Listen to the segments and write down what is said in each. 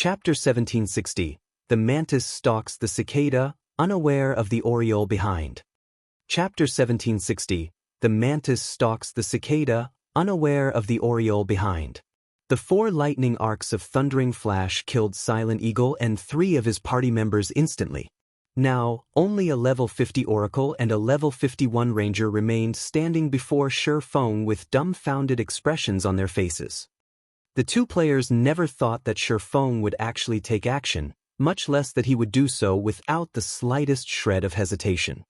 Chapter 1760. The mantis stalks the cicada, unaware of the oriole behind. Chapter 1760. The mantis stalks the cicada, unaware of the oriole behind. The 4 lightning arcs of thundering flash killed Silent Eagle and 3 of his party members instantly. Now, only a level 50 oracle and a level 51 ranger remained standing before Shi Feng with dumbfounded expressions on their faces. The 2 players never thought that Shi Feng would actually take action, much less that he would do so without the slightest shred of hesitation.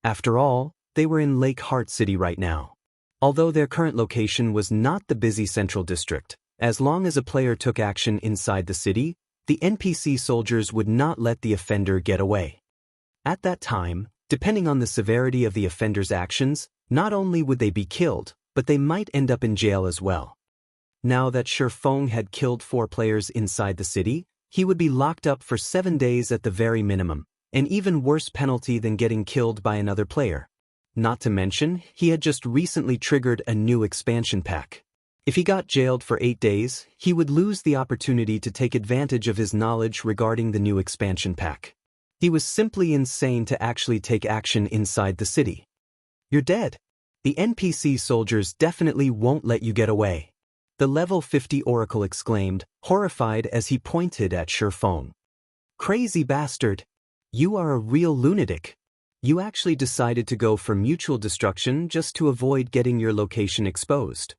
After all, they were in Lake Heart City right now. Although their current location was not the busy central district, as long as a player took action inside the city, the NPC soldiers would not let the offender get away. At that time, depending on the severity of the offender's actions, not only would they be killed, but they might end up in jail as well. Now that Shi Feng had killed 4 players inside the city, he would be locked up for 7 days at the very minimum, an even worse penalty than getting killed by another player. Not to mention, he had just recently triggered a new expansion pack. If he got jailed for 8 days, he would lose the opportunity to take advantage of his knowledge regarding the new expansion pack. He was simply insane to actually take action inside the city. You're dead. The NPC soldiers definitely won't let you get away. The level 50 oracle exclaimed, horrified as he pointed at Shi Feng. Crazy bastard. You are a real lunatic. You actually decided to go for mutual destruction just to avoid getting your location exposed.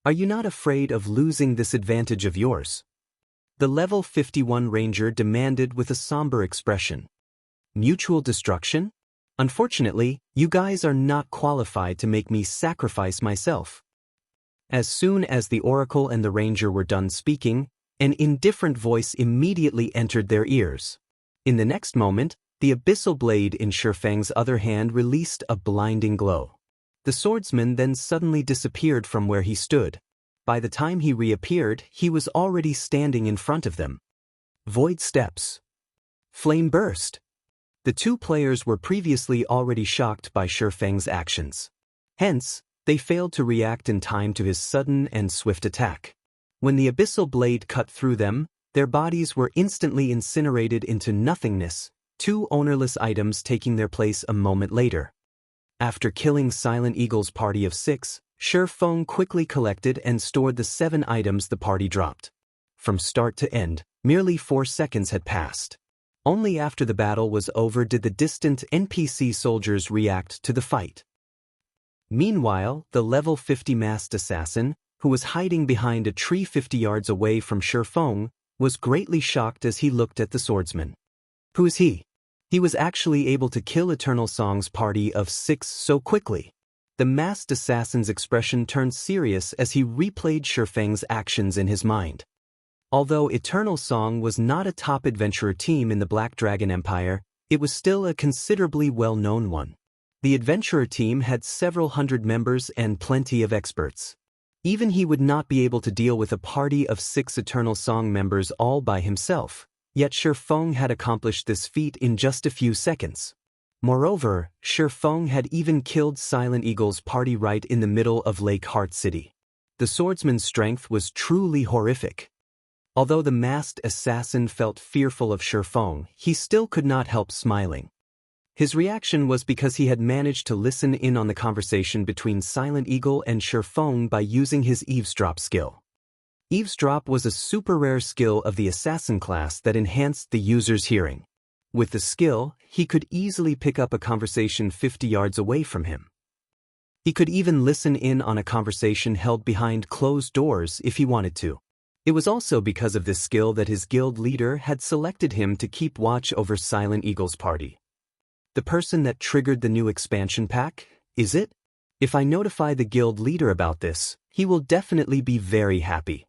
Are you not afraid of losing this advantage of yours? The level 51 ranger demanded with a somber expression. Mutual destruction? Unfortunately, you guys are not qualified to make me sacrifice myself. As soon as the oracle and the ranger were done speaking, an indifferent voice immediately entered their ears. In the next moment, the abyssal blade in Shi Feng's other hand released a blinding glow. The swordsman then suddenly disappeared from where he stood. By the time he reappeared, he was already standing in front of them. Void steps. Flame burst. The 2 players were previously already shocked by Shi Feng's actions. Hence, they failed to react in time to his sudden and swift attack. When the abyssal blade cut through them, their bodies were instantly incinerated into nothingness, 2 ownerless items taking their place a moment later. After killing Silent Eagle's party of 6, Shi Feng quickly collected and stored the 7 items the party dropped. From start to end, merely 4 seconds had passed. Only after the battle was over did the distant NPC soldiers react to the fight. Meanwhile, the level 50 masked assassin, who was hiding behind a tree 50 yards away from Shi Feng, was greatly shocked as he looked at the swordsman. Who is he? He was actually able to kill Eternal Song's party of 6 so quickly. The masked assassin's expression turned serious as he replayed Shi Feng's actions in his mind. Although Eternal Song was not a top adventurer team in the Black Dragon Empire, it was still a considerably well-known one. The adventurer team had several hundred members and plenty of experts. Even he would not be able to deal with a party of 6 Eternal Song members all by himself, yet Shi Feng had accomplished this feat in just a few seconds. Moreover, Shi Feng had even killed Silent Eagle's party right in the middle of Lake Heart City. The swordsman's strength was truly horrific. Although the masked assassin felt fearful of Shi Feng, he still could not help smiling. His reaction was because he had managed to listen in on the conversation between Silent Eagle and Shi Feng by using his eavesdrop skill. Eavesdrop was a super rare skill of the assassin class that enhanced the user's hearing. With the skill, he could easily pick up a conversation 50 yards away from him. He could even listen in on a conversation held behind closed doors if he wanted to. It was also because of this skill that his guild leader had selected him to keep watch over Silent Eagle's party. The person that triggered the new expansion pack, is it? If I notify the guild leader about this, he will definitely be very happy.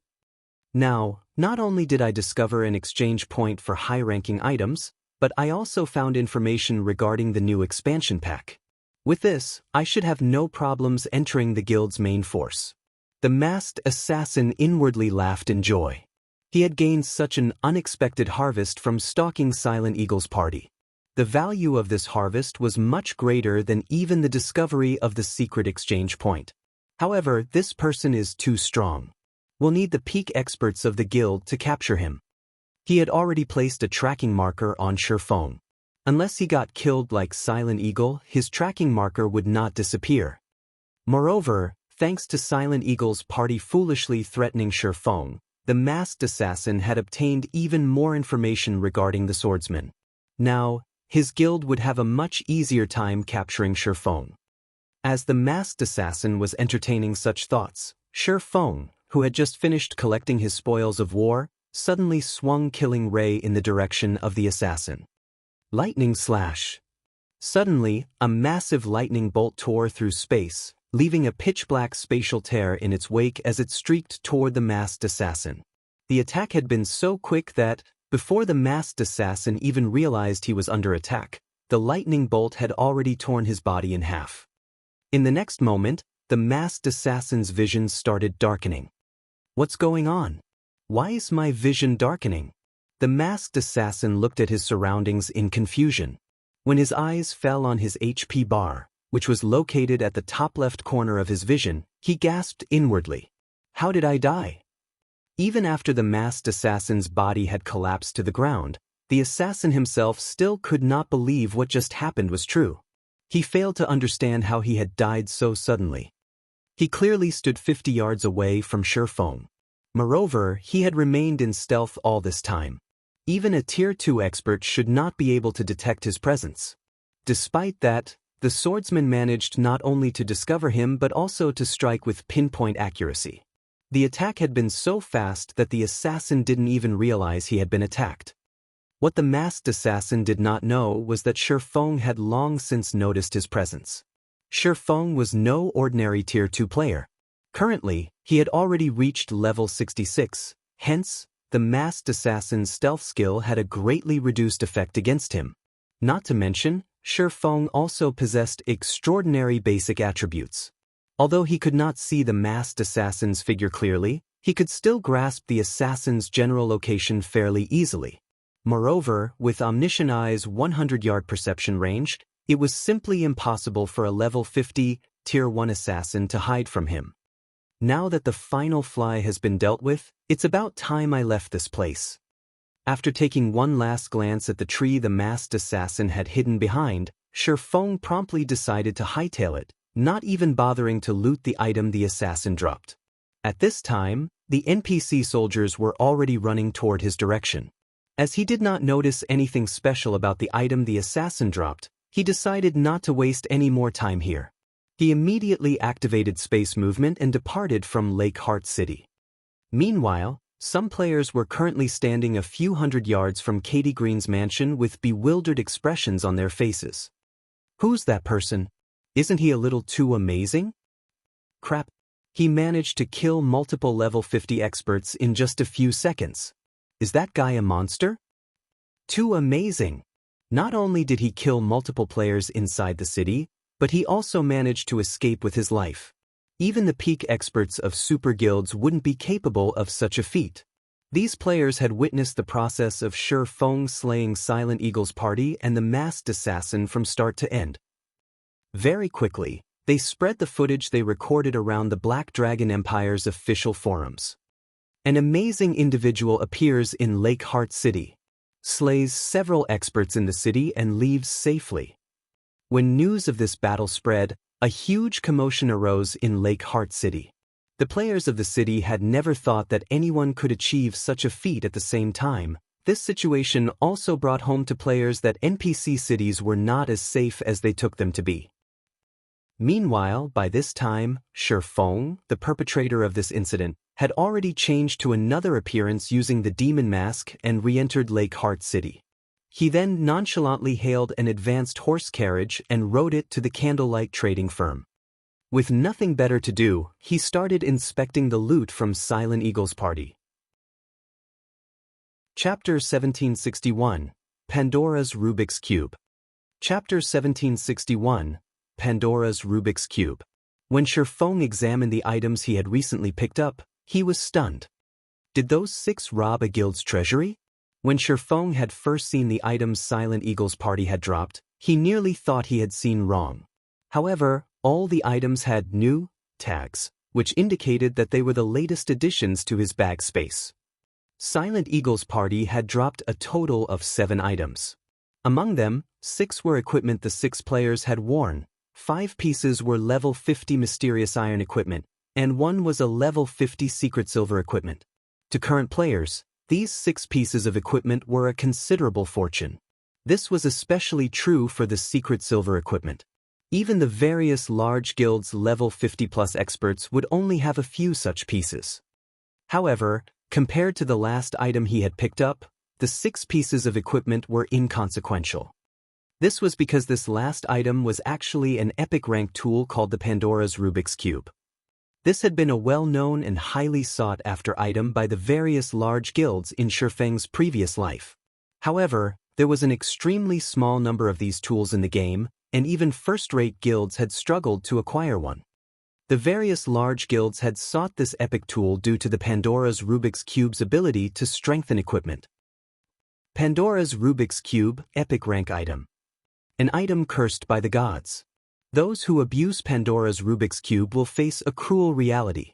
Now, not only did I discover an exchange point for high-ranking items, but I also found information regarding the new expansion pack. With this, I should have no problems entering the guild's main force. The masked assassin inwardly laughed in joy. He had gained such an unexpected harvest from stalking Silent Eagle's party. The value of this harvest was much greater than even the discovery of the secret exchange point. However, this person is too strong. We'll need the peak experts of the guild to capture him. He had already placed a tracking marker on Shifeng. Unless he got killed like Silent Eagle, his tracking marker would not disappear. Moreover, thanks to Silent Eagle's party foolishly threatening Shifeng, the masked assassin had obtained even more information regarding the swordsman. Now, his guild would have a much easier time capturing Shifeng. As the masked assassin was entertaining such thoughts, Shifeng, who had just finished collecting his spoils of war, suddenly swung killing ray in the direction of the assassin. Lightning slash. Suddenly, a massive lightning bolt tore through space, leaving a pitch-black spatial tear in its wake as it streaked toward the masked assassin. The attack had been so quick that, before the masked assassin even realized he was under attack, the lightning bolt had already torn his body in half. In the next moment, the masked assassin's vision started darkening. What's going on? Why is my vision darkening? The masked assassin looked at his surroundings in confusion. When his eyes fell on his HP bar, which was located at the top left corner of his vision, he gasped inwardly. How did I die? Even after the masked assassin's body had collapsed to the ground, the assassin himself still could not believe what just happened was true. He failed to understand how he had died so suddenly. He clearly stood 50 yards away from Shifeng. Moreover, he had remained in stealth all this time. Even a Tier 2 expert should not be able to detect his presence. Despite that, the swordsman managed not only to discover him but also to strike with pinpoint accuracy. The attack had been so fast that the assassin didn't even realize he had been attacked. What the masked assassin did not know was that Shifeng had long since noticed his presence. Shifeng was no ordinary Tier 2 player. Currently, he had already reached level 66, hence, the masked assassin's stealth skill had a greatly reduced effect against him. Not to mention, Shifeng also possessed extraordinary basic attributes. Although he could not see the masked assassin's figure clearly, he could still grasp the assassin's general location fairly easily. Moreover, with Omniscient Eye's 100-yard perception range, it was simply impossible for a level 50, Tier 1 assassin to hide from him. Now that the final fly has been dealt with, it's about time I left this place. After taking one last glance at the tree the masked assassin had hidden behind, Shifeng promptly decided to hightail it, not even bothering to loot the item the assassin dropped. At this time, the NPC soldiers were already running toward his direction. As he did not notice anything special about the item the assassin dropped, he decided not to waste any more time here. He immediately activated space movement and departed from Lake Heart City. Meanwhile, some players were currently standing a few hundred yards from Katie Green's mansion with bewildered expressions on their faces. Who's that person? Isn't he a little too amazing? Crap. He managed to kill multiple level 50 experts in just a few seconds. Is that guy a monster? Too amazing. Not only did he kill multiple players inside the city, but he also managed to escape with his life. Even the peak experts of super guilds wouldn't be capable of such a feat. These players had witnessed the process of Shifeng slaying Silent Eagle's party and the masked assassin from start to end. Very quickly, they spread the footage they recorded around the Black Dragon Empire's official forums. An amazing individual appears in Lake Heart City, slays several experts in the city and leaves safely. When news of this battle spread, a huge commotion arose in Lake Heart City. The players of the city had never thought that anyone could achieve such a feat at the same time. This situation also brought home to players that NPC cities were not as safe as they took them to be. Meanwhile, by this time, Shifeng, the perpetrator of this incident, had already changed to another appearance using the demon mask and re-entered Lake Heart City. He then nonchalantly hailed an advanced horse carriage and rode it to the candlelight trading firm. With nothing better to do, he started inspecting the loot from Silent Eagle's party. Chapter 1761, Pandora's Rubik's Cube. Chapter 1761, Pandora's Rubik's Cube. When Shifeng examined the items he had recently picked up, he was stunned. Did those 6 rob a guild's treasury? When Shifeng had first seen the items Silent Eagle's party had dropped, he nearly thought he had seen wrong. However, all the items had new tags, which indicated that they were the latest additions to his bag space. Silent Eagle's party had dropped a total of 7 items. Among them, 6 were equipment the 6 players had worn, 5 pieces were level 50 mysterious iron equipment, and 1 was a level 50 secret silver equipment. To current players, these 6 pieces of equipment were a considerable fortune. This was especially true for the secret silver equipment. Even the various large guilds' level 50+ experts would only have a few such pieces. However, compared to the last item he had picked up, the 6 pieces of equipment were inconsequential. This was because this last item was actually an epic rank tool called the Pandora's Rubik's Cube. This had been a well-known and highly sought-after item by the various large guilds in Shifeng's previous life. However, there was an extremely small number of these tools in the game, and even first-rate guilds had struggled to acquire one. The various large guilds had sought this epic tool due to the Pandora's Rubik's Cube's ability to strengthen equipment. Pandora's Rubik's Cube Epic Rank Item. An item cursed by the gods. Those who abuse Pandora's Rubik's Cube will face a cruel reality.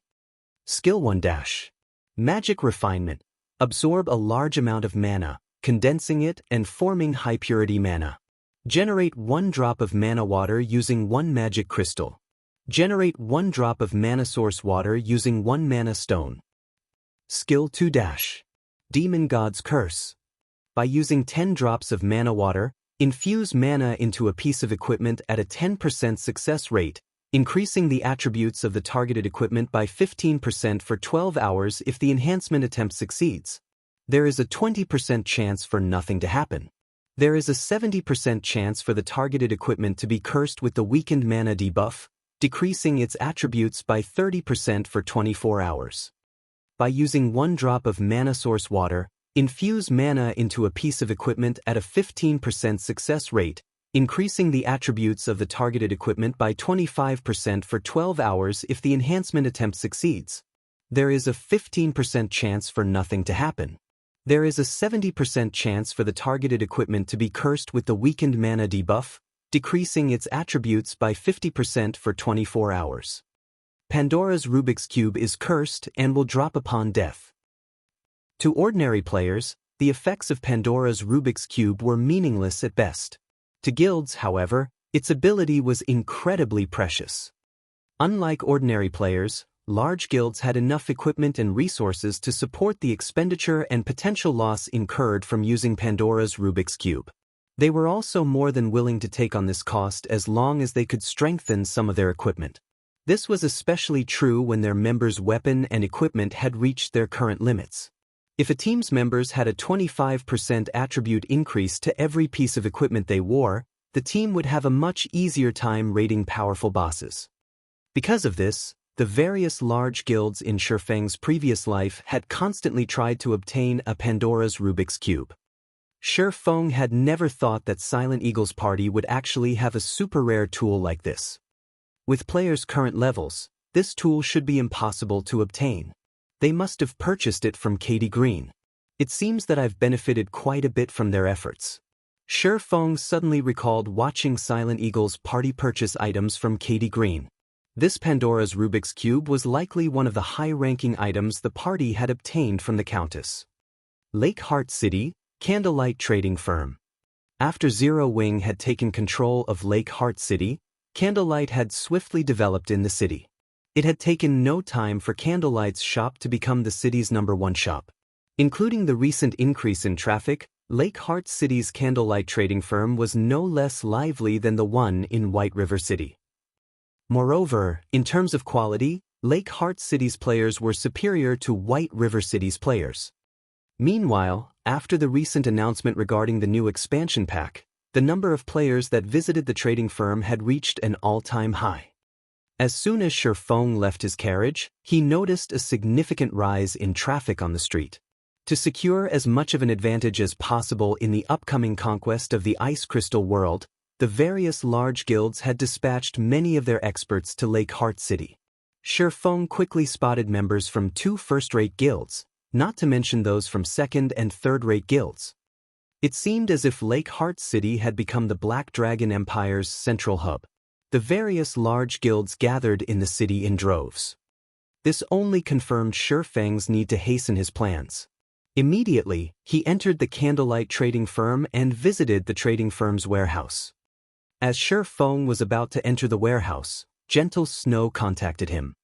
Skill 1 dash. Magic Refinement. Absorb a large amount of mana, condensing it and forming high-purity mana. Generate 1 drop of mana water using 1 magic crystal. Generate 1 drop of mana source water using 1 mana stone. Skill 2 dash. Demon God's Curse. By using 10 drops of mana water, infuse mana into a piece of equipment at a 10% success rate, increasing the attributes of the targeted equipment by 15% for 12 hours if the enhancement attempt succeeds. There is a 20% chance for nothing to happen. There is a 70% chance for the targeted equipment to be cursed with the weakened mana debuff, decreasing its attributes by 30% for 24 hours. By using 1 drop of mana source water, infuse mana into a piece of equipment at a 15% success rate, increasing the attributes of the targeted equipment by 25% for 12 hours if the enhancement attempt succeeds. There is a 15% chance for nothing to happen. There is a 70% chance for the targeted equipment to be cursed with the weakened mana debuff, decreasing its attributes by 50% for 24 hours. Pandora's Rubik's Cube is cursed and will drop upon death. To ordinary players, the effects of Pandora's Rubik's Cube were meaningless at best. To guilds, however, its ability was incredibly precious. Unlike ordinary players, large guilds had enough equipment and resources to support the expenditure and potential loss incurred from using Pandora's Rubik's Cube. They were also more than willing to take on this cost as long as they could strengthen some of their equipment. This was especially true when their members' weapon and equipment had reached their current limits. If a team's members had a 25% attribute increase to every piece of equipment they wore, the team would have a much easier time raiding powerful bosses. Because of this, the various large guilds in Shifeng's previous life had constantly tried to obtain a Pandora's Rubik's Cube. Shifeng had never thought that Silent Eagle's party would actually have a super rare tool like this. With players' current levels, this tool should be impossible to obtain. They must have purchased it from Katie Green. It seems that I've benefited quite a bit from their efforts. Shifeng suddenly recalled watching Silent Eagle's party purchase items from Katie Green. This Pandora's Rubik's Cube was likely one of the high-ranking items the party had obtained from the Countess. Lake Heart City, Candlelight Trading Firm. After Zero Wing had taken control of Lake Heart City, Candlelight had swiftly developed in the city. It had taken no time for Candlelight's shop to become the city's #1 shop. Including the recent increase in traffic, Lake Heart City's Candlelight Trading Firm was no less lively than the one in White River City. Moreover, in terms of quality, Lake Heart City's players were superior to White River City's players. Meanwhile, after the recent announcement regarding the new expansion pack, the number of players that visited the trading firm had reached an all-time high. As soon as Shifeng left his carriage, he noticed a significant rise in traffic on the street. To secure as much of an advantage as possible in the upcoming conquest of the Ice Crystal world, the various large guilds had dispatched many of their experts to Lake Heart City. Shifeng quickly spotted members from 2 first-rate guilds, not to mention those from second- and third-rate guilds. It seemed as if Lake Heart City had become the Black Dragon Empire's central hub. The various large guilds gathered in the city in droves. This only confirmed Shifeng's need to hasten his plans. Immediately, he entered the candlelight trading firm and visited the trading firm's warehouse. As Shi Feng was about to enter the warehouse, Gentle Snow contacted him.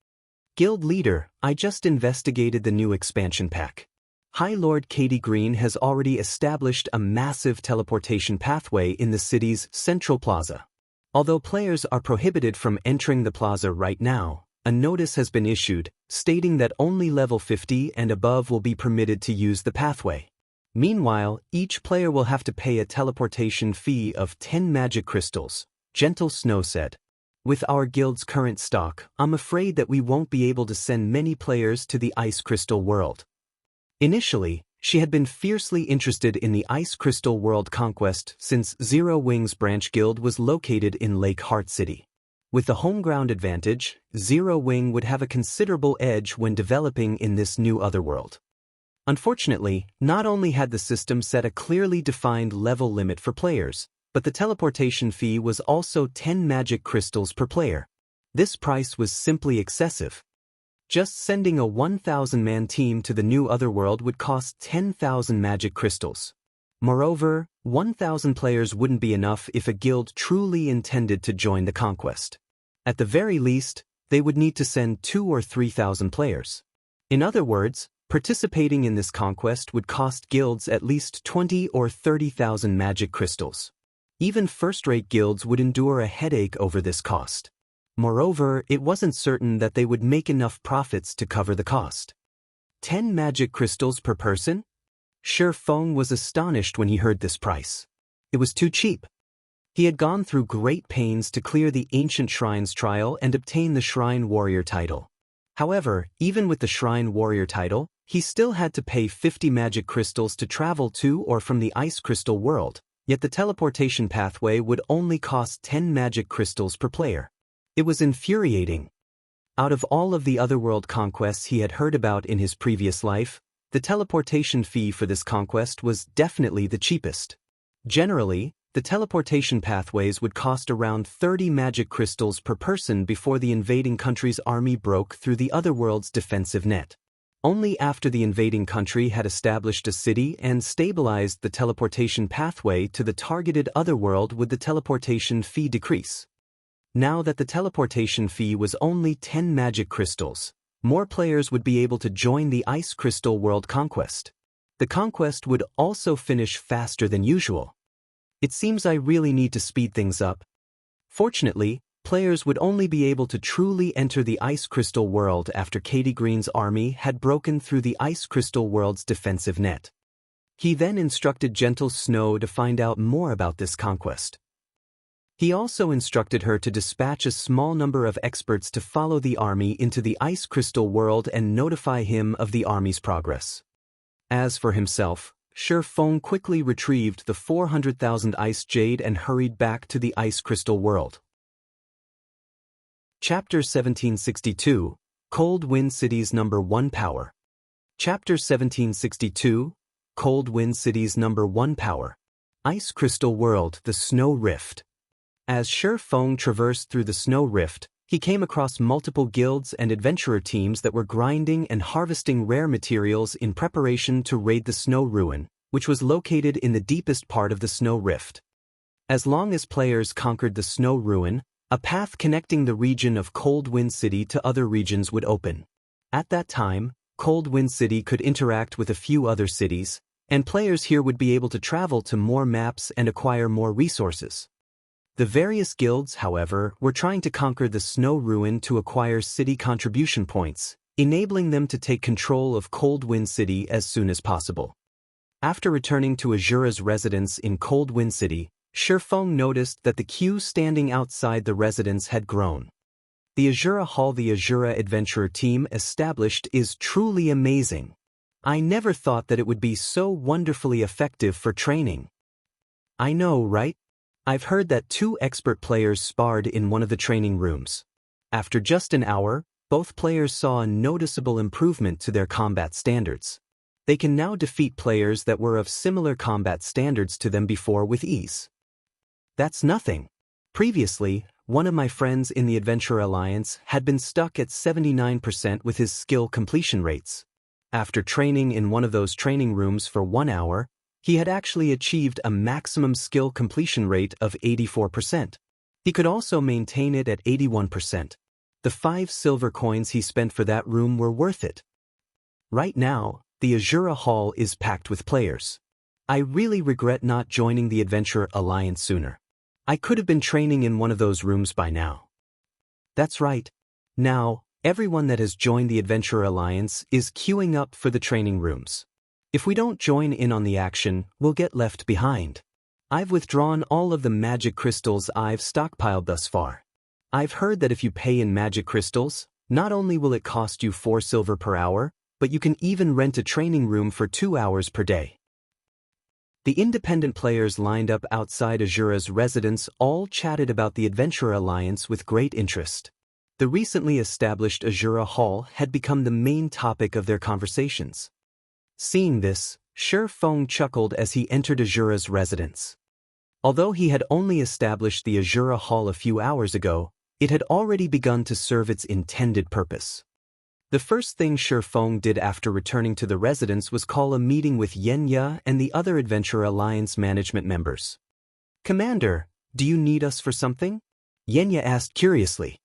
Guild leader, I just investigated the new expansion pack. High Lord Katie Green has already established a massive teleportation pathway in the city's central plaza. Although players are prohibited from entering the plaza right now, a notice has been issued, stating that only level 50 and above will be permitted to use the pathway. Meanwhile, each player will have to pay a teleportation fee of 10 magic crystals, Gentle Snow said. With our guild's current stock, I'm afraid that we won't be able to send many players to the Ice Crystal World. Initially, she had been fiercely interested in the Ice Crystal World conquest since Zero Wing's branch guild was located in Lake Heart City. With the home ground advantage, Zero Wing would have a considerable edge when developing in this new otherworld. Unfortunately, not only had the system set a clearly defined level limit for players, but the teleportation fee was also 10 magic crystals per player. This price was simply excessive. Just sending a 1,000-man team to the new otherworld would cost 10,000 magic crystals. Moreover, 1,000 players wouldn't be enough if a guild truly intended to join the conquest. At the very least, they would need to send 2,000 or 3,000 players. In other words, participating in this conquest would cost guilds at least 20,000 or 30,000 magic crystals. Even first-rate guilds would endure a headache over this cost. Moreover, it wasn't certain that they would make enough profits to cover the cost. 10 magic crystals per person? Shi Feng was astonished when he heard this price. It was too cheap. He had gone through great pains to clear the Ancient Shrines trial and obtain the Shrine Warrior title. However, even with the Shrine Warrior title, he still had to pay 50 magic crystals to travel to or from the Ice Crystal World, yet the teleportation pathway would only cost 10 magic crystals per player. It was infuriating. Out of all of the otherworld conquests he had heard about in his previous life, the teleportation fee for this conquest was definitely the cheapest. Generally, the teleportation pathways would cost around 30 magic crystals per person before the invading country's army broke through the otherworld's defensive net. Only after the invading country had established a city and stabilized the teleportation pathway to the targeted otherworld would the teleportation fee decrease. Now that the teleportation fee was only 10 magic crystals, more players would be able to join the Ice Crystal World conquest. The conquest would also finish faster than usual. It seems I really need to speed things up. Fortunately, players would only be able to truly enter the Ice Crystal World after Katie Green's army had broken through the Ice Crystal World's defensive net. He then instructed Gentle Snow to find out more about this conquest. He also instructed her to dispatch a small number of experts to follow the army into the Ice Crystal World and notify him of the army's progress. As for himself, Shi Feng quickly retrieved the 400,000 ice jade and hurried back to the Ice Crystal World. Chapter 1762, Cold Wind City's Number 1 Power. Chapter 1762, Cold Wind City's Number 1 Power. Ice Crystal World, the Snow Rift. As Shi Feng traversed through the Snow Rift, he came across multiple guilds and adventurer teams that were grinding and harvesting rare materials in preparation to raid the Snow Ruin, which was located in the deepest part of the Snow Rift. As long as players conquered the Snow Ruin, a path connecting the region of Cold Wind City to other regions would open. At that time, Cold Wind City could interact with a few other cities, and players here would be able to travel to more maps and acquire more resources. The various guilds, however, were trying to conquer the Snow Ruin to acquire city contribution points, enabling them to take control of Cold Wind City as soon as possible. After returning to Azura's residence in Cold Wind City, Shi Feng noticed that the queue standing outside the residence had grown. The Azura Hall the Azura Adventurer team established is truly amazing. I never thought that it would be so wonderfully effective for training. I know, right? I've heard that 2 expert players sparred in one of the training rooms. After just an hour, both players saw a noticeable improvement to their combat standards. They can now defeat players that were of similar combat standards to them before with ease. That's nothing. Previously, one of my friends in the Adventurer Alliance had been stuck at 79% with his skill completion rates. After training in one of those training rooms for 1 hour, he had actually achieved a maximum skill completion rate of 84%. He could also maintain it at 81%. The 5 silver coins he spent for that room were worth it. Right now, the Azura Hall is packed with players. I really regret not joining the Adventure Alliance sooner. I could have been training in one of those rooms by now. That's right. Now, everyone that has joined the Adventure Alliance is queuing up for the training rooms. If we don't join in on the action, we'll get left behind. I've withdrawn all of the magic crystals I've stockpiled thus far. I've heard that if you pay in magic crystals, not only will it cost you 4 silver per hour, but you can even rent a training room for 2 hours per day. The independent players lined up outside Azura's residence all chatted about the Adventure Alliance with great interest. The recently established Azura Hall had become the main topic of their conversations. Seeing this, Feng chuckled as he entered Azura's residence. Although he had only established the Azura Hall a few hours ago, it had already begun to serve its intended purpose. The first thing Feng did after returning to the residence was call a meeting with Xianxia and the other Adventure Alliance management members. "Commander, do you need us for something?" Xianxia asked curiously.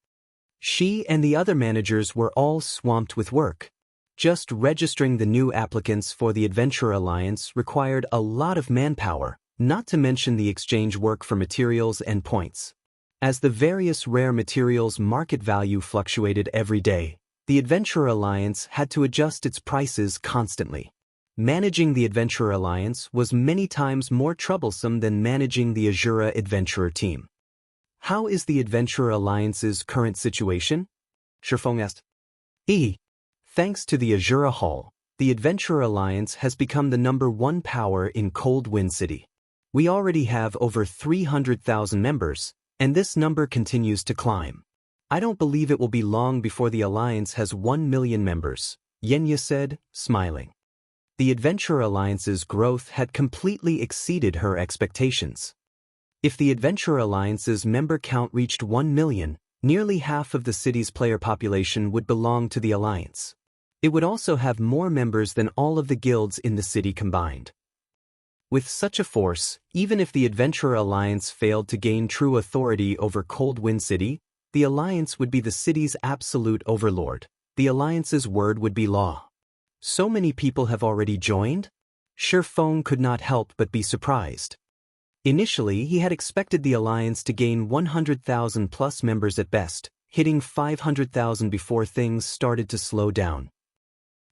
She and the other managers were all swamped with work. Just registering the new applicants for the Adventure Alliance required a lot of manpower, not to mention the exchange work for materials and points. As the various rare materials' market value fluctuated every day, the Adventure Alliance had to adjust its prices constantly. Managing the Adventure Alliance was many times more troublesome than managing the Azura Adventurer team. "How is the Adventure Alliance's current situation?" Feng asked. Thanks to the Azura Hall, the Adventure Alliance has become the #1 power in Cold Wind City. We already have over 300,000 members, and this number continues to climb. I don't believe it will be long before the Alliance has 1 million members, Xianxia said, smiling. The Adventure Alliance's growth had completely exceeded her expectations. If the Adventure Alliance's member count reached 1 million, nearly half of the city's player population would belong to the Alliance. It would also have more members than all of the guilds in the city combined. With such a force, even if the Adventure Alliance failed to gain true authority over Cold Wind City, the Alliance would be the city's absolute overlord. The Alliance's word would be law. So many people have already joined? Feng could not help but be surprised. Initially, he had expected the Alliance to gain 100,000 plus members at best, hitting 500,000 before things started to slow down.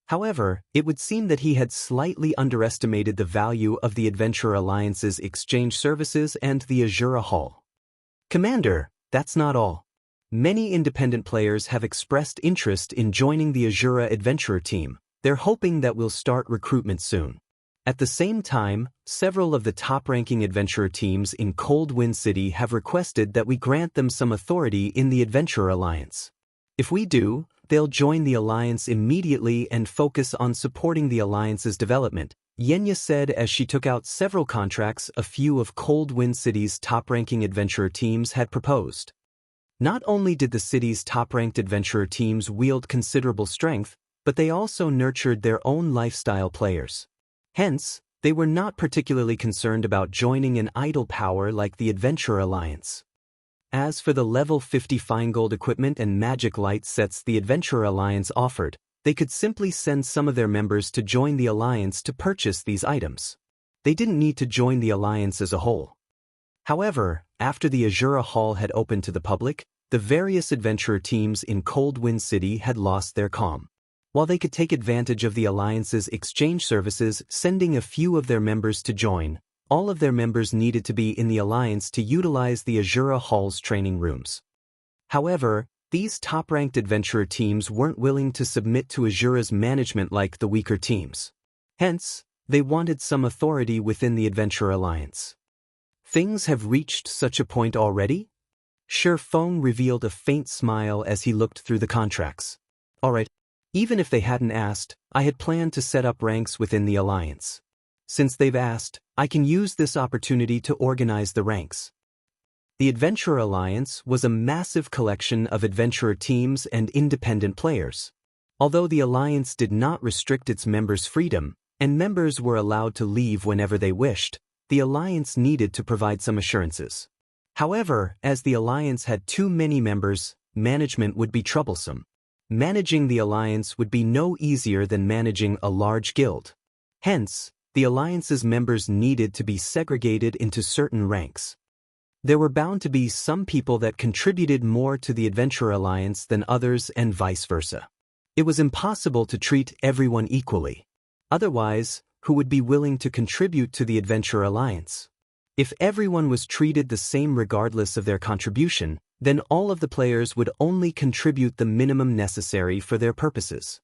However, it would seem that he had slightly underestimated the value of the Adventure Alliance's exchange services and the Azura Hall. "Commander, that's not all. Many independent players have expressed interest in joining the Azura Adventurer team. They're hoping that we'll start recruitment soon. At the same time, several of the top-ranking adventurer teams in Cold Wind City have requested that we grant them some authority in the Adventurer Alliance. If we do, they'll join the Alliance immediately and focus on supporting the Alliance's development," Xianxia said as she took out several contracts a few of Cold Wind City's top-ranking adventurer teams had proposed. Not only did the city's top-ranked adventurer teams wield considerable strength, but they also nurtured their own lifestyle players. Hence, they were not particularly concerned about joining an idle power like the Adventurer Alliance. As for the level 50 fine-gold equipment and magic light sets the Adventurer Alliance offered, they could simply send some of their members to join the Alliance to purchase these items. They didn't need to join the Alliance as a whole. However, after the Azura Hall had opened to the public, the various adventurer teams in Cold Wind City had lost their calm. While they could take advantage of the Alliance's exchange services, sending a few of their members to join, all of their members needed to be in the Alliance to utilize the Azura Hall's training rooms. However, these top-ranked adventurer teams weren't willing to submit to Azura's management like the weaker teams. Hence, they wanted some authority within the Adventurer Alliance. Things have reached such a point already? Feng revealed a faint smile as he looked through the contracts. Alright, even if they hadn't asked, I had planned to set up ranks within the Alliance. Since they've asked, I can use this opportunity to organize the ranks. The Adventurer Alliance was a massive collection of adventurer teams and independent players. Although the alliance did not restrict its members' freedom, and members were allowed to leave whenever they wished, the alliance needed to provide some assurances. However, as the alliance had too many members, management would be troublesome. Managing the alliance would be no easier than managing a large guild. Hence, the alliance's members needed to be segregated into certain ranks. There were bound to be some people that contributed more to the Adventurer Alliance than others and vice versa. It was impossible to treat everyone equally. Otherwise, who would be willing to contribute to the Adventurer Alliance? If everyone was treated the same regardless of their contribution, then all of the players would only contribute the minimum necessary for their purposes.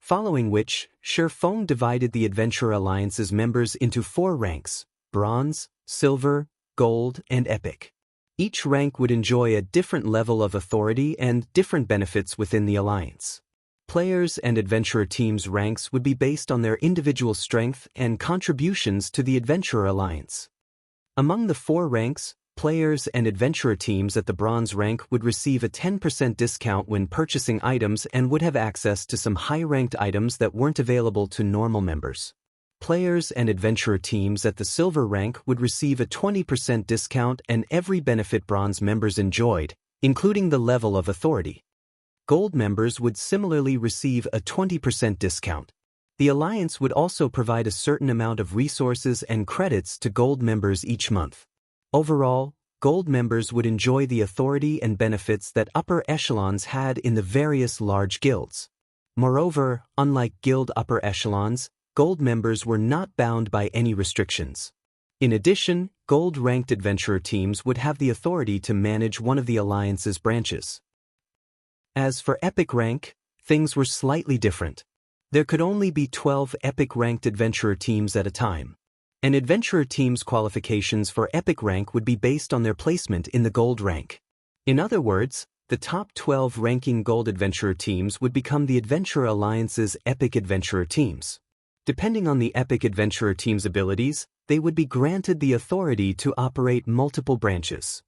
Following which, Shifeng divided the Adventurer Alliance's members into 4 ranks: Bronze, Silver, Gold, and Epic. Each rank would enjoy a different level of authority and different benefits within the alliance. Players and adventurer teams' ranks would be based on their individual strength and contributions to the Adventurer Alliance. Among the 4 ranks, players and adventurer teams at the bronze rank would receive a 10% discount when purchasing items and would have access to some high-ranked items that weren't available to normal members. Players and adventurer teams at the silver rank would receive a 20% discount and every benefit bronze members enjoyed, including the level of authority. Gold members would similarly receive a 20% discount. The alliance would also provide a certain amount of resources and credits to gold members each month. Overall, gold members would enjoy the authority and benefits that upper echelons had in the various large guilds. Moreover, unlike guild upper echelons, gold members were not bound by any restrictions. In addition, gold-ranked adventurer teams would have the authority to manage one of the alliance's branches. As for epic rank, things were slightly different. There could only be 12 epic-ranked adventurer teams at a time. An adventurer team's qualifications for epic rank would be based on their placement in the gold rank. In other words, the top 12 ranking gold adventurer teams would become the Adventurer Alliance's epic adventurer teams. Depending on the epic adventurer team's abilities, they would be granted the authority to operate multiple branches.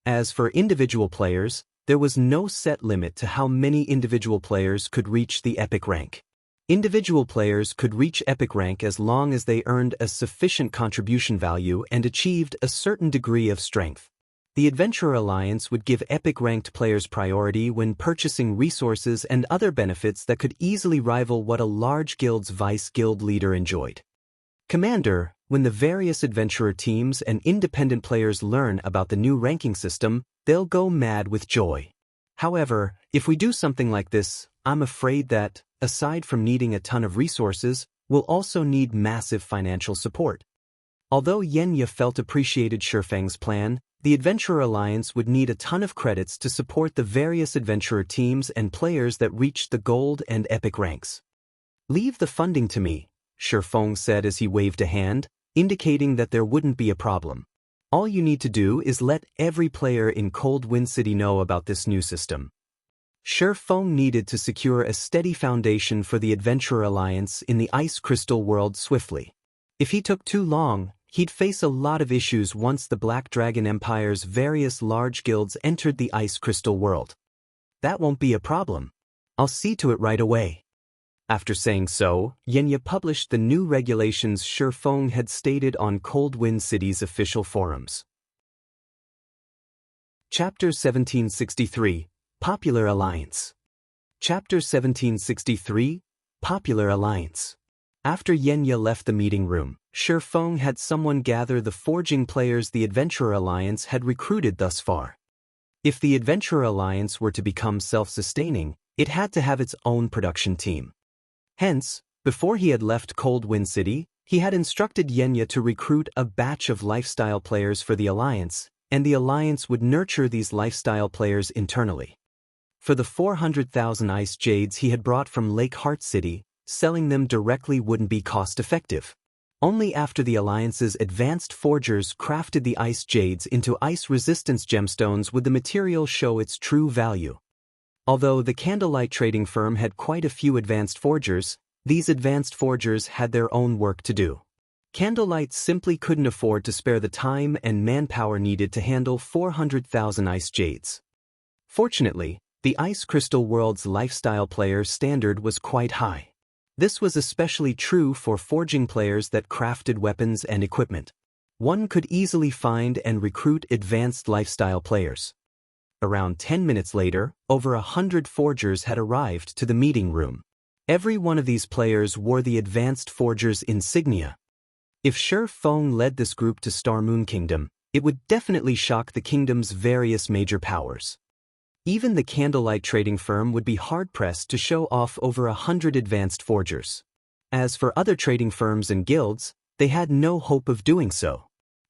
As for individual players, there was no set limit to how many individual players could reach the epic rank. Individual players could reach epic rank as long as they earned a sufficient contribution value and achieved a certain degree of strength. The Adventurer Alliance would give epic-ranked players priority when purchasing resources and other benefits that could easily rival what a large guild's vice-guild leader enjoyed. Commander, when the various adventurer teams and independent players learn about the new ranking system, they'll go mad with joy. However, if we do something like this, I'm afraid that, aside from needing a ton of resources, we'll also need massive financial support. Although Xianxia felt appreciated Shifeng's plan, the Adventurer Alliance would need a ton of credits to support the various adventurer teams and players that reached the gold and epic ranks. "Leave the funding to me," Shifeng said as he waved a hand, indicating that there wouldn't be a problem. "All you need to do is let every player in Cold Wind City know about this new system." Shifeng needed to secure a steady foundation for the Adventurer Alliance in the Ice Crystal world swiftly. If he took too long, he'd face a lot of issues once the Black Dragon Empire's various large guilds entered the Ice Crystal world. "That won't be a problem. I'll see to it right away." After saying so, Xianxia published the new regulations Shifeng had stated on Cold Wind City's official forums. Chapter 1763, Popular Alliance. Chapter 1763, Popular Alliance. After Xianxia left the meeting room, Shifeng had someone gather the forging players the Adventurer Alliance had recruited thus far. If the Adventurer Alliance were to become self-sustaining, it had to have its own production team. Hence, before he had left Cold Wind City, he had instructed Xianxia to recruit a batch of lifestyle players for the Alliance, and the Alliance would nurture these lifestyle players internally. For the 400,000 ice jades he had brought from Lake Heart City, selling them directly wouldn't be cost-effective. Only after the Alliance's advanced forgers crafted the ice jades into ice-resistance gemstones would the material show its true value. Although the Candlelight trading firm had quite a few advanced forgers, these advanced forgers had their own work to do. Candlelight simply couldn't afford to spare the time and manpower needed to handle 400,000 ice jades. Fortunately, The Ice Crystal World's lifestyle player standard was quite high. This was especially true for forging players that crafted weapons and equipment. One could easily find and recruit advanced lifestyle players. Around 10 minutes later, over 100 forgers had arrived to the meeting room. Every one of these players wore the advanced forger's insignia. If Shi Feng led this group to Star Moon Kingdom, it would definitely shock the kingdom's various major powers. Even the candlelight trading firm would be hard-pressed to show off over 100 advanced forgers. As for other trading firms and guilds, they had no hope of doing so.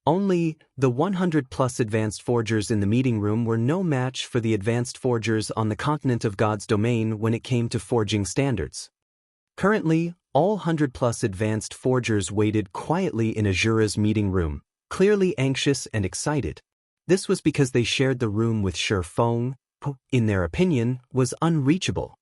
Only the 100-plus advanced forgers in the meeting room were no match for the advanced forgers on the continent of God's domain when it came to forging standards. Currently, all 100-plus advanced forgers waited quietly in Azura's meeting room, clearly anxious and excited. This was because they shared the room with Shi Feng, who, in their opinion, was unreachable.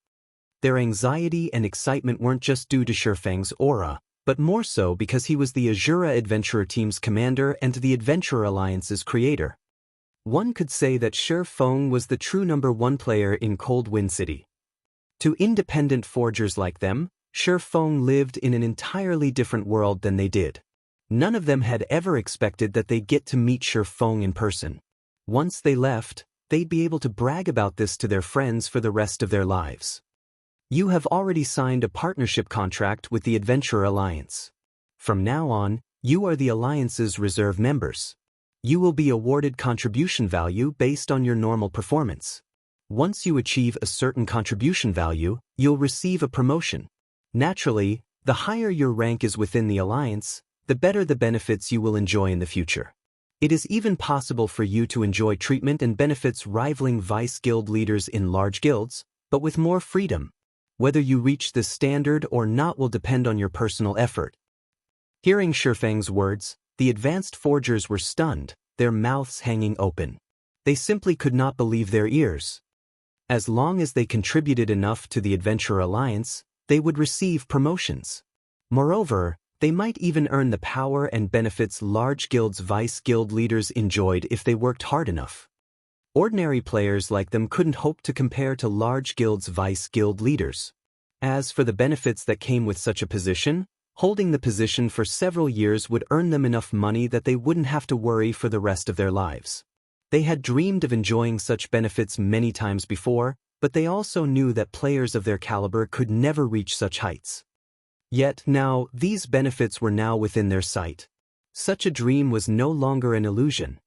Their anxiety and excitement weren't just due to Shi Feng's aura, but more so because he was the Azura Adventurer Team's commander and the Adventurer Alliance's creator. One could say that Shi Feng was the true #1 player in Cold Wind City. To independent forgers like them, Shi Feng lived in an entirely different world than they did. None of them had ever expected that they'd get to meet Shi Feng in person. Once they left, they'd be able to brag about this to their friends for the rest of their lives. You have already signed a partnership contract with the Adventurer Alliance. From now on, you are the Alliance's reserve members. You will be awarded contribution value based on your normal performance. Once you achieve a certain contribution value, you'll receive a promotion. Naturally, the higher your rank is within the Alliance, the better the benefits you will enjoy in the future. It is even possible for you to enjoy treatment and benefits rivaling vice guild leaders in large guilds, but with more freedom. Whether you reach this standard or not will depend on your personal effort. Hearing Shi Feng's words, the advanced forgers were stunned, their mouths hanging open. They simply could not believe their ears. As long as they contributed enough to the Adventurer Alliance, they would receive promotions. Moreover, they might even earn the power and benefits large guilds' vice guild leaders enjoyed if they worked hard enough. Ordinary players like them couldn't hope to compare to large guilds' vice guild leaders. As for the benefits that came with such a position, holding the position for several years would earn them enough money that they wouldn't have to worry for the rest of their lives. They had dreamed of enjoying such benefits many times before, but they also knew that players of their caliber could never reach such heights. Yet now, these benefits were now within their sight. Such a dream was no longer an illusion.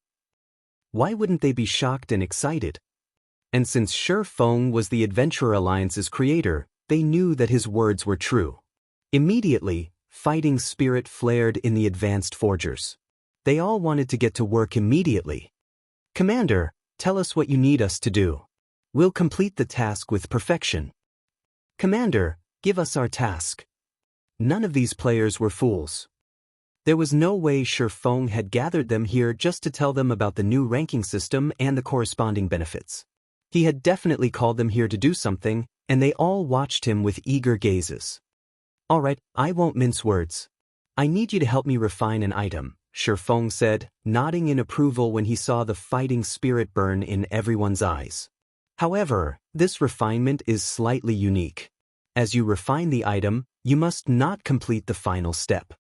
Why wouldn't they be shocked and excited? And since Shi Feng was the Adventurer Alliance's creator, they knew that his words were true. Immediately, fighting spirit flared in the advanced forgers. They all wanted to get to work immediately. "Commander, tell us what you need us to do. We'll complete the task with perfection." "Commander, give us our task." None of these players were fools. There was no way Shi Feng had gathered them here just to tell them about the new ranking system and the corresponding benefits. He had definitely called them here to do something, and they all watched him with eager gazes. "All right, I won't mince words. I need you to help me refine an item," Shi Feng said, nodding in approval when he saw the fighting spirit burn in everyone's eyes. However, this refinement is slightly unique. As you refine the item, you must not complete the final step.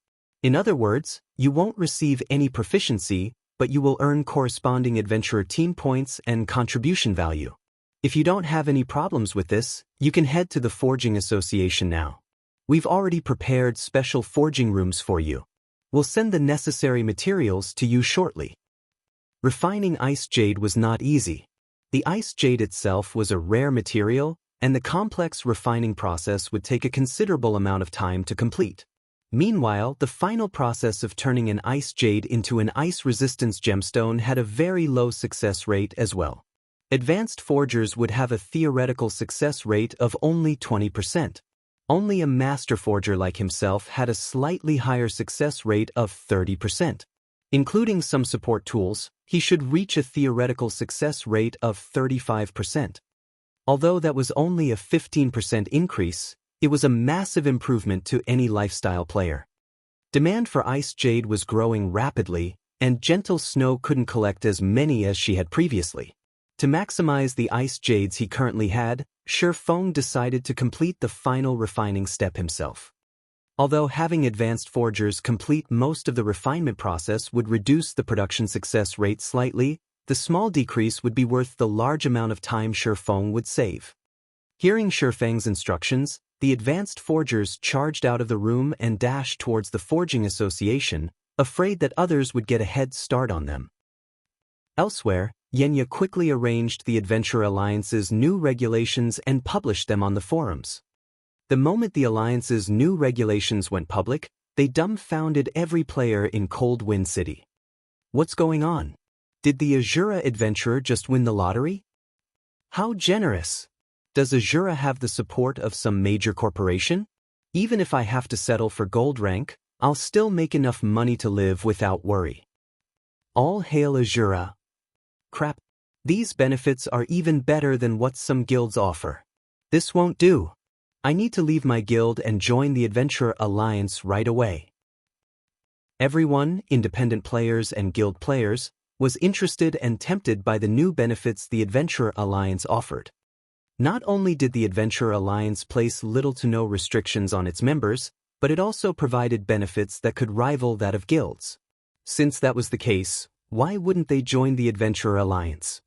In other words, you won't receive any proficiency, but you will earn corresponding adventurer team points and contribution value. If you don't have any problems with this, you can head to the Forging Association now. We've already prepared special forging rooms for you. We'll send the necessary materials to you shortly. Refining ice jade was not easy. The ice jade itself was a rare material, and the complex refining process would take a considerable amount of time to complete. Meanwhile, the final process of turning an ice jade into an ice resistance gemstone had a very low success rate as well. Advanced forgers would have a theoretical success rate of only 20%. Only a master forger like himself had a slightly higher success rate of 30%. Including some support tools, he should reach a theoretical success rate of 35%. Although that was only a 15% increase, it was a massive improvement to any lifestyle player. Demand for ice jade was growing rapidly, and Gentle Snow couldn't collect as many as she had previously. To maximize the ice jades he currently had, Shifeng decided to complete the final refining step himself. Although having advanced forgers complete most of the refinement process would reduce the production success rate slightly, the small decrease would be worth the large amount of time Shifeng would save. Hearing Shifeng's instructions, the advanced forgers charged out of the room and dashed towards the forging association, afraid that others would get a head start on them. Elsewhere, Xianxia quickly arranged the Adventure Alliance's new regulations and published them on the forums. The moment the Alliance's new regulations went public, they dumbfounded every player in Cold Wind City. What's going on? Did the Azura adventurer just win the lottery? How generous! Does Azura have the support of some major corporation? Even if I have to settle for gold rank, I'll still make enough money to live without worry. All hail Azura! Crap. These benefits are even better than what some guilds offer. This won't do. I need to leave my guild and join the Adventure Alliance right away. Everyone, independent players and guild players, was interested and tempted by the new benefits the Adventure Alliance offered. Not only did the Adventure Alliance place little to no restrictions on its members, but it also provided benefits that could rival that of guilds. Since that was the case, why wouldn't they join the Adventure Alliance?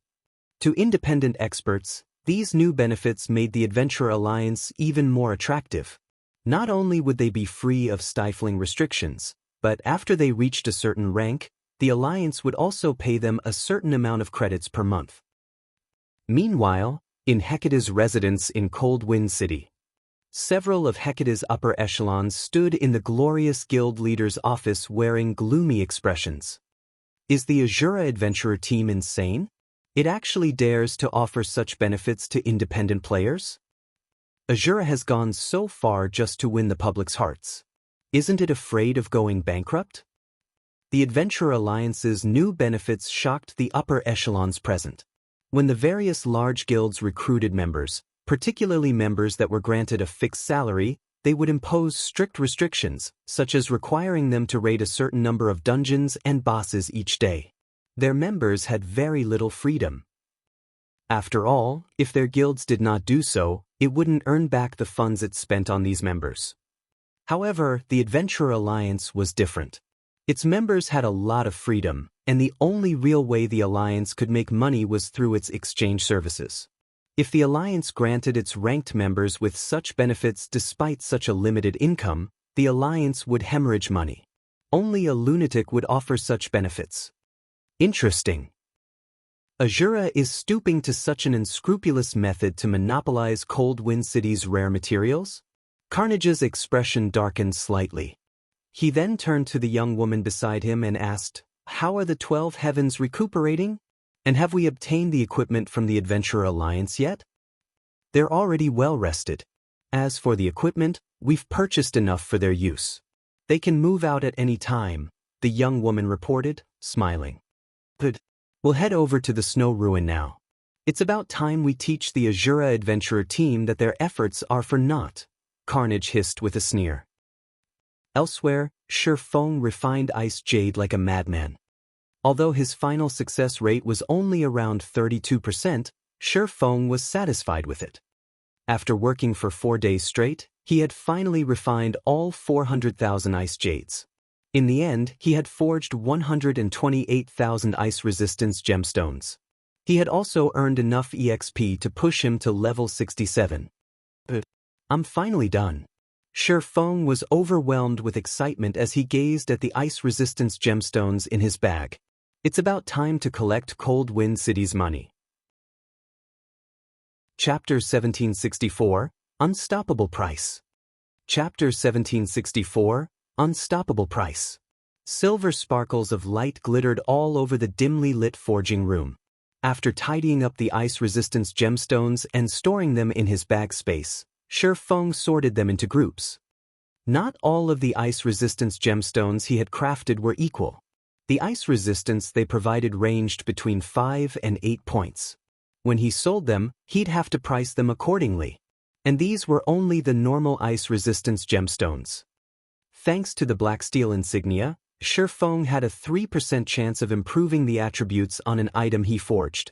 To independent experts, these new benefits made the Adventure Alliance even more attractive. Not only would they be free of stifling restrictions, but after they reached a certain rank, the Alliance would also pay them a certain amount of credits per month. Meanwhile, in Hecate's residence in Cold Wind City, several of Hecate's upper echelons stood in the glorious guild leader's office wearing gloomy expressions. Is the Azura Adventurer team insane? It actually dares to offer such benefits to independent players? Azura has gone so far just to win the public's hearts. Isn't it afraid of going bankrupt? The Adventure Alliance's new benefits shocked the upper echelons present. When the various large guilds recruited members, particularly members that were granted a fixed salary, they would impose strict restrictions, such as requiring them to raid a certain number of dungeons and bosses each day. Their members had very little freedom. After all, if their guilds did not do so, it wouldn't earn back the funds it spent on these members. However, the Adventure Alliance was different. Its members had a lot of freedom, and the only real way the Alliance could make money was through its exchange services. If the Alliance granted its ranked members with such benefits despite such a limited income, the Alliance would hemorrhage money. Only a lunatic would offer such benefits. Interesting. Azura is stooping to such an unscrupulous method to monopolize Cold Wind City's rare materials? Carnage's expression darkened slightly. He then turned to the young woman beside him and asked, "How are the 12 heavens recuperating? And have we obtained the equipment from the Adventure Alliance yet?" "They're already well rested. As for the equipment, we've purchased enough for their use. They can move out at any time," the young woman reported, smiling. "Good. We'll head over to the snow ruin now. It's about time we teach the Azura Adventurer team that their efforts are for naught," Carnage hissed with a sneer. Elsewhere, Shifeng refined ice jade like a madman. Although his final success rate was only around 32%, Shifeng was satisfied with it. After working for 4 days straight, he had finally refined all 400,000 ice jades. In the end, he had forged 128,000 ice resistance gemstones. He had also earned enough EXP to push him to level 67. "I'm finally done." Shifeng was overwhelmed with excitement as he gazed at the ice resistance gemstones in his bag. It's about time to collect Cold Wind City's money. Chapter 1764, Unstoppable Price. Chapter 1764, Unstoppable Price. Silver sparkles of light glittered all over the dimly lit forging room. After tidying up the ice resistance gemstones and storing them in his bag space, Shifeng sorted them into groups. Not all of the ice resistance gemstones he had crafted were equal. The ice resistance they provided ranged between 5 and 8 points. When he sold them, he'd have to price them accordingly. And these were only the normal ice resistance gemstones. Thanks to the black steel insignia, Shifeng had a 3% chance of improving the attributes on an item he forged.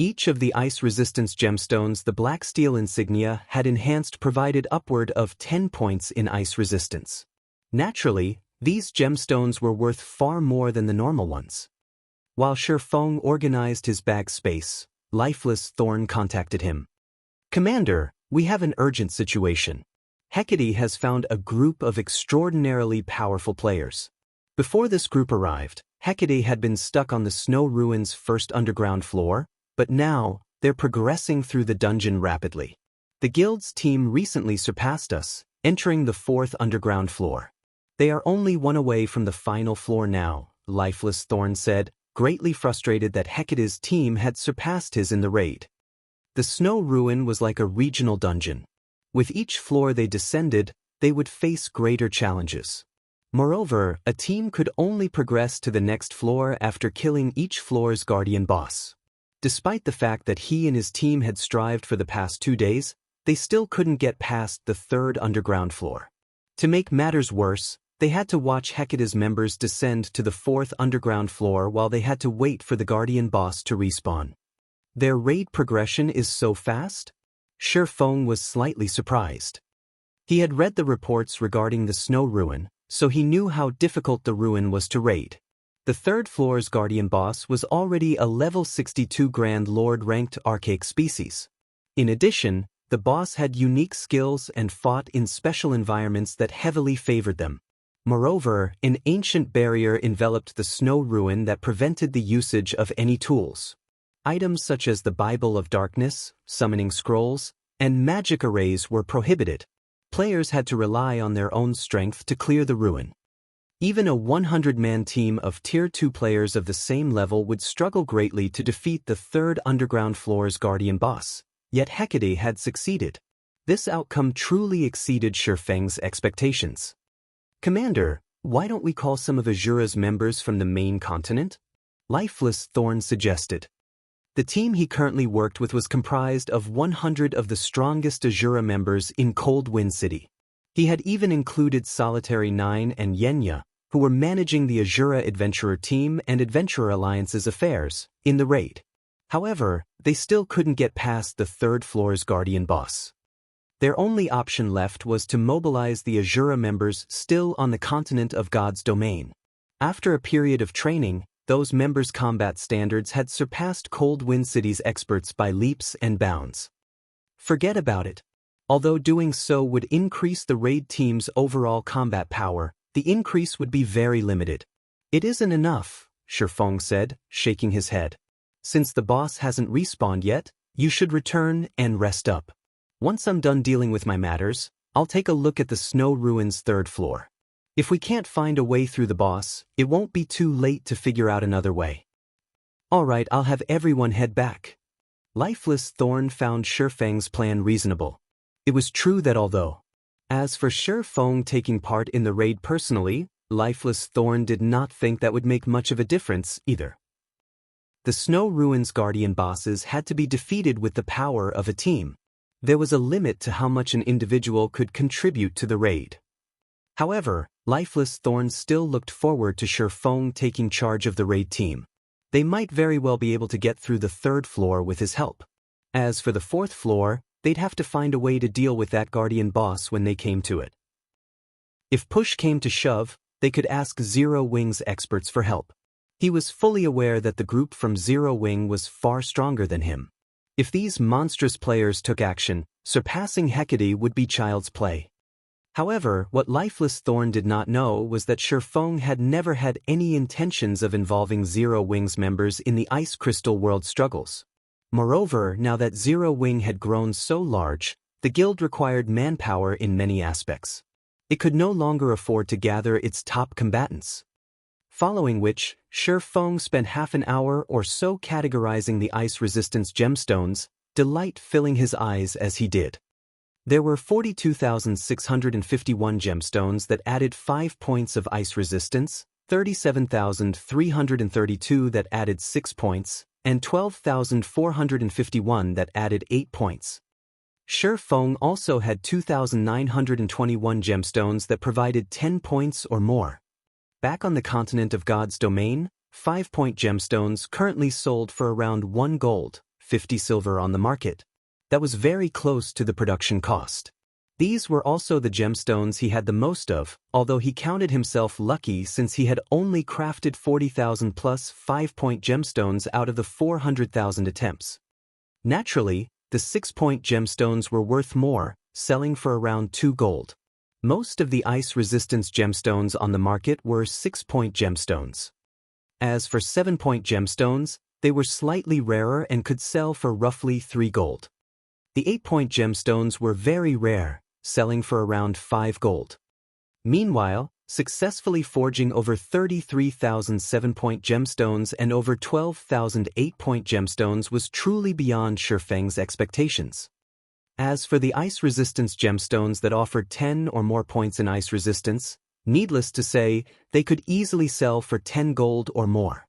Each of the ice resistance gemstones the black steel insignia had enhanced provided upward of 10 points in ice resistance. Naturally, these gemstones were worth far more than the normal ones. While Shifeng organized his bag space, Lifeless Thorn contacted him. "Commander, we have an urgent situation. Hecate has found a group of extraordinarily powerful players." Before this group arrived, Hecate had been stuck on the snow ruins' first underground floor, but now, they're progressing through the dungeon rapidly. "The guild's team recently surpassed us, entering the 4th underground floor. They are only one away from the final floor now," Lifeless Thorn said, greatly frustrated that Hecate's team had surpassed his in the raid. The snow ruin was like a regional dungeon. With each floor they descended, they would face greater challenges. Moreover, a team could only progress to the next floor after killing each floor's guardian boss. Despite the fact that he and his team had strived for the past 2 days, they still couldn't get past the 3rd underground floor. To make matters worse, they had to watch Hecate's members descend to the 4th underground floor while they had to wait for the guardian boss to respawn. Their raid progression is so fast? Shifeng was slightly surprised. He had read the reports regarding the snow ruin, so he knew how difficult the ruin was to raid. The 3rd floor's guardian boss was already a level 62 Grand Lord ranked archaic species. In addition, the boss had unique skills and fought in special environments that heavily favored them. Moreover, an ancient barrier enveloped the snow ruin that prevented the usage of any tools. Items such as the Bible of Darkness, summoning scrolls, and magic arrays were prohibited. Players had to rely on their own strength to clear the ruin. Even a 100-man team of Tier 2 players of the same level would struggle greatly to defeat the 3rd underground floor's guardian boss, yet Hecate had succeeded. This outcome truly exceeded Shifeng's expectations. "Commander, why don't we call some of Azura's members from the main continent?" Lifeless Thorn suggested. The team he currently worked with was comprised of 100 of the strongest Azura members in Cold Wind City. He had even included Solitary 9 and Xianxia, who were managing the Azura Adventurer team and Adventurer Alliance's affairs, in the raid. However, they still couldn't get past the 3rd floor's guardian boss. Their only option left was to mobilize the Azura members still on the continent of God's domain. After a period of training, those members' combat standards had surpassed Cold Wind City's experts by leaps and bounds. Forget about it. Although doing so would increase the raid team's overall combat power, the increase would be very limited. "It isn't enough," Shifeng said, shaking his head. "Since the boss hasn't respawned yet, you should return and rest up. Once I'm done dealing with my matters, I'll take a look at the snow ruins 3rd floor. If we can't find a way through the boss, it won't be too late to figure out another way." "All right, I'll have everyone head back." Lifeless Thorn found Shifeng's plan reasonable. It was true that although, as for Shifeng taking part in the raid personally, Lifeless Thorn did not think that would make much of a difference either. The snow ruins guardian bosses had to be defeated with the power of a team. There was a limit to how much an individual could contribute to the raid. However, Lifeless Thorn still looked forward to Shifeng taking charge of the raid team. They might very well be able to get through the 3rd floor with his help. As for the 4th floor, they'd have to find a way to deal with that guardian boss when they came to it. If push came to shove, they could ask Zero Wing's experts for help. He was fully aware that the group from Zero Wing was far stronger than him. If these monstrous players took action, surpassing Hecate would be child's play. However, what Lifeless Thorn did not know was that Shifeng had never had any intentions of involving Zero Wing's members in the Ice Crystal World struggles. Moreover, now that Zero Wing had grown so large, the guild required manpower in many aspects. It could no longer afford to gather its top combatants. Following which, Shifeng spent half an hour or so categorizing the ice resistance gemstones, delight filling his eyes as he did. There were 42,651 gemstones that added 5 points of ice resistance, 37,332 that added 6 points, and 12,451 that added 8 points. Shifeng also had 2,921 gemstones that provided 10 points or more. Back on the continent of God's domain, 5-point gemstones currently sold for around 1 gold, 50 silver on the market. That was very close to the production cost. These were also the gemstones he had the most of, although he counted himself lucky since he had only crafted 40,000 plus 5-point gemstones out of the 400,000 attempts. Naturally, the 6-point gemstones were worth more, selling for around 2 gold. Most of the ice resistance gemstones on the market were 6-point gemstones. As for 7-point gemstones, they were slightly rarer and could sell for roughly 3 gold. The 8-point gemstones were very rare, selling for around 5 gold. Meanwhile, successfully forging over 33,000 7-point gemstones and over 12,000 8-point gemstones was truly beyond Shifeng's expectations. As for the ice resistance gemstones that offered 10 or more points in ice resistance, needless to say, they could easily sell for 10 gold or more.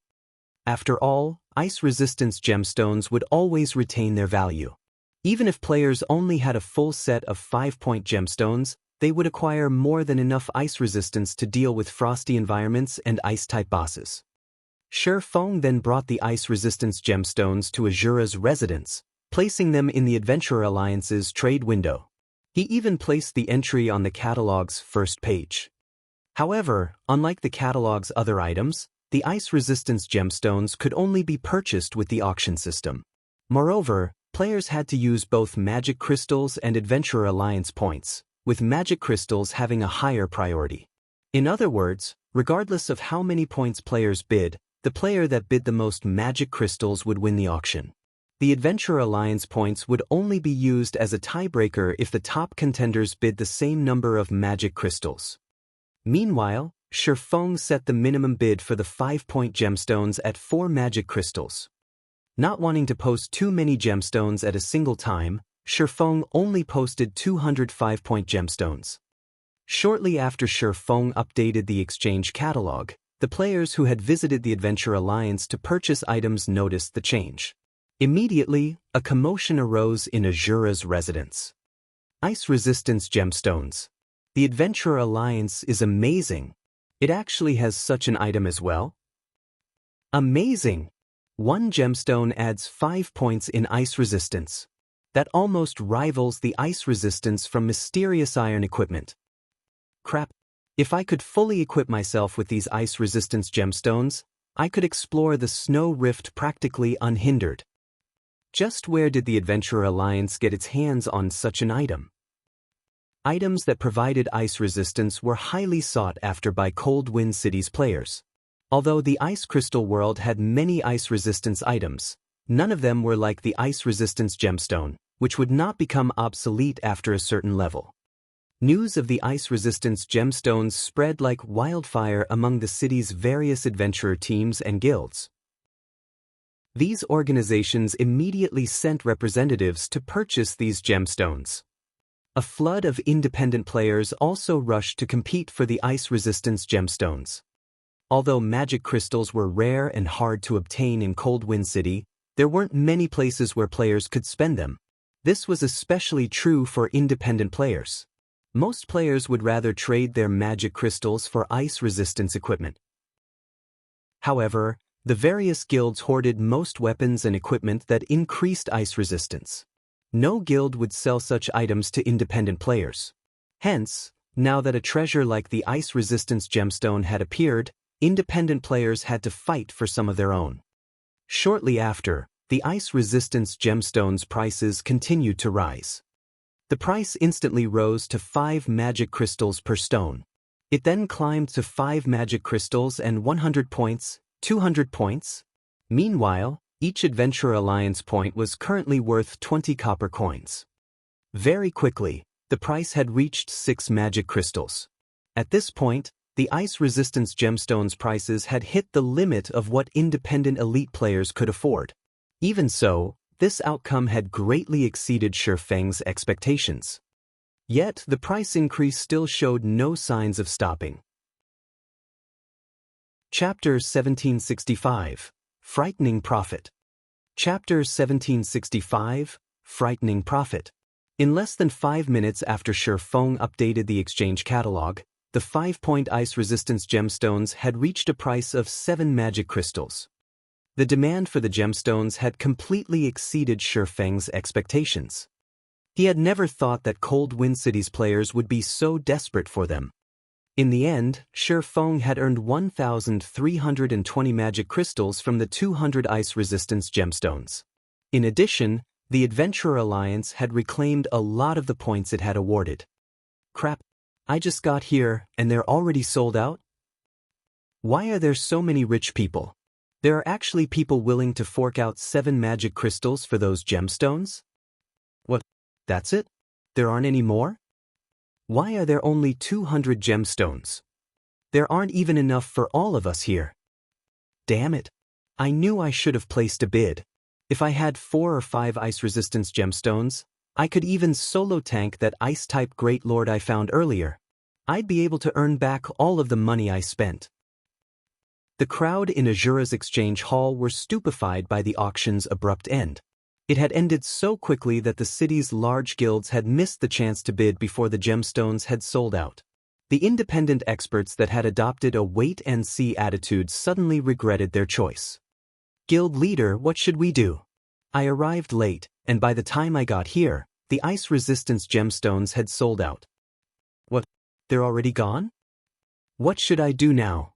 After all, ice resistance gemstones would always retain their value. Even if players only had a full set of 5-point gemstones, they would acquire more than enough ice resistance to deal with frosty environments and ice-type bosses. Shifeng then brought the ice resistance gemstones to Azura's residence, placing them in the Adventurer Alliance's trade window. He even placed the entry on the catalog's first page. However, unlike the catalog's other items, the ice resistance gemstones could only be purchased with the auction system. Moreover, players had to use both magic crystals and Adventurer Alliance points, with magic crystals having a higher priority. In other words, regardless of how many points players bid, the player that bid the most magic crystals would win the auction. The Adventurer Alliance points would only be used as a tiebreaker if the top contenders bid the same number of magic crystals. Meanwhile, Shifeng set the minimum bid for the 5-point gemstones at 4 magic crystals. Not wanting to post too many gemstones at a single time, Shifeng only posted 205-point gemstones. Shortly after Shifeng updated the exchange catalog, the players who had visited the Adventure Alliance to purchase items noticed the change. Immediately, a commotion arose in Azura's residence. Ice resistance gemstones. The Adventure Alliance is amazing. It actually has such an item as well? Amazing! 1 gemstone adds 5 points in ice resistance. That almost rivals the ice resistance from mysterious iron equipment. Crap. If I could fully equip myself with these ice resistance gemstones, I could explore the snow rift practically unhindered. Just where did the Adventurer Alliance get its hands on such an item? Items that provided ice resistance were highly sought after by Cold Wind City's players. Although the Ice Crystal world had many ice resistance items, none of them were like the ice resistance gemstone, which would not become obsolete after a certain level. News of the ice resistance gemstones spread like wildfire among the city's various adventurer teams and guilds. These organizations immediately sent representatives to purchase these gemstones. A flood of independent players also rushed to compete for the ice resistance gemstones. Although magic crystals were rare and hard to obtain in Cold Wind City, there weren't many places where players could spend them. This was especially true for independent players. Most players would rather trade their magic crystals for ice resistance equipment. However, the various guilds hoarded most weapons and equipment that increased ice resistance. No guild would sell such items to independent players. Hence, now that a treasure like the ice resistance gemstone had appeared, independent players had to fight for some of their own. Shortly after, the ice resistance gemstones' prices continued to rise. The price instantly rose to 5 magic crystals per stone. It then climbed to 5 magic crystals and 100 points, 200 points. Meanwhile, each Adventure Alliance point was currently worth 20 copper coins. Very quickly, the price had reached 6 magic crystals. At this point, the ice resistance gemstones prices had hit the limit of what independent elite players could afford. Even so, this outcome had greatly exceeded Shifeng's expectations. Yet, the price increase still showed no signs of stopping. Chapter 1765. Frightening Profit. Chapter 1765. Frightening Profit. In less than 5 minutes after Shifeng updated the exchange catalog, the 5-point ice resistance gemstones had reached a price of 7 magic crystals. The demand for the gemstones had completely exceeded Shi Feng's expectations. He had never thought that Cold Wind City's players would be so desperate for them. In the end, Shi Feng had earned 1,320 magic crystals from the 200 ice resistance gemstones. In addition, the Adventurer Alliance had reclaimed a lot of the points it had awarded. Crap, I just got here and they're already sold out? Why are there so many rich people? There are actually people willing to fork out 7 magic crystals for those gemstones? What? That's it? There aren't any more? Why are there only 200 gemstones? There aren't even enough for all of us here. Damn it. I knew I should have placed a bid. If I had 4 or 5 ice resistance gemstones, I could even solo tank that ice-type Great Lord I found earlier. I'd be able to earn back all of the money I spent. The crowd in Azura's exchange hall were stupefied by the auction's abrupt end. It had ended so quickly that the city's large guilds had missed the chance to bid before the gemstones had sold out. The independent experts that had adopted a wait-and-see attitude suddenly regretted their choice. Guild leader, what should we do? I arrived late, and by the time I got here, the ice resistance gemstones had sold out. What? They're already gone? What should I do now?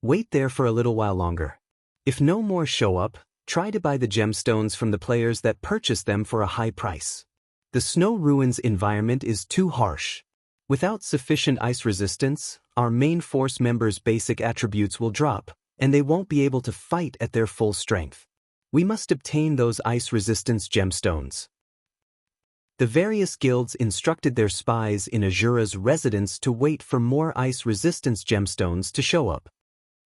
Wait there for a little while longer. If no more show up, try to buy the gemstones from the players that purchase them for a high price. The Snow Ruins environment is too harsh. Without sufficient ice resistance, our main force members' basic attributes will drop, and they won't be able to fight at their full strength. We must obtain those ice resistance gemstones. The various guilds instructed their spies in Azura's residence to wait for more ice resistance gemstones to show up.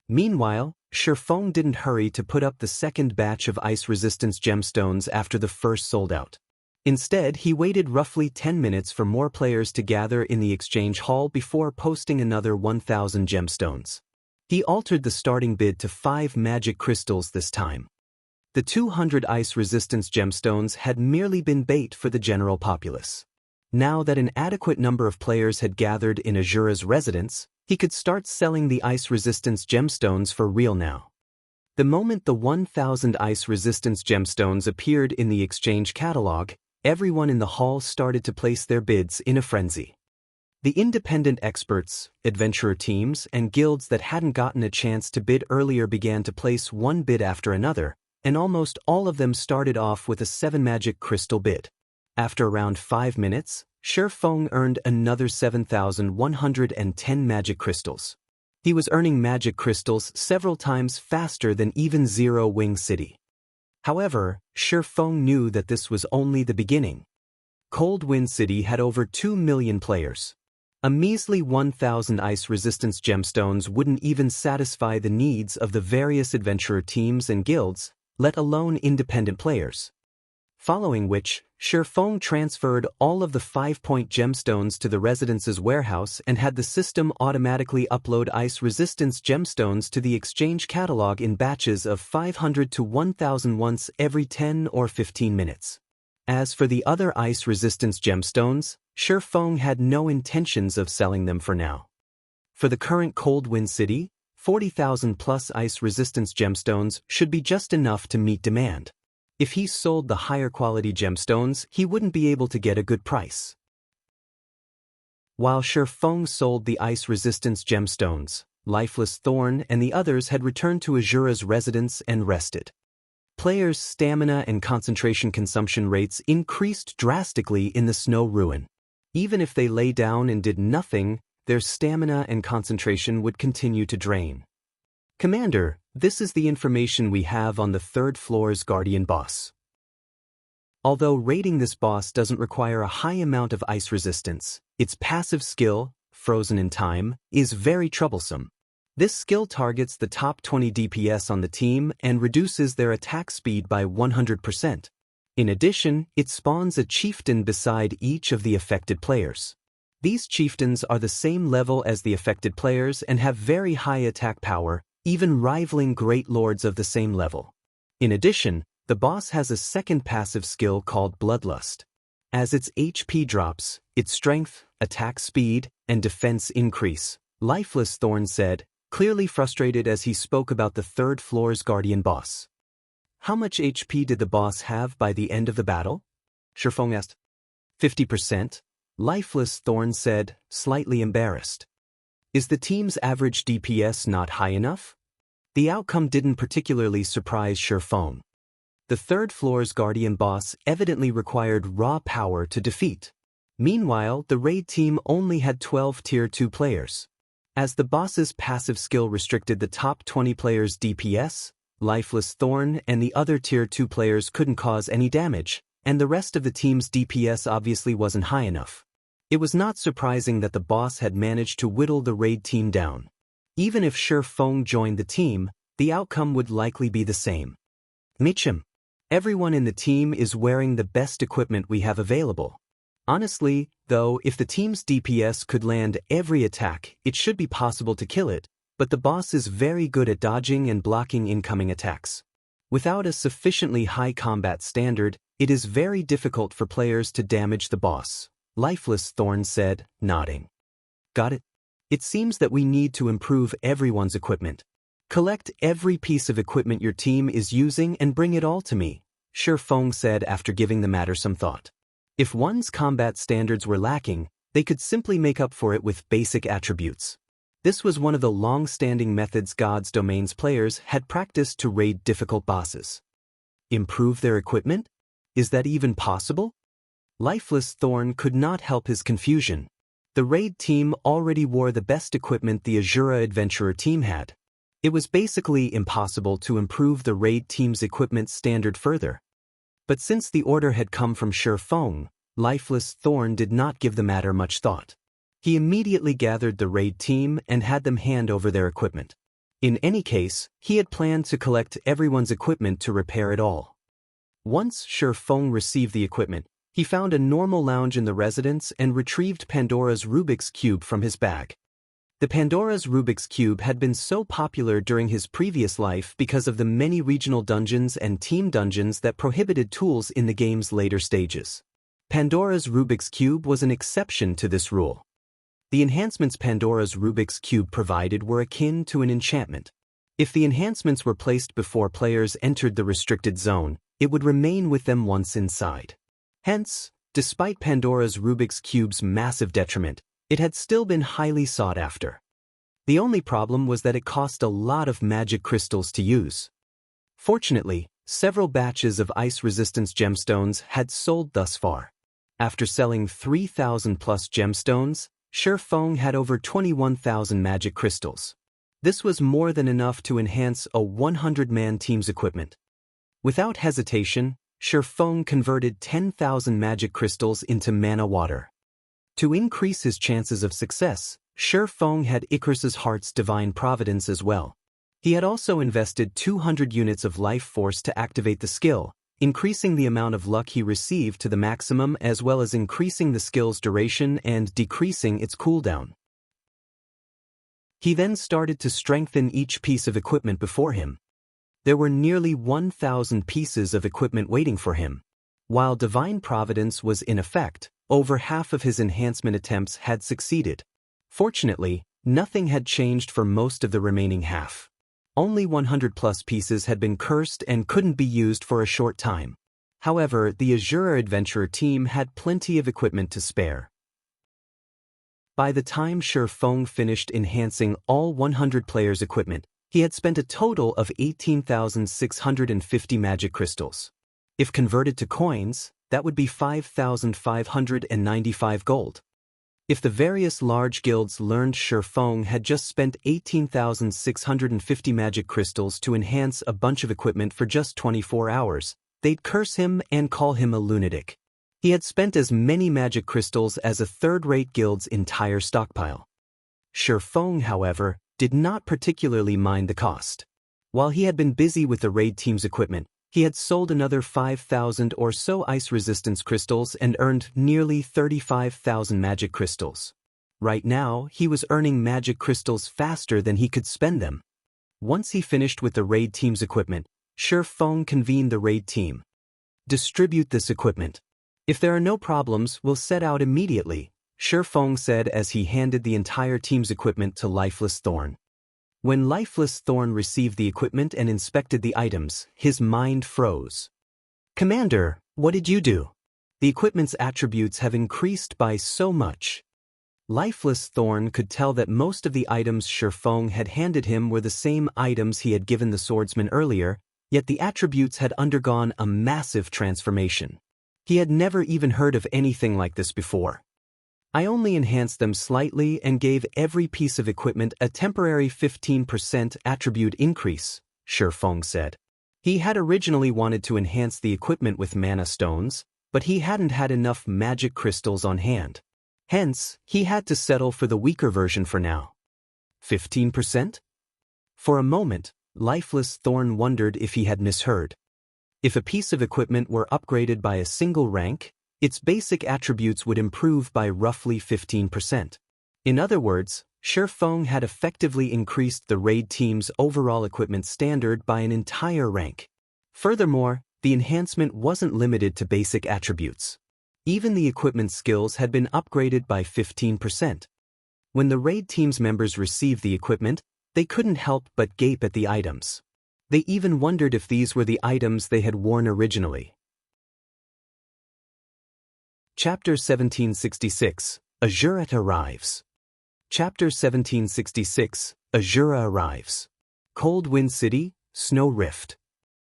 Meanwhile, Shi Feng didn't hurry to put up the second batch of ice resistance gemstones after the first sold out. Instead, he waited roughly 10 minutes for more players to gather in the exchange hall before posting another 1,000 gemstones. He altered the starting bid to 5 magic crystals this time. The 200 ice resistance gemstones had merely been bait for the general populace. Now that an adequate number of players had gathered in Azura's residence, he could start selling the ice resistance gemstones for real now. The moment the 1,000 ice resistance gemstones appeared in the exchange catalog, everyone in the hall started to place their bids in a frenzy. The independent experts, adventurer teams, and guilds that hadn't gotten a chance to bid earlier began to place one bid after another, and almost all of them started off with a 7 magic crystal bid. After around 5 minutes, Shi Feng earned another 7,110 magic crystals. He was earning magic crystals several times faster than even Zero Wing City. However, Shi Feng knew that this was only the beginning. Cold Wind City had over 2 million players. A measly 1,000 ice resistance gemstones wouldn't even satisfy the needs of the various adventurer teams and guilds, let alone independent players. Following which, Shi Feng transferred all of the 5-point gemstones to the residence's warehouse and had the system automatically upload ice resistance gemstones to the exchange catalog in batches of 500 to 1,000 once every 10 or 15 minutes. As for the other ice resistance gemstones, Shi Feng had no intentions of selling them for now. For the current Cold Wind City, 40,000 plus ice resistance gemstones should be just enough to meet demand. If he sold the higher quality gemstones, he wouldn't be able to get a good price. While Shi Feng sold the ice resistance gemstones, Lifeless Thorn and the others had returned to Azura's residence and rested. Players' stamina and concentration consumption rates increased drastically in the Snow Ruin. Even if they lay down and did nothing, their stamina and concentration would continue to drain. Commander, this is the information we have on the 3rd floor's Guardian boss. Although raiding this boss doesn't require a high amount of ice resistance, its passive skill, Frozen in Time, is very troublesome. This skill targets the top 20 DPS on the team and reduces their attack speed by 100%. In addition, it spawns a chieftain beside each of the affected players. These chieftains are the same level as the affected players and have very high attack power, even rivaling great lords of the same level. In addition, the boss has a second passive skill called Bloodlust. As its HP drops, its strength, attack speed, and defense increase, Lifeless Thorn said, clearly frustrated as he spoke about the 3rd floor's Guardian boss. How much HP did the boss have by the end of the battle? Shifeng asked. 50%, Lifeless Thorn said, slightly embarrassed. Is the team's average DPS not high enough? The outcome didn't particularly surprise Shifeng. The third floor's guardian boss evidently required raw power to defeat. Meanwhile, the raid team only had 12 Tier 2 players. As the boss's passive skill restricted the top 20 players' DPS, Lifeless Thorn and the other Tier 2 players couldn't cause any damage, and the rest of the team's DPS obviously wasn't high enough. It was not surprising that the boss had managed to whittle the raid team down. Even if Shifeng joined the team, the outcome would likely be the same. Michim. Everyone in the team is wearing the best equipment we have available. Honestly, though, if the team's DPS could land every attack, it should be possible to kill it, but the boss is very good at dodging and blocking incoming attacks. Without a sufficiently high combat standard, it is very difficult for players to damage the boss, Lifeless Thorn said, nodding. Got it? It seems that we need to improve everyone's equipment. Collect every piece of equipment your team is using and bring it all to me, Shifeng said after giving the matter some thought. If one's combat standards were lacking, they could simply make up for it with basic attributes. This was one of the long-standing methods God's Domain's players had practiced to raid difficult bosses. Improve their equipment? Is that even possible? Lifeless Thorn could not help his confusion. The raid team already wore the best equipment the Azura Adventurer team had. It was basically impossible to improve the raid team's equipment standard further. But since the order had come from Shifeng, Lifeless Thorn did not give the matter much thought. He immediately gathered the raid team and had them hand over their equipment. In any case, he had planned to collect everyone's equipment to repair it all. Once Shifeng received the equipment, he found a normal lounge in the residence and retrieved Pandora's Rubik's Cube from his bag. The Pandora's Rubik's Cube had been so popular during his previous life because of the many regional dungeons and team dungeons that prohibited tools in the game's later stages. Pandora's Rubik's Cube was an exception to this rule. The enhancements Pandora's Rubik's Cube provided were akin to an enchantment. If the enhancements were placed before players entered the restricted zone, it would remain with them once inside. Hence, despite Pandora's Rubik's Cube's massive detriment, it had still been highly sought after. The only problem was that it cost a lot of magic crystals to use. Fortunately, several batches of ice resistance gemstones had sold thus far. After selling 3,000 plus gemstones, Shifeng had over 21,000 magic crystals. This was more than enough to enhance a 100-man team's equipment. Without hesitation, Shifeng converted 10,000 magic crystals into mana water. To increase his chances of success, Shifeng had Icarus's Heart's divine providence as well. He had also invested 200 units of life force to activate the skill, increasing the amount of luck he received to the maximum as well as increasing the skill's duration and decreasing its cooldown. He then started to strengthen each piece of equipment before him. There were nearly 1,000 pieces of equipment waiting for him. While Divine Providence was in effect, over half of his enhancement attempts had succeeded. Fortunately, nothing had changed for most of the remaining half. Only 100+ pieces had been cursed and couldn't be used for a short time. However, the Azura Adventurer team had plenty of equipment to spare. By the time Shifeng finished enhancing all 100 players' equipment, he had spent a total of 18,650 magic crystals. If converted to coins, that would be 5,595 gold. If the various large guilds learned Shifeng had just spent 18,650 magic crystals to enhance a bunch of equipment for just 24 hours, they'd curse him and call him a lunatic. He had spent as many magic crystals as a third-rate guild's entire stockpile. Shifeng, however, did not particularly mind the cost. While he had been busy with the raid team's equipment, he had sold another 5,000 or so ice resistance crystals and earned nearly 35,000 magic crystals. Right now, he was earning magic crystals faster than he could spend them. Once he finished with the raid team's equipment, Shifeng convened the raid team. Distribute this equipment. If there are no problems, we'll set out immediately, Shifeng said as he handed the entire team's equipment to Lifeless Thorn. When Lifeless Thorn received the equipment and inspected the items, his mind froze. "Commander, what did you do? The equipment's attributes have increased by so much." Lifeless Thorn could tell that most of the items Shifeng had handed him were the same items he had given the swordsman earlier, yet the attributes had undergone a massive transformation. He had never even heard of anything like this before. "I only enhanced them slightly and gave every piece of equipment a temporary 15% attribute increase," Shifeng said. He had originally wanted to enhance the equipment with mana stones, but he hadn't had enough magic crystals on hand. Hence, he had to settle for the weaker version for now. 15%? For a moment, Lifeless Thorn wondered if he had misheard. If a piece of equipment were upgraded by a single rank, its basic attributes would improve by roughly 15%. In other words, Shifeng had effectively increased the raid team's overall equipment standard by an entire rank. Furthermore, the enhancement wasn't limited to basic attributes. Even the equipment skills had been upgraded by 15%. When the raid team's members received the equipment, they couldn't help but gape at the items. They even wondered if these were the items they had worn originally. Chapter 1766, Azura arrives. Chapter 1766, Azura arrives. Cold Wind City, Snow Rift.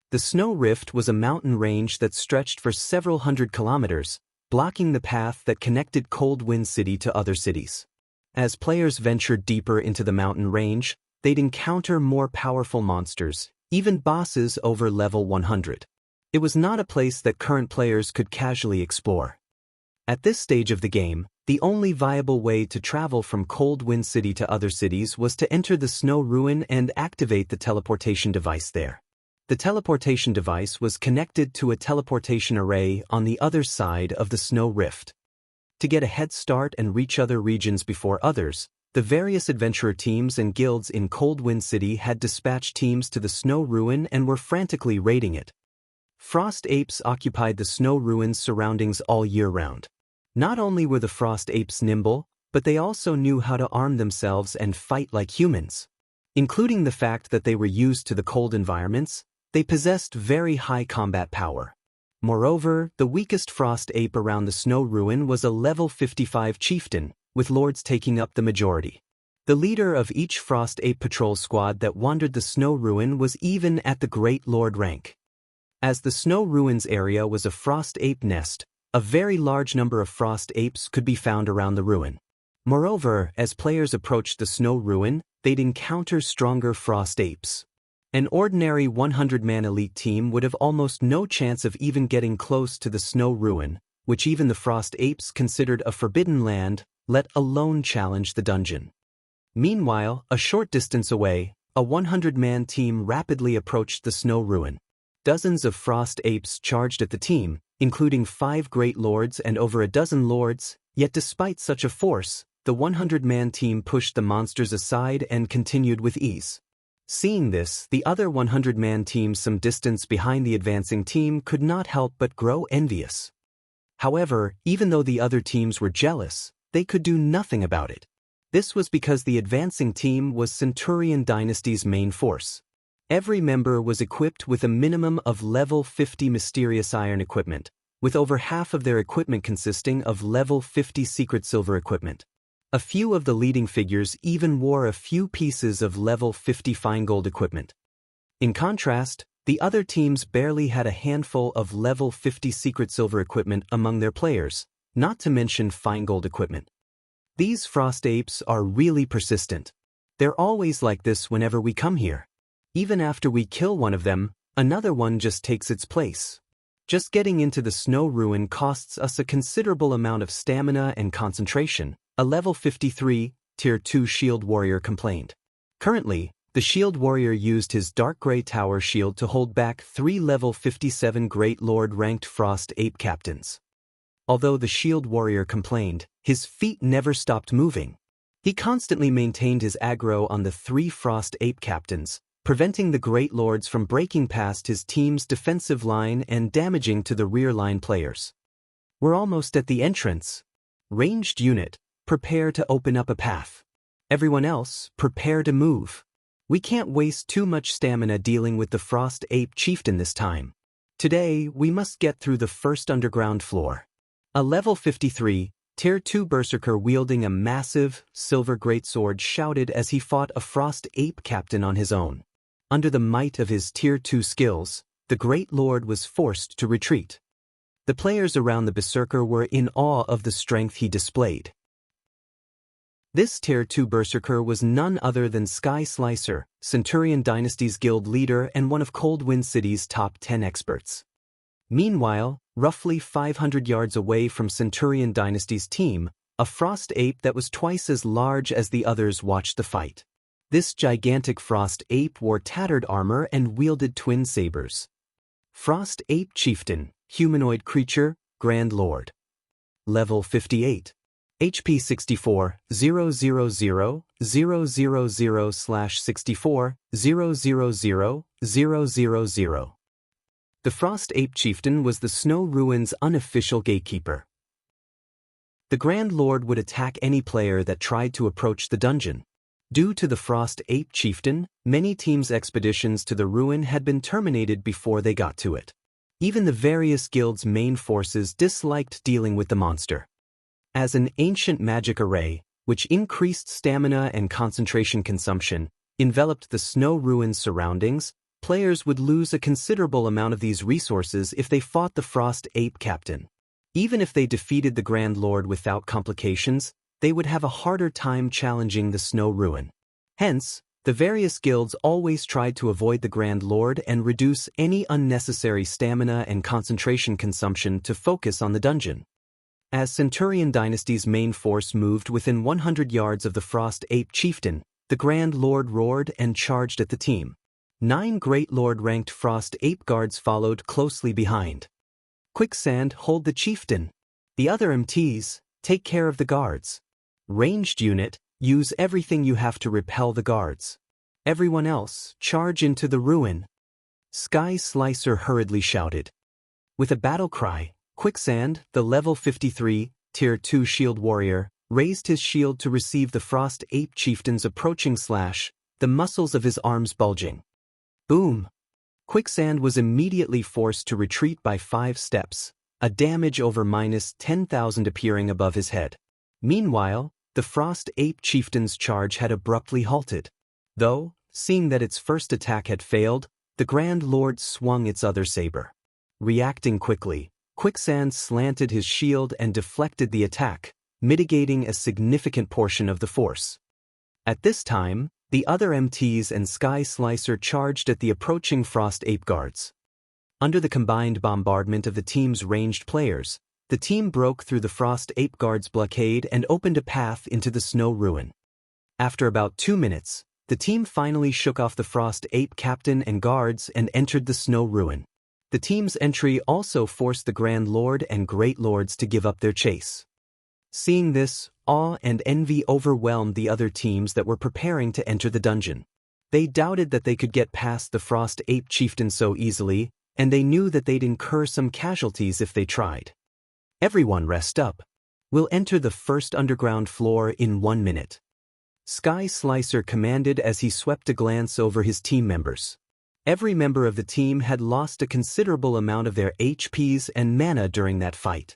The Snow Rift was a mountain range that stretched for several hundred kilometers, blocking the path that connected Cold Wind City to other cities. As players ventured deeper into the mountain range, they'd encounter more powerful monsters, even bosses over level 100. It was not a place that current players could casually explore. At this stage of the game, the only viable way to travel from Cold Wind City to other cities was to enter the Snow Ruin and activate the teleportation device there. The teleportation device was connected to a teleportation array on the other side of the Snow Rift. To get a head start and reach other regions before others, the various adventurer teams and guilds in Cold Wind City had dispatched teams to the Snow Ruin and were frantically raiding it. Frost apes occupied the Snow Ruin's surroundings all year round. Not only were the Frost apes nimble, but they also knew how to arm themselves and fight like humans. Including the fact that they were used to the cold environments, they possessed very high combat power. Moreover, the weakest Frost ape around the Snow Ruin was a level 55 chieftain, with lords taking up the majority. The leader of each Frost ape patrol squad that wandered the Snow Ruin was even at the Great Lord rank. As the Snow Ruins area was a Frost ape nest, a very large number of Frost apes could be found around the ruin. Moreover, as players approached the Snow Ruin, they'd encounter stronger Frost apes. An ordinary 100-man elite team would have almost no chance of even getting close to the Snow Ruin, which even the Frost apes considered a forbidden land, let alone challenge the dungeon. Meanwhile, a short distance away, a 100-man team rapidly approached the Snow Ruin. Dozens of Frost apes charged at the team, including 5 great lords and over a dozen lords, yet despite such a force, the 100-man team pushed the monsters aside and continued with ease. Seeing this, the other 100-man team some distance behind the advancing team could not help but grow envious. However, even though the other teams were jealous, they could do nothing about it. This was because the advancing team was Centurion Dynasty's main force. Every member was equipped with a minimum of level 50 mysterious iron equipment, with over half of their equipment consisting of level 50 secret silver equipment. A few of the leading figures even wore a few pieces of level 50 fine gold equipment. In contrast, the other teams barely had a handful of level 50 secret silver equipment among their players, not to mention fine gold equipment. These Frost apes are really persistent. They're always like this whenever we come here. Even after we kill one of them, another one just takes its place. Just getting into the Snow Ruin costs us a considerable amount of stamina and concentration, a level 53, Tier 2 Shield Warrior complained. Currently, the Shield Warrior used his Dark Grey Tower shield to hold back 3 level 57 Great Lord-ranked Frost Ape captains. Although the Shield Warrior complained, his feet never stopped moving. He constantly maintained his aggro on the 3 Frost Ape captains, preventing the Great Lords from breaking past his team's defensive line and damaging to the rear line players. We're almost at the entrance. Ranged unit, prepare to open up a path. Everyone else, prepare to move. We can't waste too much stamina dealing with the Frost Ape Chieftain this time. Today, we must get through the first underground floor. A level 53, Tier 2 Berserker wielding a massive, silver greatsword shouted as he fought a Frost Ape captain on his own. Under the might of his Tier 2 skills, the Great Lord was forced to retreat. The players around the Berserker were in awe of the strength he displayed. This Tier 2 Berserker was none other than Sky Slicer, Centurion Dynasty's guild leader and one of Coldwind City's top 10 experts. Meanwhile, roughly 500 yards away from Centurion Dynasty's team, a Frost Ape that was twice as large as the others watched the fight. This gigantic Frost Ape wore tattered armor and wielded twin sabers. Frost Ape Chieftain, humanoid creature, Grand Lord. Level 58. HP 64, 000, 000/64, 000, 000. The Frost Ape Chieftain was the Snow Ruins' unofficial gatekeeper. The Grand Lord would attack any player that tried to approach the dungeon. Due to the Frost Ape Chieftain, many teams' expeditions to the ruin had been terminated before they got to it. Even the various guilds' main forces disliked dealing with the monster. As an ancient magic array, which increased stamina and concentration consumption, enveloped the Snow Ruins' surroundings, players would lose a considerable amount of these resources if they fought the Frost Ape Captain. Even if they defeated the Grand Lord without complications, they would have a harder time challenging the Snow Ruin. Hence, the various guilds always tried to avoid the Grand Lord and reduce any unnecessary stamina and concentration consumption to focus on the dungeon. As Centurion Dynasty's main force moved within 100 yards of the Frost Ape Chieftain, the Grand Lord roared and charged at the team. 9 Great Lord-ranked Frost Ape guards followed closely behind. Quicksand, hold the Chieftain. The other MTs, take care of the guards. Ranged unit, use everything you have to repel the guards. Everyone else, charge into the ruin. Sky Slicer hurriedly shouted. With a battle cry, Quicksand, the level 53, Tier 2 Shield Warrior, raised his shield to receive the Frost Ape Chieftain's approaching slash, the muscles of his arms bulging. Boom! Quicksand was immediately forced to retreat by 5 steps, a damage over -10,000 appearing above his head. Meanwhile, the Frost Ape Chieftain's charge had abruptly halted. Though, seeing that its first attack had failed, the Grand Lord swung its other saber. Reacting quickly, Quicksand slanted his shield and deflected the attack, mitigating a significant portion of the force. At this time, the other MTs and Sky Slicer charged at the approaching Frost Ape guards. Under the combined bombardment of the team's ranged players, the team broke through the Frost Ape guards' blockade and opened a path into the Snow Ruin. After about 2 minutes, the team finally shook off the Frost Ape captain and guards and entered the Snow Ruin. The team's entry also forced the Grand Lord and Great Lords to give up their chase. Seeing this, awe and envy overwhelmed the other teams that were preparing to enter the dungeon. They doubted that they could get past the Frost Ape Chieftain so easily, and they knew that they'd incur some casualties if they tried. Everyone rest up. We'll enter the first underground floor in 1 minute. Sky Slicer commanded as he swept a glance over his team members. Every member of the team had lost a considerable amount of their HPs and mana during that fight.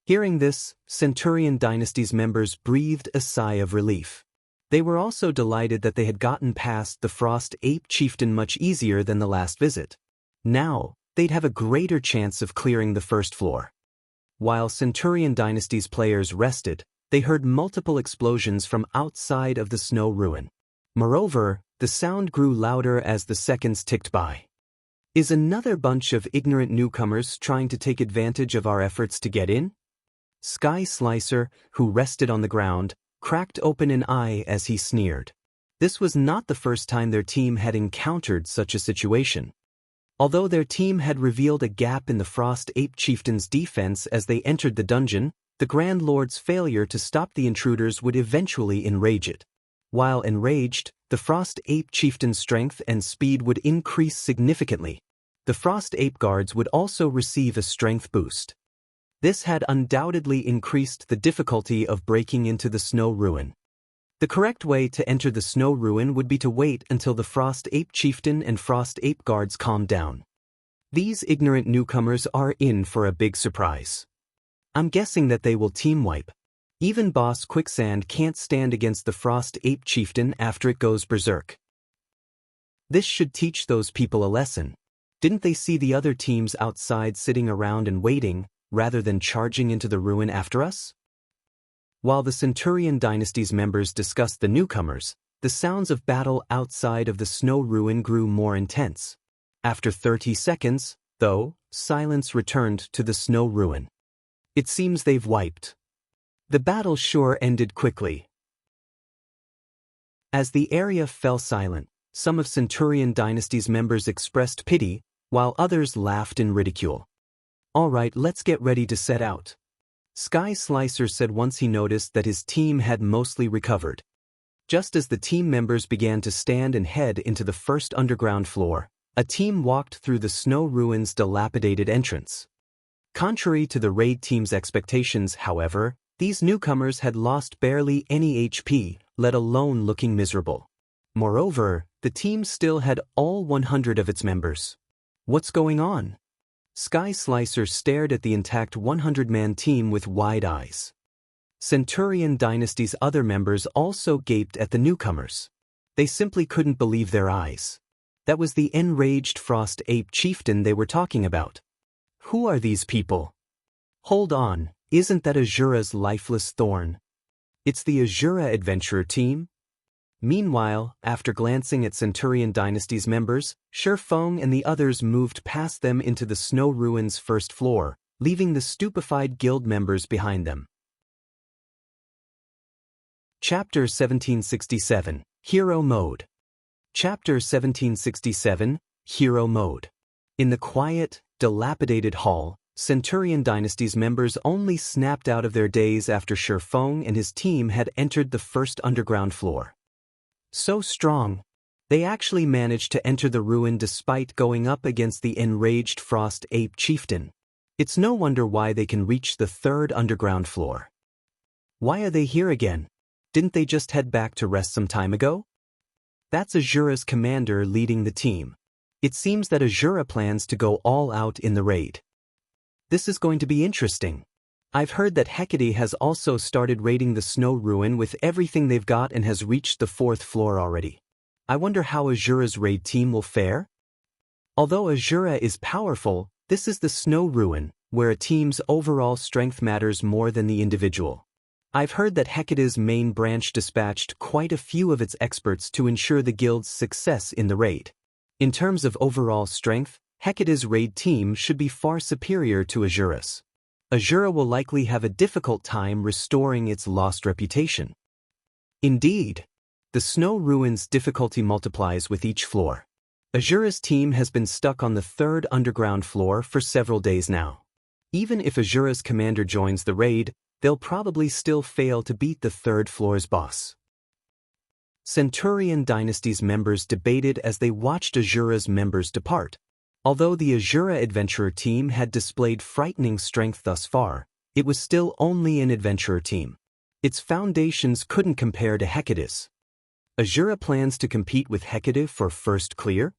Hearing this, Centurion Dynasty's members breathed a sigh of relief. They were also delighted that they had gotten past the Frost Ape Chieftain much easier than the last visit. Now, they'd have a greater chance of clearing the first floor. While Centurion Dynasty's players rested, they heard multiple explosions from outside of the Snow Ruin. Moreover, the sound grew louder as the seconds ticked by. Is another bunch of ignorant newcomers trying to take advantage of our efforts to get in? Sky Slicer, who rested on the ground, cracked open an eye as he sneered. This was not the first time their team had encountered such a situation. Although their team had revealed a gap in the Frost Ape Chieftain's defense as they entered the dungeon, the Grand Lord's failure to stop the intruders would eventually enrage it. While enraged, the Frost Ape Chieftain's strength and speed would increase significantly. The Frost Ape Guards would also receive a strength boost. This had undoubtedly increased the difficulty of breaking into the Snow Ruin. The correct way to enter the snow ruin would be to wait until the Frost Ape Chieftain and Frost Ape Guards calm down. These ignorant newcomers are in for a big surprise. I'm guessing that they will team wipe. Even Boss Quicksand can't stand against the Frost Ape Chieftain after it goes berserk. This should teach those people a lesson. Didn't they see the other teams outside sitting around and waiting, rather than charging into the ruin after us? While the Centurion Dynasty's members discussed the newcomers, the sounds of battle outside of the snow ruin grew more intense. After 30 seconds, though, silence returned to the snow ruin. It seems they've wiped. The battle sure ended quickly. As the area fell silent, some of Centurion Dynasty's members expressed pity, while others laughed in ridicule. "All right, let's get ready to set out," Sky Slicer said once he noticed that his team had mostly recovered. Just as the team members began to stand and head into the first underground floor, a team walked through the snow ruin's dilapidated entrance. Contrary to the raid team's expectations, however, these newcomers had lost barely any HP, let alone looking miserable. Moreover, the team still had all 100 of its members. What's going on? Sky Slicer stared at the intact 100-man team with wide eyes. Centurion Dynasty's other members also gaped at the newcomers. They simply couldn't believe their eyes. That was the enraged Frost Ape Chieftain they were talking about. Who are these people? Hold on, isn't that Azura's lifeless thorn? It's the Azura Adventurer team? Meanwhile, after glancing at Centurion Dynasty's members, Shifeng and the others moved past them into the snow ruin's first floor, leaving the stupefied guild members behind them. Chapter 1767, Hero Mode. Chapter 1767, Hero Mode. In the quiet, dilapidated hall, Centurion Dynasty's members only snapped out of their daze after Shifeng and his team had entered the first underground floor. So strong. They actually managed to enter the ruin despite going up against the enraged Frost Ape Chieftain. It's no wonder why they can reach the third underground floor. Why are they here again? Didn't they just head back to rest some time ago? That's Azura's commander leading the team. It seems that Azura plans to go all out in the raid. This is going to be interesting. I've heard that Hecate has also started raiding the snow ruin with everything they've got and has reached the 4th floor already. I wonder how Azura's raid team will fare? Although Azura is powerful, this is the snow ruin, where a team's overall strength matters more than the individual. I've heard that Hecate's main branch dispatched quite a few of its experts to ensure the guild's success in the raid. In terms of overall strength, Hecate's raid team should be far superior to Azura's. Azura will likely have a difficult time restoring its lost reputation. Indeed, the snow ruin's difficulty multiplies with each floor. Azura's team has been stuck on the 3rd underground floor for several days now. Even if Azura's commander joins the raid, they'll probably still fail to beat the 3rd floor's boss. Centurion Dynasty's members debated as they watched Azura's members depart. Although the Azura Adventurer team had displayed frightening strength thus far, it was still only an adventurer team. Its foundations couldn't compare to Hecate's. Azura plans to compete with Hecate for first clear?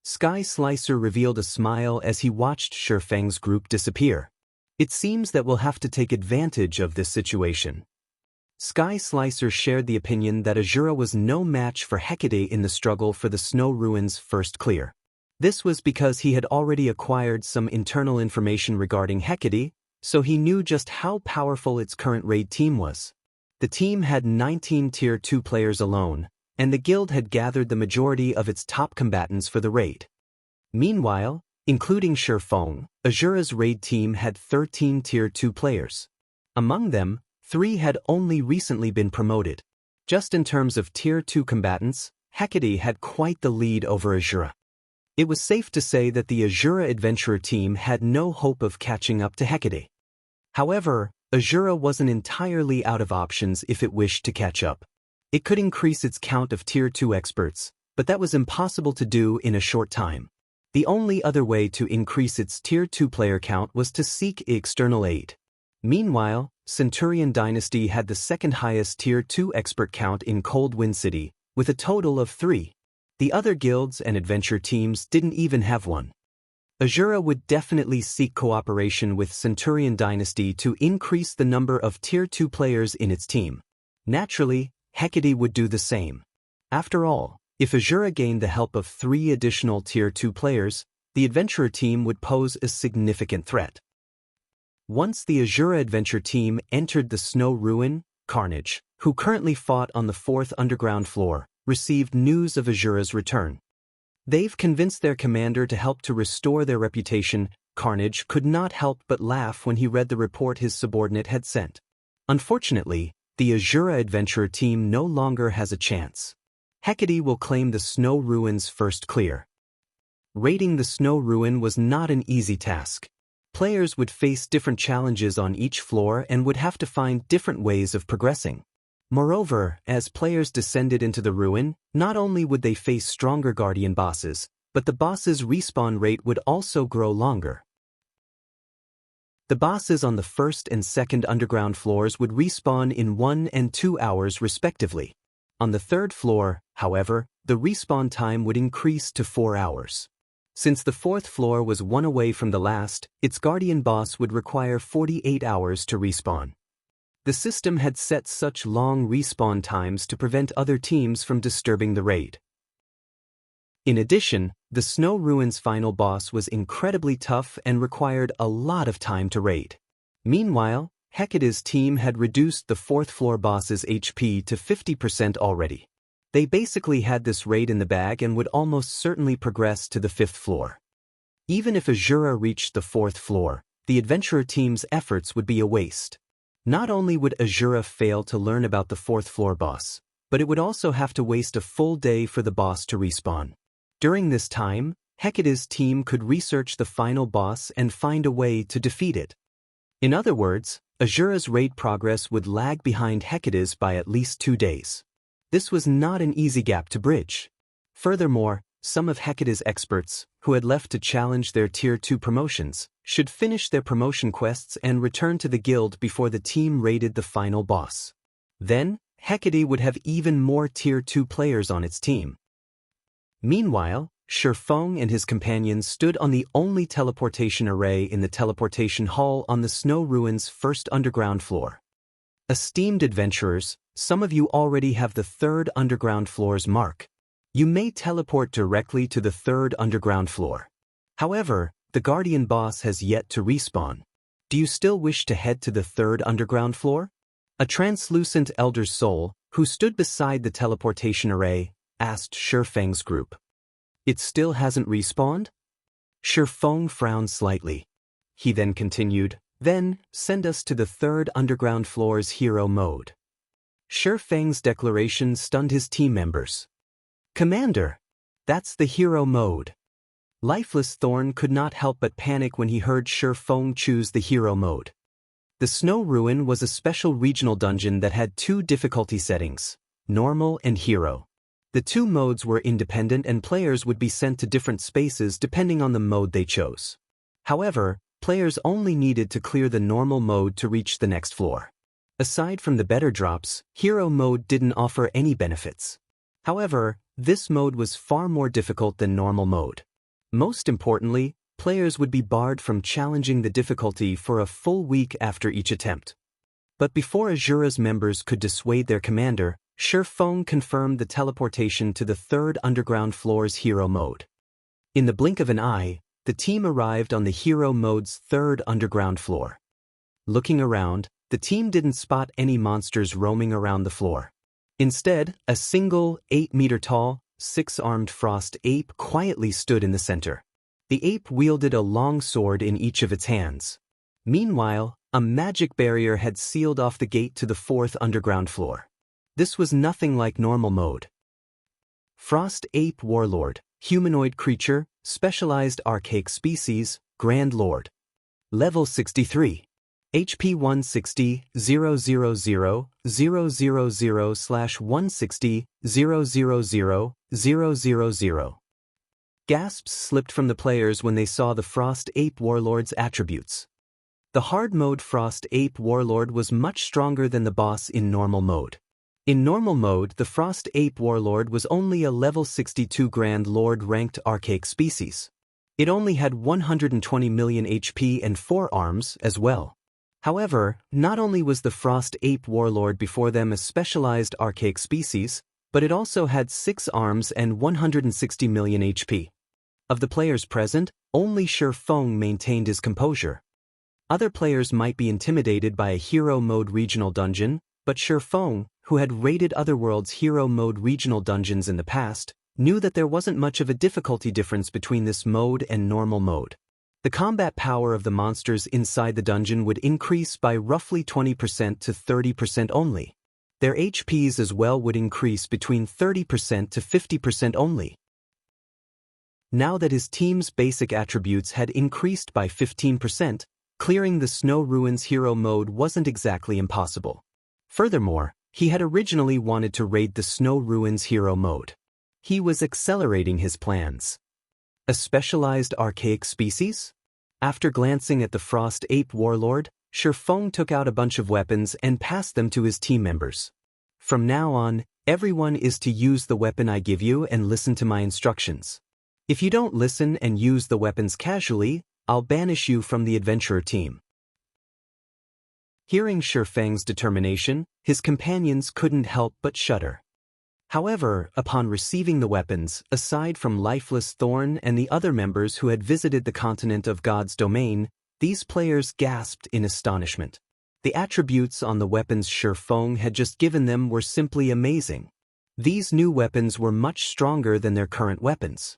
Sky Slicer revealed a smile as he watched Shifeng's group disappear. It seems that we'll have to take advantage of this situation. Sky Slicer shared the opinion that Azura was no match for Hecate in the struggle for the snow ruin's first clear. This was because he had already acquired some internal information regarding Hecate, so he knew just how powerful its current raid team was. The team had 19 Tier 2 players alone, and the guild had gathered the majority of its top combatants for the raid. Meanwhile, including Shifeng, Azura's raid team had 13 Tier 2 players. Among them, 3 had only recently been promoted. Just in terms of Tier 2 combatants, Hecate had quite the lead over Azura. It was safe to say that the Azura Adventurer team had no hope of catching up to Hecate. However, Azura wasn't entirely out of options if it wished to catch up. It could increase its count of Tier 2 experts, but that was impossible to do in a short time. The only other way to increase its Tier 2 player count was to seek external aid. Meanwhile, Centurion Dynasty had the second highest Tier 2 expert count in Cold Wind City, with a total of 3. The other guilds and adventure teams didn't even have one. Azura would definitely seek cooperation with Centurion Dynasty to increase the number of Tier 2 players in its team. Naturally, Hecate would do the same. After all, if Azura gained the help of 3 additional Tier 2 players, the adventurer team would pose a significant threat. Once the Azura adventure team entered the Snow Ruin, Carnage, who currently fought on the 4th underground floor, received news of Azura's return. They've convinced their commander to help to restore their reputation. Carnage could not help but laugh when he read the report his subordinate had sent. Unfortunately, the Azura adventurer team no longer has a chance. Hecate will claim the Snow Ruins first clear. Raiding the Snow Ruin was not an easy task. Players would face different challenges on each floor and would have to find different ways of progressing. Moreover, as players descended into the ruin, not only would they face stronger guardian bosses, but the boss's respawn rate would also grow longer. The bosses on the 1st and 2nd underground floors would respawn in 1 and 2 hours respectively. On the 3rd floor, however, the respawn time would increase to 4 hours. Since the 4th floor was 1 away from the last, its guardian boss would require 48 hours to respawn. The system had set such long respawn times to prevent other teams from disturbing the raid. In addition, the Snow Ruins final boss was incredibly tough and required a lot of time to raid. Meanwhile, Hecate's team had reduced the 4th floor boss's HP to 50% already. They basically had this raid in the bag and would almost certainly progress to the 5th floor. Even if Azura reached the 4th floor, the adventurer team's efforts would be a waste. Not only would Azura fail to learn about the 4th floor boss, but it would also have to waste a full day for the boss to respawn. During this time, Hecate's team could research the final boss and find a way to defeat it. In other words, Azura's raid progress would lag behind Hecate's by at least 2 days. This was not an easy gap to bridge. Furthermore, some of Hecate's experts, who had left to challenge their Tier 2 promotions, should finish their promotion quests and return to the guild before the team raided the final boss. Then, Hecate would have even more Tier 2 players on its team. Meanwhile, Shifeng and his companions stood on the only teleportation array in the teleportation hall on the Snow Ruins' 1st underground floor. Esteemed adventurers, some of you already have the 3rd underground floor's mark. You may teleport directly to the 3rd underground floor. However, the guardian boss has yet to respawn. Do you still wish to head to the 3rd underground floor? A translucent elder soul, who stood beside the teleportation array, asked Shifeng's group. It still hasn't respawned? Shifeng frowned slightly. He then continued, then, send us to the 3rd underground floor's hero mode. Shifeng's declaration stunned his team members. Commander! That's the hero mode. Lifeless Thorn could not help but panic when he heard Shifeng choose the hero mode. The Snow Ruin was a special regional dungeon that had 2 difficulty settings, normal and hero. The 2 modes were independent and players would be sent to different spaces depending on the mode they chose. However, players only needed to clear the normal mode to reach the next floor. Aside from the better drops, hero mode didn't offer any benefits. However, this mode was far more difficult than normal mode. Most importantly, players would be barred from challenging the difficulty for a full week after each attempt. But before Azura's members could dissuade their commander, Shifeng confirmed the teleportation to the 3rd underground floor's hero mode. In the blink of an eye, the team arrived on the hero mode's 3rd underground floor. Looking around, the team didn't spot any monsters roaming around the floor. Instead, a single, 8-meter-tall, 6-armed frost ape quietly stood in the center. The ape wielded a long sword in each of its hands. Meanwhile, a magic barrier had sealed off the gate to the 4th underground floor. This was nothing like normal mode. Frost Ape Warlord, humanoid creature, specialized archaic species, Grand Lord. Level 63. HP 160, 000/160,000,000. Gasps slipped from the players when they saw the Frost Ape Warlord's attributes. The hard mode Frost Ape Warlord was much stronger than the boss in normal mode. In normal mode, the Frost Ape Warlord was only a level 62 Grand Lord ranked archaic species. It only had 120 million HP and 4 arms as well. However, not only was the Frost Ape Warlord before them a specialized archaic species, but it also had 6 arms and 160 million HP. Of the players present, only Shi Feng maintained his composure. Other players might be intimidated by a hero mode regional dungeon, but Shi Feng, who had raided Otherworld's hero mode regional dungeons in the past, knew that there wasn't much of a difficulty difference between this mode and normal mode. The combat power of the monsters inside the dungeon would increase by roughly 20% to 30% only. Their HPs as well would increase between 30% to 50% only. Now that his team's basic attributes had increased by 15%, clearing the Snow Ruins hero mode wasn't exactly impossible. Furthermore, he had originally wanted to raid the Snow Ruins hero mode. He was accelerating his plans. A specialized archaic species? After glancing at the Frost Ape Warlord, Shi Feng took out a bunch of weapons and passed them to his team members. From now on, everyone is to use the weapon I give you and listen to my instructions. If you don't listen and use the weapons casually, I'll banish you from the adventurer team. Hearing Shi Feng's determination, his companions couldn't help but shudder. However, upon receiving the weapons, aside from Lifeless Thorn and the other members who had visited the continent of God's domain, these players gasped in astonishment. The attributes on the weapons Shi Feng had just given them were simply amazing. These new weapons were much stronger than their current weapons.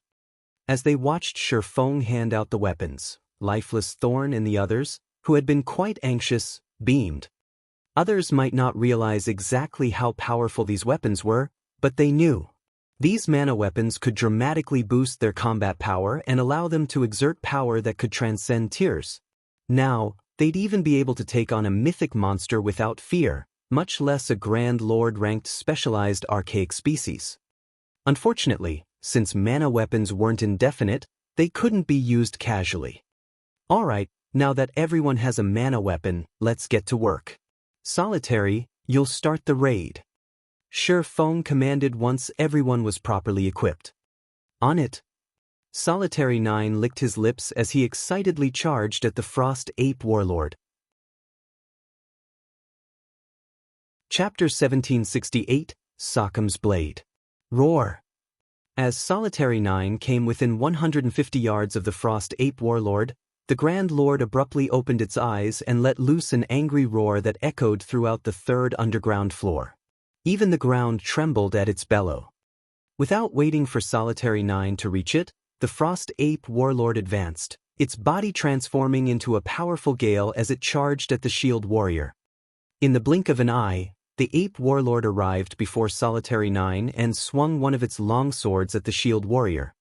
As they watched Shi Feng hand out the weapons, Lifeless Thorn and the others, who had been quite anxious, beamed. Others might not realize exactly how powerful these weapons were, but they knew. These mana weapons could dramatically boost their combat power and allow them to exert power that could transcend tiers. Now, they'd even be able to take on a mythic monster without fear, much less a Grand Lord ranked specialized archaic species. Unfortunately, since mana weapons weren't indefinite, they couldn't be used casually. Alright, now that everyone has a mana weapon, let's get to work. Solitary, you'll start the raid. Shi Feng commanded once everyone was properly equipped. On it. Solitary 9 licked his lips as he excitedly charged at the Frost Ape Warlord. Chapter 1768, Sockham's Blade. Roar. As Solitary 9 came within 150 yards of the Frost Ape Warlord, the Grand Lord abruptly opened its eyes and let loose an angry roar that echoed throughout the third underground floor. Even the ground trembled at its bellow. Without waiting for Solitary 9 to reach it, the Frost Ape Warlord advanced, its body transforming into a powerful gale as it charged at the Shield Warrior. In the blink of an eye, the Ape Warlord arrived before Solitary 9 and swung one of its long swords at the Shield Warrior.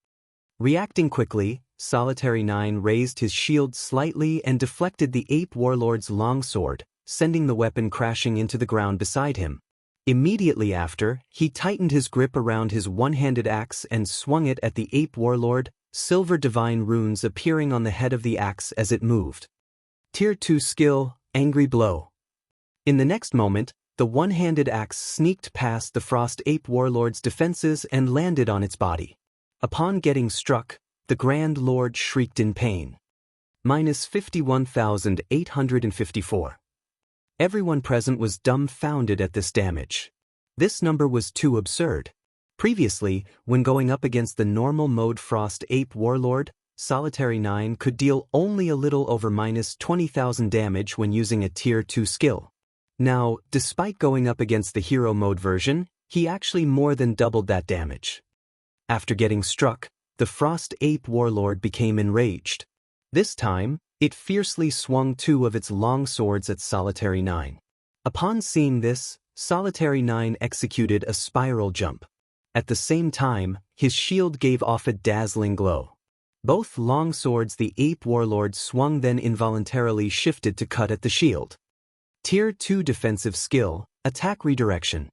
Reacting quickly, Solitary 9 raised his shield slightly and deflected the Ape Warlord's long sword, sending the weapon crashing into the ground beside him. Immediately after, he tightened his grip around his one-handed axe and swung it at the Ape Warlord, silver divine runes appearing on the head of the axe as it moved. Tier 2 skill, Angry Blow. In the next moment, the one-handed axe sneaked past the Frost Ape Warlord's defenses and landed on its body. Upon getting struck, the Grand Lord shrieked in pain. Minus 51,854. Everyone present was dumbfounded at this damage. This number was too absurd. Previously, when going up against the normal mode Frost Ape Warlord, Solitary 9 could deal only a little over minus 20,000 damage when using a Tier 2 skill. Now, despite going up against the hero mode version, he actually more than doubled that damage. After getting struck, the Frost Ape Warlord became enraged. This time, it fiercely swung two of its long swords at Solitary 9. Upon seeing this, Solitary 9 executed a spiral jump. At the same time, his shield gave off a dazzling glow. Both long swords the Ape Warlord swung then involuntarily shifted to cut at the shield. Tier 2 defensive skill, Attack Redirection.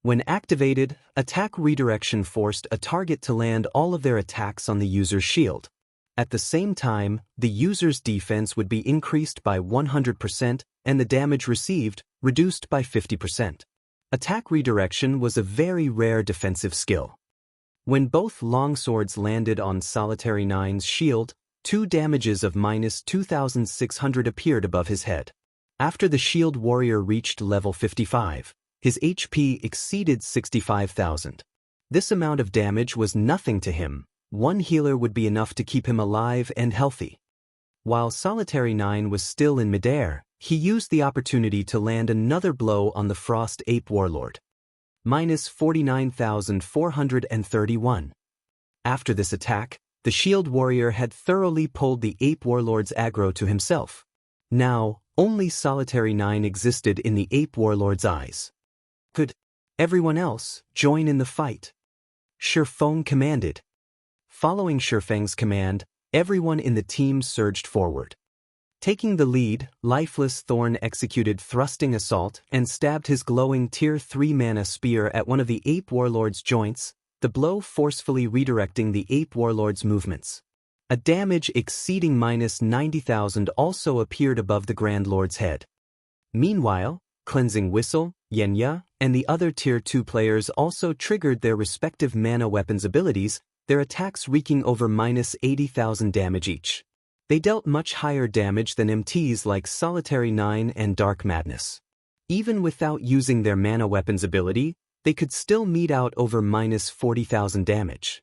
When activated, Attack Redirection forced a target to land all of their attacks on the user's shield. At the same time, the user's defense would be increased by 100% and the damage received reduced by 50%. Attack redirection was a very rare defensive skill. When both longswords landed on Solitary 9's shield, 2 damages of -2,600 appeared above his head. After the shield warrior reached level 55, his HP exceeded 65,000. This amount of damage was nothing to him. One healer would be enough to keep him alive and healthy. While Solitary 9 was still in midair, he used the opportunity to land another blow on the Frost Ape Warlord. -49,431. After this attack, the shield warrior had thoroughly pulled the Ape Warlord's aggro to himself. Now, only Solitary 9 existed in the Ape Warlord's eyes. Could everyone else join in the fight? Shifeng commanded. Following Shifeng's command, everyone in the team surged forward. Taking the lead, Lifeless Thorn executed Thrusting Assault and stabbed his glowing Tier 3 mana spear at one of the Ape Warlord's joints, the blow forcefully redirecting the Ape Warlord's movements. A damage exceeding -90,000 also appeared above the Grand Lord's head. Meanwhile, Cleansing Whistle, Xianxia, and the other Tier 2 players also triggered their respective mana weapons abilities, their attacks wreaking over -80,000 damage each. They dealt much higher damage than MTs like Solitary 9 and Dark Madness. Even without using their mana weapons ability, they could still mete out over -40,000 damage.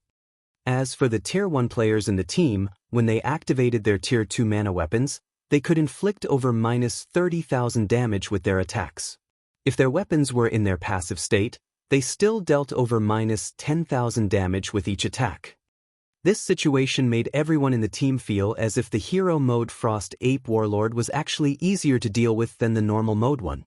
As for the Tier 1 players in the team, when they activated their Tier 2 mana weapons, they could inflict over -30,000 damage with their attacks. If their weapons were in their passive state, they still dealt over -10,000 damage with each attack. This situation made everyone in the team feel as if the hero mode Frost Ape Warlord was actually easier to deal with than the normal mode one.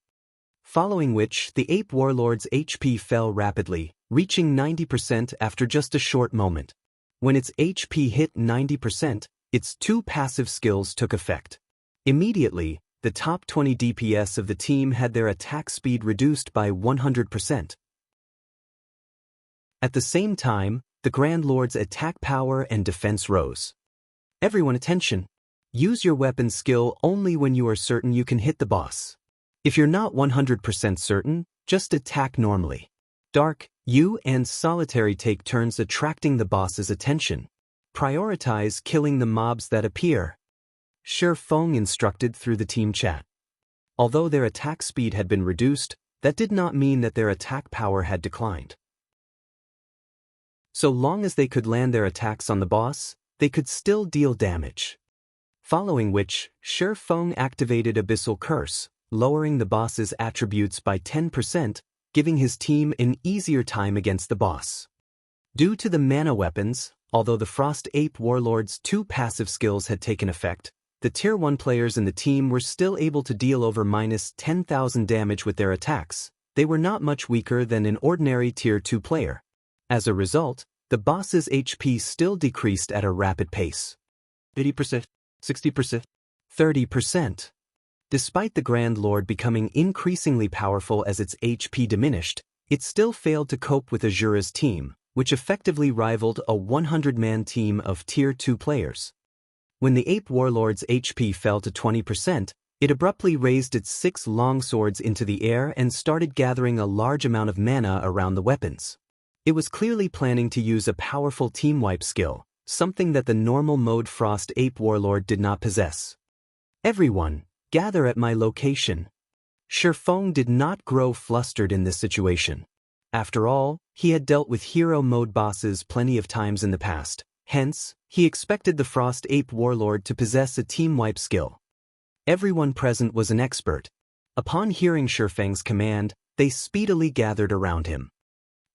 Following which, the Ape Warlord's HP fell rapidly, reaching 90% after just a short moment. When its HP hit 90%, its 2 passive skills took effect. Immediately, the top 20 DPS of the team had their attack speed reduced by 100%. At the same time, the Grand Lord's attack power and defense rose. Everyone attention! Use your weapon skill only when you are certain you can hit the boss. If you're not 100% certain, just attack normally. Dark, you and Solitary take turns attracting the boss's attention. Prioritize killing the mobs that appear. Shifeng instructed through the team chat. Although their attack speed had been reduced, that did not mean that their attack power had declined. So long as they could land their attacks on the boss, they could still deal damage. Following which, Shifeng activated Abyssal Curse, lowering the boss's attributes by 10%, giving his team an easier time against the boss. Due to the mana weapons, although the Frost Ape Warlord's 2 passive skills had taken effect, the Tier 1 players in the team were still able to deal over -10,000 damage with their attacks. They were not much weaker than an ordinary Tier 2 player. As a result, the boss's HP still decreased at a rapid pace. 80%, 60%, 30%. Despite the Grand Lord becoming increasingly powerful as its HP diminished, it still failed to cope with Azura's team, which effectively rivaled a 100-man team of Tier 2 players. When the Ape Warlord's HP fell to 20%, it abruptly raised its 6 longswords into the air and started gathering a large amount of mana around the weapons. It was clearly planning to use a powerful team wipe skill, something that the normal mode Frost Ape Warlord did not possess. Everyone, gather at my location. Shifeng did not grow flustered in this situation. After all, he had dealt with hero mode bosses plenty of times in the past, hence, he expected the Frost Ape Warlord to possess a team wipe skill. Everyone present was an expert. Upon hearing Shifeng's command, they speedily gathered around him.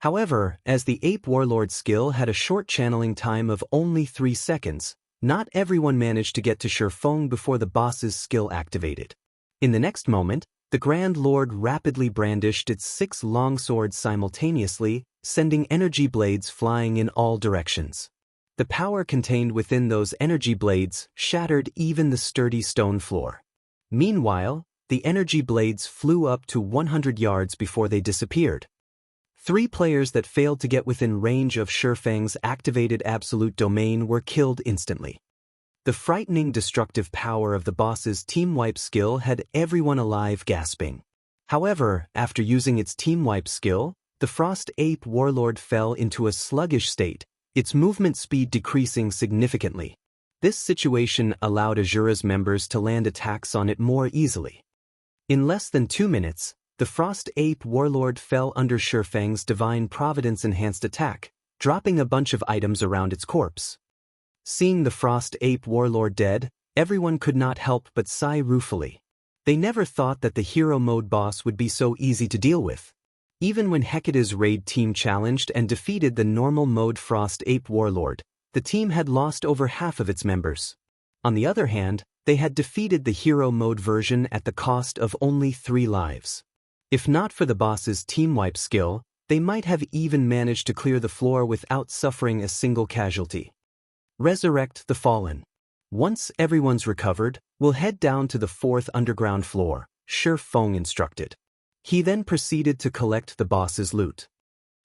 However, as the Ape Warlord skill had a short channeling time of only 3 seconds, not everyone managed to get to Shifeng before the boss's skill activated. In the next moment, the Grand Lord rapidly brandished its 6 longswords simultaneously, sending energy blades flying in all directions. The power contained within those energy blades shattered even the sturdy stone floor. Meanwhile, the energy blades flew up to 100 yards before they disappeared. 3 players that failed to get within range of Shifeng's activated absolute domain were killed instantly. The frightening destructive power of the boss's team wipe skill had everyone alive gasping. However, after using its team wipe skill, the Frost Ape Warlord fell into a sluggish state, its movement speed decreasing significantly. This situation allowed Azura's members to land attacks on it more easily. In less than 2 minutes, the Frost Ape Warlord fell under Shifang's Divine Providence enhanced attack, dropping a bunch of items around its corpse. Seeing the Frost Ape Warlord dead, everyone could not help but sigh ruefully. They never thought that the hero mode boss would be so easy to deal with. Even when Hecate's raid team challenged and defeated the normal mode Frost Ape Warlord, the team had lost over half of its members. On the other hand, they had defeated the hero mode version at the cost of only 3 lives. If not for the boss's team wipe skill, they might have even managed to clear the floor without suffering a single casualty. Resurrect the Fallen. Once everyone's recovered, we'll head down to the 4th underground floor, Shifang instructed. He then proceeded to collect the boss's loot.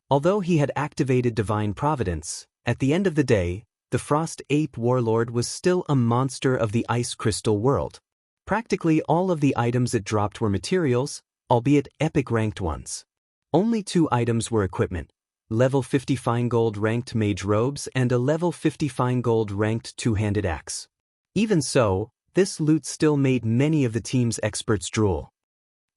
Although he had activated Divine Providence, at the end of the day, the Frost Ape Warlord was still a monster of the Ice Crystal world. Practically all of the items it dropped were materials, albeit epic ranked ones. Only 2 items were equipment, level 50 fine gold ranked mage robes and a level 50 fine gold ranked two-handed axe. Even so, this loot still made many of the team's experts drool.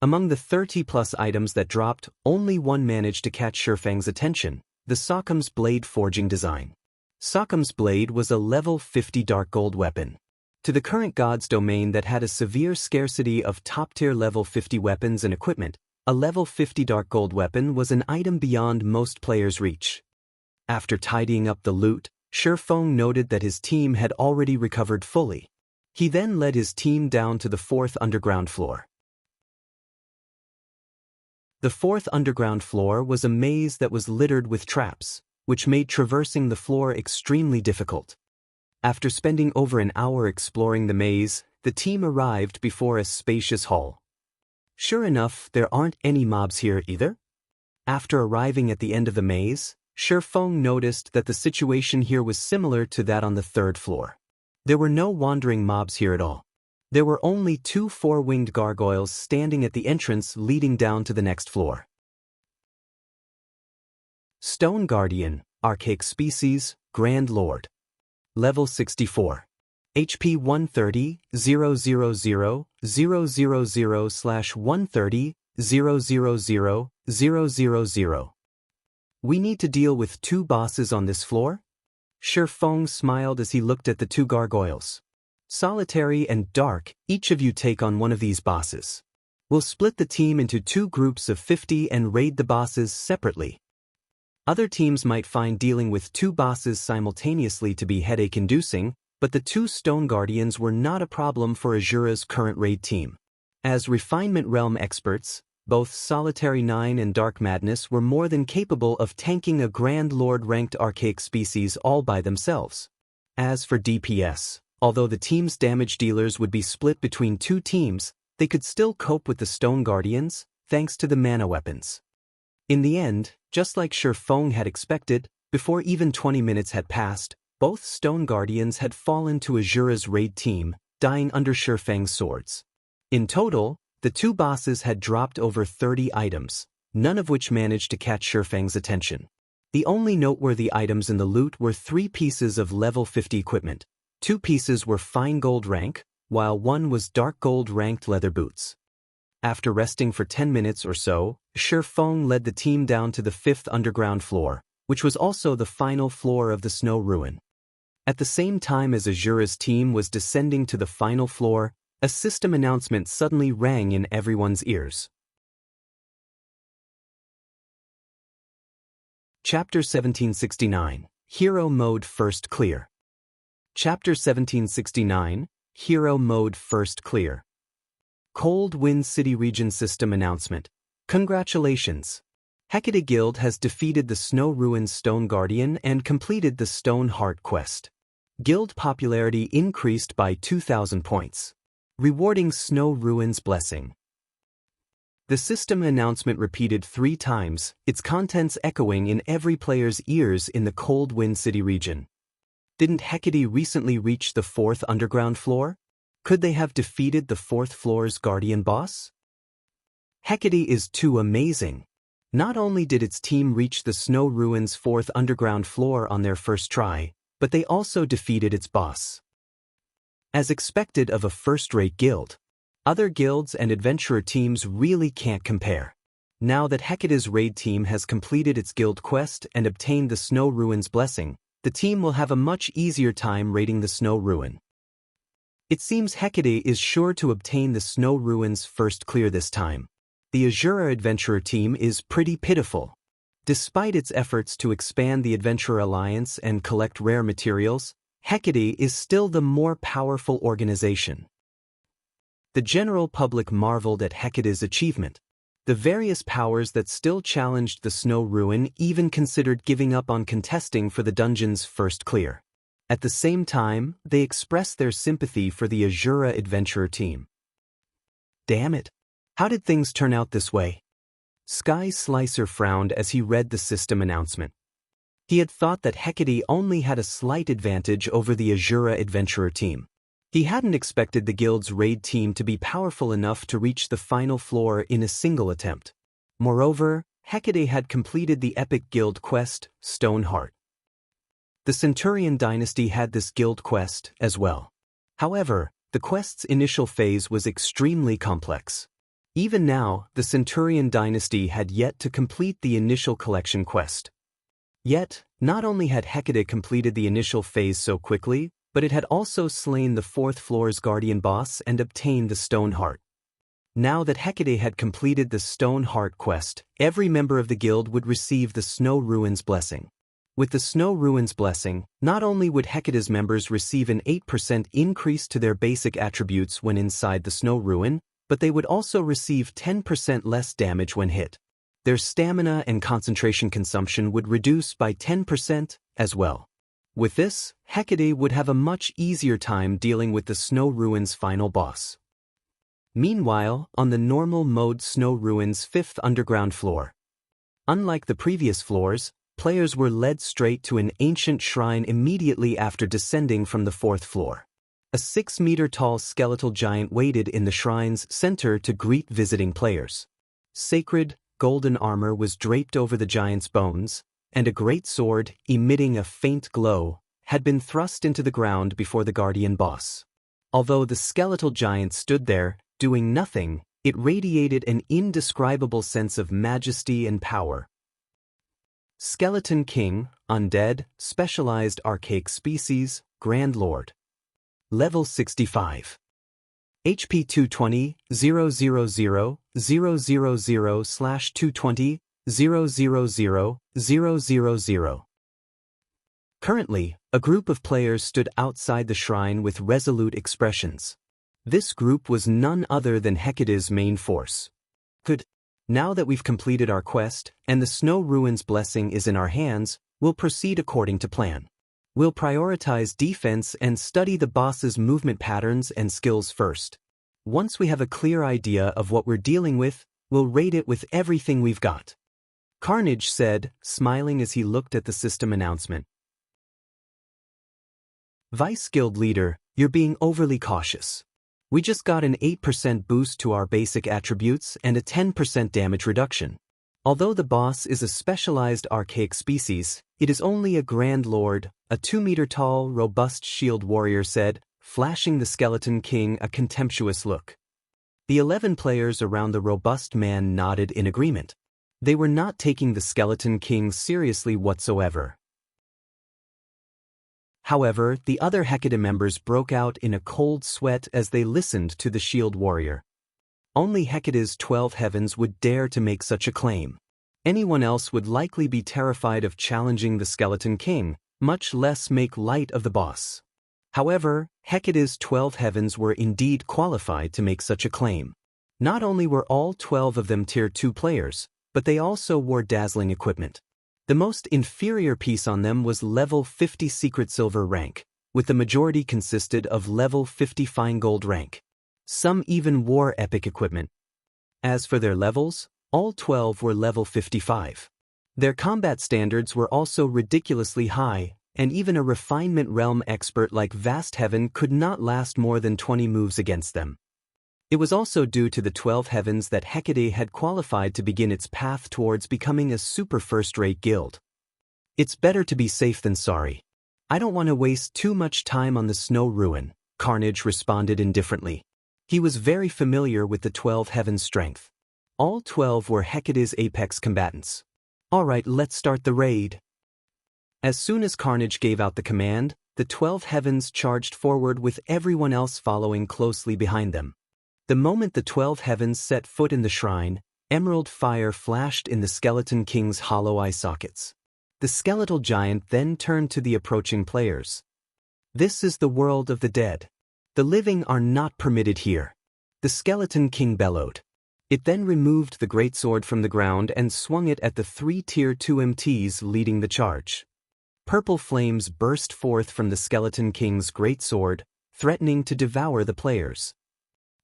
Among the 30+ items that dropped, only one managed to catch Shifang's attention, the Sockham's Blade forging design. Sockham's Blade was a level 50 dark gold weapon. To the current God's domain that had a severe scarcity of top-tier level 50 weapons and equipment, a level 50 dark gold weapon was an item beyond most players' reach. After tidying up the loot, Shifang noted that his team had already recovered fully. He then led his team down to the 4th underground floor. The 4th underground floor was a maze that was littered with traps, which made traversing the floor extremely difficult. After spending over an hour exploring the maze, the team arrived before a spacious hall. Sure enough, there aren't any mobs here either. After arriving at the end of the maze, Shifang noticed that the situation here was similar to that on the 3rd floor. There were no wandering mobs here at all. There were only 2 4-winged gargoyles standing at the entrance leading down to the next floor. Stone Guardian, Archaic Species, Grand Lord. Level 64. HP 130, 000, 000/130, 000, 000. We need to deal with 2 bosses on this floor? Shifang smiled as he looked at the 2 gargoyles. Solitary and Dark, each of you take on one of these bosses. We'll split the team into 2 groups of 50 and raid the bosses separately. Other teams might find dealing with 2 bosses simultaneously to be headache-inducing, but the 2 Stone Guardians were not a problem for Azura's current raid team. As Refinement Realm experts, both Solitary 9 and Dark Madness were more than capable of tanking a Grand Lord-ranked Archaic Species all by themselves. As for DPS, although the team's damage dealers would be split between 2 teams, they could still cope with the Stone Guardians, thanks to the mana weapons. In the end, just like Shifang had expected, before even 20 minutes had passed, both Stone Guardians had fallen to Azura's raid team, dying under Shifang's swords. In total, the 2 bosses had dropped over 30 items, none of which managed to catch Shifang's attention. The only noteworthy items in the loot were 3 pieces of level 50 equipment. 2 pieces were fine gold rank, while 1 was dark gold ranked leather boots. After resting for 10 minutes or so, Shifang led the team down to the 5th underground floor, which was also the final floor of the snow ruin. At the same time as Azura's team was descending to the final floor, a system announcement suddenly rang in everyone's ears. Chapter 1769, Hero Mode First Clear. Chapter 1769, Hero Mode First Clear. Cold Wind City Region System Announcement. Congratulations! Hecate Guild has defeated the Snow Ruins Stone Guardian and completed the Stone Heart quest. Guild popularity increased by 2,000 points. Rewarding Snow Ruins Blessing. The system announcement repeated 3 times, its contents echoing in every player's ears in the Cold Wind City region. Didn't Hecate recently reach the 4th underground floor? Could they have defeated the 4th floor's guardian boss? Hecate is too amazing. Not only did its team reach the Snow Ruins' 4th underground floor on their first try, but they also defeated its boss. As expected of a first-rate guild, other guilds and adventurer teams really can't compare. Now that Hecate's raid team has completed its guild quest and obtained the Snow Ruins' blessing, the team will have a much easier time raiding the Snow Ruin. It seems Hecate is sure to obtain the Snow Ruins' first clear this time. The Azura Adventurer team is pretty pitiful. Despite its efforts to expand the Adventurer Alliance and collect rare materials, Hecate is still the more powerful organization. The general public marveled at Hecate's achievement. The various powers that still challenged the Snow Ruin even considered giving up on contesting for the dungeon's first clear. At the same time, they expressed their sympathy for the Azura Adventurer team. Damn it! How did things turn out this way? Sky Slicer frowned as he read the system announcement. He had thought that Hecate only had a slight advantage over the Azura Adventurer team. He hadn't expected the guild's raid team to be powerful enough to reach the final floor in a single attempt. Moreover, Hecate had completed the epic guild quest, Stoneheart. The Centurion dynasty had this guild quest as well. However, the quest's initial phase was extremely complex. Even now, the Centurion dynasty had yet to complete the initial collection quest. Yet, not only had Hecate completed the initial phase so quickly, but it had also slain the 4th floor's guardian boss and obtained the Stone Heart. Now that Hecate had completed the Stone Heart quest, every member of the guild would receive the Snow Ruins blessing. With the Snow Ruins blessing, not only would Hecate's members receive an 8% increase to their basic attributes when inside the Snow Ruin, but they would also receive 10% less damage when hit. Their stamina and concentration consumption would reduce by 10% as well. With this, Hecate would have a much easier time dealing with the Snow Ruins' final boss. Meanwhile, on the normal mode Snow Ruins' 5th underground floor. Unlike the previous floors, players were led straight to an ancient shrine immediately after descending from the 4th floor. A 6-meter-tall skeletal giant waited in the shrine's center to greet visiting players. Sacred, golden armor was draped over the giant's bones, and a great sword, emitting a faint glow, had been thrust into the ground before the guardian boss. Although the skeletal giant stood there, doing nothing, it radiated an indescribable sense of majesty and power. Skeleton King, Undead, Specialized Archaic Species, Grand Lord. Level 65. HP 220, 000, 000/220, 000, 000. Currently, a group of players stood outside the shrine with resolute expressions. This group was none other than Hecate's main force. Good. Now that we've completed our quest, and the Snow Ruins blessing is in our hands, we'll proceed according to plan. We'll prioritize defense and study the boss's movement patterns and skills first. Once we have a clear idea of what we're dealing with, we'll raid it with everything we've got. Carnage said, smiling as he looked at the system announcement. Vice Guild Leader, you're being overly cautious. We just got an 8% boost to our basic attributes and a 10% damage reduction. Although the boss is a specialized archaic species, it is only a Grand Lord, a 2-meter-tall, robust shield warrior said, flashing the Skeleton King a contemptuous look. The 11 players around the robust man nodded in agreement. They were not taking the Skeleton King seriously whatsoever. However, the other Hecate members broke out in a cold sweat as they listened to the shield warrior. Only Hecate's 12 heavens would dare to make such a claim. Anyone else would likely be terrified of challenging the Skeleton King, much less make light of the boss. However, Hecate's 12 heavens were indeed qualified to make such a claim. Not only were all 12 of them Tier 2 players, but they also wore dazzling equipment. The most inferior piece on them was level 50 Secret Silver rank, with the majority consisted of level 50 Fine Gold rank. Some even wore epic equipment. As for their levels, all 12 were level 55. Their combat standards were also ridiculously high, and even a refinement realm expert like Vast Heaven could not last more than 20 moves against them. It was also due to the 12 heavens that Hecate had qualified to begin its path towards becoming a super first-rate guild. It's better to be safe than sorry. I don't want to waste too much time on the snow ruin, Carnage responded indifferently. He was very familiar with the 12 heavens' strength. All 12 were Hecate's apex combatants. Alright, let's start the raid. As soon as Carnage gave out the command, the 12 heavens charged forward with everyone else following closely behind them. The moment the 12 heavens set foot in the shrine, emerald fire flashed in the Skeleton King's hollow eye sockets. The skeletal giant then turned to the approaching players. This is the world of the dead. The living are not permitted here. The Skeleton King bellowed. It then removed the greatsword from the ground and swung it at the 3 Tier 2 MTs leading the charge. Purple flames burst forth from the Skeleton King's greatsword, threatening to devour the players.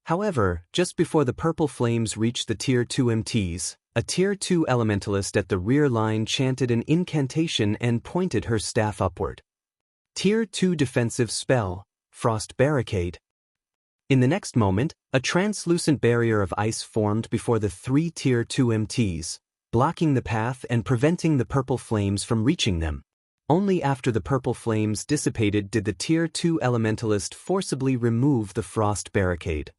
However, just before the purple flames reached the Tier 2 MTs, a Tier 2 elementalist at the rear line chanted an incantation and pointed her staff upward. Tier 2 defensive spell, Frost Barricade. In the next moment, a translucent barrier of ice formed before the 3 Tier 2 MTs, blocking the path and preventing the purple flames from reaching them. Only after the purple flames dissipated did the Tier 2 elementalist forcibly remove the frost barricade.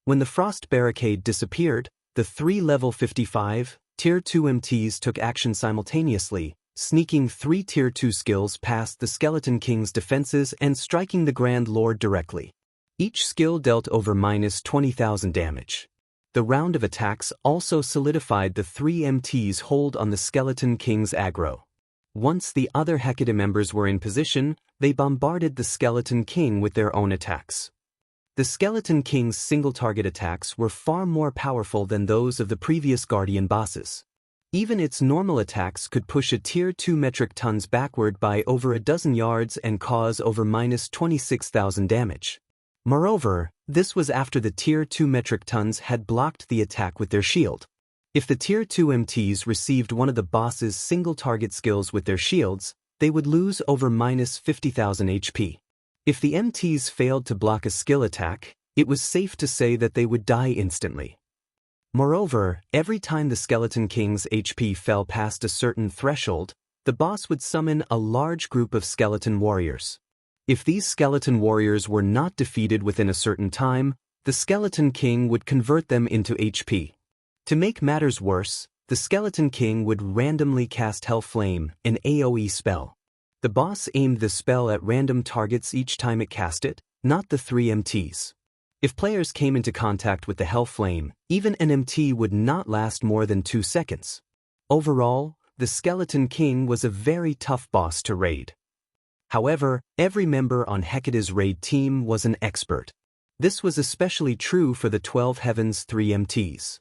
When the frost barricade disappeared, the 3 level 55, Tier 2 MTs took action simultaneously, sneaking 3 Tier 2 skills past the Skeleton King's defenses and striking the Grand Lord directly. Each skill dealt over minus 20,000 damage. The round of attacks also solidified the 3 MTs' hold on the Skeleton King's aggro. Once the other Hecate members were in position, they bombarded the Skeleton King with their own attacks. The Skeleton King's single-target attacks were far more powerful than those of the previous Guardian bosses. Even its normal attacks could push a Tier 2 metric tons backward by over a dozen yards and cause over minus 26,000 damage. Moreover, this was after the Tier 2 metric tons had blocked the attack with their shield. If the Tier 2 MTs received one of the boss's single-target skills with their shields, they would lose over minus 50,000 HP. If the MTs failed to block a skill attack, it was safe to say that they would die instantly. Moreover, every time the Skeleton King's HP fell past a certain threshold, the boss would summon a large group of skeleton warriors. If these skeleton warriors were not defeated within a certain time, the Skeleton King would convert them into HP. To make matters worse, the Skeleton King would randomly cast Hell Flame, an AoE spell. The boss aimed the spell at random targets each time it cast it, not the 3 MTs. If players came into contact with the Hell Flame, even an MT would not last more than 2 seconds. Overall, the Skeleton King was a very tough boss to raid. However, every member on Hecate's raid team was an expert. This was especially true for the 12 Heavens 3 MTs.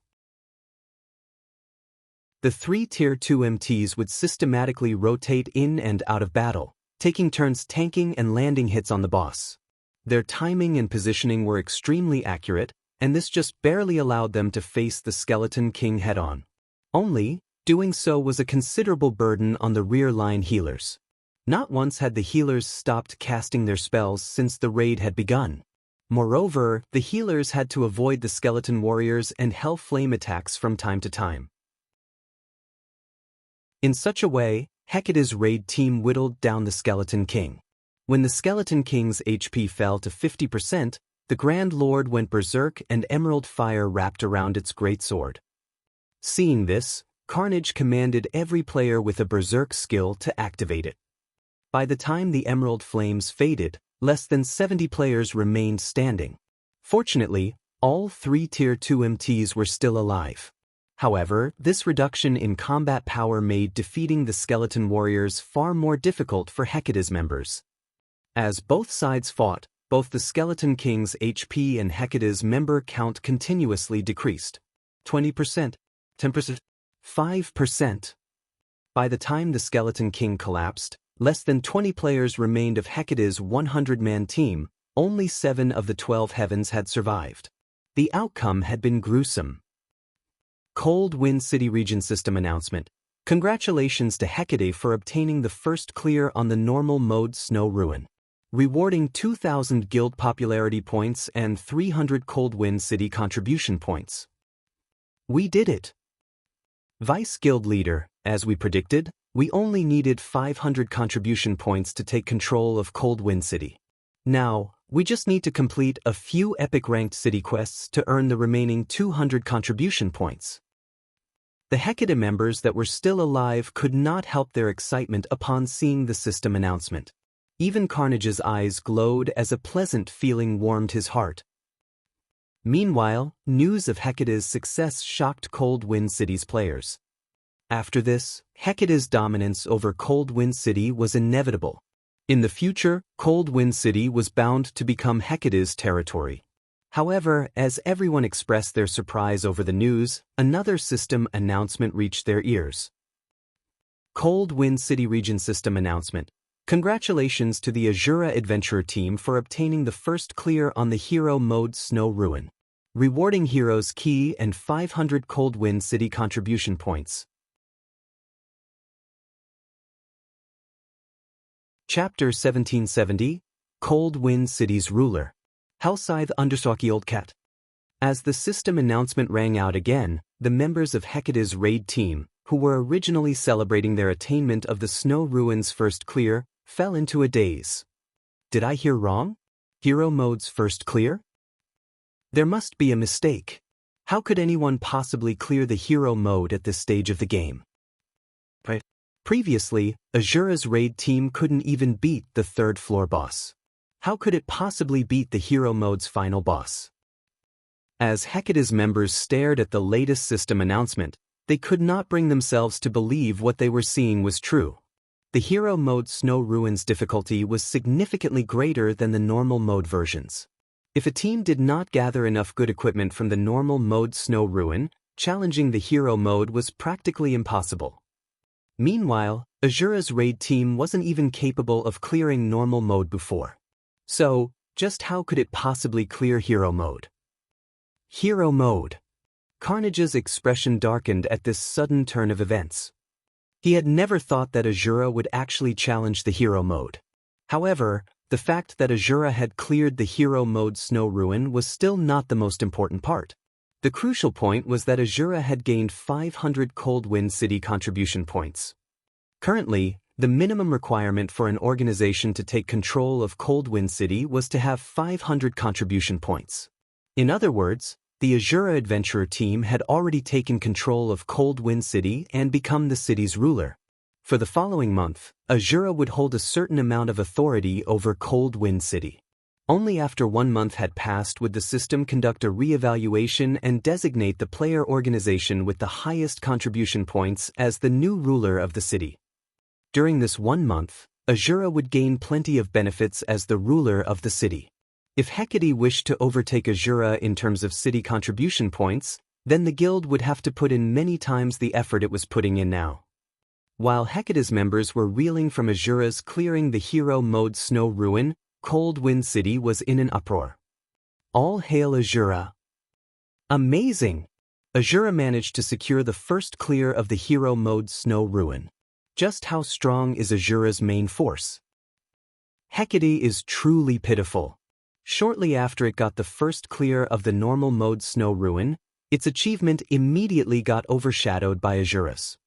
The 3 Tier 2 MTs would systematically rotate in and out of battle, taking turns tanking and landing hits on the boss. Their timing and positioning were extremely accurate, and this just barely allowed them to face the Skeleton King head-on. Only, doing so was a considerable burden on the rear-line healers. Not once had the healers stopped casting their spells since the raid had begun. Moreover, the healers had to avoid the skeleton warriors and Hell Flame attacks from time to time. In such a way, Hecate's raid team whittled down the Skeleton King. When the Skeleton King's HP fell to 50%, the Grand Lord went berserk and emerald fire wrapped around its greatsword. Seeing this, Carnage commanded every player with a berserk skill to activate it. By the time the emerald flames faded, less than 70 players remained standing. Fortunately, all 3 Tier 2 MTs were still alive. However, this reduction in combat power made defeating the skeleton warriors far more difficult for Hecate's members. As both sides fought, both the Skeleton King's HP and Hecate's member count continuously decreased. 20%, 10%, 5%. By the time the Skeleton King collapsed, less than 20 players remained of Hecate's 100-man team. Only 7 of the 12 heavens had survived. The outcome had been gruesome. Cold Wind City Region System Announcement. Congratulations to Hecate for obtaining the first clear on the normal mode Snow Ruin, rewarding 2,000 guild popularity points and 300 Cold Wind City contribution points. We did it! Vice Guild Leader, as we predicted, we only needed 500 contribution points to take control of Cold Wind City. Now, we just need to complete a few epic ranked city quests to earn the remaining 200 contribution points. The Hecate members that were still alive could not help their excitement upon seeing the system announcement. Even Carnage's eyes glowed as a pleasant feeling warmed his heart. Meanwhile, news of Hecate's success shocked Cold Wind City's players. After this, Hecate's dominance over Cold Wind City was inevitable. In the future, Cold Wind City was bound to become Hecate's territory. However, as everyone expressed their surprise over the news, another system announcement reached their ears. Cold Wind City Region System Announcement. Congratulations to the Azura Adventurer team for obtaining the first clear on the hero mode Snow Ruin, rewarding Hero's Key and 500 Cold Wind City contribution points. Chapter 1770, Cold Wind City's Ruler. Hellscythe _ Old Cat. As the system announcement rang out again, the members of Hecate's raid team, who were originally celebrating their attainment of the Snow Ruin's first clear, fell into a daze. Did I hear wrong? Hero mode's first clear? There must be a mistake. How could anyone possibly clear the hero mode at this stage of the game? Previously, Azura's raid team couldn't even beat the third floor boss. How could it possibly beat the hero mode's final boss? As Hecate's members stared at the latest system announcement, they could not bring themselves to believe what they were seeing was true. The hero mode Snow Ruin's difficulty was significantly greater than the normal mode versions. If a team did not gather enough good equipment from the normal mode Snow Ruin, challenging the hero mode was practically impossible. Meanwhile, Azura's raid team wasn't even capable of clearing normal mode before. So, just how could it possibly clear hero mode? Hero mode. Carnage's expression darkened at this sudden turn of events. He had never thought that Azura would actually challenge the hero mode. However, the fact that Azura had cleared the hero mode Snow Ruin was still not the most important part. The crucial point was that Azura had gained 500 Cold Wind City contribution points. Currently, the minimum requirement for an organization to take control of Cold Wind City was to have 500 contribution points. In other words, the Azura Adventurer team had already taken control of Cold Wind City and become the city's ruler. For the following month, Azura would hold a certain amount of authority over Cold Wind City. Only after 1 month had passed would the system conduct a re-evaluation and designate the player organization with the highest contribution points as the new ruler of the city. During this 1 month, Azura would gain plenty of benefits as the ruler of the city. If Hecate wished to overtake Azura in terms of city contribution points, then the guild would have to put in many times the effort it was putting in now. While Hecate's members were reeling from Azura's clearing the hero mode Snow Ruin, Cold Wind City was in an uproar. All hail Azura! Amazing! Azura managed to secure the first clear of the hero mode Snow Ruin. Just how strong is Azura's main force? Hecate is truly pitiful. Shortly after it got the first clear of the normal mode Snow Ruin, its achievement immediately got overshadowed by Azura's.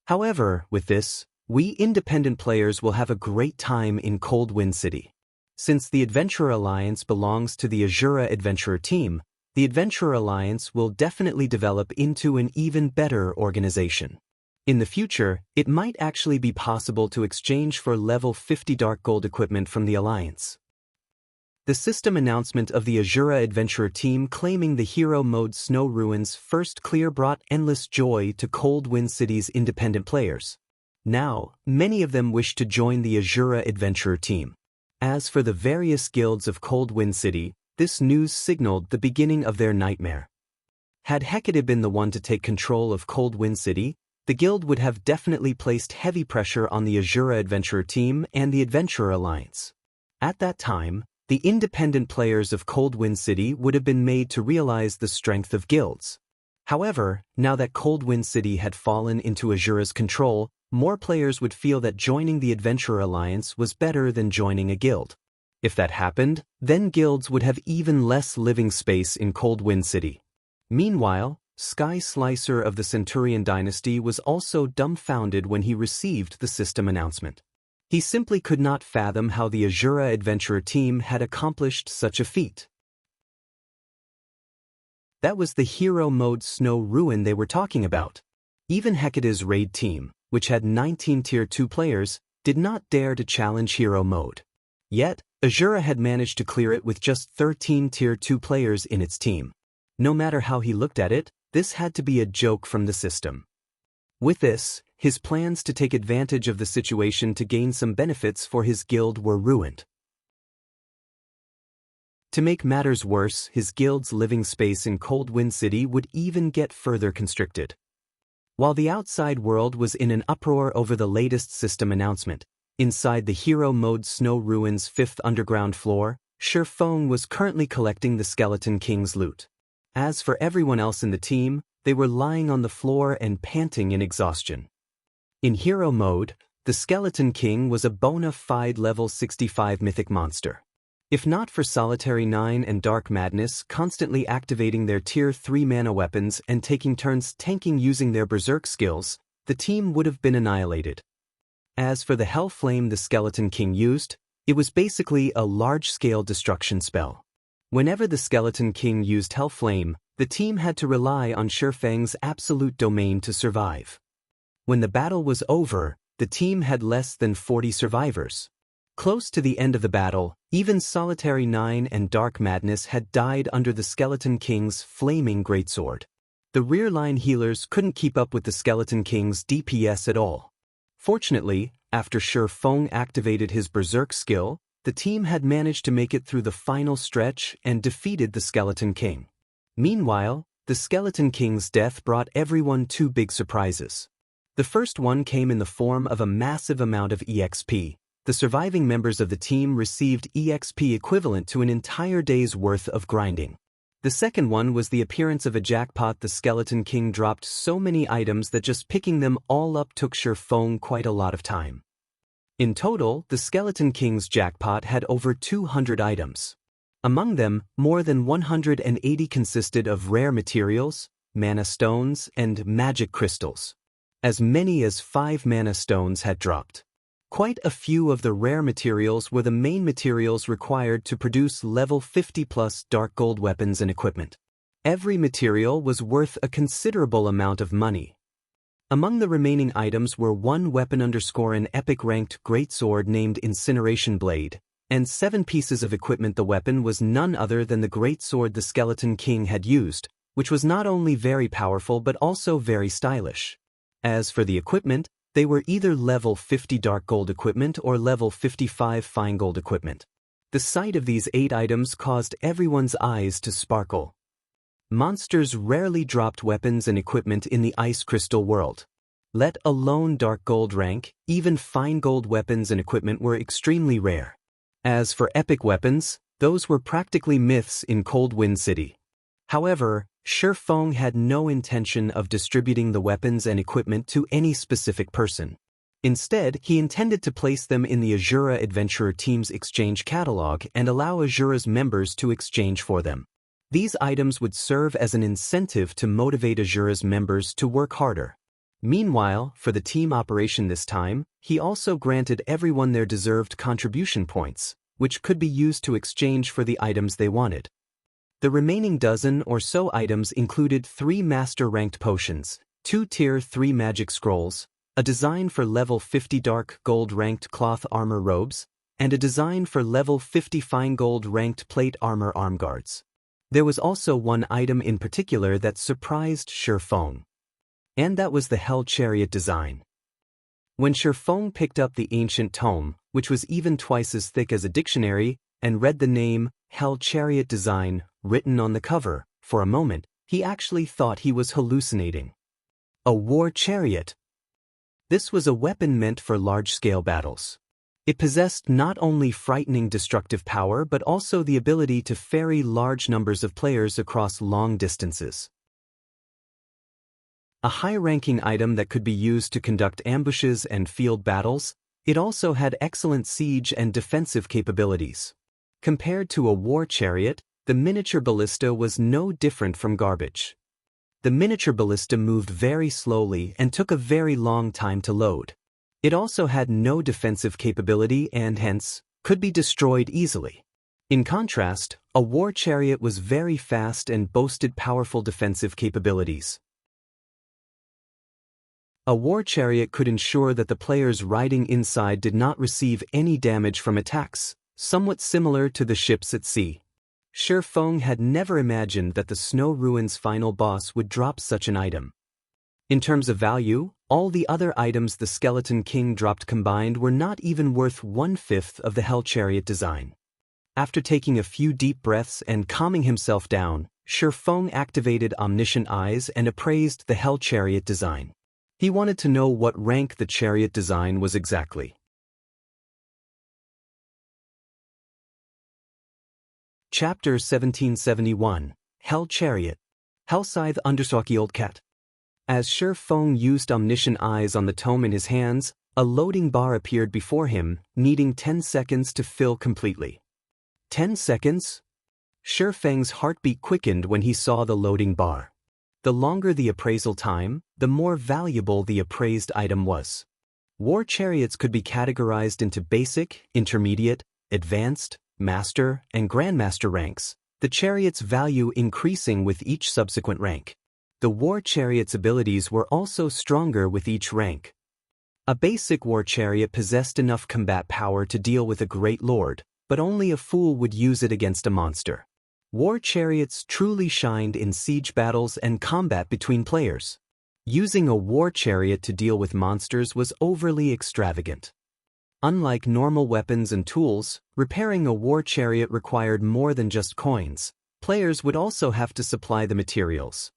However, with this, we independent players will have a great time in Cold Wind City. Since the Adventurer Alliance belongs to the Azura Adventurer team, the Adventurer Alliance will definitely develop into an even better organization. In the future, it might actually be possible to exchange for level 50 Dark Gold equipment from the Alliance. The system announcement of the Azura Adventurer team claiming the hero mode Snow Ruin's first clear brought endless joy to Cold Wind City's independent players. Now, many of them wish to join the Azura Adventurer team. As for the various guilds of Cold Wind City, this news signaled the beginning of their nightmare. Had Hecate been the one to take control of Cold Wind City, the guild would have definitely placed heavy pressure on the Azura Adventurer team and the Adventurer Alliance. At that time, the independent players of Cold Wind City would have been made to realize the strength of guilds. However, now that Coldwind City had fallen into Azura's control, more players would feel that joining the Adventurer Alliance was better than joining a guild. If that happened, then guilds would have even less living space in Coldwind City. Meanwhile, Sky Slicer of the Centurion Dynasty was also dumbfounded when he received the system announcement. He simply could not fathom how the Azura Adventurer team had accomplished such a feat. That was the Hero Mode Snow Ruin they were talking about. Even Hecate's raid team, which had 19 Tier 2 players, did not dare to challenge Hero Mode. Yet, Azura had managed to clear it with just 13 Tier 2 players in its team. No matter how he looked at it, this had to be a joke from the system. With this, his plans to take advantage of the situation to gain some benefits for his guild were ruined. To make matters worse, his guild's living space in Coldwind City would even get further constricted. While the outside world was in an uproar over the latest system announcement, inside the Hero Mode Snow Ruin's 5th underground floor, Shifeng was currently collecting the Skeleton King's loot. As for everyone else in the team, they were lying on the floor and panting in exhaustion. In Hero Mode, the Skeleton King was a bona fide level 65 mythic monster. If not for Solitary 9 and Dark Madness constantly activating their Tier 3 mana weapons and taking turns tanking using their Berserk skills, the team would have been annihilated. As for the Hell Flame the Skeleton King used, it was basically a large-scale destruction spell. Whenever the Skeleton King used Hell Flame, the team had to rely on Shifeng's absolute domain to survive. When the battle was over, the team had less than 40 survivors. Close to the end of the battle, even Solitary 9 and Dark Madness had died under the Skeleton King's flaming greatsword. The rear-line healers couldn't keep up with the Skeleton King's DPS at all. Fortunately, after Shifeng activated his Berserk skill, the team had managed to make it through the final stretch and defeated the Skeleton King. Meanwhile, the Skeleton King's death brought everyone two big surprises. The first one came in the form of a massive amount of EXP. The surviving members of the team received EXP equivalent to an entire day's worth of grinding. The second one was the appearance of a jackpot. The Skeleton King dropped so many items that just picking them all up took Shifeng quite a lot of time. In total, the Skeleton King's jackpot had over 200 items. Among them, more than 180 consisted of rare materials, mana stones, and magic crystals. As many as 5 mana stones had dropped. Quite a few of the rare materials were the main materials required to produce level 50+ dark gold weapons and equipment. Every material was worth a considerable amount of money. Among the remaining items were one weapon an epic ranked greatsword named Incineration Blade, and 7 pieces of equipment. The weapon was none other than the greatsword the Skeleton King had used, which was not only very powerful but also very stylish. As for the equipment, they were either level 50 dark gold equipment or level 55 fine gold equipment. The sight of these 8 items caused everyone's eyes to sparkle. Monsters rarely dropped weapons and equipment in the Ice Crystal world. Let alone dark gold rank, even fine gold weapons and equipment were extremely rare. As for epic weapons, those were practically myths in Coldwind City. However, Shifeng had no intention of distributing the weapons and equipment to any specific person. Instead, he intended to place them in the Azura Adventurer team's exchange catalog and allow Azura's members to exchange for them. These items would serve as an incentive to motivate Azura's members to work harder. Meanwhile, for the team operation this time, he also granted everyone their deserved contribution points, which could be used to exchange for the items they wanted. The remaining dozen or so items included 3 master-ranked potions, 2 Tier 3 magic scrolls, a design for level 50 dark gold-ranked cloth armor robes, and a design for level 50 fine gold-ranked plate armor arm guards. There was also one item in particular that surprised Shifeng. And that was the Hell Chariot design. When Shifeng picked up the ancient tome, which was even twice as thick as a dictionary, and read the name, Hell Chariot design, written on the cover, for a moment, he actually thought he was hallucinating. A war chariot. This was a weapon meant for large-scale battles. It possessed not only frightening destructive power but also the ability to ferry large numbers of players across long distances. A high-ranking item that could be used to conduct ambushes and field battles, it also had excellent siege and defensive capabilities. Compared to a war chariot, the miniature ballista was no different from garbage. The miniature ballista moved very slowly and took a very long time to load. It also had no defensive capability and hence could be destroyed easily. In contrast, a war chariot was very fast and boasted powerful defensive capabilities. A war chariot could ensure that the players riding inside did not receive any damage from attacks, somewhat similar to the ships at sea. Shi Feng had never imagined that the Snow Ruins final boss would drop such an item. In terms of value, all the other items the Skeleton King dropped combined were not even worth 1/5 of the Hell Chariot design. After taking a few deep breaths and calming himself down, Shi Feng activated Omniscient Eyes and appraised the Hell Chariot design. He wanted to know what rank the chariot design was exactly. Chapter 1771, Hell Chariot. Hell Scythe Understalky Old Cat. As Shi Feng used Omniscient Eyes on the tome in his hands, a loading bar appeared before him, needing 10 seconds to fill completely. 10 seconds? Shi Feng's heartbeat quickened when he saw the loading bar. The longer the appraisal time, the more valuable the appraised item was. War chariots could be categorized into basic, intermediate, advanced, master, and grandmaster ranks, the chariot's value increasing with each subsequent rank. The war chariot's abilities were also stronger with each rank. A basic war chariot possessed enough combat power to deal with a great lord, but only a fool would use it against a monster. War chariots truly shined in siege battles and combat between players. Using a war chariot to deal with monsters was overly extravagant. Unlike normal weapons and tools, repairing a war chariot required more than just coins. Players would also have to supply the materials.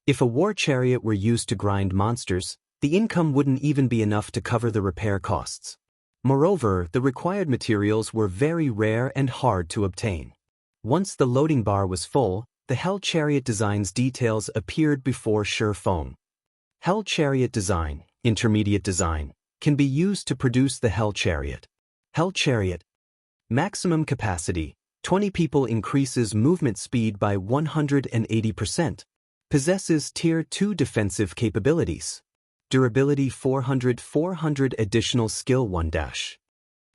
If a war chariot were used to grind monsters, the income wouldn't even be enough to cover the repair costs. Moreover, the required materials were very rare and hard to obtain. Once the loading bar was full, the Hell Chariot design's details appeared before Shi Feng. Hell Chariot design, intermediate design, can be used to produce the Hell Chariot. Hell Chariot. Maximum capacity, 20 people increases movement speed by 180%. Possesses Tier 2 defensive capabilities. Durability 400 additional skill 1-.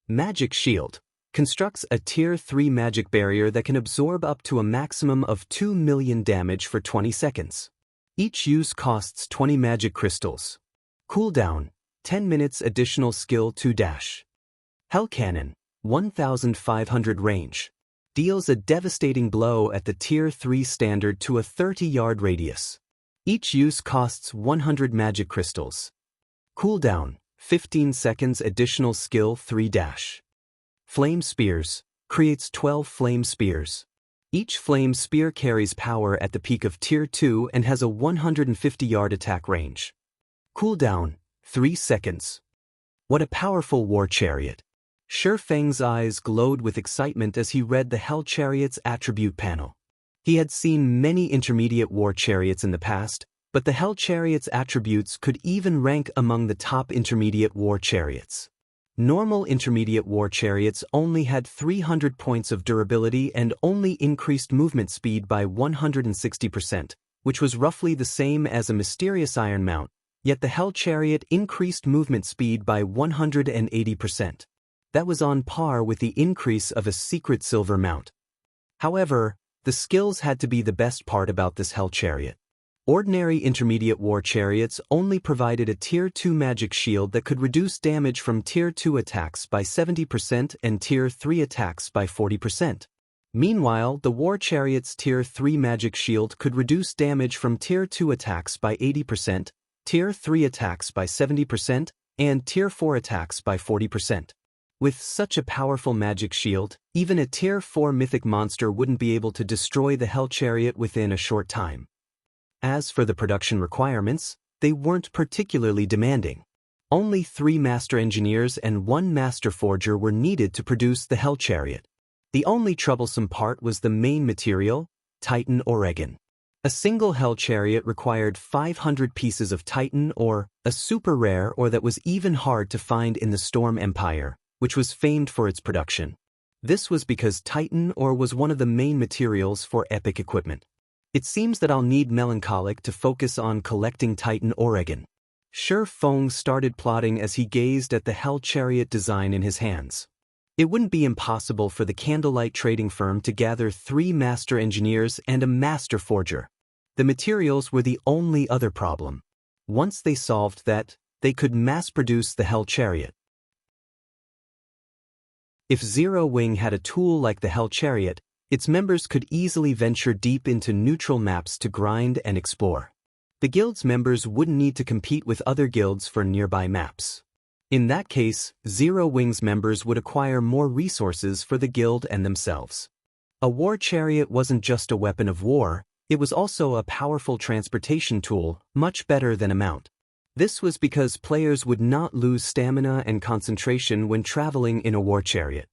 Magic Shield. Constructs a Tier 3 magic barrier that can absorb up to a maximum of 2 million damage for 20 seconds. Each use costs 20 magic crystals. Cooldown, 10 minutes additional skill 2-. Hell Cannon, 1500 range. Deals a devastating blow at the Tier 3 standard to a 30-yard radius. Each use costs 100 magic crystals. Cooldown, 15 seconds additional skill 3-. Flame Spears, creates 12 flame spears. Each flame spear carries power at the peak of Tier 2 and has a 150-yard attack range. Cooldown, 3 seconds. What a powerful war chariot. Shi Feng's eyes glowed with excitement as he read the Hell Chariot's attribute panel. He had seen many intermediate war chariots in the past, but the Hell Chariot's attributes could even rank among the top intermediate war chariots. Normal intermediate war chariots only had 300 points of durability and only increased movement speed by 160%, which was roughly the same as a mysterious iron mount, yet the Hell Chariot increased movement speed by 180%. That was on par with the increase of a secret silver mount. However, the skills had to be the best part about this Hell Chariot. Ordinary intermediate war chariots only provided a Tier 2 magic shield that could reduce damage from Tier 2 attacks by 70% and Tier 3 attacks by 40%. Meanwhile, the war chariot's Tier 3 magic shield could reduce damage from Tier 2 attacks by 80%, Tier 3 attacks by 70%, and Tier 4 attacks by 40%. With such a powerful magic shield, even a Tier 4 mythic monster wouldn't be able to destroy the Hell Chariot within a short time. As for the production requirements, they weren't particularly demanding. Only 3 master engineers and 1 master forger were needed to produce the Hell Chariot. The only troublesome part was the main material, Titan Oregon. A single hell chariot required 500 pieces of Titan ore, a super rare ore that was even hard to find in the Storm Empire, which was famed for its production. This was because Titan ore was one of the main materials for epic equipment. It seems that I'll need Melancholic to focus on collecting Titan ore again. Shi Feng started plotting as he gazed at the hell chariot design in his hands. It wouldn't be impossible for the Candlelight trading firm to gather 3 master engineers and a master forger. The materials were the only other problem. Once they solved that, they could mass-produce the hell chariot. If Zero Wing had a tool like the hell chariot, its members could easily venture deep into neutral maps to grind and explore. The guild's members wouldn't need to compete with other guilds for nearby maps. In that case, Zero Wing's members would acquire more resources for the guild and themselves. A war chariot wasn't just a weapon of war, it was also a powerful transportation tool, much better than a mount. This was because players would not lose stamina and concentration when traveling in a war chariot.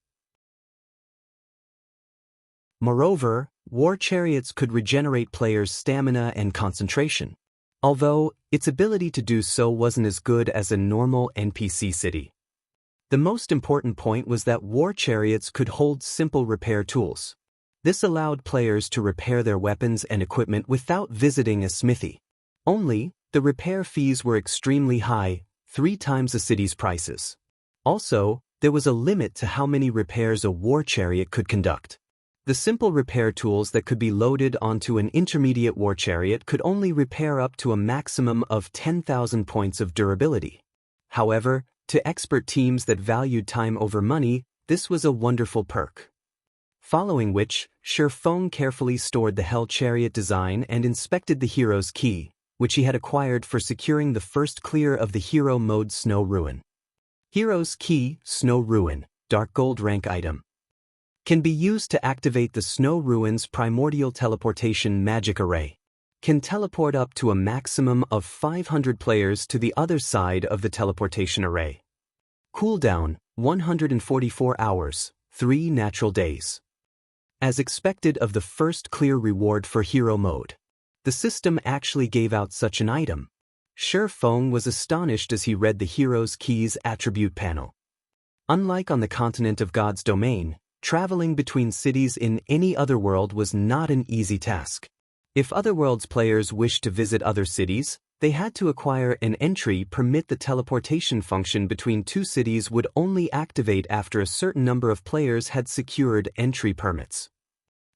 Moreover, war chariots could regenerate players' stamina and concentration, although its ability to do so wasn't as good as a normal NPC city. The most important point was that war chariots could hold simple repair tools. This allowed players to repair their weapons and equipment without visiting a smithy. Only, the repair fees were extremely high, 3 times a city's prices. Also, there was a limit to how many repairs a war chariot could conduct. The simple repair tools that could be loaded onto an intermediate war chariot could only repair up to a maximum of 10,000 points of durability. However, to expert teams that valued time over money, this was a wonderful perk. Following which, Shi Feng carefully stored the hell chariot design and inspected the hero's key, which he had acquired for securing the first clear of the hero mode Snow Ruin. Hero's key, Snow Ruin, Dark Gold rank item, can be used to activate the Snow Ruin's primordial teleportation magic array. Can teleport up to a maximum of 500 players to the other side of the teleportation array. Cooldown, 144 hours, 3 natural days. As expected of the first clear reward for hero mode, the system actually gave out such an item. Shi Feng was astonished as he read the hero's key's attribute panel. Unlike on the continent of God's domain, traveling between cities in any other world was not an easy task. If Otherworld's players wished to visit other cities, they had to acquire an entry permit. The teleportation function between 2 cities would only activate after a certain number of players had secured entry permits.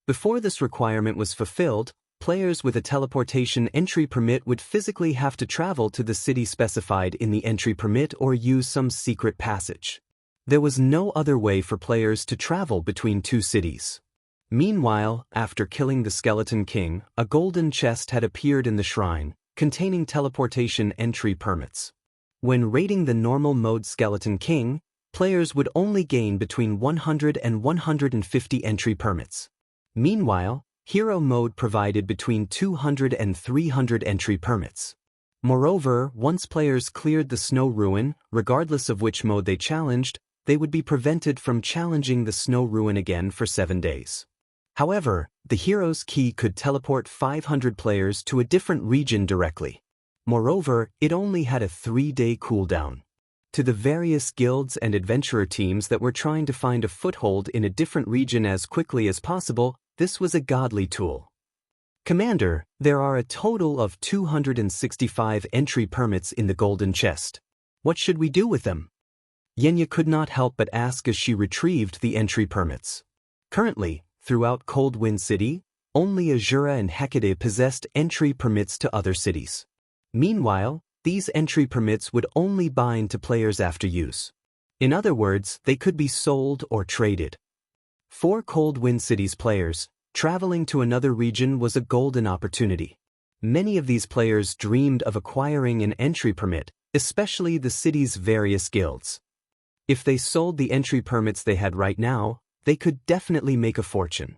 Before this requirement was fulfilled, players with a teleportation entry permit would physically have to travel to the city specified in the entry permit or use some secret passage. There was no other way for players to travel between 2 cities. Meanwhile, after killing the Skeleton King, a golden chest had appeared in the shrine, containing teleportation entry permits. When raiding the normal mode Skeleton King, players would only gain between 100 and 150 entry permits. Meanwhile, Hero mode provided between 200 and 300 entry permits. Moreover, once players cleared the Snow Ruin, regardless of which mode they challenged, they would be prevented from challenging the Snow Ruin again for 7 days. However, the hero's key could teleport 500 players to a different region directly. Moreover, it only had a 3-day cooldown. To the various guilds and adventurer teams that were trying to find a foothold in a different region as quickly as possible, this was a godly tool. Commander, there are a total of 265 entry permits in the golden chest. What should we do with them? Xianxia could not help but ask as she retrieved the entry permits. Currently, throughout Cold Wind City, only Azura and Hecate possessed entry permits to other cities. Meanwhile, these entry permits would only bind to players after use. In other words, they could be sold or traded. For Cold Wind City's players, traveling to another region was a golden opportunity. Many of these players dreamed of acquiring an entry permit, especially the city's various guilds. If they sold the entry permits they had right now, they could definitely make a fortune.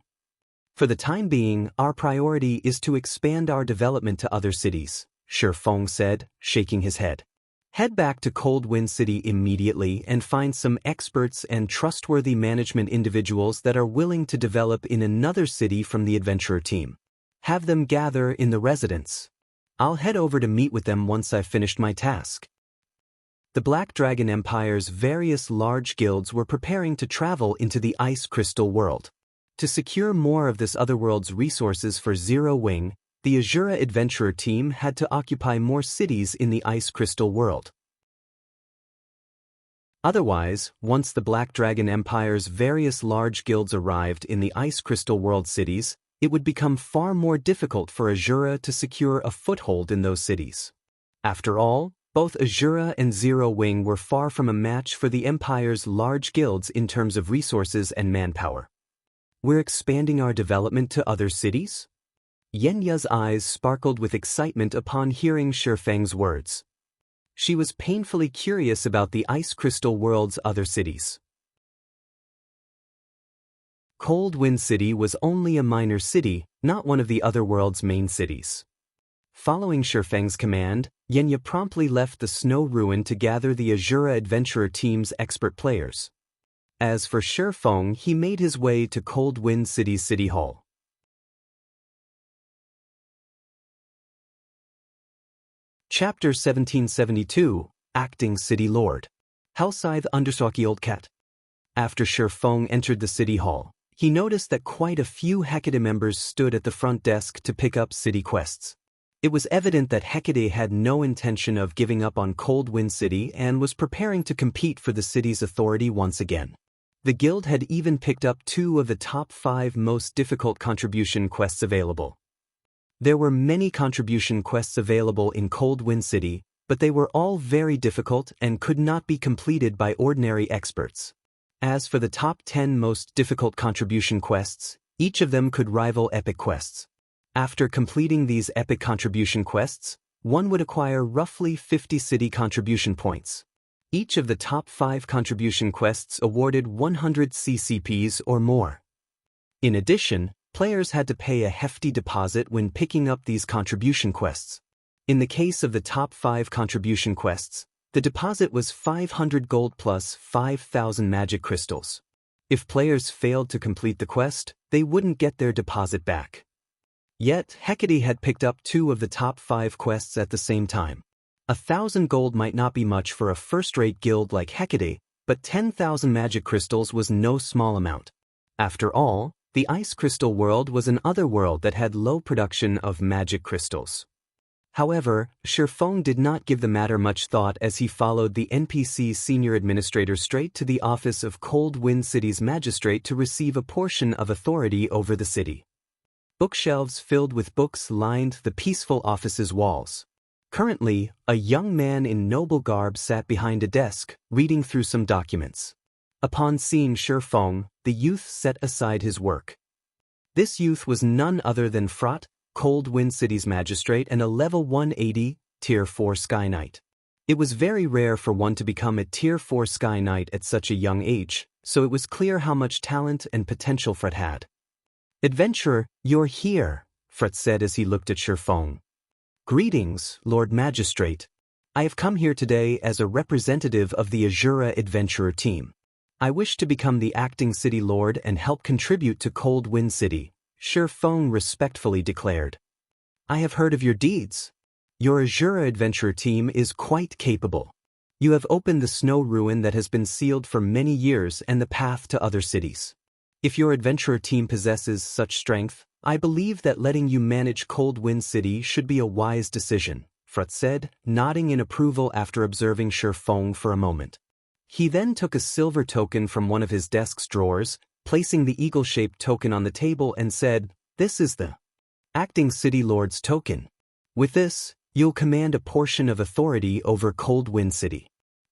For the time being, our priority is to expand our development to other cities, Shi Feng said, shaking his head. Head back to Cold Wind City immediately and find some experts and trustworthy management individuals that are willing to develop in another city from the adventurer team. Have them gather in the residence. I'll head over to meet with them once I've finished my task. The Black Dragon Empire's various large guilds were preparing to travel into the Ice Crystal world. To secure more of this otherworld's resources for Zero Wing, the Azura adventurer team had to occupy more cities in the Ice Crystal world. Otherwise, once the Black Dragon Empire's various large guilds arrived in the Ice Crystal world cities, it would become far more difficult for Azura to secure a foothold in those cities. After all, both Azura and Zero Wing were far from a match for the Empire's large guilds in terms of resources and manpower. We're expanding our development to other cities? Xianxia's eyes sparkled with excitement upon hearing Shifeng's words. She was painfully curious about the Ice Crystal world's other cities. Cold Wind City was only a minor city, not one of the other world's main cities. Following Shifeng's command, Xianxia promptly left the snow ruin to gather the Azura adventurer team's expert players. As for Shifeng, he made his way to Cold Wind City's city hall. Chapter 1772, Acting City Lord. Hellscythe Understalky Old Cat. After Shifeng entered the city hall, he noticed that quite a few Hecate members stood at the front desk to pick up city quests. It was evident that Hecate had no intention of giving up on Cold Wind City and was preparing to compete for the city's authority once again. The guild had even picked up 2 of the top 5 most difficult contribution quests available. There were many contribution quests available in Cold Wind City, but they were all very difficult and could not be completed by ordinary experts. As for the top 10 most difficult contribution quests, each of them could rival epic quests. After completing these epic contribution quests, one would acquire roughly 50 city contribution points. Each of the top 5 contribution quests awarded 100 CCPs or more. In addition, players had to pay a hefty deposit when picking up these contribution quests. In the case of the top 5 contribution quests, the deposit was 500 gold plus 5,000 magic crystals. If players failed to complete the quest, they wouldn't get their deposit back. Yet, Hecate had picked up 2 of the top 5 quests at the same time. 1,000 gold might not be much for a first-rate guild like Hecate, but 10,000 magic crystals was no small amount. After all, the Ice Crystal world was an otherworld that had low production of magic crystals. However, Shifeng did not give the matter much thought as he followed the NPC senior administrator straight to the office of Cold Wind City's magistrate to receive a portion of authority over the city. Bookshelves filled with books lined the peaceful office's walls. Currently, a young man in noble garb sat behind a desk, reading through some documents. Upon seeing Shifeng, the youth set aside his work. This youth was none other than Frat, Cold Wind City's magistrate and a level 180, Tier 4 Sky Knight. It was very rare for one to become a Tier 4 Sky Knight at such a young age, so it was clear how much talent and potential Frat had. "Adventurer, you're here," Frat said as he looked at Shifeng. "Greetings, Lord Magistrate. I have come here today as a representative of the Azura adventurer team. I wish to become the acting city lord and help contribute to Cold Wind City," Shifeng respectfully declared. "I have heard of your deeds. Your Azura adventurer team is quite capable. You have opened the snow ruin that has been sealed for many years and the path to other cities. If your adventurer team possesses such strength, I believe that letting you manage Cold Wind City should be a wise decision," Frat said, nodding in approval after observing Shifeng for a moment. He then took a silver token from one of his desk's drawers, placing the eagle-shaped token on the table and said, "This is the Acting City Lord's token. With this, you'll command a portion of authority over Cold Wind City.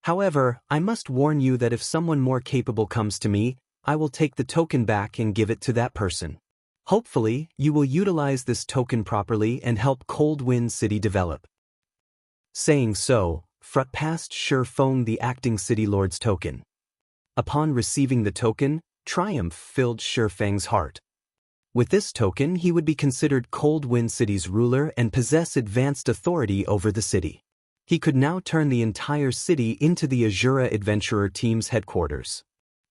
However, I must warn you that if someone more capable comes to me, I will take the token back and give it to that person. Hopefully, you will utilize this token properly and help Cold Wind City develop." Saying so, Frat passed Shifeng the Acting City Lord's token. Upon receiving the token, triumph filled Shifeng's heart. With this token, he would be considered Cold Wind City's ruler and possess advanced authority over the city. He could now turn the entire city into the Azura adventurer team's headquarters.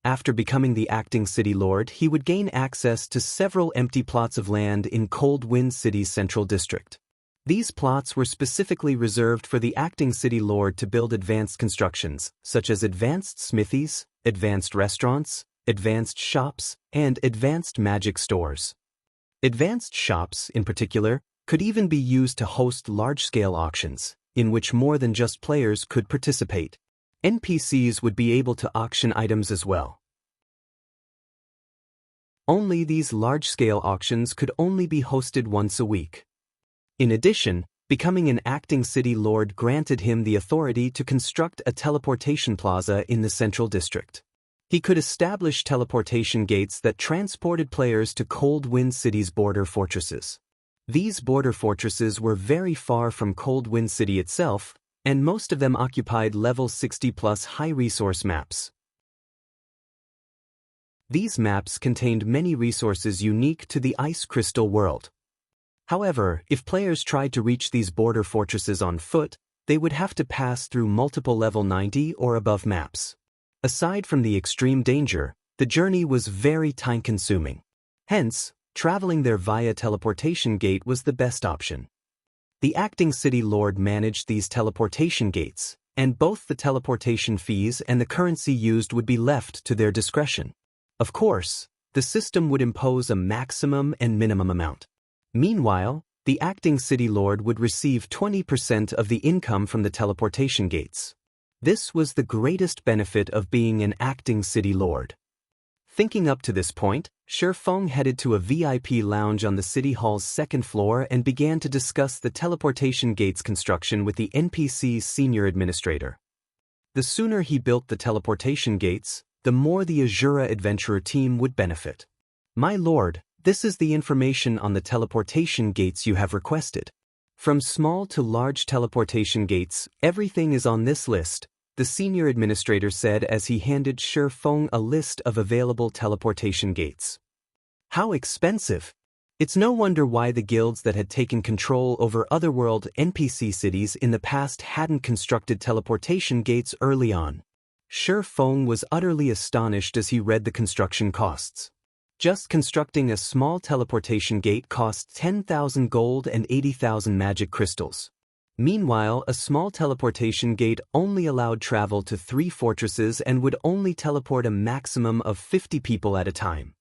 After becoming the acting city lord, he would gain access to several empty plots of land in Cold Wind City's central district. These plots were specifically reserved for the acting city lord to build advanced constructions, such as advanced smithies, advanced restaurants, advanced shops, and advanced magic stores. Advanced shops, in particular, could even be used to host large-scale auctions, in which more than just players could participate. NPCs would be able to auction items as well. Only these large-scale auctions could only be hosted once a week. In addition, becoming an acting city lord granted him the authority to construct a teleportation plaza in the central district. He could establish teleportation gates that transported players to Cold Wind City's border fortresses. These border fortresses were very far from Cold Wind City itself, and most of them occupied level 60+ high-resource maps. These maps contained many resources unique to the Ice Crystal world. However, if players tried to reach these border fortresses on foot, they would have to pass through multiple level 90 or above maps. Aside from the extreme danger, the journey was very time-consuming. Hence, traveling there via teleportation gate was the best option. The acting city lord managed these teleportation gates, and both the teleportation fees and the currency used would be left to their discretion. Of course, the system would impose a maximum and minimum amount. Meanwhile, the acting city lord would receive 20% of the income from the teleportation gates. This was the greatest benefit of being an acting city lord. Thinking up to this point, Shifeng headed to a VIP lounge on the city hall's second floor and began to discuss the teleportation gates construction with the NPC's senior administrator. The sooner he built the teleportation gates, the more the Azura adventurer team would benefit. My lord, this is the information on the teleportation gates you have requested. From small to large teleportation gates, everything is on this list, the senior administrator said as he handed Shifeng a list of available teleportation gates. How expensive! It's no wonder why the guilds that had taken control over otherworld NPC cities in the past hadn't constructed teleportation gates early on. Shifeng was utterly astonished as he read the construction costs. Just constructing a small teleportation gate cost 10,000 gold and 80,000 magic crystals. Meanwhile, a small teleportation gate only allowed travel to 3 fortresses and would only teleport a maximum of 50 people at a time.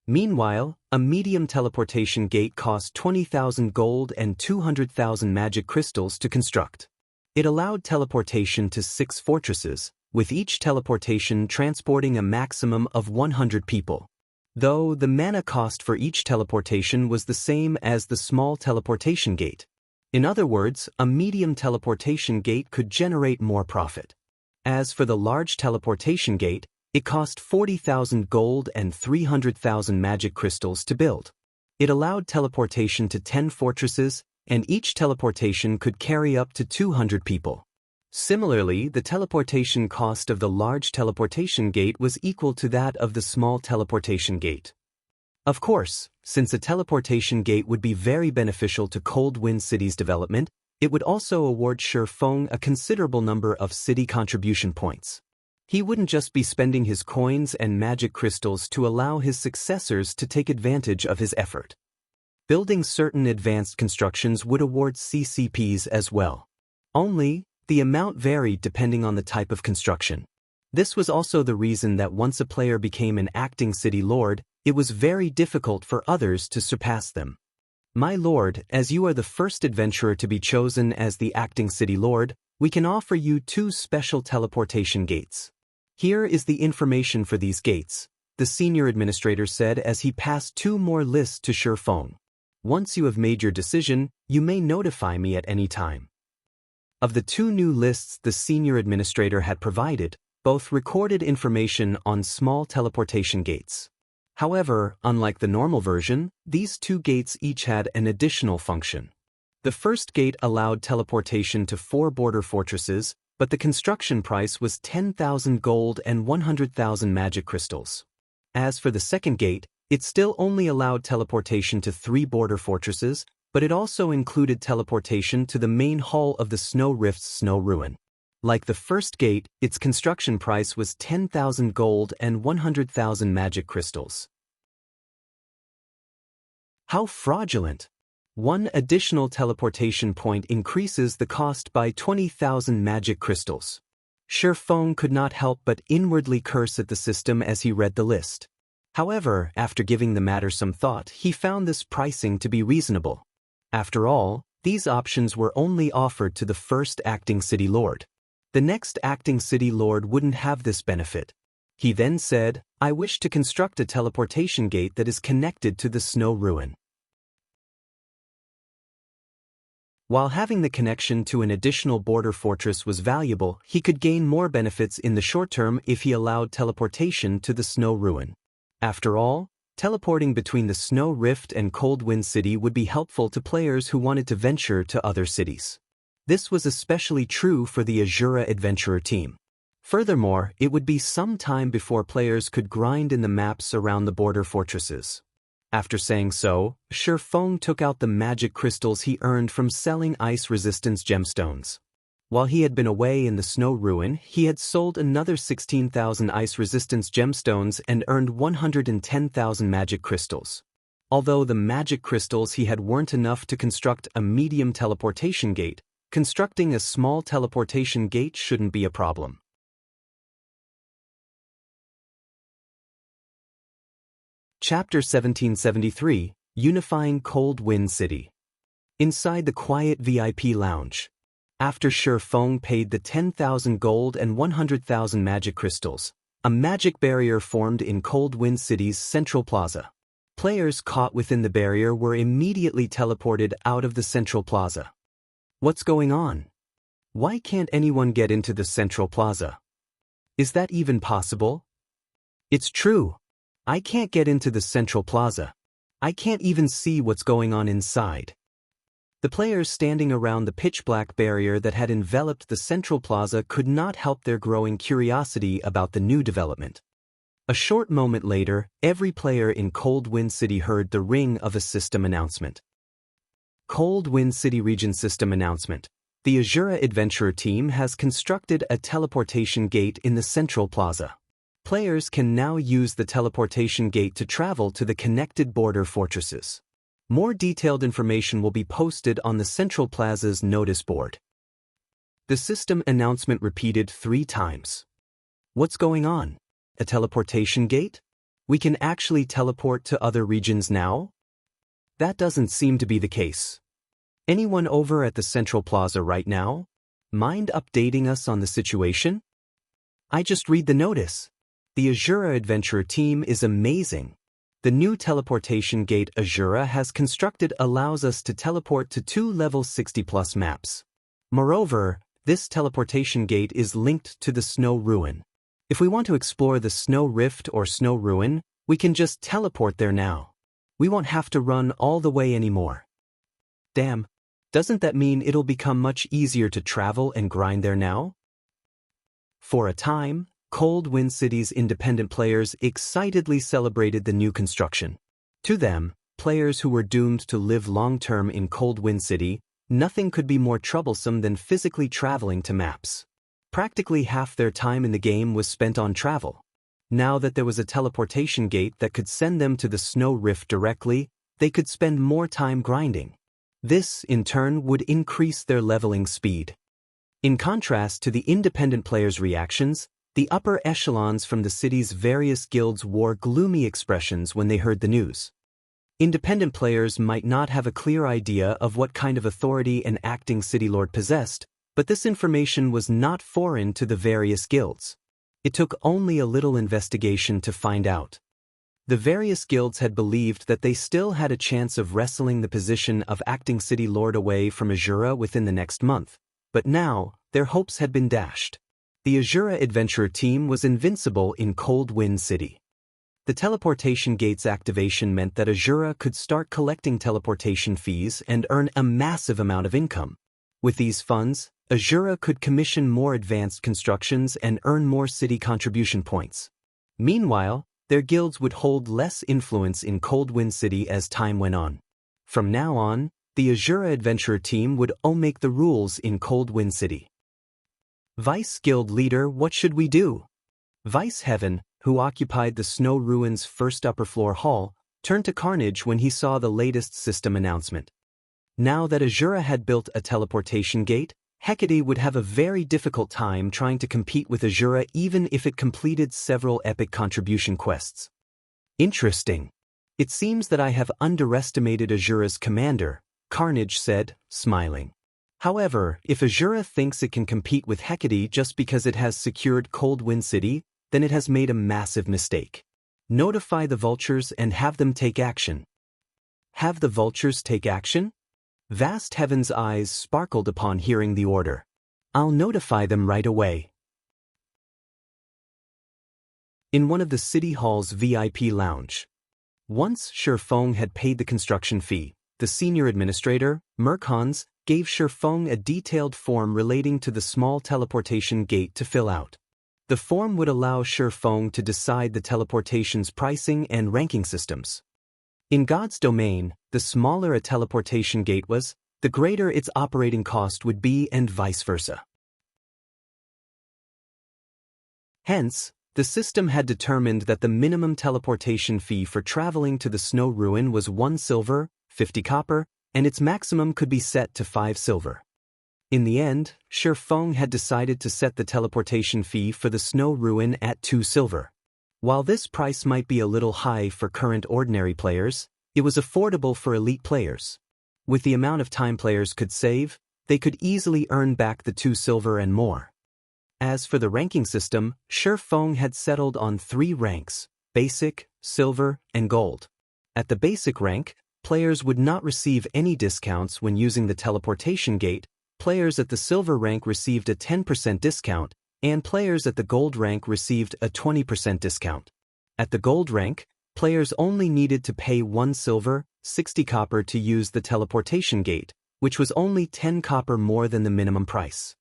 Meanwhile, a medium teleportation gate cost 20,000 gold and 200,000 magic crystals to construct. It allowed teleportation to 6 fortresses, with each teleportation transporting a maximum of 100 people. Though the mana cost for each teleportation was the same as the small teleportation gate. In other words, a medium teleportation gate could generate more profit. As for the large teleportation gate, it cost 40,000 gold and 300,000 magic crystals to build. It allowed teleportation to 10 fortresses, and each teleportation could carry up to 200 people. Similarly, the teleportation cost of the large teleportation gate was equal to that of the small teleportation gate. Of course, since a teleportation gate would be very beneficial to Cold Wind City's development, it would also award Shifeng a considerable number of city contribution points. He wouldn't just be spending his coins and magic crystals to allow his successors to take advantage of his effort. Building certain advanced constructions would award CCPs as well. Only, the amount varied depending on the type of construction. This was also the reason that once a player became an acting city lord, it was very difficult for others to surpass them. My lord, as you are the first adventurer to be chosen as the acting city lord, we can offer you 2 special teleportation gates. Here is the information for these gates, the senior administrator said as he passed 2 more lists to Shifeng. Once you have made your decision, you may notify me at any time. Of the 2 new lists the senior administrator had provided, both recorded information on small teleportation gates. However, unlike the normal version, these 2 gates each had an additional function. The first gate allowed teleportation to 4 border fortresses, but the construction price was 10,000 gold and 100,000 magic crystals. As for the second gate, it still only allowed teleportation to 3 border fortresses, but it also included teleportation to the main hall of the Snow Rift's Snow Ruin. Like the first gate, its construction price was 10,000 gold and 100,000 magic crystals. How fraudulent! One additional teleportation point increases the cost by 20,000 magic crystals. Feng could not help but inwardly curse at the system as he read the list. However, after giving the matter some thought, he found this pricing to be reasonable. After all, these options were only offered to the first acting city lord. The next acting city lord wouldn't have this benefit. He then said, "I wish to construct a teleportation gate that is connected to the snow ruin." While having the connection to an additional border fortress was valuable, he could gain more benefits in the short term if he allowed teleportation to the snow ruin. After all, teleporting between the Snow Rift and Cold Wind City would be helpful to players who wanted to venture to other cities. This was especially true for the Azura Adventurer team. Furthermore, it would be some time before players could grind in the maps around the border fortresses. After saying so, Feng took out the magic crystals he earned from selling ice resistance gemstones. While he had been away in the snow ruin, he had sold another 16,000 ice resistance gemstones and earned 110,000 magic crystals. Although the magic crystals he had weren't enough to construct a medium teleportation gate, constructing a small teleportation gate shouldn't be a problem. Chapter 1773, Unifying Cold Wind City. Inside the quiet VIP lounge. After Feng paid the 10,000 gold and 100,000 magic crystals, a magic barrier formed in Cold Wind City's central plaza. Players caught within the barrier were immediately teleported out of the central plaza. What's going on? Why can't anyone get into the central plaza? Is that even possible? It's true. I can't get into the central plaza. I can't even see what's going on inside. The players standing around the pitch-black barrier that had enveloped the central plaza could not help their growing curiosity about the new development. A short moment later, every player in Cold Wind City heard the ring of a system announcement. Cold Wind City Region System Announcement. The Azura Adventurer team has constructed a teleportation gate in the central plaza. Players can now use the teleportation gate to travel to the connected border fortresses. More detailed information will be posted on the Central Plaza's notice board. The system announcement repeated 3 times. What's going on? A teleportation gate? We can actually teleport to other regions now? That doesn't seem to be the case. Anyone over at the Central Plaza right now? Mind updating us on the situation? I just read the notice. The Azura Adventurer team is amazing. The new teleportation gate Azura has constructed allows us to teleport to 2 level 60+ maps. Moreover, this teleportation gate is linked to the Snow Ruin. If we want to explore the Snow Rift or Snow Ruin, we can just teleport there now. We won't have to run all the way anymore. Damn, doesn't that mean it'll become much easier to travel and grind there now? For a time, Cold Wind City's independent players excitedly celebrated the new construction. To them, players who were doomed to live long-term in Cold Wind City, nothing could be more troublesome than physically traveling to maps. Practically half their time in the game was spent on travel. Now that there was a teleportation gate that could send them to the Snow Rift directly, they could spend more time grinding. This, in turn, would increase their leveling speed. In contrast to the independent players' reactions, the upper echelons from the city's various guilds wore gloomy expressions when they heard the news. Independent players might not have a clear idea of what kind of authority an acting city lord possessed, but this information was not foreign to the various guilds. It took only a little investigation to find out. The various guilds had believed that they still had a chance of wresting the position of acting city lord away from Azura within the next month, but now, their hopes had been dashed. The Azura Adventurer team was invincible in Cold Wind City. The teleportation gate's activation meant that Azura could start collecting teleportation fees and earn a massive amount of income. With these funds, Azura could commission more advanced constructions and earn more city contribution points. Meanwhile, their guilds would hold less influence in Cold Wind City as time went on. From now on, the Azura Adventurer team would make the rules in Cold Wind City. Vice Guild Leader, what should we do? Vice Heaven, who occupied the Snow Ruins' first upper floor hall, turned to Carnage when he saw the latest system announcement. Now that Azura had built a teleportation gate, Hecate would have a very difficult time trying to compete with Azura even if it completed several epic contribution quests. Interesting. It seems that I have underestimated Azura's commander, Carnage said, smiling. However, if Azura thinks it can compete with Hecate just because it has secured Cold Wind City, then it has made a massive mistake. Notify the vultures and have them take action. Have the vultures take action? Vast Heaven's eyes sparkled upon hearing the order. I'll notify them right away. In one of the City Hall's VIP lounge. Once Shifeng had paid the construction fee, the senior administrator, Merkhans, gave Shifeng a detailed form relating to the small teleportation gate to fill out. The form would allow Shifeng to decide the teleportation's pricing and ranking systems. In God's domain, the smaller a teleportation gate was, the greater its operating cost would be and vice versa. Hence, the system had determined that the minimum teleportation fee for traveling to the Snow Ruin was 1 silver, 50 copper, and its maximum could be set to 5 silver. In the end, Shifeng had decided to set the teleportation fee for the Snow Ruin at 2 silver. While this price might be a little high for current ordinary players, it was affordable for elite players. With the amount of time players could save, they could easily earn back the 2 silver and more. As for the ranking system, Shifeng had settled on 3 ranks: basic, silver, and gold. At the basic rank, players would not receive any discounts when using the teleportation gate. Players at the silver rank received a 10% discount, and players at the gold rank received a 20% discount. At the gold rank, players only needed to pay 1 silver, 60 copper to use the teleportation gate, which was only 10 copper more than the minimum price.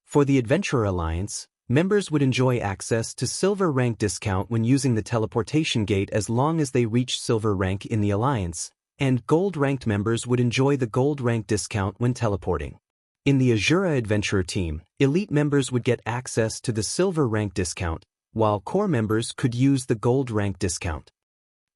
For the Adventurer Alliance, members would enjoy access to silver rank discount when using the teleportation gate as long as they reach silver rank in the Alliance, and gold-ranked members would enjoy the gold rank discount when teleporting. In the Azura Adventurer team, elite members would get access to the silver rank discount, while core members could use the gold rank discount.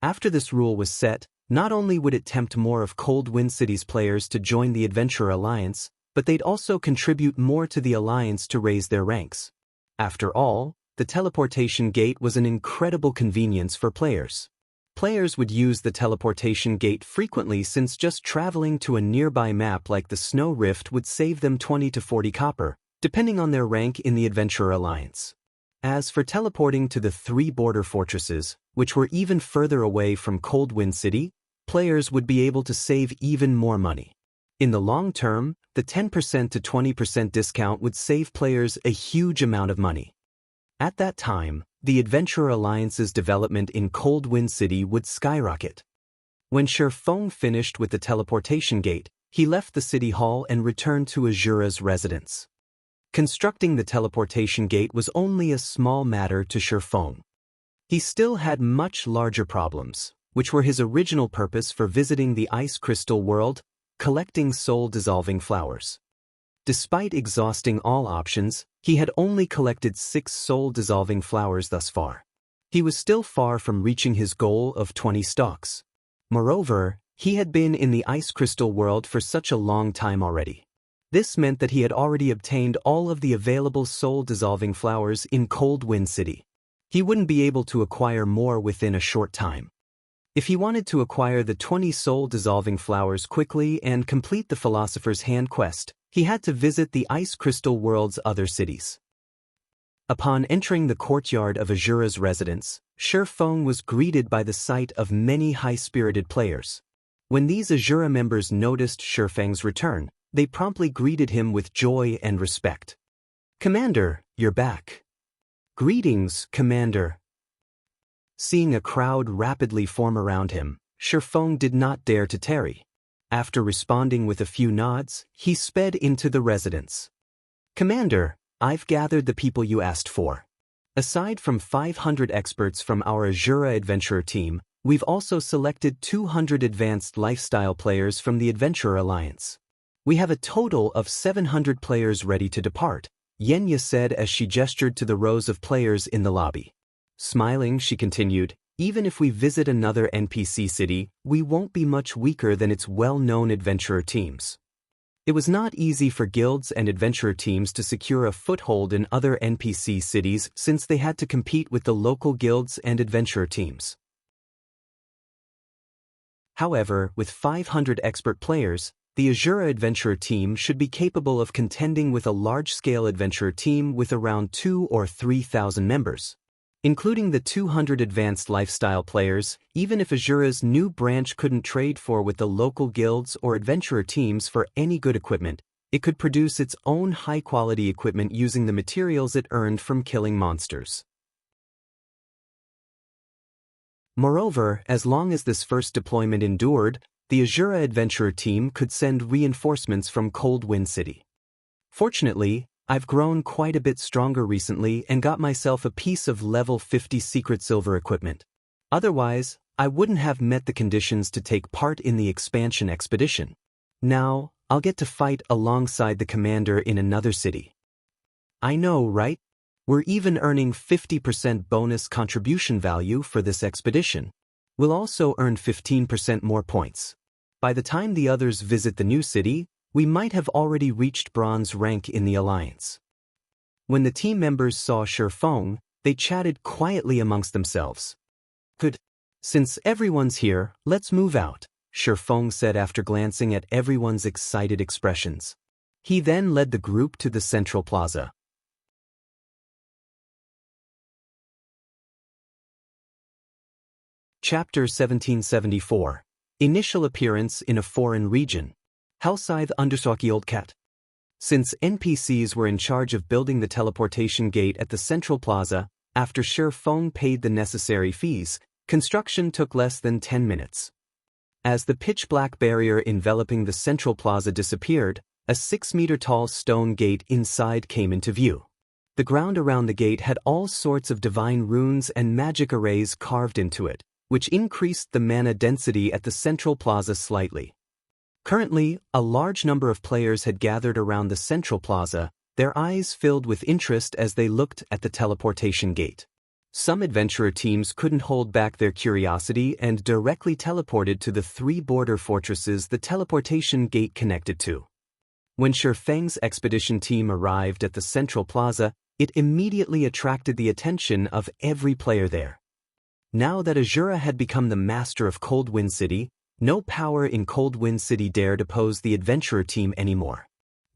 After this rule was set, not only would it tempt more of Cold Wind City's players to join the Adventurer Alliance, but they'd also contribute more to the Alliance to raise their ranks. After all, the teleportation gate was an incredible convenience for players. Players would use the teleportation gate frequently since just traveling to a nearby map like the Snow Rift would save them 20 to 40 copper, depending on their rank in the Adventurer Alliance. As for teleporting to the 3 border fortresses, which were even further away from Cold Wind City, players would be able to save even more money. In the long term, the 10% to 20% discount would save players a huge amount of money. At that time, the Adventurer Alliance's development in Cold Wind City would skyrocket. When Shifeng finished with the teleportation gate, he left the City Hall and returned to Azura's residence. Constructing the teleportation gate was only a small matter to Shifeng. He still had much larger problems, which were his original purpose for visiting the Ice Crystal World, collecting soul-dissolving flowers. Despite exhausting all options, he had only collected 6 soul-dissolving flowers thus far. He was still far from reaching his goal of 20 stalks. Moreover, he had been in the Ice Crystal World for such a long time already. This meant that he had already obtained all of the available soul-dissolving flowers in Cold Wind City. He wouldn't be able to acquire more within a short time. If he wanted to acquire the 20 soul-dissolving flowers quickly and complete the Philosopher's Hand quest, he had to visit the Ice Crystal World's other cities. Upon entering the courtyard of Azura's residence, Shifeng was greeted by the sight of many high-spirited players. When these Azura members noticed Shifeng's return, they promptly greeted him with joy and respect. "Commander, you're back." "Greetings, Commander." Seeing a crowd rapidly form around him, Shifeng did not dare to tarry. After responding with a few nods, he sped into the residence. "Commander, I've gathered the people you asked for. Aside from 500 experts from our Azura Adventurer team, we've also selected 200 advanced lifestyle players from the Adventurer Alliance. We have a total of 700 players ready to depart. Xianxia said as she gestured to the rows of players in the lobby. Smiling, she continued, even if we visit another NPC city, we won't be much weaker than its well-known adventurer teams. It was not easy for guilds and adventurer teams to secure a foothold in other NPC cities since they had to compete with the local guilds and adventurer teams. However, with 500 expert players, the Azura adventurer team should be capable of contending with a large-scale adventurer team with around 2,000 or 3,000 members. Including the 200 advanced lifestyle players, even if Azura's new branch couldn't trade with the local guilds or adventurer teams for any good equipment, it could produce its own high-quality equipment using the materials it earned from killing monsters. Moreover, as long as this first deployment endured, the Azura adventurer team could send reinforcements from Cold Wind City. Fortunately, I've grown quite a bit stronger recently and got myself a piece of level 50 secret silver equipment. Otherwise, I wouldn't have met the conditions to take part in the expansion expedition. Now, I'll get to fight alongside the commander in another city. I know, right? We're even earning 50% bonus contribution value for this expedition. We'll also earn 15% more points. By the time the others visit the new city, we might have already reached bronze rank in the alliance. When the team members saw Shifeng, they chatted quietly amongst themselves. Good. Since everyone's here, let's move out, Shifeng said after glancing at everyone's excited expressions. He then led the group to the central plaza. Chapter 1774. Initial appearance in a foreign region. Hellscythe _ Old Cat. Since NPCs were in charge of building the teleportation gate at the central plaza, after Shifeng paid the necessary fees, construction took less than 10 minutes. As the pitch-black barrier enveloping the central plaza disappeared, a 6-meter-tall stone gate inside came into view. The ground around the gate had all sorts of divine runes and magic arrays carved into it, which increased the mana density at the central plaza slightly. Currently, a large number of players had gathered around the central plaza, their eyes filled with interest as they looked at the teleportation gate. Some adventurer teams couldn't hold back their curiosity and directly teleported to the 3 border fortresses the teleportation gate connected to. When Shifeng's expedition team arrived at the central plaza, it immediately attracted the attention of every player there. Now that Azura had become the master of Cold Wind City, no power in Cold Wind City dared oppose the adventurer team anymore.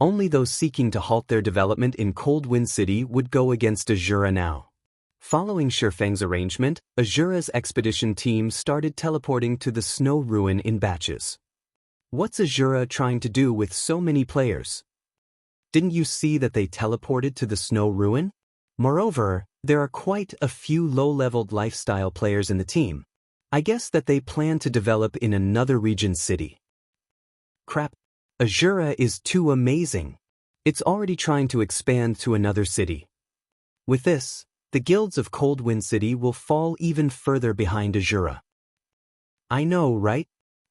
Only those seeking to halt their development in Cold Wind City would go against Azura now. Following Shifeng's arrangement, Azura's expedition team started teleporting to the snow ruin in batches. What's Azura trying to do with so many players? Didn't you see that they teleported to the snow ruin? Moreover, there are quite a few low-leveled lifestyle players in the team. I guess that they plan to develop in another region city. Crap. Azura is too amazing. It's already trying to expand to another city. With this, the guilds of Cold Wind City will fall even further behind Azura. I know, right?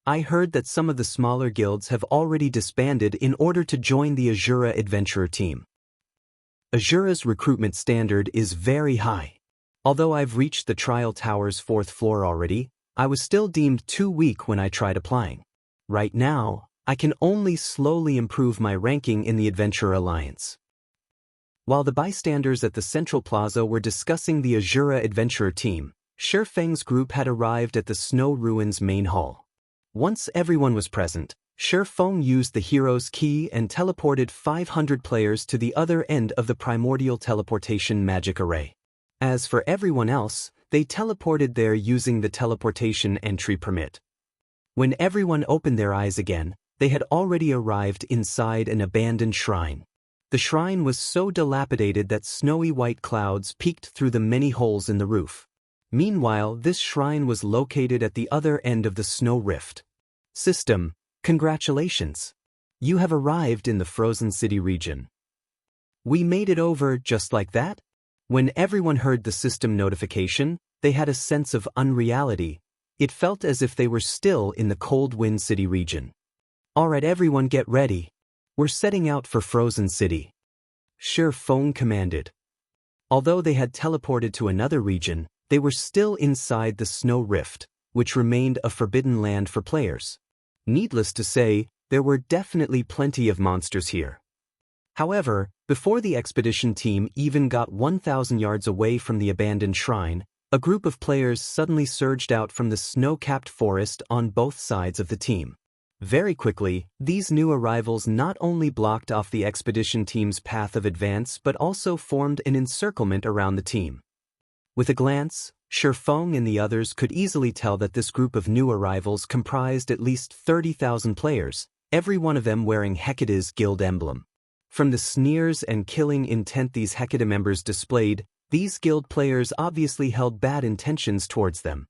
I heard that some of the smaller guilds have already disbanded in order to join the Azura adventurer team. Azura's recruitment standard is very high. Although I've reached the Trial Tower's 4th floor already, I was still deemed too weak when I tried applying. Right now, I can only slowly improve my ranking in the Adventurer Alliance. While the bystanders at the Central Plaza were discussing the Azura adventurer team, Shifeng's group had arrived at the Snow Ruins main hall. Once everyone was present, Shifeng used the hero's key and teleported 500 players to the other end of the primordial teleportation magic array. As for everyone else, they teleported there using the teleportation entry permit. When everyone opened their eyes again, they had already arrived inside an abandoned shrine. The shrine was so dilapidated that snowy white clouds peeked through the many holes in the roof. Meanwhile, this shrine was located at the other end of the snow rift. System, congratulations! You have arrived in the Frozen City region. We made it over just like that? When everyone heard the system notification, they had a sense of unreality. It felt as if they were still in the Cold Wind City region. Alright, everyone get ready. We're setting out for Frozen City. Xianxia commanded. Although they had teleported to another region, they were still inside the snow rift, which remained a forbidden land for players. Needless to say, there were definitely plenty of monsters here. However, before the expedition team even got 1,000 yards away from the abandoned shrine, a group of players suddenly surged out from the snow-capped forest on both sides of the team. Very quickly, these new arrivals not only blocked off the expedition team's path of advance but also formed an encirclement around the team. With a glance, Xianxia and the others could easily tell that this group of new arrivals comprised at least 30,000 players, every one of them wearing Hecate's guild emblem. From the sneers and killing intent these Hecate members displayed, these guild players obviously held bad intentions towards them.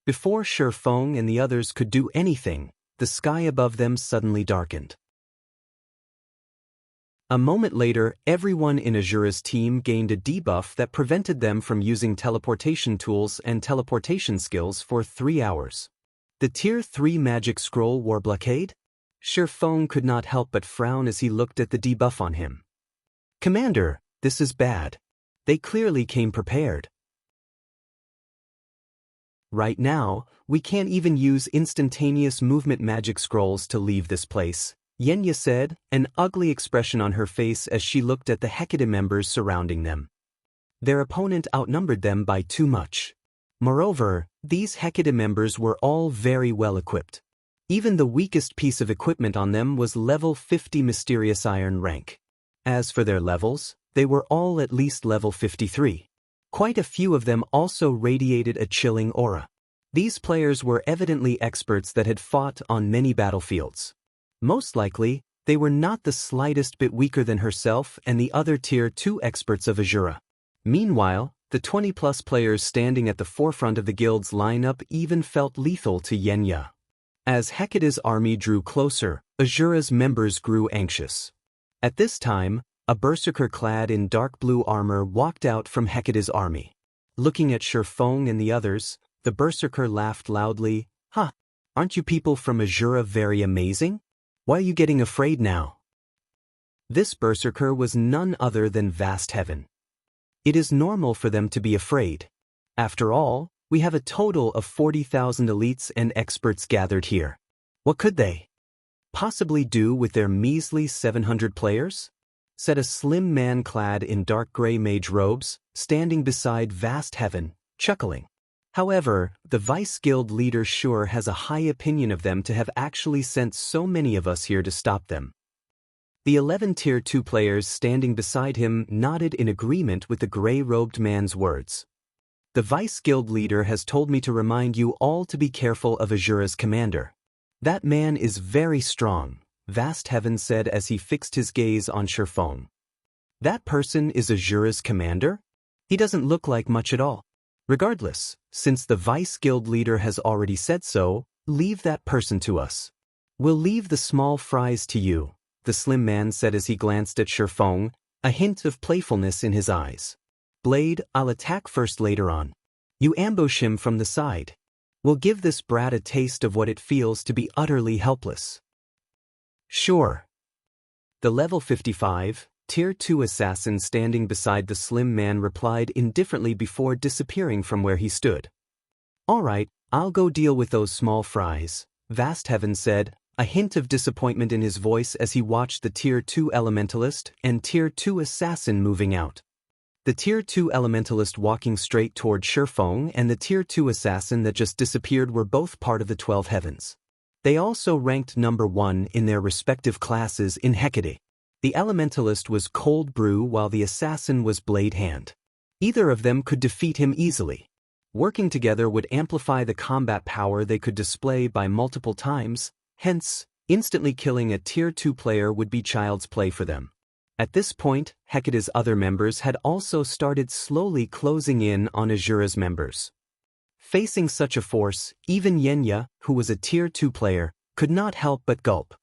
Before Xianxia and the others could do anything, the sky above them suddenly darkened. A moment later, everyone in Azura's team gained a debuff that prevented them from using teleportation tools and teleportation skills for 3 hours. The Tier 3 magic scroll wore blockade? Xianxia could not help but frown as he looked at the debuff on him. Commander, this is bad. They clearly came prepared. Right now, we can't even use instantaneous movement magic scrolls to leave this place, Xianxia said, an ugly expression on her face as she looked at the Hecate members surrounding them. Their opponent outnumbered them by too much. Moreover, these Hecate members were all very well equipped. Even the weakest piece of equipment on them was level 50 mysterious iron rank. As for their levels, they were all at least level 53. Quite a few of them also radiated a chilling aura. These players were evidently experts that had fought on many battlefields. Most likely, they were not the slightest bit weaker than herself and the other Tier 2 experts of Azura. Meanwhile, the 20-plus players standing at the forefront of the guild's lineup even felt lethal to Xianxia. As Hecate's army drew closer, Azura's members grew anxious. At this time, a berserker clad in dark blue armor walked out from Hecate's army. Looking at Xianxia and the others, the berserker laughed loudly. Aren't you people from Azura very amazing? Why are you getting afraid now? This berserker was none other than Vast Heaven. It is normal for them to be afraid. After all, we have a total of 40,000 elites and experts gathered here. What could they possibly do with their measly 700 players? Said a slim man clad in dark gray mage robes, standing beside Vast Heaven, chuckling. However, the Vice Guild leader sure has a high opinion of them to have actually sent so many of us here to stop them. The 11 Tier 2 players standing beside him nodded in agreement with the gray-robed man's words. The Vice Guild leader has told me to remind you all to be careful of Azura's commander. That man is very strong, Vast Heaven said as he fixed his gaze on Xianxia. That person is Azura's commander? He doesn't look like much at all. Regardless, since the Vice Guild leader has already said so, leave that person to us. We'll leave the small fries to you, the slim man said as he glanced at Xianxia, a hint of playfulness in his eyes. Blade, I'll attack first later on. You ambush him from the side. We'll give this brat a taste of what it feels to be utterly helpless. Sure. The level 55, Tier 2 assassin standing beside the slim man replied indifferently before disappearing from where he stood. All right, I'll go deal with those small fries, Vast Heaven said, a hint of disappointment in his voice as he watched the Tier 2 elementalist and Tier 2 assassin moving out. The Tier 2 elementalist walking straight toward Xianxia and the Tier 2 assassin that just disappeared were both part of the 12 heavens. They also ranked number 1 in their respective classes in Hecate. The elementalist was Cold Brew while the assassin was Blade Hand. Either of them could defeat him easily. Working together would amplify the combat power they could display by multiple times, hence, instantly killing a Tier 2 player would be child's play for them. At this point, Hecate's other members had also started slowly closing in on Azura's members. Facing such a force, even Xianxia, who was a Tier 2 player, could not help but gulp.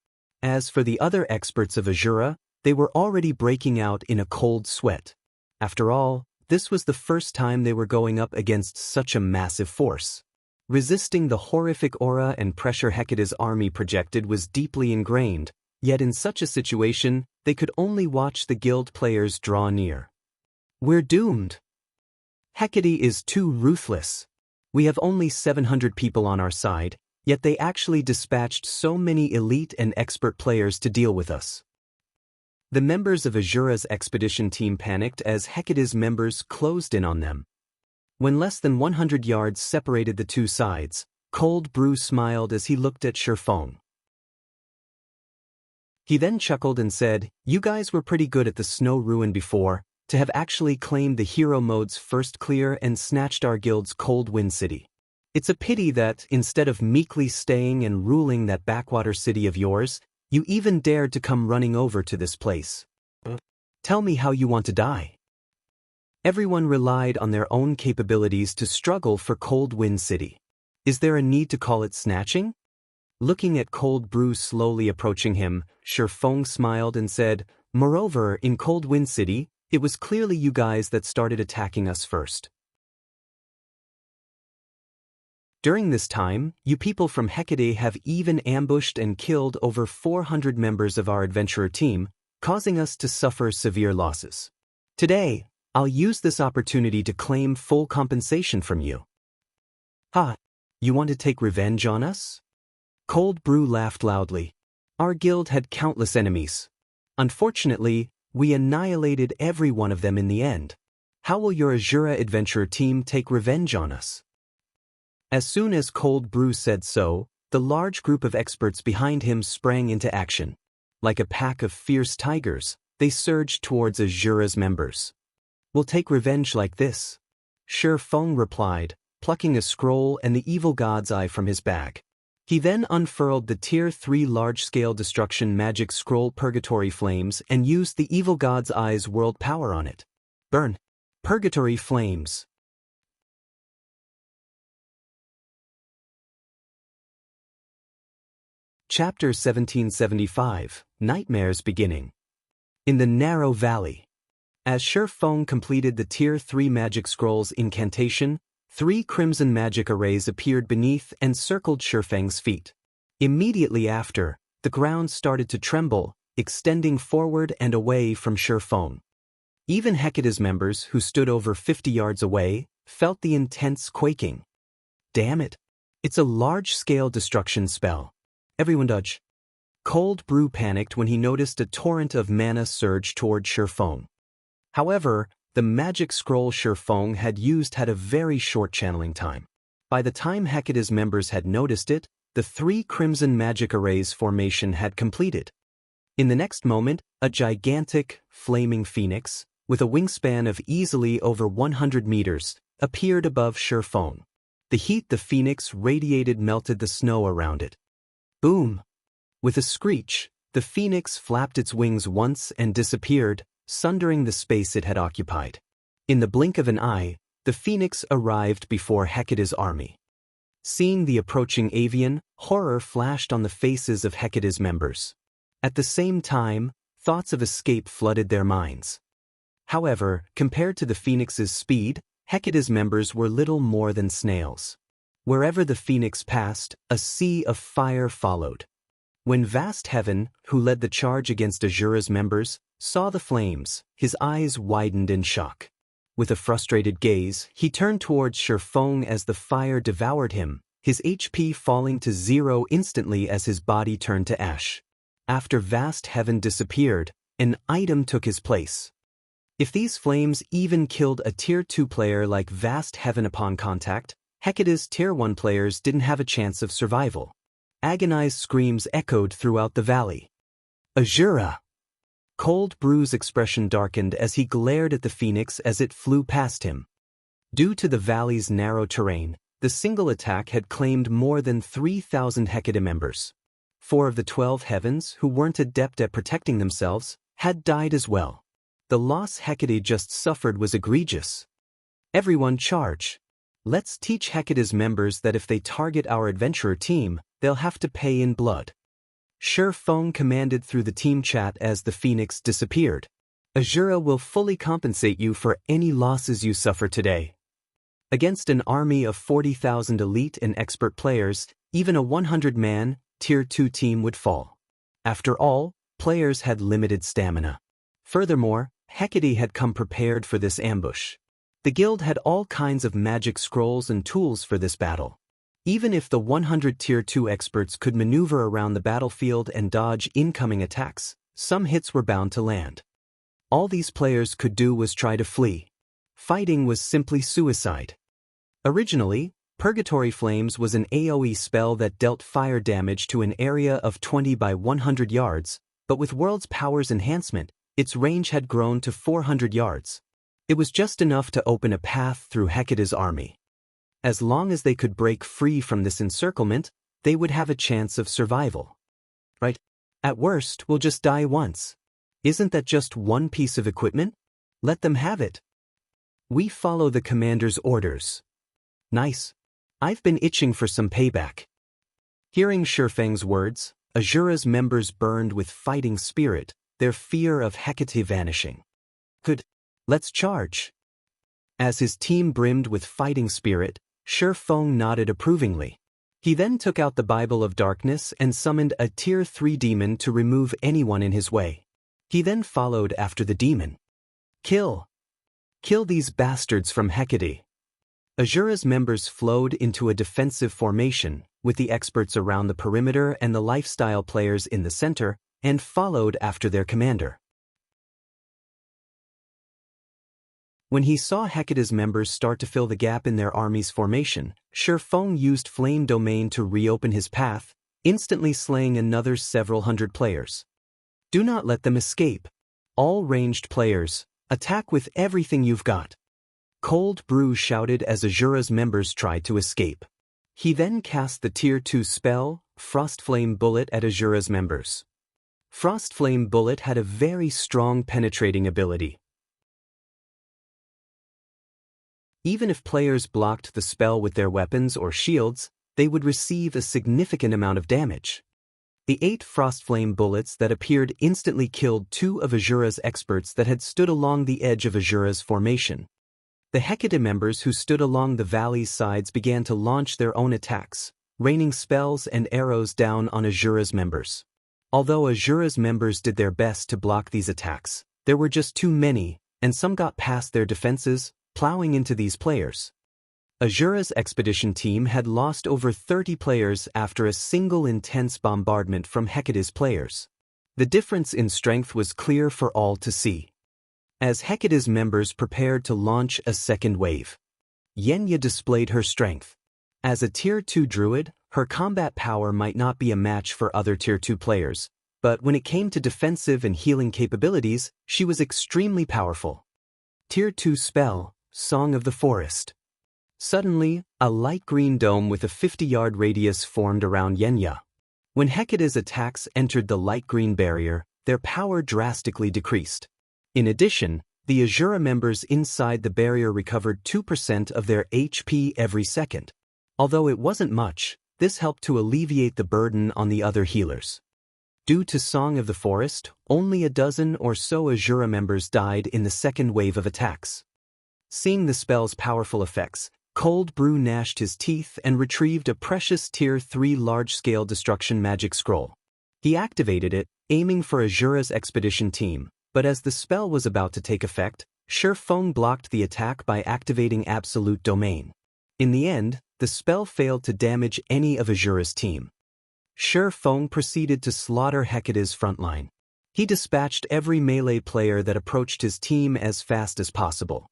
As for the other experts of Azura, they were already breaking out in a cold sweat. After all, this was the first time they were going up against such a massive force. Resisting the horrific aura and pressure Hecate's army projected was deeply ingrained, yet in such a situation, they could only watch the guild players draw near. We're doomed. Hecate is too ruthless. We have only 700 people on our side, yet they actually dispatched so many elite and expert players to deal with us. The members of Azura's expedition team panicked as Hecate's members closed in on them. When less than 100 yards separated the two sides, Cold Brew smiled as he looked at Shifeng. He then chuckled and said, "You guys were pretty good at the snow ruin before, to have actually claimed the hero mode's first clear and snatched our guild's Cold Wind City. It's a pity that, instead of meekly staying and ruling that backwater city of yours, you even dared to come running over to this place. Tell me how you want to die." Everyone relied on their own capabilities to struggle for Cold Wind City. Is there a need to call it snatching? Looking at Cold Brew slowly approaching him, Shifeng smiled and said, "Moreover, in Cold Wind City, it was clearly you guys that started attacking us first. During this time, you people from Hecate have even ambushed and killed over 400 members of our adventurer team, causing us to suffer severe losses. Today, I'll use this opportunity to claim full compensation from you." "Ha! You want to take revenge on us?" Cold Brew laughed loudly. "Our guild had countless enemies. Unfortunately, we annihilated every one of them in the end. How will your Azura adventurer team take revenge on us?" As soon as Cold Brew said so, the large group of experts behind him sprang into action. Like a pack of fierce tigers, they surged towards Azura's members. "We'll take revenge like this," Shifeng replied, plucking a scroll and the evil god's eye from his bag. He then unfurled the Tier 3 large-scale destruction magic scroll Purgatory Flames and used the evil god's eye's world power on it. Burn. Purgatory Flames. Chapter 1775, Nightmares Beginning. In the narrow valley. As Shifeng completed the Tier 3 magic scroll's incantation, 3 crimson magic arrays appeared beneath and circled Shifeng's feet. Immediately after, the ground started to tremble, extending forward and away from Shifeng. Even Hecate's members, who stood over 50 yards away, felt the intense quaking. "Damn it! It's a large-scale destruction spell. Everyone dodge." Cold Brew panicked when he noticed a torrent of mana surge toward Shifeng. However, the magic scroll Shifeng had used had a very short channeling time. By the time Hecate's members had noticed it, the 3 crimson magic arrays formation had completed. In the next moment, a gigantic, flaming phoenix, with a wingspan of easily over 100 meters, appeared above Shifeng. The heat the phoenix radiated melted the snow around it. Boom! With a screech, the phoenix flapped its wings once and disappeared, sundering the space it had occupied. In the blink of an eye, the phoenix arrived before Hecate's army. Seeing the approaching avian, horror flashed on the faces of Hecate's members. At the same time, thoughts of escape flooded their minds. However, compared to the phoenix's speed, Hecate's members were little more than snails. Wherever the phoenix passed, a sea of fire followed. When Vast Heaven, who led the charge against Azura's members, saw the flames, his eyes widened in shock. With a frustrated gaze, he turned towards Shifeng as the fire devoured him, his HP falling to 0 instantly as his body turned to ash. After Vast Heaven disappeared, an item took his place. If these flames even killed a Tier 2 player like Vast Heaven upon contact, Hecate's Tier 1 players didn't have a chance of survival. Agonized screams echoed throughout the valley. "Azura!" Cold Brew's expression darkened as he glared at the phoenix as it flew past him. Due to the valley's narrow terrain, the single attack had claimed more than 3,000 Hecate members. 4 of the 12 heavens, who weren't adept at protecting themselves, had died as well. The loss Hecate just suffered was egregious. "Everyone charge! Let's teach Hecate's members that if they target our adventurer team, they'll have to pay in blood." Shifeng commanded through the team chat as the phoenix disappeared. "Azura will fully compensate you for any losses you suffer today." Against an army of 40,000 elite and expert players, even a 100-man, Tier 2 team would fall. After all, players had limited stamina. Furthermore, Hecate had come prepared for this ambush. The guild had all kinds of magic scrolls and tools for this battle. Even if the 100 Tier 2 experts could maneuver around the battlefield and dodge incoming attacks, some hits were bound to land. All these players could do was try to flee. Fighting was simply suicide. Originally, Purgatory Flames was an AoE spell that dealt fire damage to an area of 20 by 100 yards, but with World's Powers enhancement, its range had grown to 400 yards. It was just enough to open a path through Hecate's army. As long as they could break free from this encirclement, they would have a chance of survival. Right? At worst, we'll just die once. Isn't that just one piece of equipment? Let them have it. We follow the commander's orders. Nice. I've been itching for some payback. Hearing Shifeng's words, Azura's members burned with fighting spirit, their fear of Hecate vanishing. Good. Let's charge. As his team brimmed with fighting spirit, Shifeng nodded approvingly. He then took out the Bible of Darkness and summoned a Tier 3 demon to remove anyone in his way. He then followed after the demon. Kill these bastards from Hecate. Azura's members flowed into a defensive formation, with the experts around the perimeter and the lifestyle players in the center, and followed after their commander. When he saw Hecate's members start to fill the gap in their army's formation, Shifeng used Flame Domain to reopen his path, instantly slaying another several hundred players. Do not let them escape. All ranged players, attack with everything you've got. Cold Brew shouted as Azura's members tried to escape. He then cast the Tier 2 spell, Frost Flame Bullet, at Azura's members. Frost Flame Bullet had a very strong penetrating ability. Even if players blocked the spell with their weapons or shields, they would receive a significant amount of damage. The 8 Frost Flame bullets that appeared instantly killed 2 of Azura's experts that had stood along the edge of Azura's formation. The Hecate members who stood along the valley's sides began to launch their own attacks, raining spells and arrows down on Azura's members. Although Azura's members did their best to block these attacks, there were just too many, and some got past their defenses, plowing into these players. Azura's expedition team had lost over 30 players after a single intense bombardment from Hecate's players. The difference in strength was clear for all to see. As Hecate's members prepared to launch a second wave, Xianxia displayed her strength. As a Tier 2 druid, her combat power might not be a match for other Tier 2 players, but when it came to defensive and healing capabilities, she was extremely powerful. Tier 2 spell, Song of the Forest. Suddenly, a light green dome with a 50-yard radius formed around Xianxia. When Hecate's attacks entered the light green barrier, their power drastically decreased. In addition, the Azura members inside the barrier recovered 2% of their HP every second. Although it wasn't much, this helped to alleviate the burden on the other healers. Due to Song of the Forest, only a dozen or so Azura members died in the second wave of attacks. Seeing the spell's powerful effects, Cold Brew gnashed his teeth and retrieved a precious Tier 3 large-scale destruction magic scroll. He activated it, aiming for Azura's expedition team, but as the spell was about to take effect, Shifeng blocked the attack by activating Absolute Domain. In the end, the spell failed to damage any of Azura's team. Shifeng proceeded to slaughter Hecate's frontline. He dispatched every melee player that approached his team as fast as possible.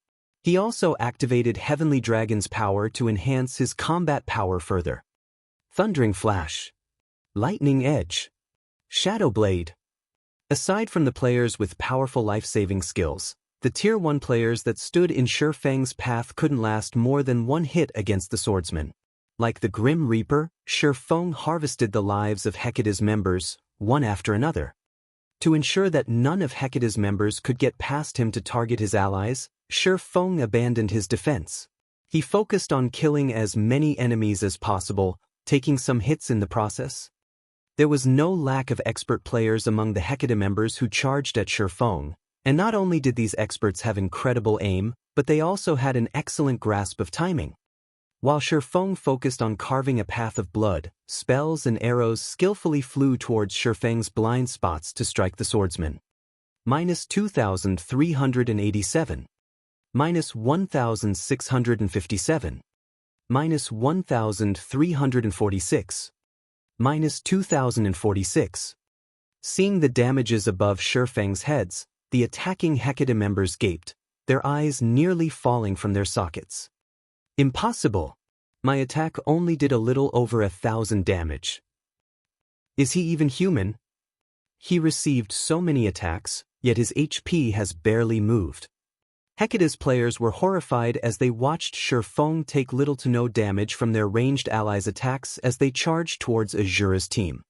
He also activated Heavenly Dragon's power to enhance his combat power further. Thundering Flash, Lightning Edge, Shadow Blade. Aside from the players with powerful life-saving skills, the Tier 1 players that stood in Shifeng's path couldn't last more than one hit against the swordsman. Like the Grim Reaper, Shifeng harvested the lives of Hecate's members, one after another. To ensure that none of Hecate's members could get past him to target his allies, Shifeng abandoned his defense. He focused on killing as many enemies as possible, taking some hits in the process. There was no lack of expert players among the Hecate members who charged at Shifeng, and not only did these experts have incredible aim, but they also had an excellent grasp of timing. While Shi Feng focused on carving a path of blood, spells and arrows skillfully flew towards Shi Feng's blind spots to strike the swordsman. -2,387. -1,657. -1,346. -2,046. Seeing the damages above Shi Feng's heads, the attacking Hecate members gaped, their eyes nearly falling from their sockets. Impossible! My attack only did a little over 1,000 damage. Is he even human? He received so many attacks, yet his HP has barely moved. Hecate's players were horrified as they watched Shi Feng take little to no damage from their ranged allies' attacks as they charged towards Azura's team.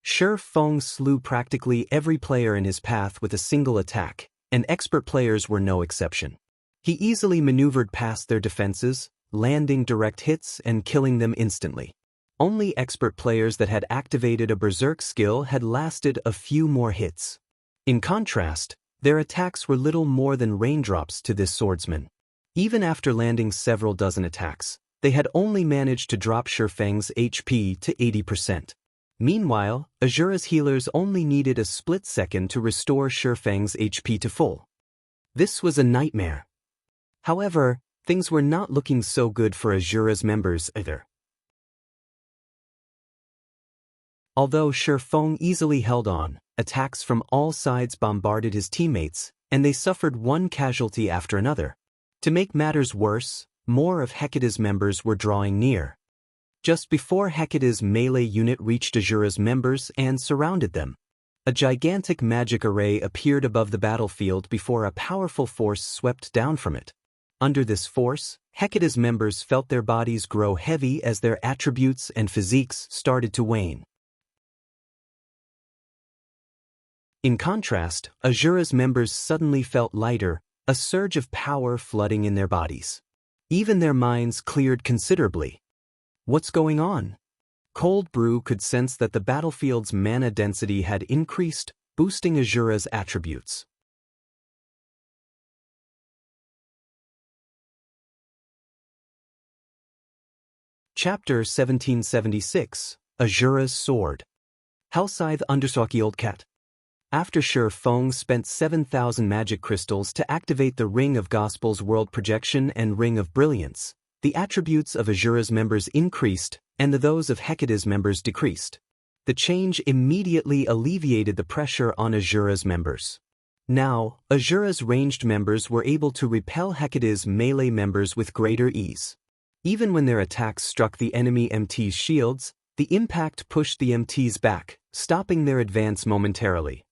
Shi Feng slew practically every player in his path with a single attack, and expert players were no exception. He easily maneuvered past their defenses, landing direct hits and killing them instantly. Only expert players that had activated a berserk skill had lasted a few more hits. In contrast, their attacks were little more than raindrops to this swordsman. Even after landing several dozen attacks, they had only managed to drop Shi Feng's HP to 80%. Meanwhile, Azura's healers only needed a split second to restore Shi Feng's HP to full. This was a nightmare. However, things were not looking so good for Azura's members either. Although Shi Feng easily held on, attacks from all sides bombarded his teammates, and they suffered one casualty after another. To make matters worse, more of Hecate's members were drawing near. Just before Hecate's melee unit reached Azura's members and surrounded them, a gigantic magic array appeared above the battlefield before a powerful force swept down from it. Under this force, Hecate's members felt their bodies grow heavy as their attributes and physiques started to wane. In contrast, Azura's members suddenly felt lighter, a surge of power flooding in their bodies. Even their minds cleared considerably. What's going on? Cold Brew could sense that the battlefield's mana density had increased, boosting Azura's attributes. Chapter 1776, Azura's Sword. Hellscythe _ Old Cat. After Shi Feng spent 7,000 magic crystals to activate the Ring of Gospel's World Projection and Ring of Brilliance, the attributes of Azura's members increased, and those of Hecate's members decreased. The change immediately alleviated the pressure on Azura's members. Now, Azura's ranged members were able to repel Hecate's melee members with greater ease. Even when their attacks struck the enemy MT's shields, the impact pushed the MTs back, stopping their advance momentarily.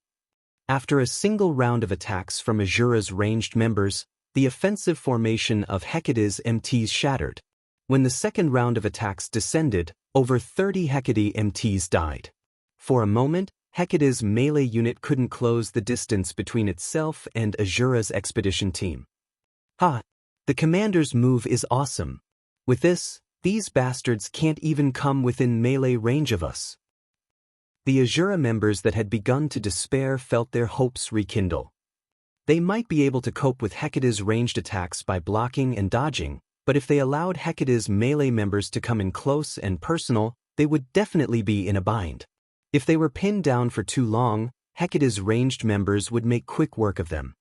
After a single round of attacks from Azura's ranged members, the offensive formation of Hecate's MTs shattered. When the second round of attacks descended, over 30 Hecate MTs died. For a moment, Hecate's melee unit couldn't close the distance between itself and Azura's expedition team. Ha! The commander's move is awesome. With this, these bastards can't even come within melee range of us. The Azura members that had begun to despair felt their hopes rekindle. They might be able to cope with Hecate's ranged attacks by blocking and dodging, but if they allowed Hecate's melee members to come in close and personal, they would definitely be in a bind. If they were pinned down for too long, Hecate's ranged members would make quick work of them.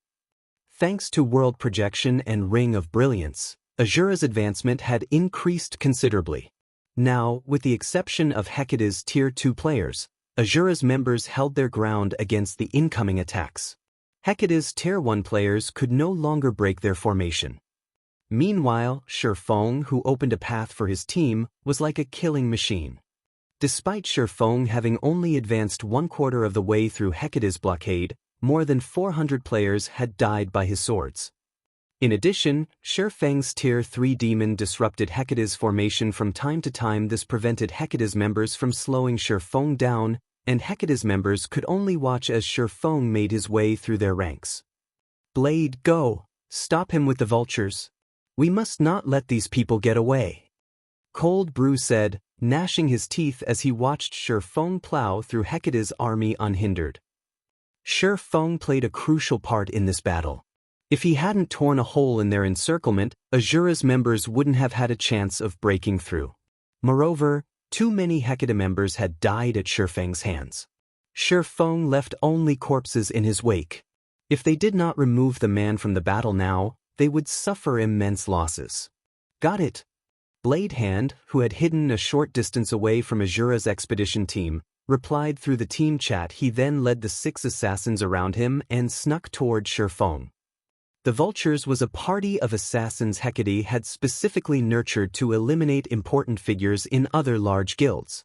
Thanks to World Projection and Ring of Brilliance, Azura's advancement had increased considerably. Now, with the exception of Hecate's Tier 2 players, Azura's members held their ground against the incoming attacks. Hecate's Tier 1 players could no longer break their formation. Meanwhile, Shi Feng, who opened a path for his team, was like a killing machine. Despite Shi Feng having only advanced 1/4 of the way through Hecate's blockade, more than 400 players had died by his swords. In addition, Shi Feng's Tier 3 demon disrupted Hecate's formation from time to time. This prevented Hecate's members from slowing Shi Feng down, and Hecate's members could only watch as Shi Feng made his way through their ranks. Blade, go! Stop him with the vultures. We must not let these people get away. Cold Brew said, gnashing his teeth as he watched Shi Feng plow through Hecate's army unhindered. Shi Feng played a crucial part in this battle. If he hadn't torn a hole in their encirclement, Azura's members wouldn't have had a chance of breaking through. Moreover, too many Hecate members had died at Shifeng's hands. Shifeng left only corpses in his wake. If they did not remove the man from the battle now, they would suffer immense losses. Got it. Blade Hand, who had hidden a short distance away from Azura's expedition team, replied through the team chat. He then led the 6 assassins around him and snuck toward Shifeng. The Vultures was a party of assassins Hecate had specifically nurtured to eliminate important figures in other large guilds.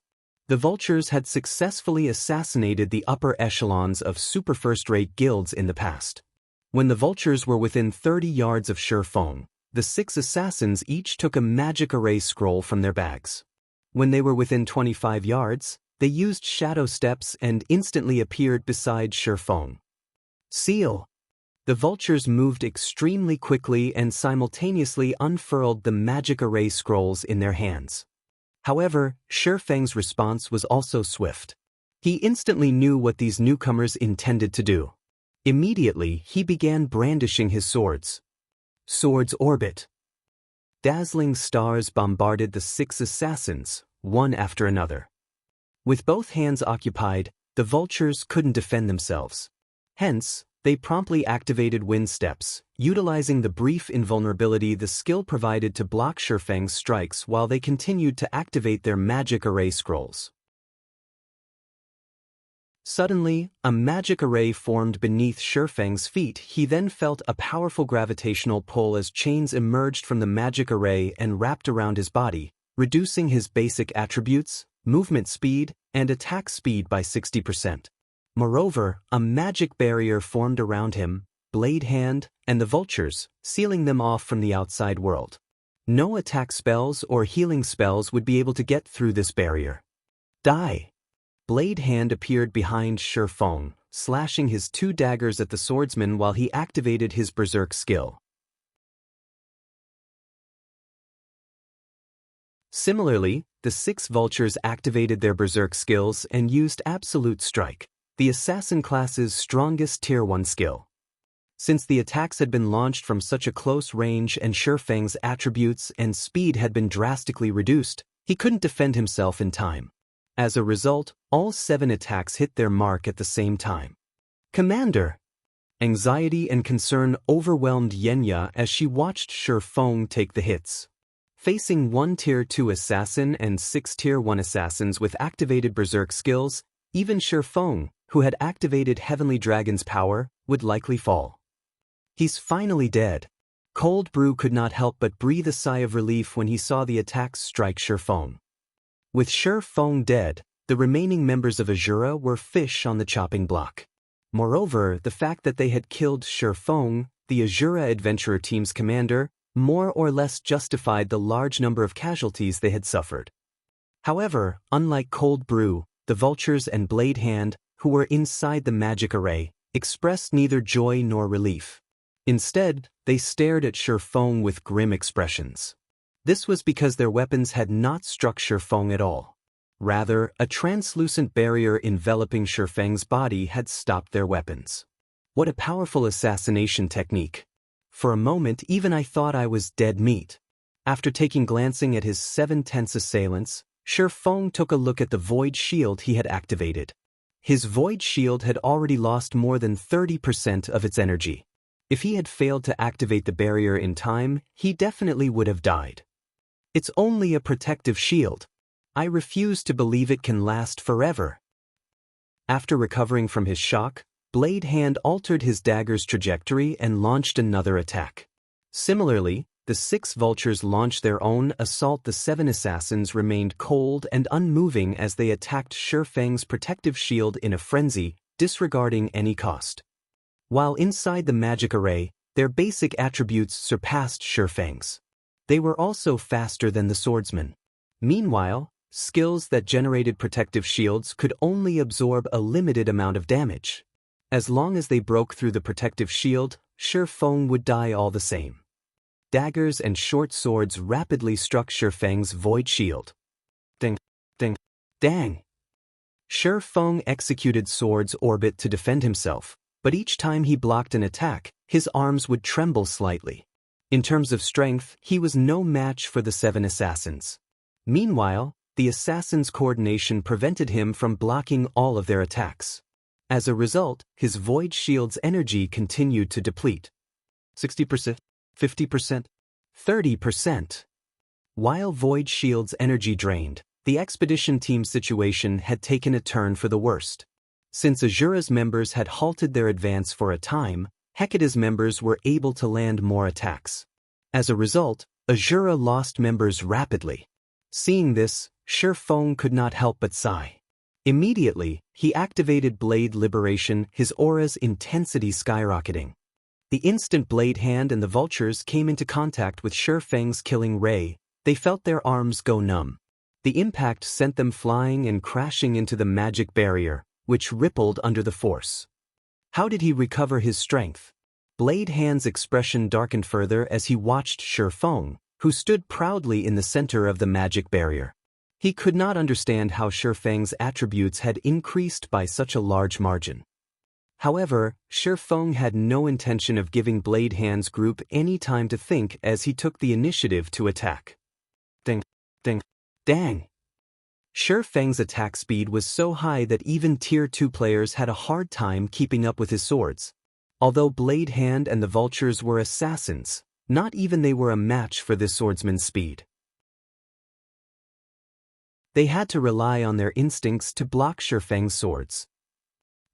The Vultures had successfully assassinated the upper echelons of super first-rate guilds in the past. When the Vultures were within 30 yards of Shifeng, the 6 assassins each took a magic array scroll from their bags. When they were within 25 yards, they used shadow steps and instantly appeared beside Shifeng. Seal! The Vultures moved extremely quickly and simultaneously unfurled the magic array scrolls in their hands. However, Shifeng's response was also swift. He instantly knew what these newcomers intended to do. Immediately, he began brandishing his swords. Swords orbit. Dazzling stars bombarded the 6 assassins, one after another. With both hands occupied, the Vultures couldn't defend themselves. Hence, they promptly activated wind steps, utilizing the brief invulnerability the skill provided to block Shifeng's strikes while they continued to activate their magic array scrolls. Suddenly, a magic array formed beneath Shifeng's feet. He then felt a powerful gravitational pull as chains emerged from the magic array and wrapped around his body, reducing his basic attributes, movement speed, and attack speed by 60%. Moreover, a magic barrier formed around him, Blade Hand, and the Vultures, sealing them off from the outside world. No attack spells or healing spells would be able to get through this barrier. Die! Blade Hand appeared behind Shifeng, slashing his 2 daggers at the swordsman while he activated his berserk skill. Similarly, the 6 Vultures activated their berserk skills and used Absolute Strike, the assassin class's strongest Tier 1 skill. Since the attacks had been launched from such a close range and Shifeng's attributes and speed had been drastically reduced, he couldn't defend himself in time. As a result, all 7 attacks hit their mark at the same time. Commander! Anxiety and concern overwhelmed Xianxia as she watched Shifeng take the hits. Facing 1 Tier 2 assassin and 6 Tier 1 assassins with activated berserk skills, even Shifeng, who had activated Heavenly Dragon's power, would likely fall. He's finally dead. Cold Brew could not help but breathe a sigh of relief when he saw the attacks strike Shifeng. With Shifeng dead, the remaining members of Azura were fish on the chopping block. Moreover, the fact that they had killed Shifeng, the Azura Adventurer Team's commander, more or less justified the large number of casualties they had suffered. However, unlike Cold Brew, the Vultures and Blade Hand, who were inside the magic array, expressed neither joy nor relief. Instead, they stared at Shifeng with grim expressions. This was because their weapons had not struck Shifeng at all. Rather, a translucent barrier enveloping Shifeng's body had stopped their weapons. What a powerful assassination technique. For a moment even I thought I was dead meat. After glancing at his 7 tense assailants, Shifeng took a look at the void shield he had activated. His void shield had already lost more than 30% of its energy. If he had failed to activate the barrier in time, he definitely would have died. It's only a protective shield. I refuse to believe it can last forever. After recovering from his shock, Blade Hand altered his dagger's trajectory and launched another attack. Similarly, the 6 Vultures launched their own assault. The 7 assassins remained cold and unmoving as they attacked Shifeng's protective shield in a frenzy, disregarding any cost. While inside the magic array, their basic attributes surpassed Shifeng's. They were also faster than the swordsman. Meanwhile, skills that generated protective shields could only absorb a limited amount of damage. As long as they broke through the protective shield, Shifeng would die all the same. Daggers and short swords rapidly struck Shifeng's void shield. Ding, ding, dang! Shifeng executed Sword's orbit to defend himself, but each time he blocked an attack, his arms would tremble slightly. In terms of strength, he was no match for the 7 assassins. Meanwhile, the assassins' coordination prevented him from blocking all of their attacks. As a result, his void shield's energy continued to deplete. 60%, 50%, 30%. While void shield's energy drained, the expedition team's situation had taken a turn for the worst. Since Azura's members had halted their advance for a time, Hecate's members were able to land more attacks. As a result, Azura lost members rapidly. Seeing this, Shifeng could not help but sigh. Immediately, he activated Blade Liberation, his aura's intensity skyrocketing. The instant Blade Hand and the vultures came into contact with Shifeng's killing ray, they felt their arms go numb. The impact sent them flying and crashing into the magic barrier, which rippled under the force. How did he recover his strength? Blade Hand's expression darkened further as he watched Shifeng, who stood proudly in the center of the magic barrier. He could not understand how Shifeng's attributes had increased by such a large margin. However, Shifeng had no intention of giving Blade Hand's group any time to think as he took the initiative to attack. Ding, ding, dang! Shifeng's attack speed was so high that even Tier 2 players had a hard time keeping up with his swords. Although Blade Hand and the vultures were assassins, not even they were a match for this swordsman's speed. They had to rely on their instincts to block Shifeng's swords.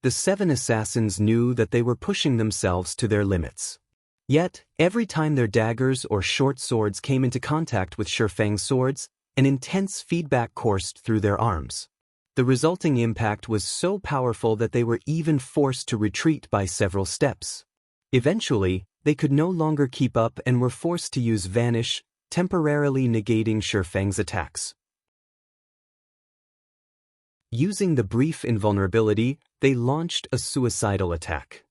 The 7 assassins knew that they were pushing themselves to their limits. Yet, every time their daggers or short swords came into contact with Shifeng's swords, an intense feedback coursed through their arms. The resulting impact was so powerful that they were even forced to retreat by several steps. Eventually, they could no longer keep up and were forced to use Vanish, temporarily negating Shifeng's attacks. Using the brief invulnerability, they launched a suicidal attack.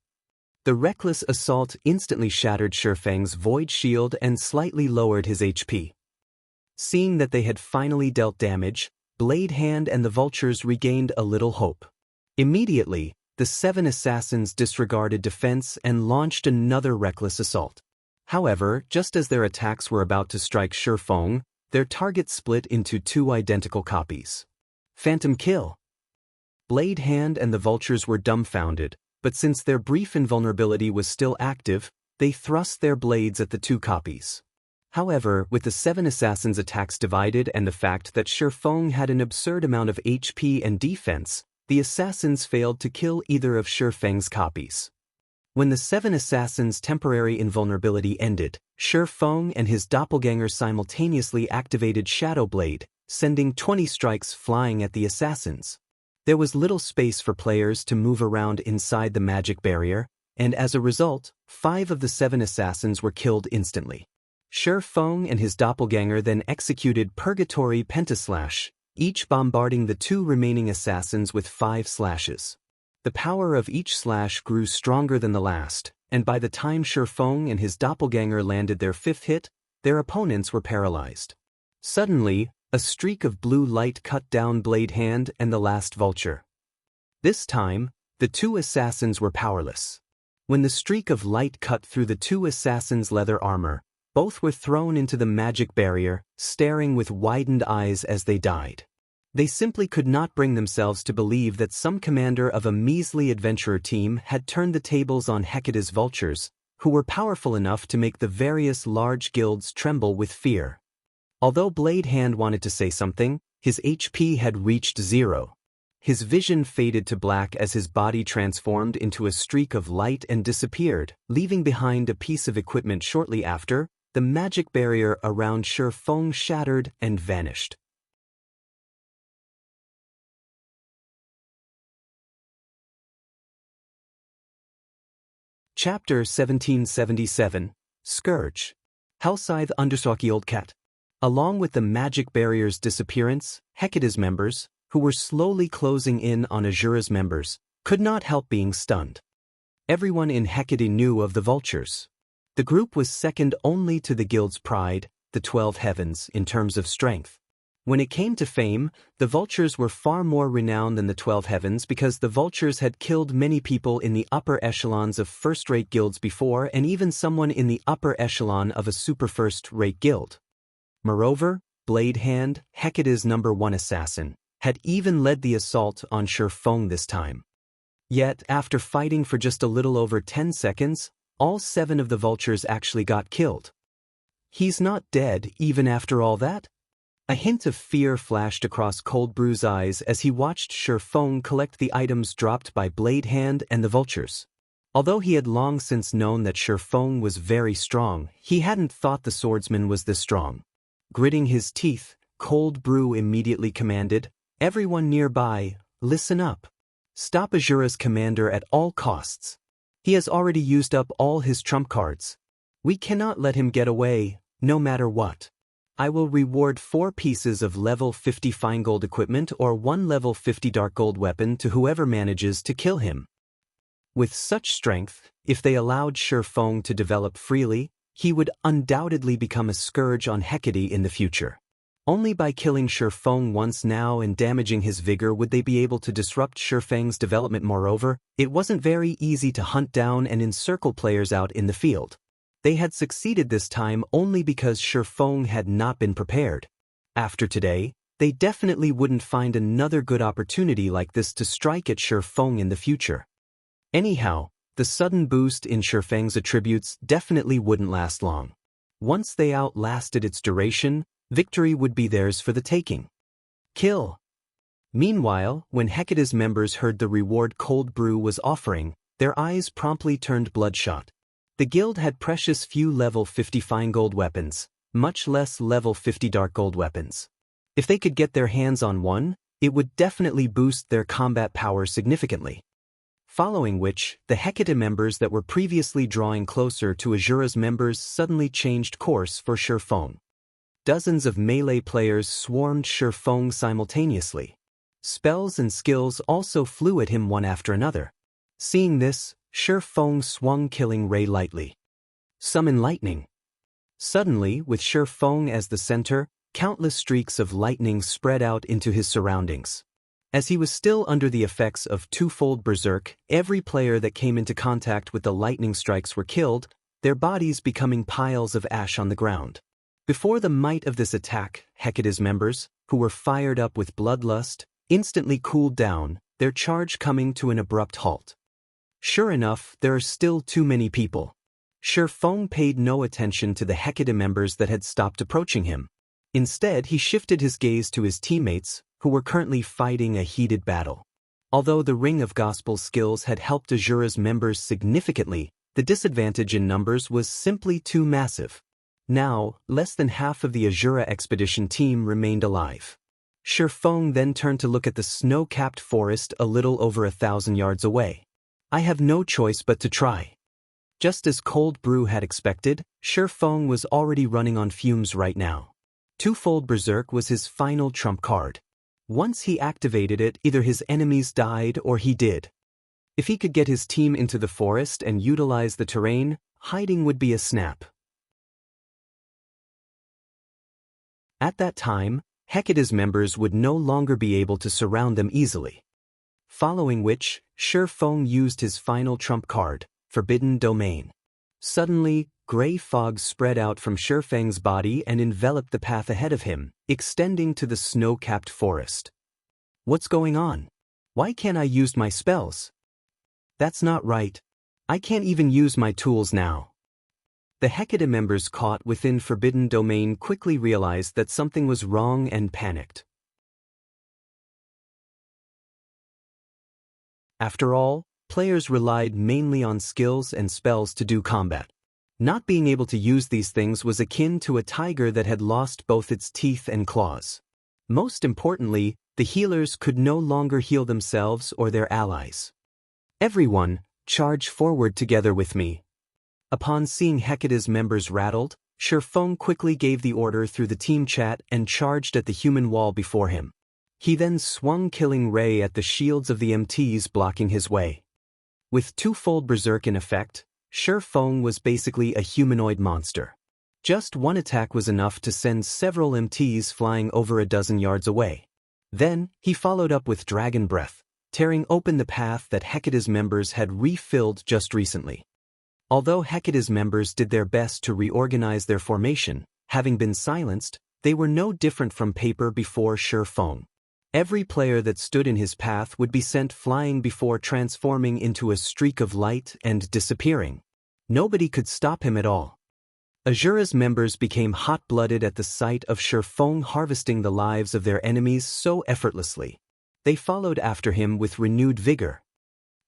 The reckless assault instantly shattered Shifeng's void shield and slightly lowered his HP. Seeing that they had finally dealt damage, Blade Hand and the vultures regained a little hope. Immediately, the 7 assassins disregarded defense and launched another reckless assault. However, just as their attacks were about to strike Shifeng, their target split into 2 identical copies. Phantom kill! Blade Hand and the vultures were dumbfounded, but since their brief invulnerability was still active, they thrust their blades at the 2 copies. However, with the 7 assassins' attacks divided and the fact that Shifeng had an absurd amount of HP and defense, the assassins failed to kill either of Shifeng's copies. When the 7 assassins' temporary invulnerability ended, Shifeng and his doppelganger simultaneously activated Shadow Blade, sending 20 strikes flying at the assassins. There was little space for players to move around inside the magic barrier, and as a result, 5 of the 7 assassins were killed instantly. Shifeng and his doppelganger then executed Purgatory Pentaslash, each bombarding the 2 remaining assassins with 5 slashes. The power of each slash grew stronger than the last, and by the time Shifeng and his doppelganger landed their 5th hit, their opponents were paralyzed. Suddenly, a streak of blue light cut down Blade Hand and the last vulture. This time, the 2 assassins were powerless. When the streak of light cut through the 2 assassins' leather armor, both were thrown into the magic barrier, staring with widened eyes as they died. They simply could not bring themselves to believe that some commander of a measly adventurer team had turned the tables on Hecate's vultures, who were powerful enough to make the various large guilds tremble with fear. Although Blade Hand wanted to say something, his HP had reached 0. His vision faded to black as his body transformed into a streak of light and disappeared, leaving behind a piece of equipment shortly after. The magic barrier around Shifeng shattered and vanished. Chapter 1777, Scourge. Hellscythe _ Old Cat. Along with the magic barrier's disappearance, Hecate's members, who were slowly closing in on Azura's members, could not help being stunned. Everyone in Hecate knew of the vultures. The group was second only to the guild's pride, the 12 heavens, in terms of strength. When it came to fame, the vultures were far more renowned than the 12 heavens because the vultures had killed many people in the upper echelons of first-rate guilds before and even someone in the upper echelon of a super first-rate guild. Moreover, Blade Hand, Hecate's #1 assassin, had even led the assault on Shi Feng this time. Yet, after fighting for just a little over 10 seconds, all 7 of the vultures actually got killed. He's not dead even after all that? A hint of fear flashed across Cold Brew's eyes as he watched Shi Feng collect the items dropped by Blade Hand and the vultures. Although he had long since known that Shi Feng was very strong, he hadn't thought the swordsman was this strong. Gritting his teeth, Cold Brew immediately commanded, "Everyone nearby, listen up. Stop Azura's commander at all costs. He has already used up all his trump cards. We cannot let him get away, no matter what. I will reward 4 pieces of level 50 fine gold equipment or 1 level 50 dark gold weapon to whoever manages to kill him." With such strength, if they allowed Shi Feng to develop freely, he would undoubtedly become a scourge on Hecate in the future. Only by killing Shi Feng once now and damaging his vigor would they be able to disrupt Shi Feng's development. Moreover, it wasn't very easy to hunt down and encircle players out in the field. They had succeeded this time only because Shi Feng had not been prepared. After today, they definitely wouldn't find another good opportunity like this to strike at Shi Feng in the future. Anyhow, the sudden boost in Shi Feng's attributes definitely wouldn't last long. Once they outlasted its duration, victory would be theirs for the taking. Kill. Meanwhile, when Hecate's members heard the reward Cold Brew was offering, their eyes promptly turned bloodshot. The guild had precious few level 50 fine gold weapons, much less level 50 dark gold weapons. If they could get their hands on one, it would definitely boost their combat power significantly. Following which, the Hecate members that were previously drawing closer to Azura's members suddenly changed course for Shi Feng. Dozens of melee players swarmed Shi Feng simultaneously. Spells and skills also flew at him one after another. Seeing this, Shi Feng swung Killing Ray lightly. Summon lightning. Suddenly, with Shi Feng as the center, countless streaks of lightning spread out into his surroundings. As he was still under the effects of twofold berserk, every player that came into contact with the lightning strikes were killed, their bodies becoming piles of ash on the ground. Before the might of this attack, Hecate's members, who were fired up with bloodlust, instantly cooled down, their charge coming to an abrupt halt. Sure enough, there are still too many people. Shi Feng paid no attention to the Hecate members that had stopped approaching him. Instead, he shifted his gaze to his teammates, who were currently fighting a heated battle. Although the Ring of Gospel skills had helped Azura's members significantly, the disadvantage in numbers was simply too massive. Now, less than half of the Azura expedition team remained alive. Shi Feng then turned to look at the snow-capped forest a little over 1,000 yards away. I have no choice but to try. Just as Cold Brew had expected, Shi Feng was already running on fumes right now. Twofold Berserk was his final trump card. Once he activated it, either his enemies died or he did. If he could get his team into the forest and utilize the terrain, hiding would be a snap. At that time, Hecate's members would no longer be able to surround them easily. Following which, Shi Feng used his final trump card, Forbidden Domain. Suddenly, gray fog spread out from Shi Feng's body and enveloped the path ahead of him, extending to the snow-capped forest. What's going on? Why can't I use my spells? That's not right. I can't even use my tools now. The Hecate members caught within Forbidden Domain quickly realized that something was wrong and panicked. After all, players relied mainly on skills and spells to do combat. Not being able to use these things was akin to a tiger that had lost both its teeth and claws. Most importantly, the healers could no longer heal themselves or their allies. Everyone, charge forward together with me. Upon seeing Hecate's members rattled, Shi Feng quickly gave the order through the team chat and charged at the human wall before him. He then swung Killing Ray at the shields of the MTs blocking his way. With twofold berserk in effect, Shi Feng was basically a humanoid monster. Just one attack was enough to send several MTs flying over a dozen yards away. Then, he followed up with Dragon Breath, tearing open the path that Hecate's members had refilled just recently. Although Hecate's members did their best to reorganize their formation, having been silenced, they were no different from paper before Shi Feng. Every player that stood in his path would be sent flying before transforming into a streak of light and disappearing. Nobody could stop him at all. Azura's members became hot-blooded at the sight of Shi Feng harvesting the lives of their enemies so effortlessly. They followed after him with renewed vigor.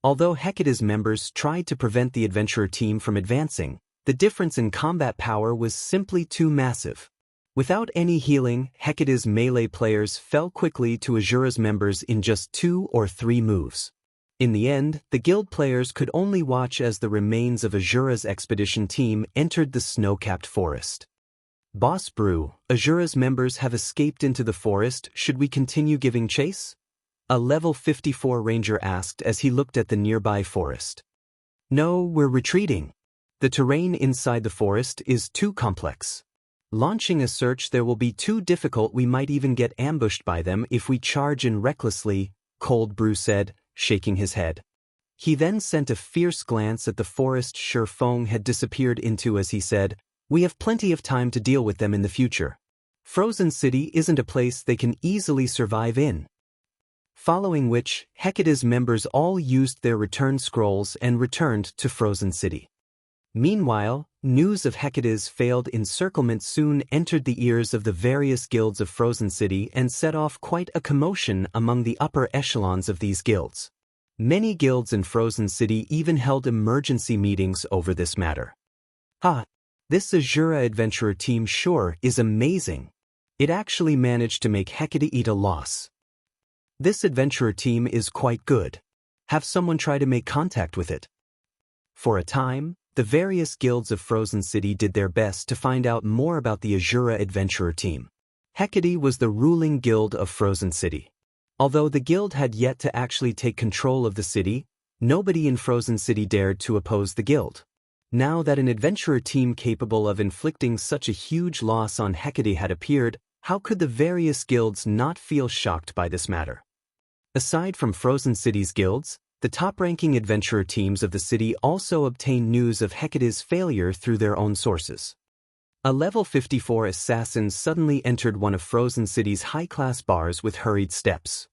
Although Hecate's members tried to prevent the adventurer team from advancing, the difference in combat power was simply too massive. Without any healing, Hecate's melee players fell quickly to Azura's members in just 2 or 3 moves. In the end, the guild players could only watch as the remains of Azura's expedition team entered the snow-capped forest. Boss Brew, Azura's members have escaped into the forest. Should we continue giving chase? A level 54 ranger asked as he looked at the nearby forest. No, we're retreating. The terrain inside the forest is too complex. Launching a search there will be too difficult. We might even get ambushed by them if we charge in recklessly, Cold Brew said, shaking his head. He then sent a fierce glance at the forest Shi Feng had disappeared into as he said, "We have plenty of time to deal with them in the future. Frozen City isn't a place they can easily survive in." Following which, Hecate's members all used their return scrolls and returned to Frozen City. Meanwhile, news of Hecate's failed encirclement soon entered the ears of the various guilds of Frozen City and set off quite a commotion among the upper echelons of these guilds. Many guilds in Frozen City even held emergency meetings over this matter. This Azura adventurer team sure is amazing. It actually managed to make Hecate eat a loss. This adventurer team is quite good. Have someone try to make contact with it. For a time, the various guilds of Frozen City did their best to find out more about the Azura adventurer team. Hecate was the ruling guild of Frozen City. Although the guild had yet to actually take control of the city, nobody in Frozen City dared to oppose the guild. Now that an adventurer team capable of inflicting such a huge loss on Hecate had appeared, how could the various guilds not feel shocked by this matter? Aside from Frozen City's guilds, the top-ranking adventurer teams of the city also obtained news of Hecate's failure through their own sources. A level 54 assassin suddenly entered one of Frozen City's high-class bars with hurried steps.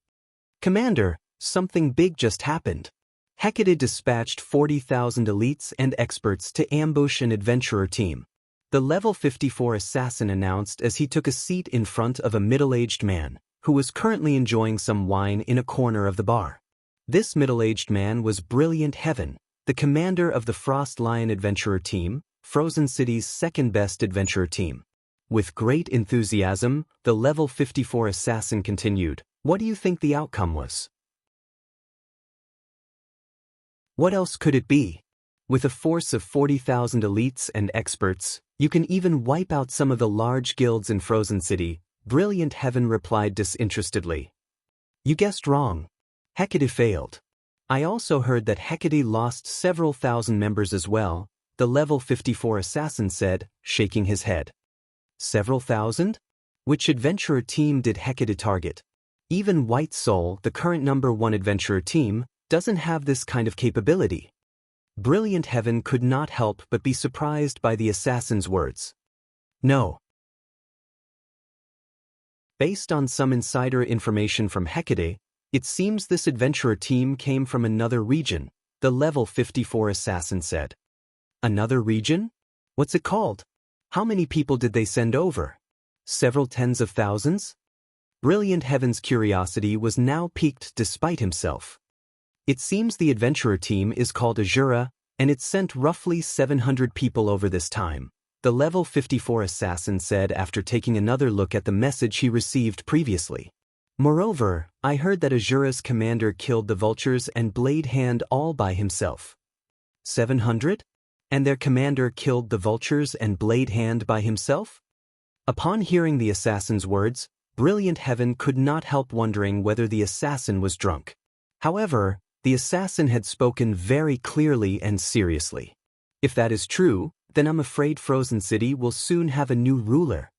"Commander, something big just happened. Hecate dispatched 40,000 elites and experts to ambush an adventurer team," the level 54 assassin announced as he took a seat in front of a middle-aged man, who was currently enjoying some wine in a corner of the bar. This middle-aged man was Brilliant Heaven, the commander of the Frost Lion adventurer team, Frozen City's second-best adventurer team. With great enthusiasm, the level 54 assassin continued, "What do you think the outcome was? What else could it be? With a force of 40,000 elites and experts, you can even wipe out some of the large guilds in Frozen City," Brilliant Heaven replied disinterestedly. "You guessed wrong. Hecate failed. I also heard that Hecate lost several thousand members as well," the level 54 assassin said, shaking his head. "Several thousand? Which adventurer team did Hecate target? Even White Soul, the current #1 adventurer team, doesn't have this kind of capability." Brilliant Heaven could not help but be surprised by the assassin's words. "No." Based on some insider information from Hecate, it seems this adventurer team came from another region, the level 54 assassin said. "Another region? What's it called? How many people did they send over? Several tens of thousands?" Brilliant Heaven's curiosity was now piqued despite himself. "It seems the adventurer team is called Azura, and it sent roughly 700 people over this time," the level 54 assassin said after taking another look at the message he received previously. "Moreover, I heard that Azura's commander killed the vultures and Blade Hand all by himself." 700? And their commander killed the vultures and Blade Hand by himself? Upon hearing the assassin's words, Brilliant Heaven could not help wondering whether the assassin was drunk. However, the assassin had spoken very clearly and seriously. If that is true, then I'm afraid Frozen City will soon have a new ruler.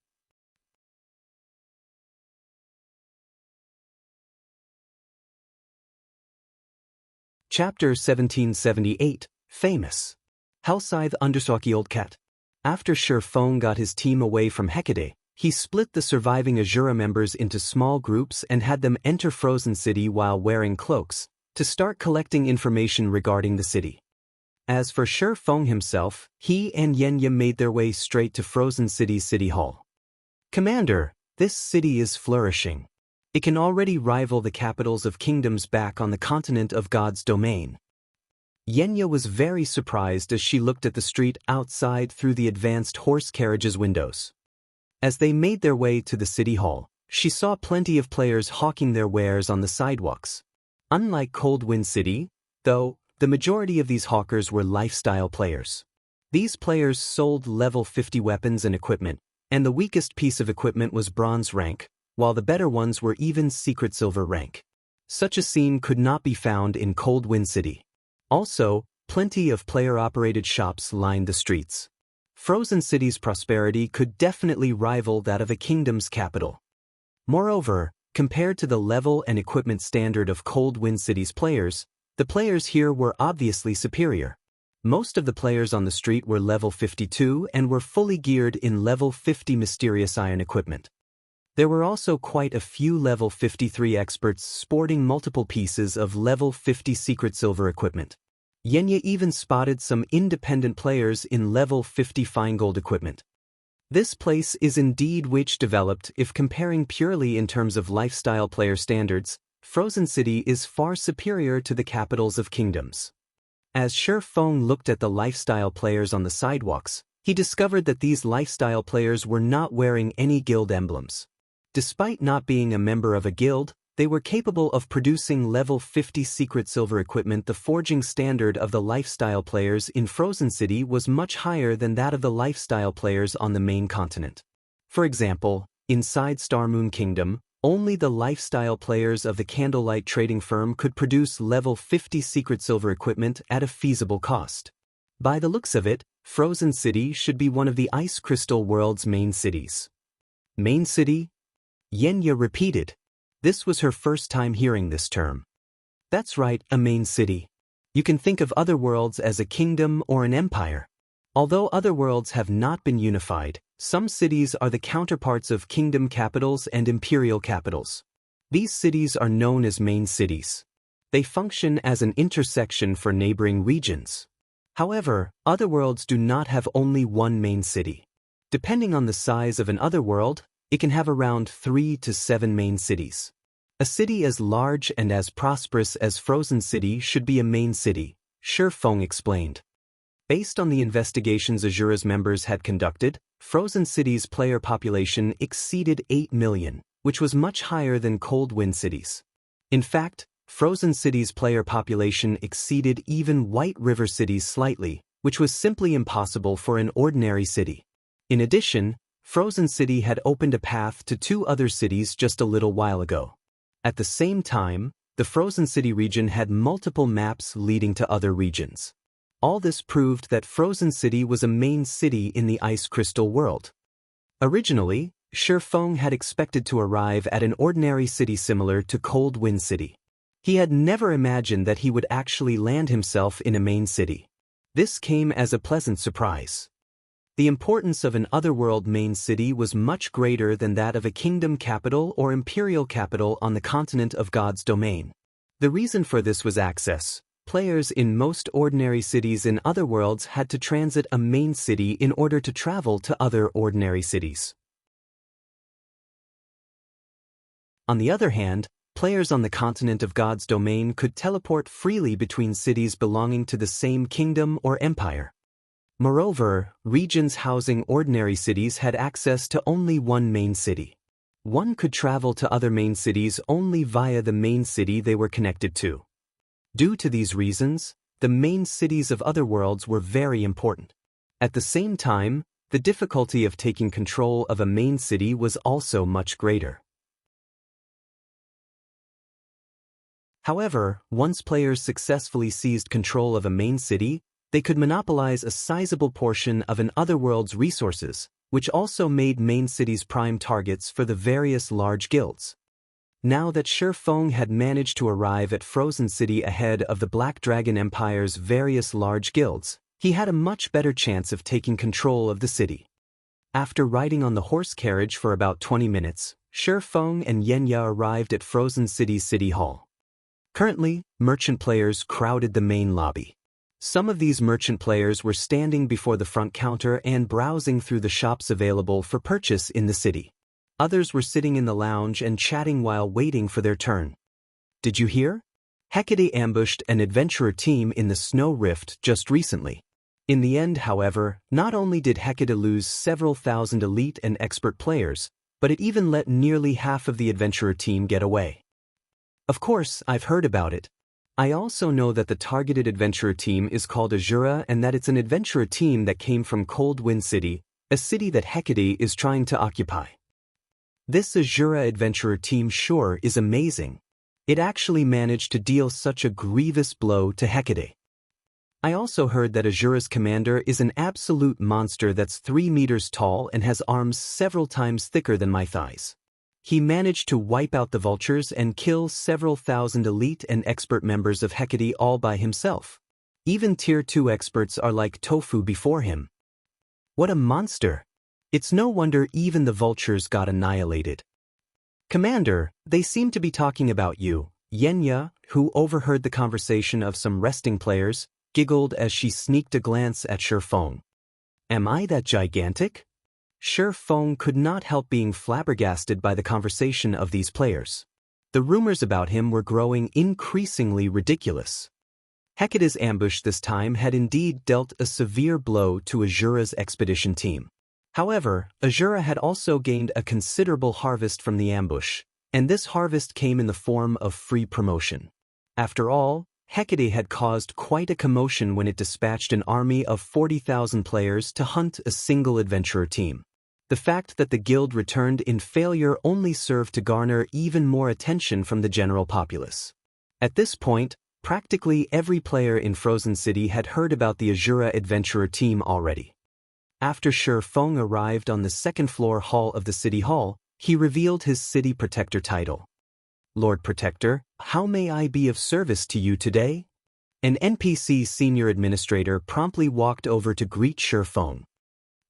Chapter 1778, Famous. Hellscythe Understalky Old Cat. After Shi Feng got his team away from Hecate, he split the surviving Azura members into small groups and had them enter Frozen City while wearing cloaks, to start collecting information regarding the city. As for Shi Feng himself, he and Xianxia made their way straight to Frozen City's City Hall. Commander, this city is flourishing. It can already rival the capitals of kingdoms back on the continent of God's domain. Xianxia was very surprised as she looked at the street outside through the advanced horse carriage's windows. As they made their way to the city hall, she saw plenty of players hawking their wares on the sidewalks. Unlike Cold Wind City, though, the majority of these hawkers were lifestyle players. These players sold level 50 weapons and equipment, and the weakest piece of equipment was bronze rank, while the better ones were even secret silver rank. Such a scene could not be found in Cold Wind City. Also, plenty of player-operated shops lined the streets. Frozen City's prosperity could definitely rival that of a kingdom's capital. Moreover, compared to the level and equipment standard of Cold Wind City's players, the players here were obviously superior. Most of the players on the street were level 52 and were fully geared in level 50 mysterious iron equipment. There were also quite a few level 53 experts sporting multiple pieces of level 50 secret silver equipment. Xianxia even spotted some independent players in level 50 fine gold equipment. This place is indeed witch developed. If comparing purely in terms of lifestyle player standards, Frozen City is far superior to the capitals of kingdoms. As Shi Feng looked at the lifestyle players on the sidewalks, he discovered that these lifestyle players were not wearing any guild emblems. Despite not being a member of a guild, they were capable of producing level 50 secret silver equipment. The forging standard of the lifestyle players in Frozen City was much higher than that of the lifestyle players on the main continent. For example, inside Star Moon Kingdom, only the lifestyle players of the Candlelight Trading Firm could produce level 50 secret silver equipment at a feasible cost. By the looks of it, Frozen City should be one of the Ice Crystal World's main cities. Main city? Xianxia repeated. This was her first time hearing this term. That's right, a main city. You can think of other worlds as a kingdom or an empire. Although other worlds have not been unified, some cities are the counterparts of kingdom capitals and imperial capitals. These cities are known as main cities. They function as an intersection for neighboring regions. However, other worlds do not have only one main city. Depending on the size of an other world, it can have around 3 to 7 main cities. A city as large and as prosperous as Frozen City should be a main city, Shi Feng explained. Based on the investigations Azura's members had conducted, Frozen City's player population exceeded 8 million, which was much higher than Cold Wind City's. In fact, Frozen City's player population exceeded even White River City's slightly, which was simply impossible for an ordinary city. In addition, Frozen City had opened a path to 2 other cities just a little while ago. At the same time, the Frozen City region had multiple maps leading to other regions. All this proved that Frozen City was a main city in the Ice Crystal world. Originally, Shi Feng had expected to arrive at an ordinary city similar to Cold Wind City. He had never imagined that he would actually land himself in a main city. This came as a pleasant surprise. The importance of an otherworld main city was much greater than that of a kingdom capital or imperial capital on the continent of God's domain. The reason for this was access. Players in most ordinary cities in other worlds had to transit a main city in order to travel to other ordinary cities. On the other hand, players on the continent of God's domain could teleport freely between cities belonging to the same kingdom or empire. Moreover, regions housing ordinary cities had access to only one main city. One could travel to other main cities only via the main city they were connected to. Due to these reasons, the main cities of other worlds were very important. At the same time, the difficulty of taking control of a main city was also much greater. However, once players successfully seized control of a main city, they could monopolize a sizable portion of an otherworld's resources, which also made main cities prime targets for the various large guilds. Now that Shi Feng had managed to arrive at Frozen City ahead of the Black Dragon Empire's various large guilds, he had a much better chance of taking control of the city. After riding on the horse carriage for about 20 minutes, Shi Feng and Xianxia arrived at Frozen City's City Hall. Currently, merchant players crowded the main lobby. Some of these merchant players were standing before the front counter and browsing through the shops available for purchase in the city. Others were sitting in the lounge and chatting while waiting for their turn. Did you hear? Hecate ambushed an adventurer team in the Snow Rift just recently. In the end, however, not only did Hecate lose several thousand elite and expert players, but it even let nearly half of the adventurer team get away. Of course, I've heard about it. I also know that the targeted adventurer team is called Azura and that it's an adventurer team that came from Cold Wind City, a city that Hecate is trying to occupy. This Azura adventurer team sure is amazing. It actually managed to deal such a grievous blow to Hecate. I also heard that Azura's commander is an absolute monster that's 3 meters tall and has arms several times thicker than my thighs. He managed to wipe out the vultures and kill several thousand elite and expert members of Hecate all by himself. Even Tier 2 experts are like tofu before him. What a monster! It's no wonder even the vultures got annihilated. Commander, they seem to be talking about you. Xianxia, who overheard the conversation of some resting players, giggled as she sneaked a glance at Shi Feng. Am I that gigantic? Shi Feng could not help being flabbergasted by the conversation of these players. The rumors about him were growing increasingly ridiculous. Hecate's ambush this time had indeed dealt a severe blow to Azura's expedition team. However, Azura had also gained a considerable harvest from the ambush, and this harvest came in the form of free promotion. After all, Hecate had caused quite a commotion when it dispatched an army of 40,000 players to hunt a single adventurer team. The fact that the guild returned in failure only served to garner even more attention from the general populace. At this point, practically every player in Frozen City had heard about the Azura adventurer team already. After Shi Feng arrived on the second-floor hall of the City Hall, he revealed his City Protector title. Lord Protector, how may I be of service to you today? An NPC senior administrator promptly walked over to greet Shi Feng.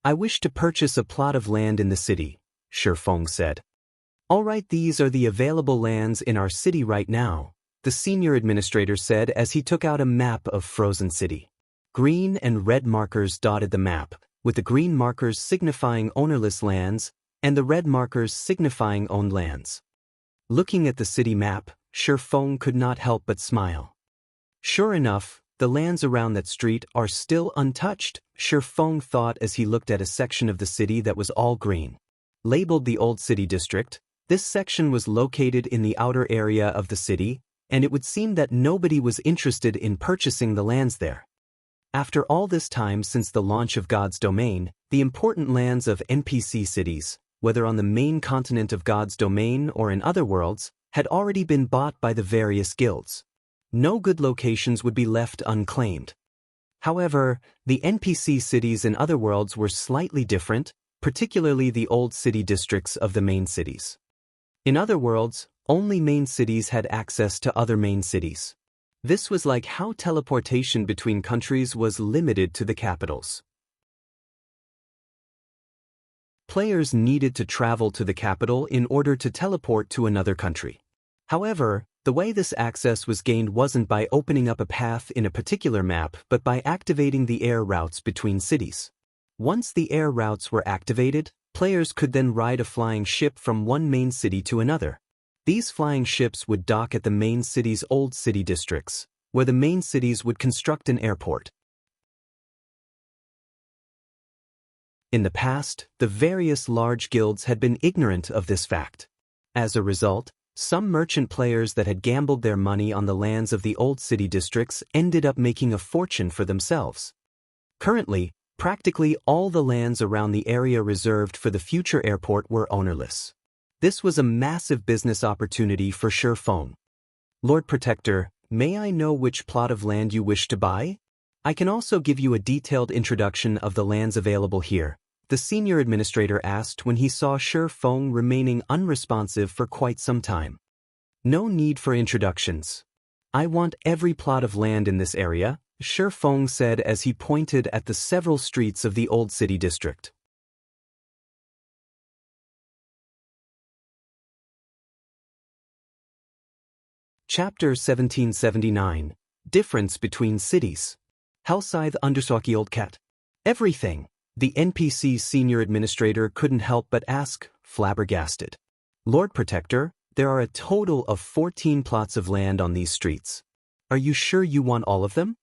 I wish to purchase a plot of land in the city, Shi Feng said. All right, these are the available lands in our city right now, the senior administrator said as he took out a map of Frozen City. Green and red markers dotted the map, with the green markers signifying ownerless lands and the red markers signifying owned lands. Looking at the city map, Shi Feng could not help but smile. Sure enough, the lands around that street are still untouched, Shi Feng thought as he looked at a section of the city that was all green. Labeled the Old City District, this section was located in the outer area of the city, and it would seem that nobody was interested in purchasing the lands there. After all this time since the launch of God's Domain, the important lands of NPC cities, whether on the main continent of God's Domain or in other worlds, had already been bought by the various guilds. No good locations would be left unclaimed. However, the NPC cities in other worlds were slightly different, particularly the old city districts of the main cities. In other worlds, only main cities had access to other main cities. This was like how teleportation between countries was limited to the capitals. Players needed to travel to the capital in order to teleport to another country. However, the way this access was gained wasn't by opening up a path in a particular map but by activating the air routes between cities. Once the air routes were activated, players could then ride a flying ship from one main city to another. These flying ships would dock at the main city's old city districts, where the main cities would construct an airport. In the past, the various large guilds had been ignorant of this fact. As a result, some merchant players that had gambled their money on the lands of the old city districts ended up making a fortune for themselves. Currently, practically all the lands around the area reserved for the future airport were ownerless. This was a massive business opportunity for Shi Feng. Lord Protector, may I know which plot of land you wish to buy? I can also give you a detailed introduction of the lands available here, the senior administrator asked when he saw Shi Feng remaining unresponsive for quite some time. No need for introductions. I want every plot of land in this area, Shi Feng said as he pointed at the several streets of the old city district. Chapter 1779. Difference between cities. Hellscythe _ Old Cat. Everything. The NPC senior administrator couldn't help but ask, flabbergasted. Lord Protector, there are a total of 14 plots of land on these streets. Are you sure you want all of them?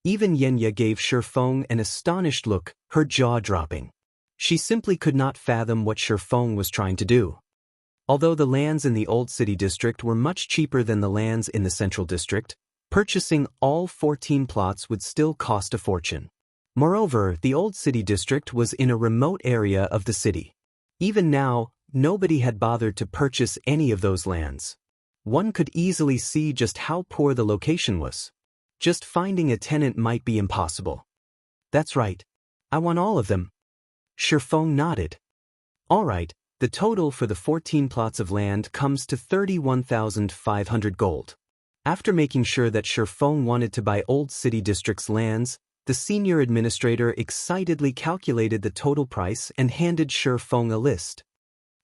Even Xianxia gave Shi Feng an astonished look, her jaw dropping. She simply could not fathom what Shi Feng was trying to do. Although the lands in the Old City District were much cheaper than the lands in the Central District, purchasing all 14 plots would still cost a fortune. Moreover, the Old City District was in a remote area of the city. Even now, nobody had bothered to purchase any of those lands. One could easily see just how poor the location was. Just finding a tenant might be impossible. That's right. I want all of them. Shi Feng nodded. All right. The total for the 14 plots of land comes to 31,500 gold. After making sure that Shi Feng wanted to buy Old City District's lands, the senior administrator excitedly calculated the total price and handed Shi Feng a list.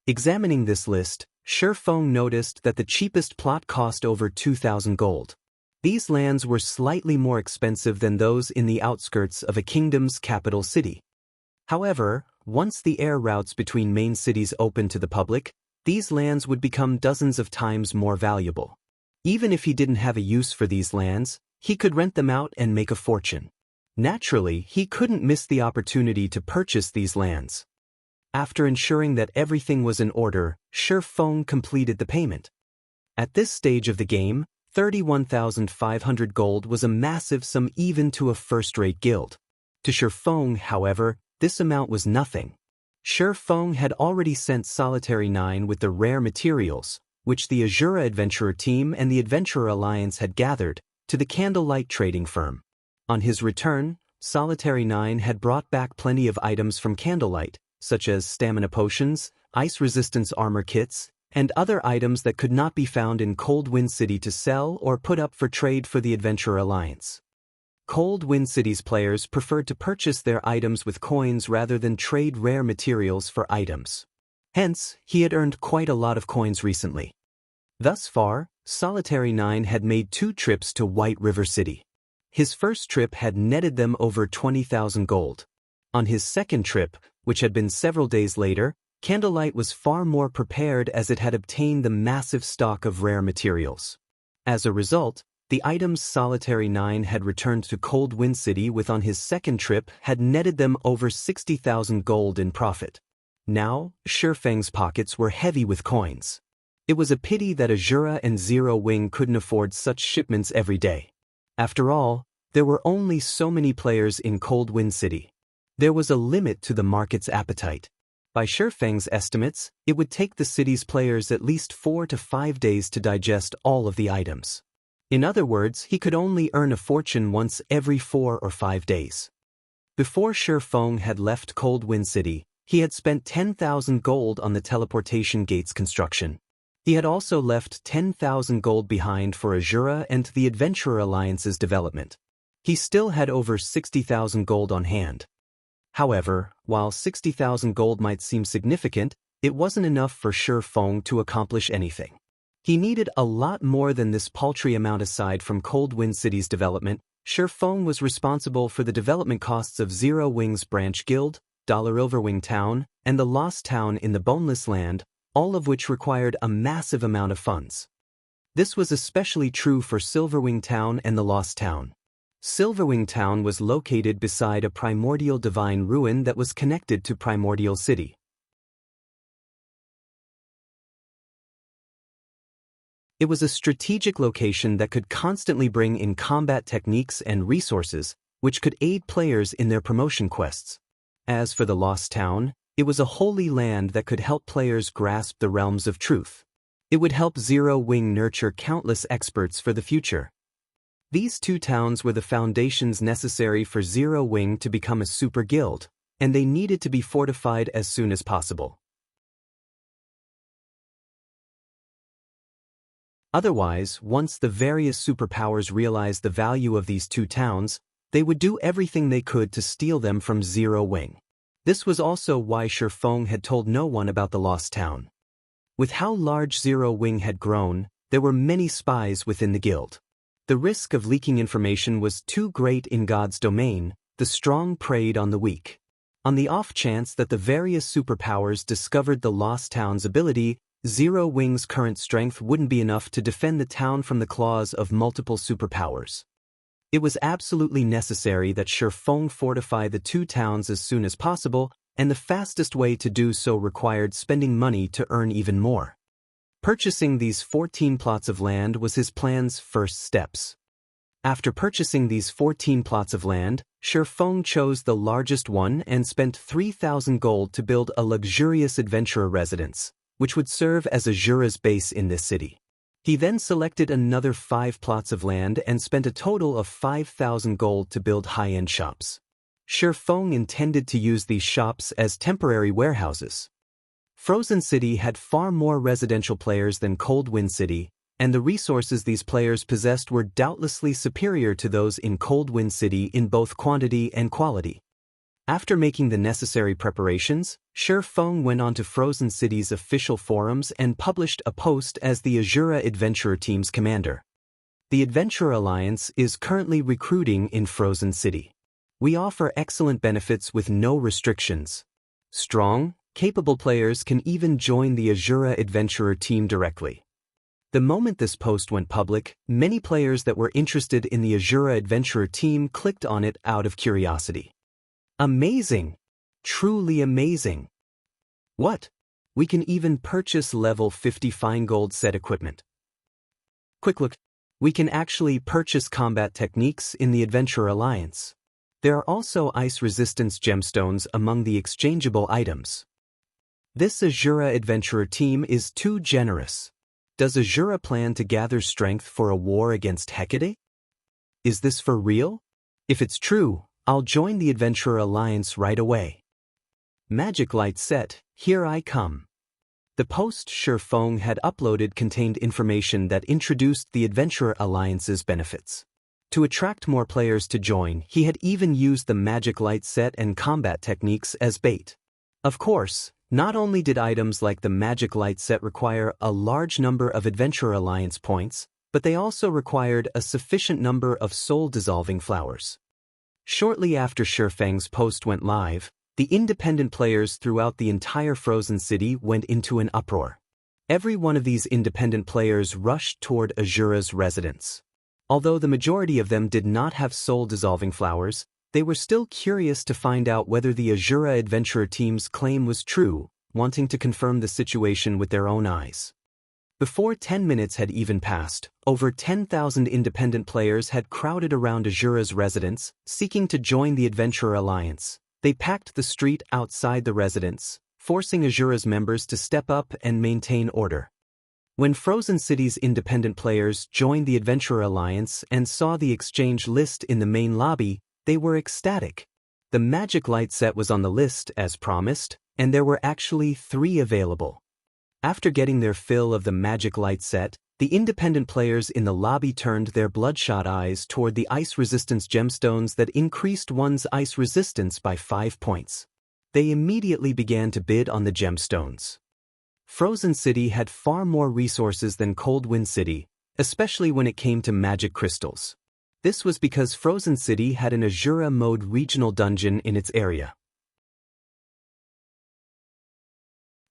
Examining this list, Shi Feng noticed that the cheapest plot cost over 2,000 gold. These lands were slightly more expensive than those in the outskirts of a kingdom's capital city. However, once the air routes between main cities opened to the public, these lands would become dozens of times more valuable. Even if he didn't have a use for these lands, he could rent them out and make a fortune. Naturally, he couldn't miss the opportunity to purchase these lands. After ensuring that everything was in order, Shi Feng completed the payment. At this stage of the game, 31,500 gold was a massive sum even to a first-rate guild. To Shi Feng, however, this amount was nothing. Shi Feng had already sent Solitary 9 with the rare materials, which the Azura Adventurer team and the Adventurer Alliance had gathered, to the Candlelight trading firm. On his return, Solitary 9 had brought back plenty of items from Candlelight, such as stamina potions, ice resistance armor kits, and other items that could not be found in Cold Wind City to sell or put up for trade for the Adventurer Alliance. Cold Wind City's players preferred to purchase their items with coins rather than trade rare materials for items. Hence, he had earned quite a lot of coins recently. Thus far, Solitary 9 had made 2 trips to White River City. His first trip had netted them over 20,000 gold. On his second trip, which had been several days later, Candlelight was far more prepared as it had obtained the massive stock of rare materials. As a result, the items Solitary 9 had returned to Cold Wind City with on his second trip had netted them over 60,000 gold in profit. Now, Shi Feng's pockets were heavy with coins. It was a pity that Azura and Zero Wing couldn't afford such shipments every day. After all, there were only so many players in Cold Wind City. There was a limit to the market's appetite. By Shi Feng's estimates, it would take the city's players at least 4 to 5 days to digest all of the items. In other words, he could only earn a fortune once every 4 or 5 days. Before Shi Feng had left Cold Wind City, he had spent 10,000 gold on the teleportation gate's construction. He had also left 10,000 gold behind for Azura and the Adventurer Alliance's development. He still had over 60,000 gold on hand. However, while 60,000 gold might seem significant, it wasn't enough for Shi Feng to accomplish anything. He needed a lot more than this paltry amount. Aside from Cold Wind City's development, Shi Feng was responsible for the development costs of Zero Wing's branch guild, Silverwing Town, and the Lost Town in the Boneless Land, all of which required a massive amount of funds. This was especially true for Silverwing Town and the Lost Town. Silverwing Town was located beside a primordial divine ruin that was connected to Primordial City. It was a strategic location that could constantly bring in combat techniques and resources, which could aid players in their promotion quests. As for the Lost Town, it was a holy land that could help players grasp the realms of truth. It would help Zero Wing nurture countless experts for the future. These two towns were the foundations necessary for Zero Wing to become a super guild, and they needed to be fortified as soon as possible. Otherwise, once the various superpowers realized the value of these two towns, they would do everything they could to steal them from Zero Wing. This was also why Shifeng had told no one about the lost town. With how large Zero Wing had grown, there were many spies within the guild. The risk of leaking information was too great in God's domain. The strong preyed on the weak. On the off chance that the various superpowers discovered the lost town's ability, Zero Wing's current strength wouldn't be enough to defend the town from the claws of multiple superpowers. It was absolutely necessary that Shifeng fortify the two towns as soon as possible, and the fastest way to do so required spending money to earn even more. Purchasing these 14 plots of land was his plan's first steps. After purchasing these 14 plots of land, Shifeng chose the largest one and spent 3,000 gold to build a luxurious adventurer residence, which would serve as Azura's base in this city. He then selected another 5 plots of land and spent a total of 5,000 gold to build high-end shops. Shifeng intended to use these shops as temporary warehouses. Frozen City had far more residential players than Cold Wind City, and the resources these players possessed were doubtlessly superior to those in Cold Wind City in both quantity and quality. After making the necessary preparations, Shifeng went on to Frozen City's official forums and published a post as the Azura Adventurer Team's commander. The Adventurer Alliance is currently recruiting in Frozen City. We offer excellent benefits with no restrictions. Strong, capable players can even join the Azura Adventurer Team directly. The moment this post went public, many players that were interested in the Azura Adventurer Team clicked on it out of curiosity. Amazing! Truly amazing! What? We can even purchase level 50 fine gold set equipment. Quick look, we can actually purchase combat techniques in the Adventurer Alliance. There are also ice resistance gemstones among the exchangeable items. This Azura Adventurer Team is too generous. Does Azura plan to gather strength for a war against Hecate? Is this for real? If it's true, I'll join the Adventurer Alliance right away. Magic light set, here I come. The post Shifeng had uploaded contained information that introduced the Adventurer Alliance's benefits. To attract more players to join, he had even used the magic light set and combat techniques as bait. Of course, not only did items like the magic light set require a large number of Adventurer Alliance points, but they also required a sufficient number of soul-dissolving flowers. Shortly after Shifeng's post went live, the independent players throughout the entire Frozen City went into an uproar. Every one of these independent players rushed toward Azura's residence. Although the majority of them did not have soul-dissolving flowers, they were still curious to find out whether the Azura Adventurer Team's claim was true, wanting to confirm the situation with their own eyes. Before 10 minutes had even passed, over 10,000 independent players had crowded around Azura's residence, seeking to join the Adventurer Alliance. They packed the street outside the residence, forcing Azura's members to step up and maintain order. When Frozen City's independent players joined the Adventurer Alliance and saw the exchange list in the main lobby, they were ecstatic. The magic light set was on the list as promised, and there were actually 3 available. After getting their fill of the magic light set, the independent players in the lobby turned their bloodshot eyes toward the ice resistance gemstones that increased one's ice resistance by 5 points. They immediately began to bid on the gemstones. Frozen City had far more resources than Cold Wind City, especially when it came to magic crystals. This was because Frozen City had an Azura mode regional dungeon in its area.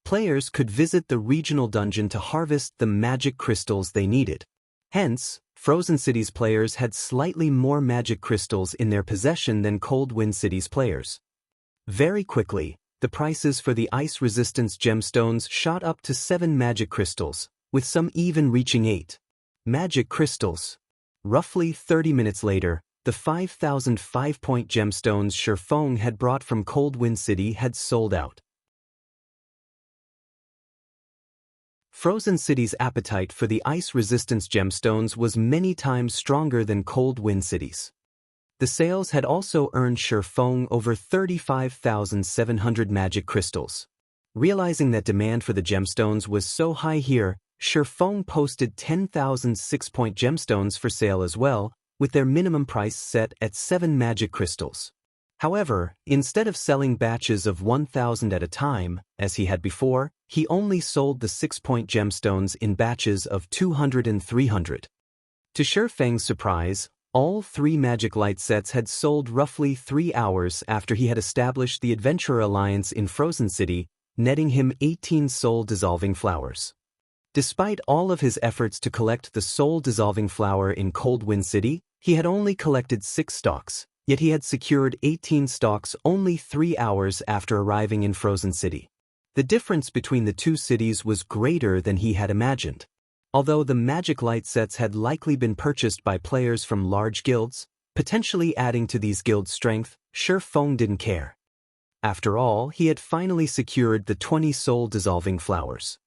Players could visit the regional dungeon to harvest the magic crystals they needed. Hence, Frozen City's players had slightly more magic crystals in their possession than Cold Wind City's players. Very quickly, the prices for the ice resistance gemstones shot up to 7 magic crystals, with some even reaching 8 magic crystals. Roughly 30 minutes later, the 5,000 5-point gemstones Shifeng had brought from Cold Wind City had sold out. Frozen City's appetite for the ice-resistance gemstones was many times stronger than Cold Wind City's. The sales had also earned Shifeng over 35,700 magic crystals. Realizing that demand for the gemstones was so high here, Shifeng posted 10,000 6-point gemstones for sale as well, with their minimum price set at 7 magic crystals. However, instead of selling batches of 1,000 at a time, as he had before, he only sold the 6-point gemstones in batches of 200 and 300. To Shifeng's surprise, all 3 magic light sets had sold roughly 3 hours after he had established the Adventurer Alliance in Frozen City, netting him 18 soul-dissolving flowers. Despite all of his efforts to collect the soul-dissolving flower in Cold Wind City, he had only collected 6 stalks, yet he had secured 18 stalks only 3 hours after arriving in Frozen City. The difference between the two cities was greater than he had imagined. Although the magic light sets had likely been purchased by players from large guilds, potentially adding to these guilds' strength, Shifeng didn't care. After all, he had finally secured the 20 soul-dissolving flowers.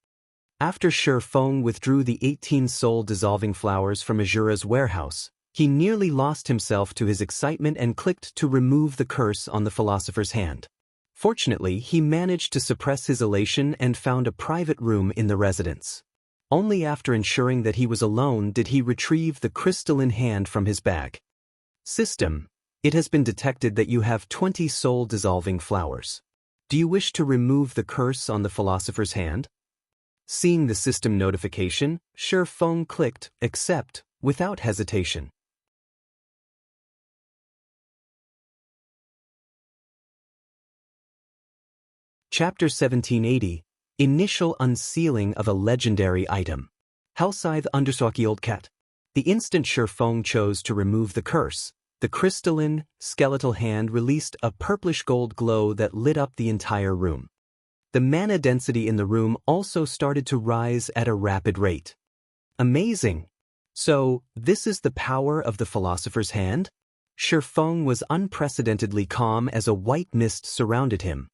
After Shifeng withdrew the 18 soul-dissolving flowers from Azura's warehouse, he nearly lost himself to his excitement and clicked to remove the curse on the philosopher's hand. Fortunately, he managed to suppress his elation and found a private room in the residence. Only after ensuring that he was alone did he retrieve the crystalline hand from his bag. System: it has been detected that you have 20 soul-dissolving flowers. Do you wish to remove the curse on the philosopher's hand? Seeing the system notification, Shifeng clicked accept without hesitation. Chapter 1780, Initial Unsealing of a Legendary Item. Hellscythe _ Old Cat. The instant Shifeng chose to remove the curse, the crystalline, skeletal hand released a purplish gold glow that lit up the entire room. The mana density in the room also started to rise at a rapid rate. Amazing! So, this is the power of the philosopher's hand? Shifeng was unprecedentedly calm as a white mist surrounded him.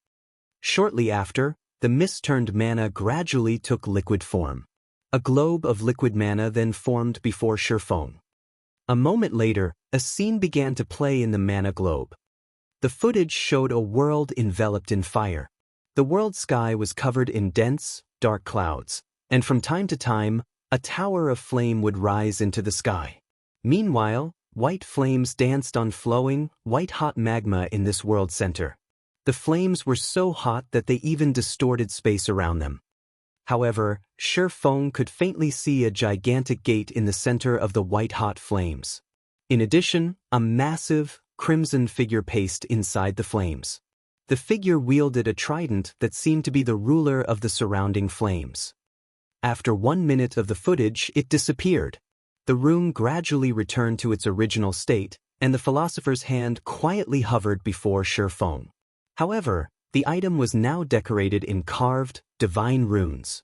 Shortly after, the mist-turned mana gradually took liquid form. A globe of liquid mana then formed before Shifeng. A moment later, a scene began to play in the mana globe. The footage showed a world enveloped in fire. The world sky was covered in dense, dark clouds, and from time to time, a tower of flame would rise into the sky. Meanwhile, white flames danced on flowing, white-hot magma in this world center. The flames were so hot that they even distorted space around them. However, Shifeng could faintly see a gigantic gate in the center of the white-hot flames. In addition, a massive, crimson figure paced inside the flames. The figure wielded a trident that seemed to be the ruler of the surrounding flames. After 1 minute of the footage, it disappeared. The room gradually returned to its original state, and the philosopher's hand quietly hovered before Shifeng. However, the item was now decorated in carved, divine runes.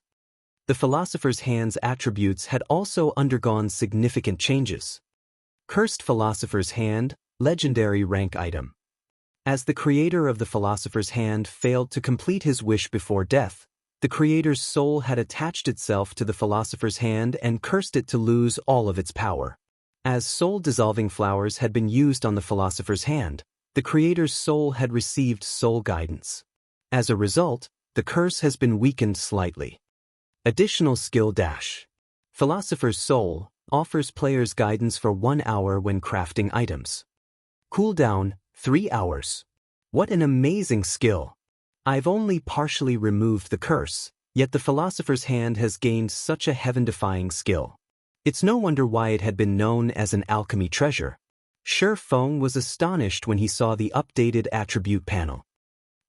The philosopher's hand's attributes had also undergone significant changes. Cursed Philosopher's Hand, legendary rank item. As the creator of the philosopher's hand failed to complete his wish before death, the creator's soul had attached itself to the philosopher's hand and cursed it to lose all of its power. As soul-dissolving flowers had been used on the philosopher's hand, the creator's soul had received soul guidance. As a result, the curse has been weakened slightly. Additional skill dash. Philosopher's Soul offers players guidance for 1 hour when crafting items. Cooldown, 3 hours. What an amazing skill! I've only partially removed the curse, yet the philosopher's hand has gained such a heaven-defying skill. It's no wonder why it had been known as an alchemy treasure. Shifeng was astonished when he saw the updated attribute panel.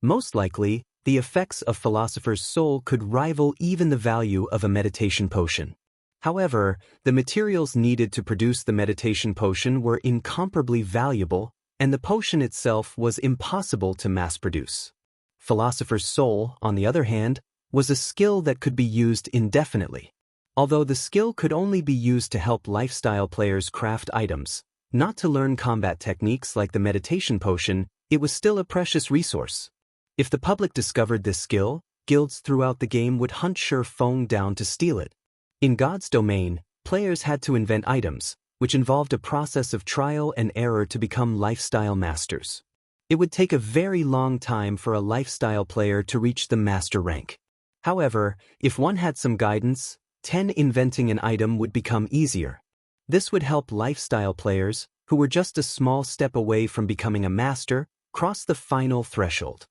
Most likely, the effects of Philosopher's Soul could rival even the value of a meditation potion. However, the materials needed to produce the meditation potion were incomparably valuable, and the potion itself was impossible to mass-produce. Philosopher's Soul, on the other hand, was a skill that could be used indefinitely. Although the skill could only be used to help lifestyle players craft items, not to learn combat techniques like the meditation potion, it was still a precious resource. If the public discovered this skill, guilds throughout the game would hunt Feng down to steal it. In God's domain, players had to invent items, which involved a process of trial and error to become lifestyle masters. It would take a very long time for a lifestyle player to reach the master rank. However, if one had some guidance, inventing an item would become easier. This would help lifestyle players, who were just a small step away from becoming a master, cross the final threshold.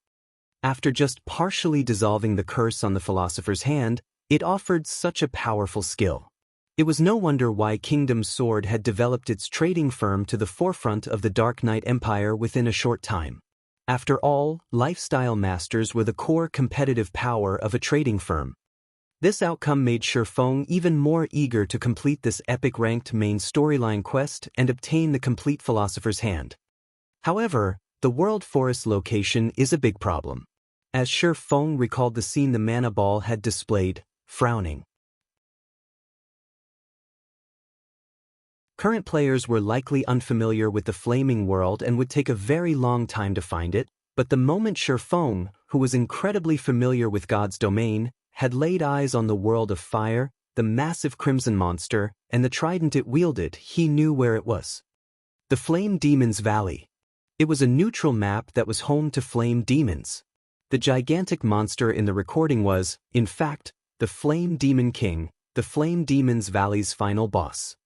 After just partially dissolving the curse on the philosopher's hand, it offered such a powerful skill. It was no wonder why Kingdom's Sword had developed its trading firm to the forefront of the Dark Knight Empire within a short time. After all, lifestyle masters were the core competitive power of a trading firm. This outcome made Feng even more eager to complete this epic-ranked main storyline quest and obtain the complete Philosopher's Hand. However, the World Forest location is a big problem. As Feng recalled the scene the mana ball had displayed, frowning. Current players were likely unfamiliar with the Flaming World and would take a very long time to find it, but the moment Feng, who was incredibly familiar with God's domain, had laid eyes on the World of Fire, the massive crimson monster, and the trident it wielded, he knew where it was. The Flame Demon's Valley. It was a neutral map that was home to flame demons. The gigantic monster in the recording was, in fact, the Flame Demon King, the Flame Demon's Valley's final boss.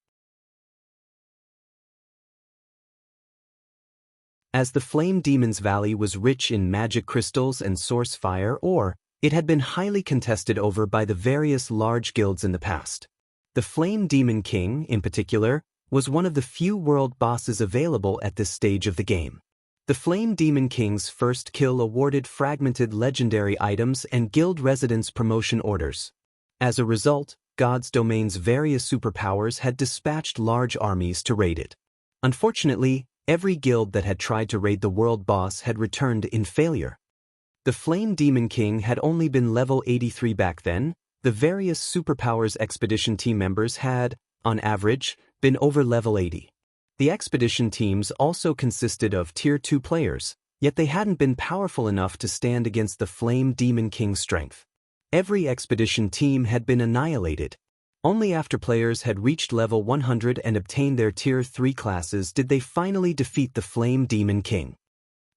As the Flame Demon's Valley was rich in magic crystals and source fire ore, it had been highly contested over by the various large guilds in the past. The Flame Demon King, in particular, was one of the few world bosses available at this stage of the game. The Flame Demon King's first kill awarded fragmented legendary items and guild residence promotion orders. As a result, God's domain's various superpowers had dispatched large armies to raid it. Unfortunately, every guild that had tried to raid the world boss had returned in failure. The Flame Demon King had only been level 83 back then. The various superpowers expedition team members had, on average, been over level 80. The expedition teams also consisted of Tier 2 players, yet they hadn't been powerful enough to stand against the Flame Demon King's strength. Every expedition team had been annihilated. Only after players had reached level 100 and obtained their Tier 3 classes did they finally defeat the Flame Demon King.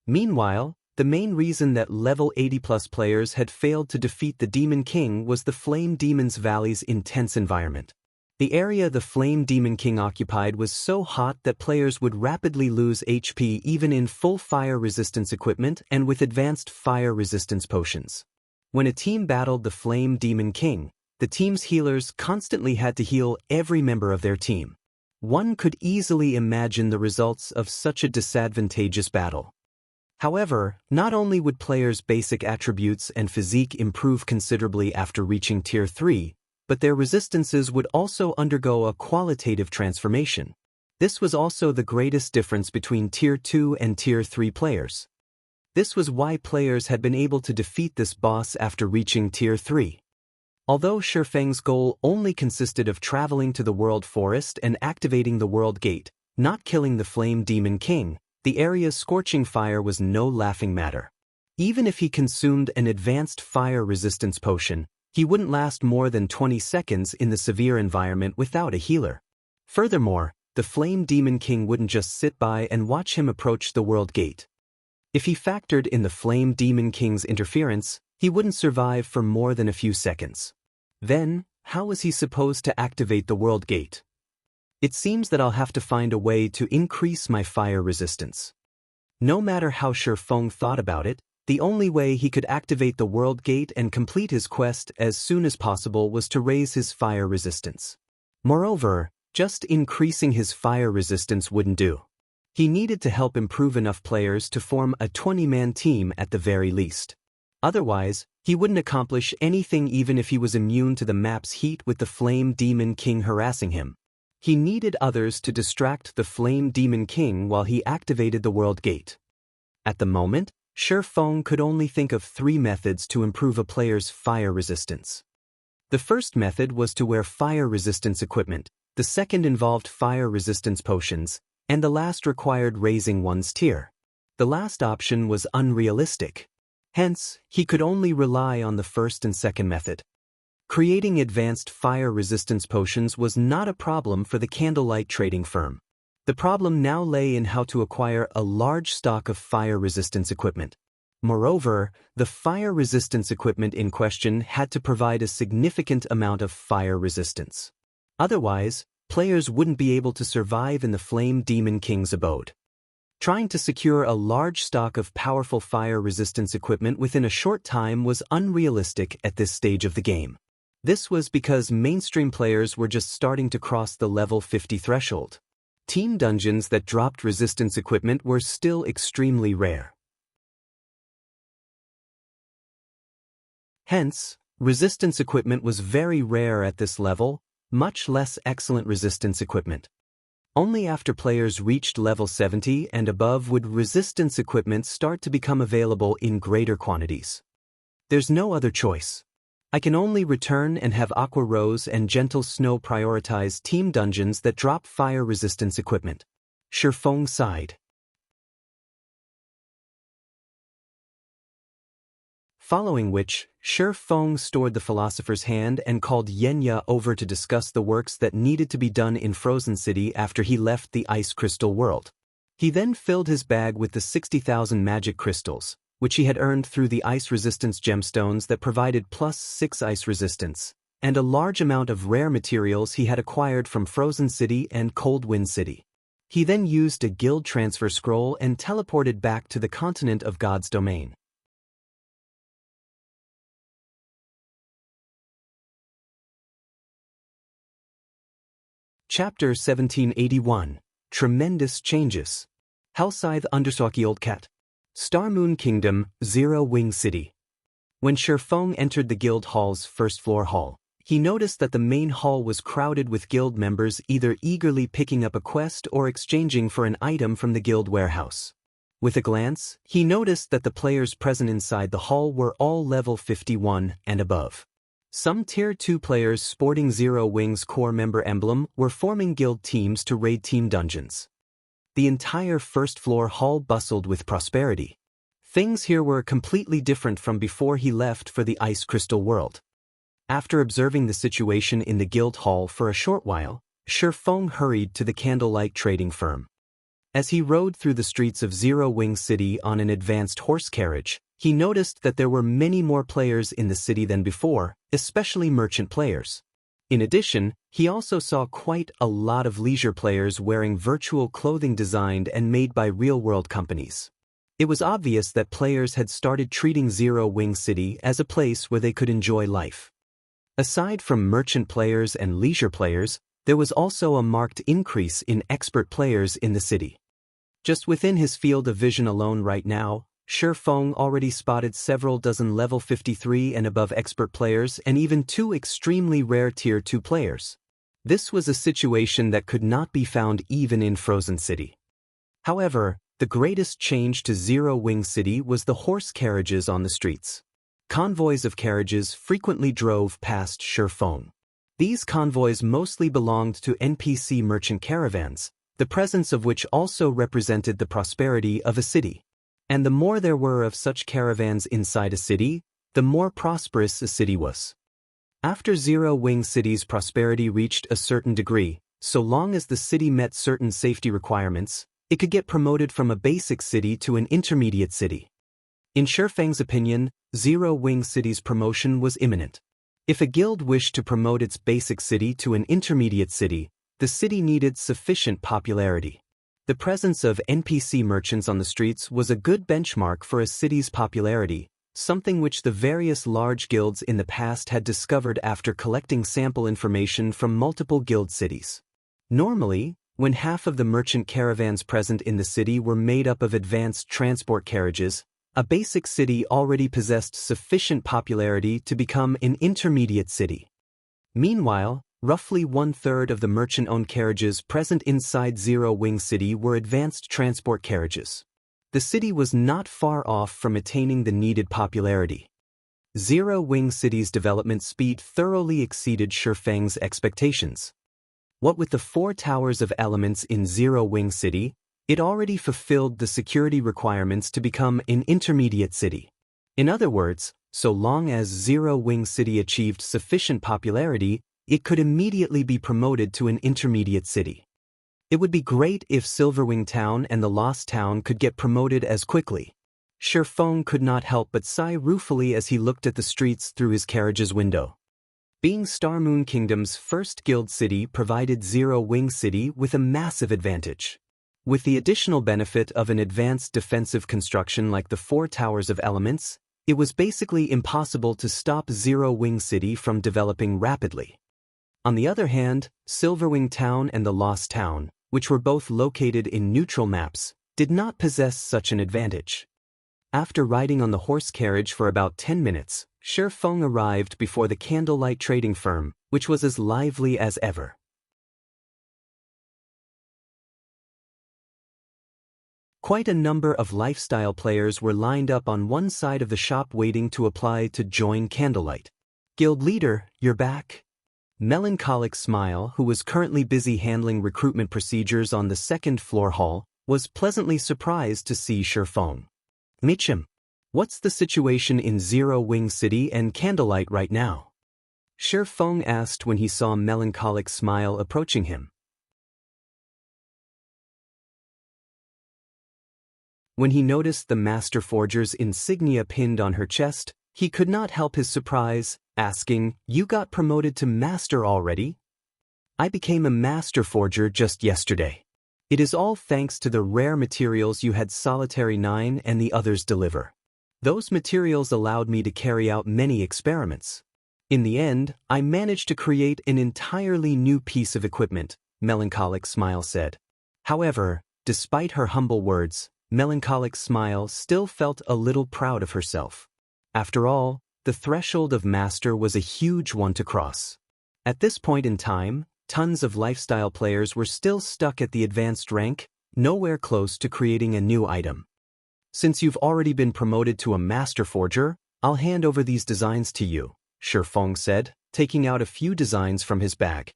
Meanwhile, the main reason that level 80+ players had failed to defeat the Demon King was the Flame Demon's Valley's intense environment. The area the Flame Demon King occupied was so hot that players would rapidly lose HP even in full fire resistance equipment and with advanced fire resistance potions. When a team battled the Flame Demon King, the team's healers constantly had to heal every member of their team. One could easily imagine the results of such a disadvantageous battle. However, not only would players' basic attributes and physique improve considerably after reaching Tier 3, but their resistances would also undergo a qualitative transformation. This was also the greatest difference between Tier 2 and Tier 3 players. This was why players had been able to defeat this boss after reaching Tier 3. Although Feng's goal only consisted of traveling to the World Forest and activating the World Gate, not killing the Flame Demon King, the area's scorching fire was no laughing matter. Even if he consumed an advanced fire resistance potion, he wouldn't last more than 20 seconds in the severe environment without a healer. Furthermore, the Flame Demon King wouldn't just sit by and watch him approach the World Gate. If he factored in the Flame Demon King's interference, he wouldn't survive for more than a few seconds. Then, how was he supposed to activate the World Gate? It seems that I'll have to find a way to increase my fire resistance. No matter how Feng thought about it, the only way he could activate the World Gate and complete his quest as soon as possible was to raise his fire resistance. Moreover, just increasing his fire resistance wouldn't do. He needed to help improve enough players to form a 20-man team at the very least. Otherwise, he wouldn't accomplish anything even if he was immune to the map's heat with the Flame Demon King harassing him. He needed others to distract the Flame Demon King while he activated the World Gate. At the moment, Feng could only think of 3 methods to improve a player's fire resistance. The first method was to wear fire resistance equipment, the second involved fire resistance potions, and the last required raising one's tier. The last option was unrealistic. Hence, he could only rely on the first and second method. Creating advanced fire resistance potions was not a problem for the candlelight trading firm. The problem now lay in how to acquire a large stock of fire resistance equipment. Moreover, the fire resistance equipment in question had to provide a significant amount of fire resistance. Otherwise, players wouldn't be able to survive in the Flame Demon King's abode. Trying to secure a large stock of powerful fire resistance equipment within a short time was unrealistic at this stage of the game. This was because mainstream players were just starting to cross the level 50 threshold. Team dungeons that dropped resistance equipment were still extremely rare. Hence, resistance equipment was very rare at this level, much less excellent resistance equipment. Only after players reached level 70 and above would resistance equipment start to become available in greater quantities. There's no other choice. I can only return and have Aqua Rose and Gentle Snow prioritize team dungeons that drop fire resistance equipment. Shifeng sighed. Following which, Shifeng stored the philosopher's hand and called Xianxia over to discuss the works that needed to be done in Frozen City after he left the Ice Crystal world. He then filled his bag with the 60,000 magic crystals, which he had earned through the ice resistance gemstones that provided +6 ice resistance, and a large amount of rare materials he had acquired from Frozen City and Cold Wind City. He then used a guild transfer scroll and teleported back to the continent of God's domain. Chapter 1781. Tremendous Changes. Hellscythe Undersaki Old Cat. Star Moon Kingdom, Zero Wing City. When Shifeng entered the guild hall's first-floor hall, he noticed that the main hall was crowded with guild members either eagerly picking up a quest or exchanging for an item from the guild warehouse. With a glance, he noticed that the players present inside the hall were all level 51 and above. Some Tier 2 players sporting Zero Wing's core member emblem were forming guild teams to raid team dungeons. The entire first-floor hall bustled with prosperity. Things here were completely different from before he left for the Ice Crystal world. After observing the situation in the guild hall for a short while, Shifeng hurried to the candlelight trading firm. As he rode through the streets of Zero Wing City on an advanced horse carriage, he noticed that there were many more players in the city than before, especially merchant players. In addition, he also saw quite a lot of leisure players wearing virtual clothing designed and made by real-world companies. It was obvious that players had started treating Zero Wing City as a place where they could enjoy life. Aside from merchant players and leisure players, there was also a marked increase in expert players in the city. Just within his field of vision alone right now, Shifeng already spotted several dozen level 53 and above expert players and even 2 extremely rare Tier 2 players. This was a situation that could not be found even in Frozen City. However, the greatest change to Zero Wing City was the horse carriages on the streets. Convoys of carriages frequently drove past Shifeng. These convoys mostly belonged to NPC merchant caravans, the presence of which also represented the prosperity of a city. And the more there were of such caravans inside a city, the more prosperous a city was. After Zero Wing City's prosperity reached a certain degree, so long as the city met certain safety requirements, it could get promoted from a basic city to an intermediate city. In Shifeng's opinion, Zero Wing City's promotion was imminent. If a guild wished to promote its basic city to an intermediate city, the city needed sufficient popularity. The presence of NPC merchants on the streets was a good benchmark for a city's popularity, something which the various large guilds in the past had discovered after collecting sample information from multiple guild cities. Normally, when half of the merchant caravans present in the city were made up of advanced transport carriages, a basic city already possessed sufficient popularity to become an intermediate city. Meanwhile, roughly 1/3 of the merchant-owned carriages present inside Zero Wing City were advanced transport carriages. The city was not far off from attaining the needed popularity. Zero Wing City's development speed thoroughly exceeded Shifeng's expectations. What with the 4 towers of elements in Zero Wing City, it already fulfilled the security requirements to become an intermediate city. In other words, so long as Zero Wing City achieved sufficient popularity, it could immediately be promoted to an intermediate city. It would be great if Silverwing Town and the Lost Town could get promoted as quickly. Shifeng could not help but sigh ruefully as he looked at the streets through his carriage's window. Being Star Moon Kingdom's first guild city provided Zero Wing City with a massive advantage. With the additional benefit of an advanced defensive construction like the 4 Towers of Elements, it was basically impossible to stop Zero Wing City from developing rapidly. On the other hand, Silverwing Town and the Lost Town, which were both located in neutral maps, did not possess such an advantage. After riding on the horse carriage for about 10 minutes, Shifeng arrived before the candlelight trading firm, which was as lively as ever. Quite a number of lifestyle players were lined up on one side of the shop waiting to apply to join Candlelight. Guild leader, you're back? Melancholic Smile, who was currently busy handling recruitment procedures on the second-floor hall, was pleasantly surprised to see Shifeng. Michim, what's the situation in Zero Wing City and Candlelight right now? Shifeng asked when he saw Melancholic Smile approaching him. When he noticed the Master Forger's insignia pinned on her chest, he could not help his surprise, asking, "You got promoted to Master already?" "I became a Master Forger just yesterday. It is all thanks to the rare materials you had Solitary 9 and the others deliver. Those materials allowed me to carry out many experiments. In the end, I managed to create an entirely new piece of equipment," Melancholic Smile said. However, despite her humble words, Melancholic Smile still felt a little proud of herself. After all, the threshold of Master was a huge one to cross. At this point in time, tons of lifestyle players were still stuck at the advanced rank, nowhere close to creating a new item. "Since you've already been promoted to a Master Forger, I'll hand over these designs to you," Shifeng said, taking out a few designs from his bag.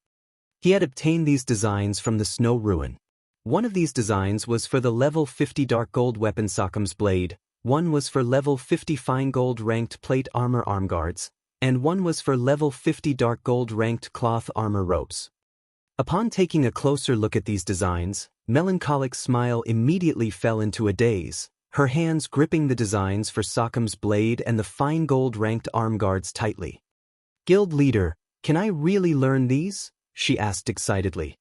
He had obtained these designs from the Snow Ruin. One of these designs was for the level 50 Dark Gold weapon Sockham's Blade, one was for level 50 Fine Gold ranked Plate Armor Armguards, and one was for level 50 Dark Gold ranked Cloth Armor Ropes. Upon taking a closer look at these designs, Melancholic Smile immediately fell into a daze, her hands gripping the designs for Sockham's Blade and the Fine Gold ranked Armguards tightly. "Guild leader, can I really learn these?" she asked excitedly.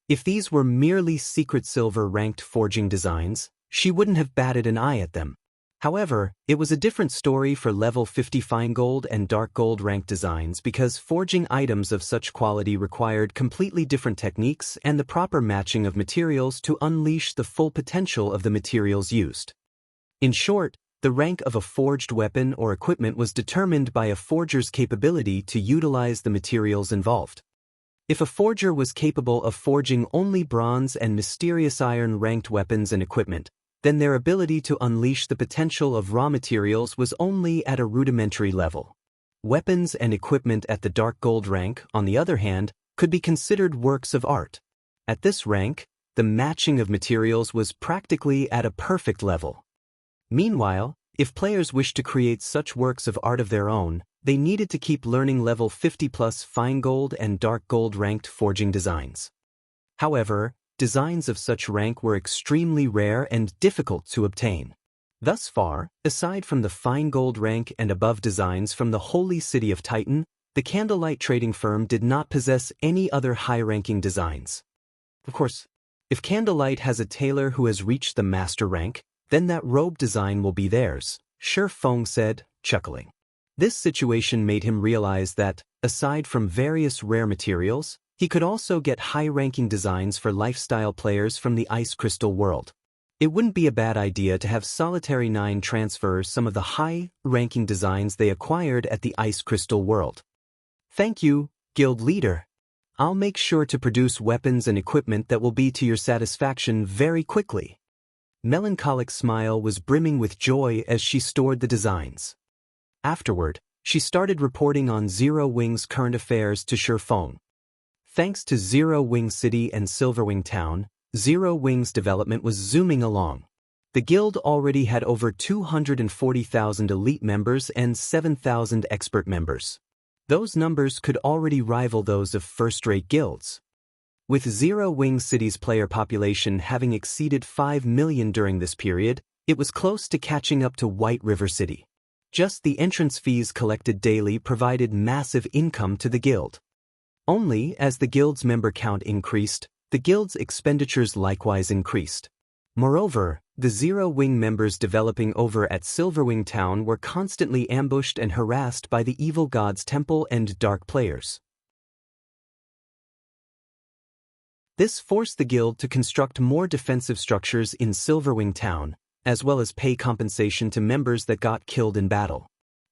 If these were merely secret silver ranked forging designs, she wouldn't have batted an eye at them. However, it was a different story for level 50 Fine Gold and Dark Gold ranked designs because forging items of such quality required completely different techniques and the proper matching of materials to unleash the full potential of the materials used. In short, the rank of a forged weapon or equipment was determined by a forger's capability to utilize the materials involved. If a forger was capable of forging only bronze and mysterious iron ranked weapons and equipment, then their ability to unleash the potential of raw materials was only at a rudimentary level. Weapons and equipment at the Dark Gold rank, on the other hand, could be considered works of art. At this rank, the matching of materials was practically at a perfect level. Meanwhile, if players wished to create such works of art of their own, they needed to keep learning level 50 plus Fine Gold and Dark Gold ranked forging designs. However, designs of such rank were extremely rare and difficult to obtain. Thus far, aside from the Fine Gold rank and above designs from the Holy City of Titan, the Candlelight trading firm did not possess any other high-ranking designs. Of course, if Candlelight has a tailor who has reached the Master rank, then that robe design will be theirs, Shifeng said, chuckling. This situation made him realize that, aside from various rare materials, he could also get high-ranking designs for lifestyle players from the Ice Crystal world. It wouldn't be a bad idea to have Solitary 9 transfer some of the high-ranking designs they acquired at the Ice Crystal world. "Thank you, Guild Leader. I'll make sure to produce weapons and equipment that will be to your satisfaction very quickly." Melancholic Smile was brimming with joy as she stored the designs. Afterward, she started reporting on Zero Wing's current affairs to Shifeng. Thanks to Zero Wing City and Silverwing Town, Zero Wing's development was zooming along. The guild already had over 240,000 elite members and 7,000 expert members. Those numbers could already rival those of first-rate guilds. With Zero Wing City's player population having exceeded 5 million during this period, it was close to catching up to White River City. Just the entrance fees collected daily provided massive income to the guild. Only as the guild's member count increased, the guild's expenditures likewise increased. Moreover, the Zero Wing members developing over at Silverwing Town were constantly ambushed and harassed by the Evil God's Temple and Dark players. This forced the guild to construct more defensive structures in Silverwing Town, as well as pay compensation to members that got killed in battle.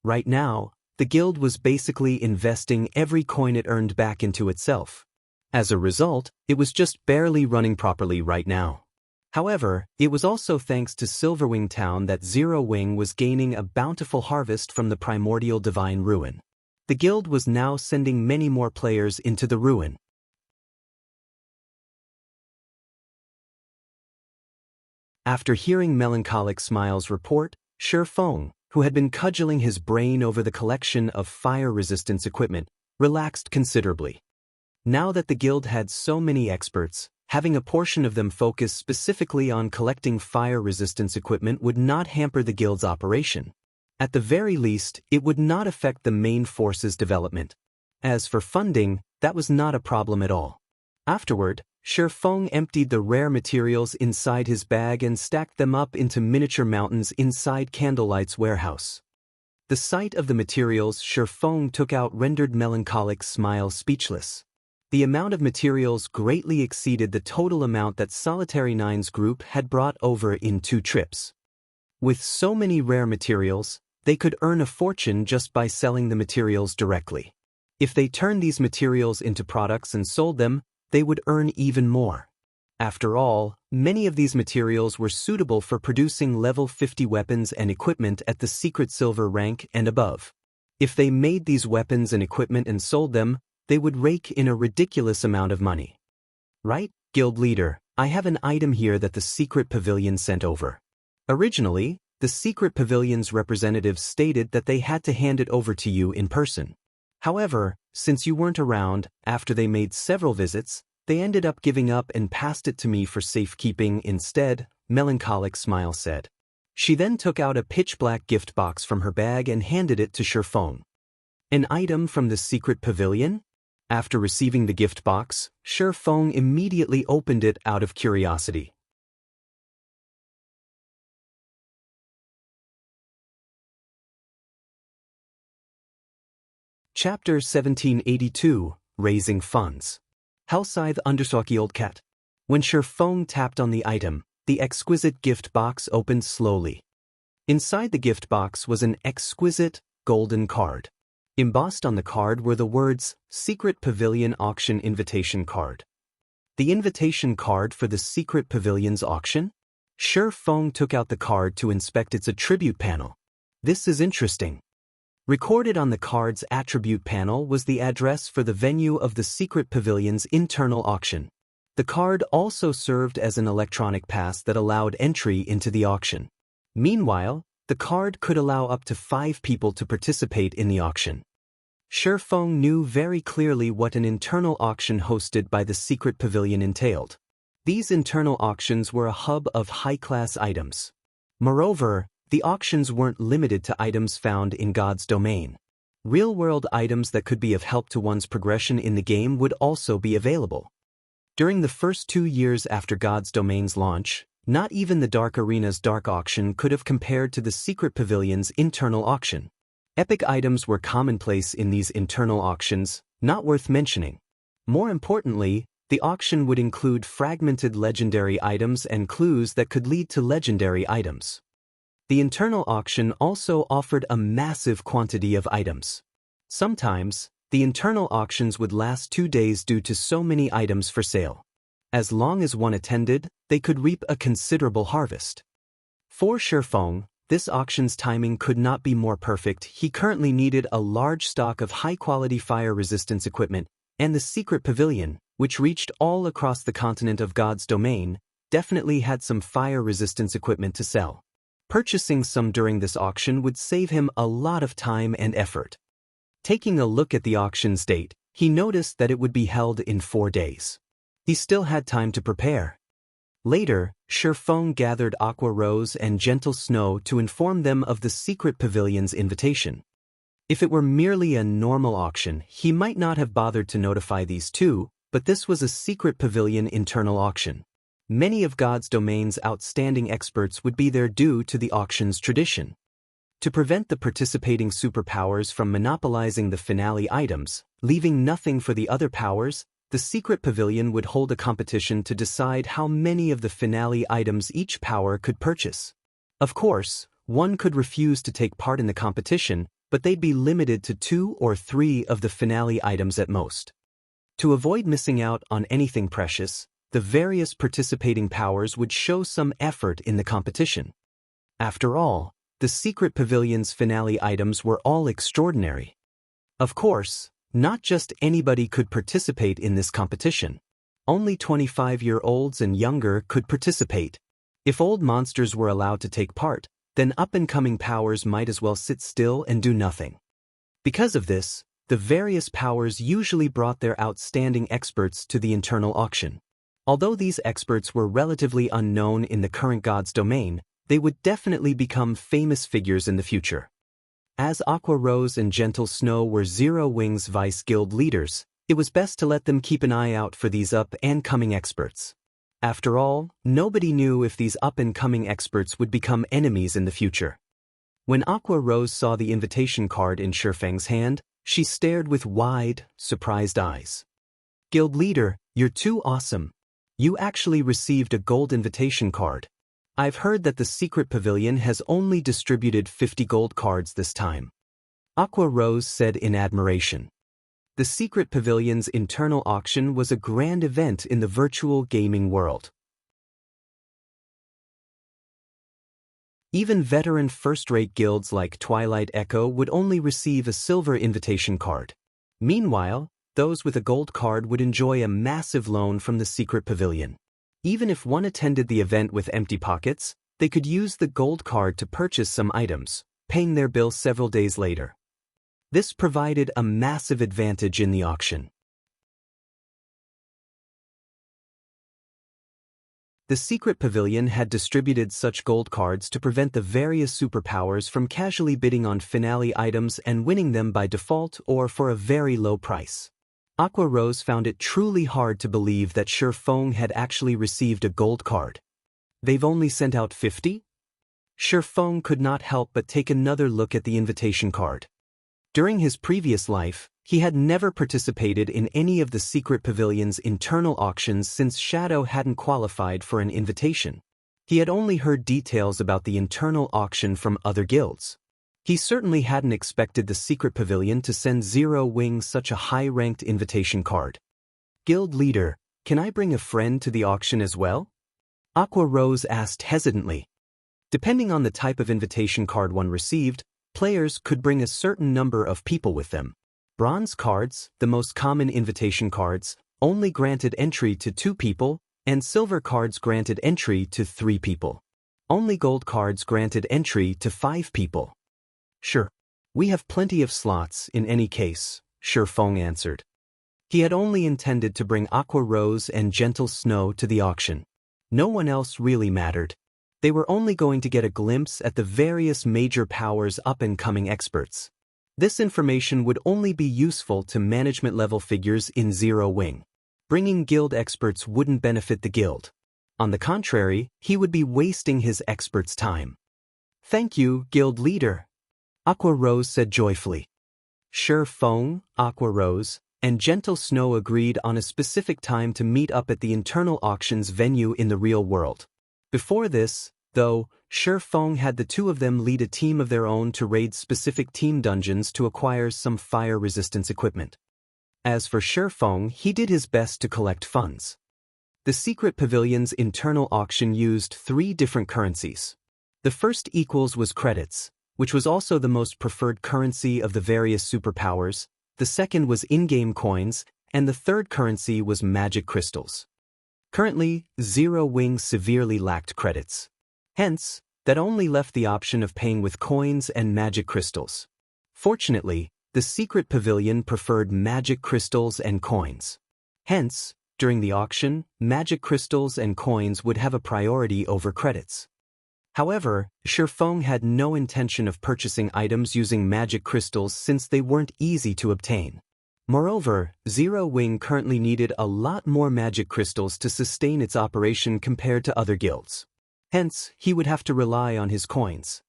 Right now, the guild was basically investing every coin it earned back into itself. As a result, it was just barely running properly right now. However, it was also thanks to Silverwing Town that Zero Wing was gaining a bountiful harvest from the primordial divine ruin. The guild was now sending many more players into the ruin. After hearing Melancholic Smile's report, Shi Feng, who had been cudgeling his brain over the collection of fire-resistance equipment, relaxed considerably. Now that the guild had so many experts, having a portion of them focus specifically on collecting fire-resistance equipment would not hamper the guild's operation. At the very least, it would not affect the main force's development. As for funding, that was not a problem at all. Afterward, Shi Feng emptied the rare materials inside his bag and stacked them up into miniature mountains inside Candlelight's warehouse. The sight of the materials Shi Feng took out rendered Melancholic Smile speechless. The amount of materials greatly exceeded the total amount that Solitary Nine's group had brought over in 2 trips. With so many rare materials, they could earn a fortune just by selling the materials directly. If they turned these materials into products and sold them, they would earn even more. After all, many of these materials were suitable for producing level 50 weapons and equipment at the secret silver rank and above. If they made these weapons and equipment and sold them, they would rake in a ridiculous amount of money. Right, guild leader, I have an item here that the secret pavilion sent over. Originally, the secret pavilion's representatives stated that they had to hand it over to you in person. However, since you weren't around, after they made several visits, they ended up giving up and passed it to me for safekeeping instead, Melancholic Smile said. She then took out a pitch-black gift box from her bag and handed it to Shi Feng. An item from the secret pavilion? After receiving the gift box, Shi Feng immediately opened it out of curiosity. Chapter 1782, Raising Funds. Hellscythe Understalky Old Cat. When Shi Feng tapped on the item, the exquisite gift box opened slowly. Inside the gift box was an exquisite, golden card. Embossed on the card were the words, Secret Pavilion Auction Invitation Card. The invitation card for the Secret Pavilion's auction? Shi Feng took out the card to inspect its attribute panel. This is interesting. Recorded on the card's attribute panel was the address for the venue of the Secret Pavilion's internal auction. The card also served as an electronic pass that allowed entry into the auction. Meanwhile, the card could allow up to 5 people to participate in the auction. Shi Feng knew very clearly what an internal auction hosted by the Secret Pavilion entailed. These internal auctions were a hub of high-class items. Moreover, the auctions weren't limited to items found in God's domain. Real-world items that could be of help to one's progression in the game would also be available. During the first 2 years after God's domain's launch, not even the Dark Arena's Dark Auction could have compared to the Secret Pavilion's internal auction. Epic items were commonplace in these internal auctions, not worth mentioning. More importantly, the auction would include fragmented legendary items and clues that could lead to legendary items. The internal auction also offered a massive quantity of items. Sometimes, the internal auctions would last 2 days due to so many items for sale. As long as one attended, they could reap a considerable harvest. For Shi Feng, this auction's timing could not be more perfect. He currently needed a large stock of high-quality fire resistance equipment, and the secret pavilion, which reached all across the continent of God's domain, definitely had some fire resistance equipment to sell. Purchasing some during this auction would save him a lot of time and effort. Taking a look at the auction's date, he noticed that it would be held in 4 days. He still had time to prepare. Later, Shifeng gathered Aqua Rose and Gentle Snow to inform them of the secret pavilion's invitation. If it were merely a normal auction, he might not have bothered to notify these two, but this was a secret pavilion internal auction. Many of God's domain's outstanding experts would be there due to the auction's tradition. To prevent the participating superpowers from monopolizing the finale items, leaving nothing for the other powers, the secret pavilion would hold a competition to decide how many of the finale items each power could purchase. Of course, one could refuse to take part in the competition, but they'd be limited to 2 or 3 of the finale items at most. To avoid missing out on anything precious, the various participating powers would show some effort in the competition. After all, the secret pavilion's finale items were all extraordinary. Of course, not just anybody could participate in this competition. Only 25-year-olds and younger could participate. If old monsters were allowed to take part, then up-and-coming powers might as well sit still and do nothing. Because of this, the various powers usually brought their outstanding experts to the internal auction. Although these experts were relatively unknown in the current God's domain, they would definitely become famous figures in the future. As Aqua Rose and Gentle Snow were Zero Wing's vice guild leaders, it was best to let them keep an eye out for these up-and-coming experts. After all, nobody knew if these up-and-coming experts would become enemies in the future. When Aqua Rose saw the invitation card in Shifeng's hand, she stared with wide, surprised eyes. "Guild leader, you're too awesome. You actually received a gold invitation card. I've heard that the secret pavilion has only distributed 50 gold cards this time," Aqua Rose said in admiration. The secret pavilion's internal auction was a grand event in the virtual gaming world. Even veteran first-rate guilds like Twilight Echo would only receive a silver invitation card. Meanwhile, those with a gold card would enjoy a massive loan from the secret pavilion. Even if one attended the event with empty pockets, they could use the gold card to purchase some items, paying their bill several days later. This provided a massive advantage in the auction. The secret pavilion had distributed such gold cards to prevent the various superpowers from casually bidding on finale items and winning them by default or for a very low price. Aqua Rose found it truly hard to believe that Shifeng had actually received a gold card. They've only sent out 50? Shifeng could not help but take another look at the invitation card. During his previous life, he had never participated in any of the secret pavilion's internal auctions since Shadow hadn't qualified for an invitation. He had only heard details about the internal auction from other guilds. He certainly hadn't expected the secret pavilion to send Zero Wing such a high-ranked invitation card. "Guild leader, can I bring a friend to the auction as well?" Aqua Rose asked hesitantly. Depending on the type of invitation card one received, players could bring a certain number of people with them. Bronze cards, the most common invitation cards, only granted entry to 2 people, and silver cards granted entry to 3 people. Only gold cards granted entry to 5 people. "Sure. We have plenty of slots in any case," Shifeng answered. He had only intended to bring Aqua Rose and Gentle Snow to the auction. No one else really mattered. They were only going to get a glimpse at the various major powers' up-and-coming experts. This information would only be useful to management-level figures in Zero Wing. Bringing guild experts wouldn't benefit the guild. On the contrary, he would be wasting his experts' time. "Thank you, guild leader," Aqua Rose said joyfully. Shifeng, Aqua Rose, and Gentle Snow agreed on a specific time to meet up at the internal auctions venue in the real world. Before this, though, Shifeng had the two of them lead a team of their own to raid specific team dungeons to acquire some fire resistance equipment. As for Shifeng, he did his best to collect funds. The secret pavilion's internal auction used 3 different currencies. The first equals was credits, which was also the most preferred currency of the various superpowers. The second was in-game coins, and the third currency was magic crystals. Currently, Zero Wing severely lacked credits. Hence, that only left the option of paying with coins and magic crystals. Fortunately, the secret pavilion preferred magic crystals and coins. Hence, during the auction, magic crystals and coins would have a priority over credits. However, Shifeng had no intention of purchasing items using magic crystals since they weren't easy to obtain. Moreover, Zero Wing currently needed a lot more magic crystals to sustain its operation compared to other guilds. Hence, he would have to rely on his coins.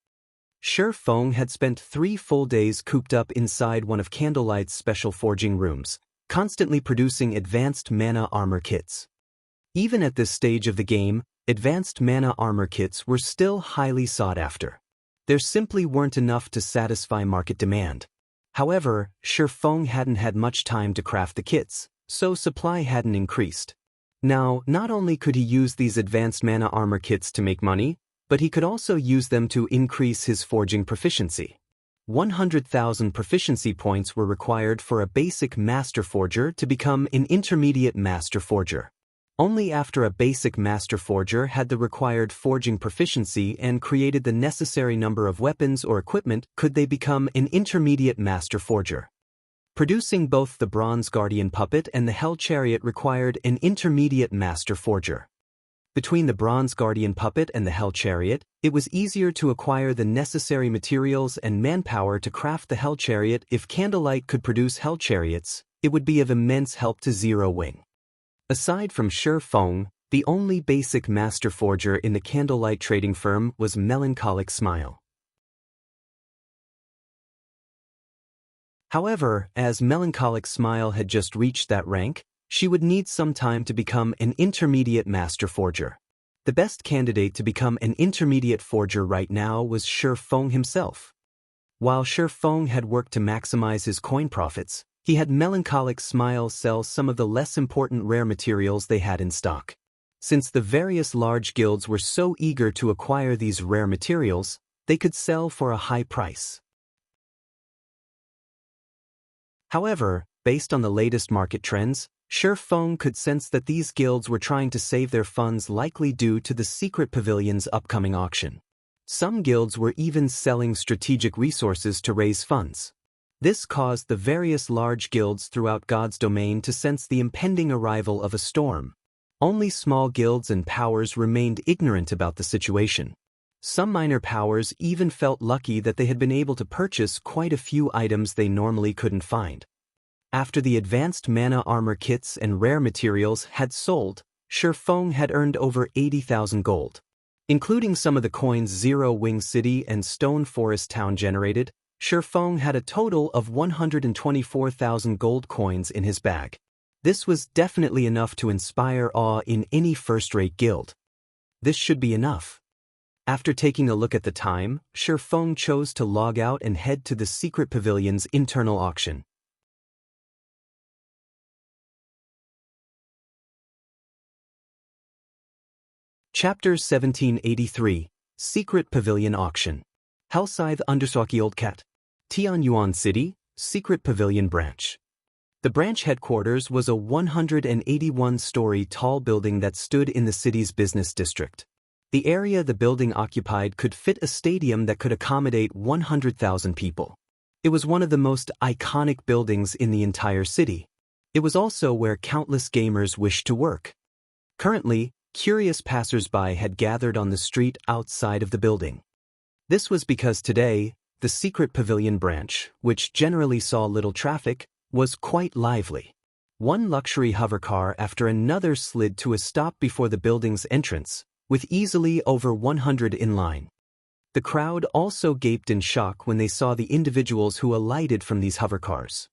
Shifeng had spent 3 full days cooped up inside one of Candlelight's special forging rooms, constantly producing advanced mana armor kits. Even at this stage of the game, advanced mana armor kits were still highly sought after. There simply weren't enough to satisfy market demand. However, Shifeng hadn't had much time to craft the kits, so supply hadn't increased. Now, not only could he use these advanced mana armor kits to make money, but he could also use them to increase his forging proficiency. 100,000 proficiency points were required for a basic master forger to become an intermediate master forger. Only after a basic master forger had the required forging proficiency and created the necessary number of weapons or equipment could they become an intermediate master forger. Producing both the Bronze Guardian puppet and the Hell Chariot required an intermediate master forger. Between the Bronze Guardian puppet and the Hell Chariot, it was easier to acquire the necessary materials and manpower to craft the Hell Chariot. If Candlelight could produce Hell Chariots, it would be of immense help to Zero Wing. Aside from Shifeng, the only basic master forger in the Candlelight trading firm was Melancholic Smile. However, as Melancholic Smile had just reached that rank, she would need some time to become an intermediate master forger. The best candidate to become an intermediate forger right now was Shifeng himself. While Shifeng had worked to maximize his coin profits, he had Melancholic Smile sell some of the less important rare materials they had in stock. Since the various large guilds were so eager to acquire these rare materials, they could sell for a high price. However, based on the latest market trends, Shifeng could sense that these guilds were trying to save their funds, likely due to the secret pavilion's upcoming auction. Some guilds were even selling strategic resources to raise funds. This caused the various large guilds throughout God's domain to sense the impending arrival of a storm. Only small guilds and powers remained ignorant about the situation. Some minor powers even felt lucky that they had been able to purchase quite a few items they normally couldn't find. After the advanced mana armor kits and rare materials had sold, Shifeng had earned over 80,000 gold. Including some of the coins Zero Wing City and Stone Forest Town generated, Shifeng had a total of 124,000 gold coins in his bag. This was definitely enough to inspire awe in any first-rate guild. This should be enough. After taking a look at the time, Shifeng chose to log out and head to the secret pavilion's internal auction. Chapter 1783, Secret Pavilion Auction. Hellscythe _ Old Cat. Tianyuan City, Secret Pavilion Branch. The branch headquarters was a 181-story tall building that stood in the city's business district. The area the building occupied could fit a stadium that could accommodate 100,000 people. It was one of the most iconic buildings in the entire city. It was also where countless gamers wished to work. Currently, curious passers-by had gathered on the street outside of the building. This was because today, the Secret Pavilion branch, which generally saw little traffic, was quite lively. One luxury hovercar after another slid to a stop before the building's entrance, with easily over 100 in line. The crowd also gaped in shock when they saw the individuals who alighted from these hovercars.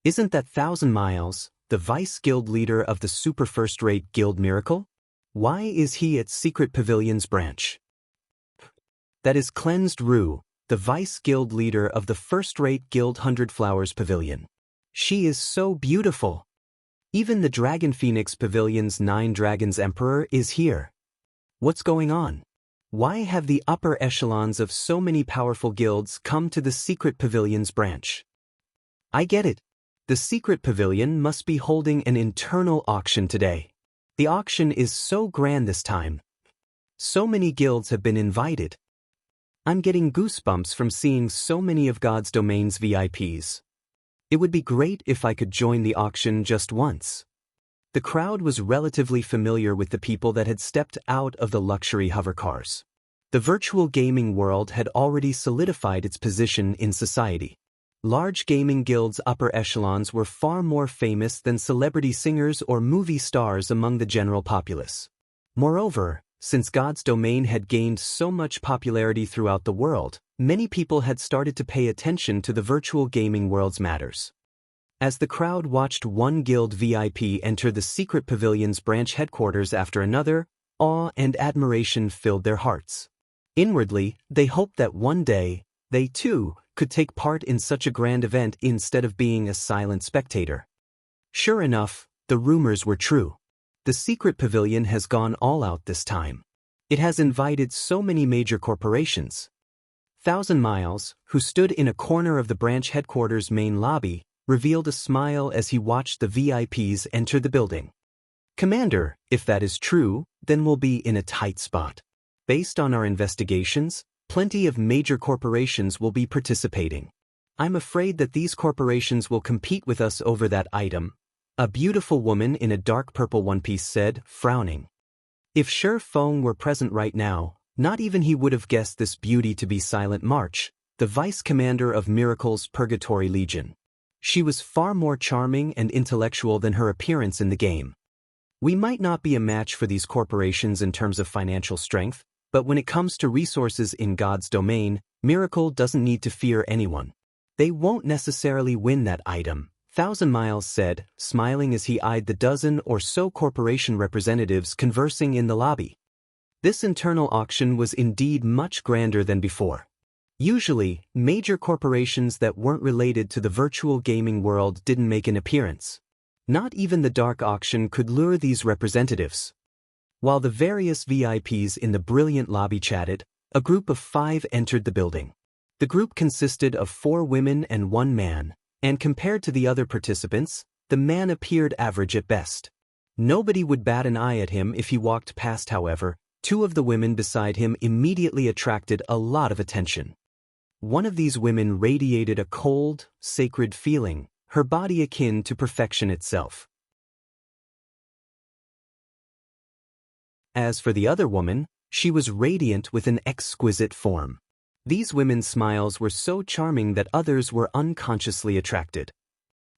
Isn't that 1,000 Miles, the vice guild leader of the super first-rate guild Miracle? Why is he at Secret Pavilion's branch? That is Cleansed Rue, the vice guild leader of the first-rate guild 100 Flowers Pavilion. She is so beautiful. Even the Dragon Phoenix Pavilion's 9 Dragons Emperor is here. What's going on? Why have the upper echelons of so many powerful guilds come to the Secret Pavilion's branch? I get it. The Secret Pavilion must be holding an internal auction today. The auction is so grand this time. So many guilds have been invited. I'm getting goosebumps from seeing so many of God's Domain's VIPs. It would be great if I could join the auction just once. The crowd was relatively familiar with the people that had stepped out of the luxury hovercars. The virtual gaming world had already solidified its position in society. Large gaming guilds' upper echelons were far more famous than celebrity singers or movie stars among the general populace. Moreover, since God's Domain had gained so much popularity throughout the world, many people had started to pay attention to the virtual gaming world's matters. As the crowd watched one guild VIP enter the secret pavilion's branch headquarters after another, awe and admiration filled their hearts. Inwardly, they hoped that one day, they too, could take part in such a grand event instead of being a silent spectator. Sure enough, the rumors were true. The secret pavilion has gone all out this time. It has invited so many major corporations. 1,000 Miles, who stood in a corner of the branch headquarters' main lobby, revealed a smile as he watched the VIPs enter the building. Commander, if that is true, then we'll be in a tight spot. Based on our investigations, plenty of major corporations will be participating. I'm afraid that these corporations will compete with us over that item, a beautiful woman in a dark purple one-piece said, frowning. If Shi Feng were present right now, not even he would have guessed this beauty to be Silent March, the vice commander of Miracle's Purgatory Legion. She was far more charming and intellectual than her appearance in the game. We might not be a match for these corporations in terms of financial strength, but when it comes to resources in God's Domain, Miracle doesn't need to fear anyone. They won't necessarily win that item, 1,000 Miles said, smiling as he eyed the dozen or so corporation representatives conversing in the lobby. This internal auction was indeed much grander than before. Usually, major corporations that weren't related to the virtual gaming world didn't make an appearance. Not even the dark auction could lure these representatives. While the various VIPs in the brilliant lobby chatted, a group of 5 entered the building. The group consisted of 4 women and 1 man, and compared to the other participants, the man appeared average at best. Nobody would bat an eye at him if he walked past. However, 2 of the women beside him immediately attracted a lot of attention. One of these women radiated a cold, sacred feeling, her body akin to perfection itself. As for the other woman, she was radiant with an exquisite form. These women's smiles were so charming that others were unconsciously attracted.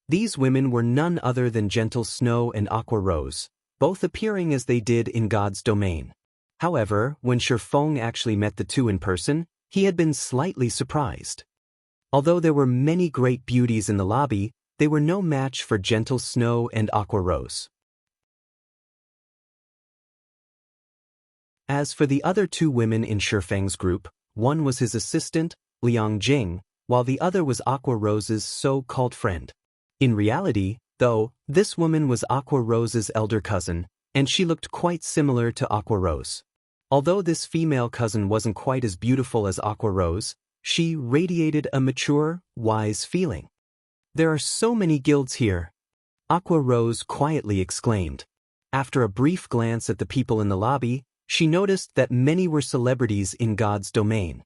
These women were none other than Gentle Snow and Aqua Rose, both appearing as they did in God's Domain. However, when Shi Feng actually met the 2 in person, he had been slightly surprised. Although there were many great beauties in the lobby, they were no match for Gentle Snow and Aqua Rose. As for the other 2 women in Shi Feng's group, one was his assistant, Liang Jing, while the other was Aqua Rose's so-called friend. In reality, though, this woman was Aqua Rose's elder cousin, and she looked quite similar to Aqua Rose. Although this female cousin wasn't quite as beautiful as Aqua Rose, she radiated a mature, wise feeling. There are so many guilds here, Aqua Rose quietly exclaimed. After a brief glance at the people in the lobby, she noticed that many were celebrities in God's Domain.